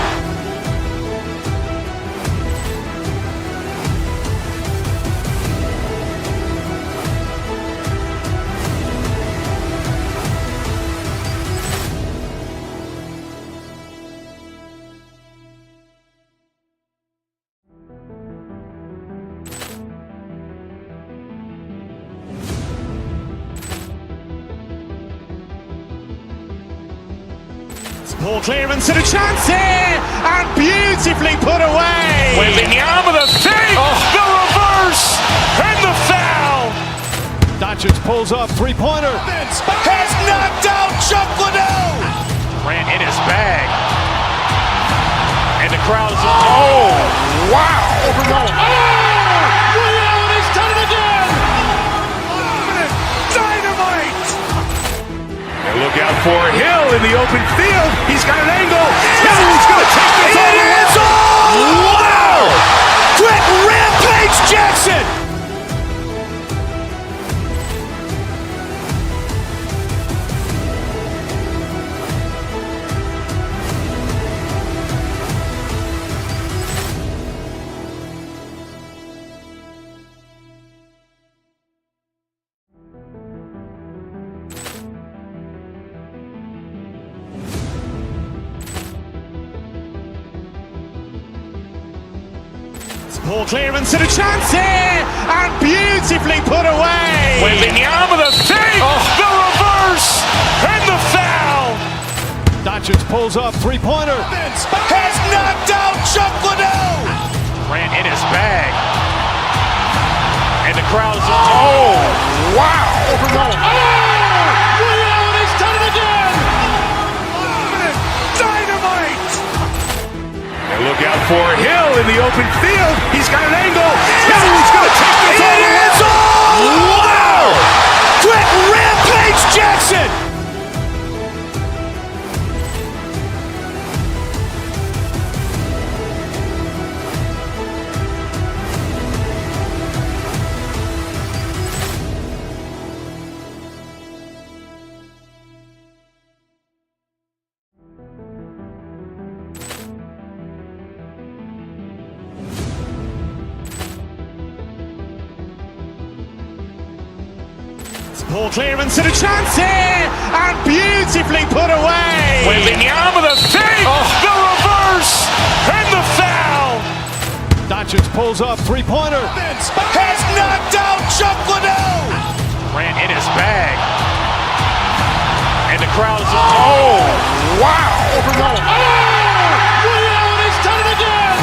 Ball clearance and a chance here, and beautifully put away. Wembanyama with a save, the reverse, and the foul. Doncic pulls up, three-pointer. Has knocked out Chuck Liddell. Grant in his bag. And the crowd is, wow. He's done it again. Dynamite. And look out for Hill in the open field. He's got an angle. He's going to take this all the way. Wow! Quick rampage Jackson. Ball clearance and a chance here, and beautifully put away. Wembanyama with a save, the reverse, and the foul. Doncic pulls up, three-pointer. Has knocked out Chuck Liddell. Grant in his bag. And the crowd is, wow. He's done it again. Dynamite. And look out for Hill in the open field. He's got an angle. He's going to take this all the way. Wow! Quick rampage Jackson. Ball clearance and a chance here, and beautifully put away. Wembanyama with a save, the reverse, and the foul. Doncic pulls up, three-pointer. Has knocked out Chuck Liddell. Grant in his bag. And the crowd is, wow. He's done it again.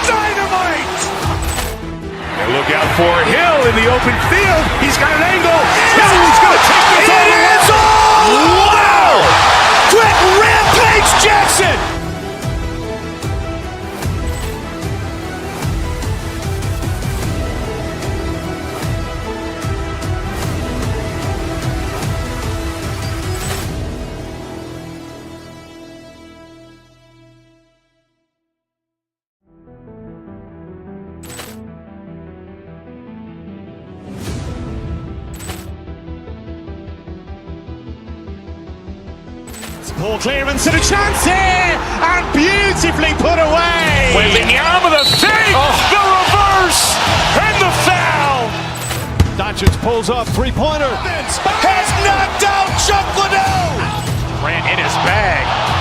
Dynamite. And look out for Hill in the open field. He's got an angle. He's going to take this all the way. Wow! Quick rampage Jackson. Ball clearance and a chance here, and beautifully put away. With the arm of the fake, the reverse, and the foul. Doncic pulls up, three-pointer. Has knocked out Chuck Liddell. Grant in his bag.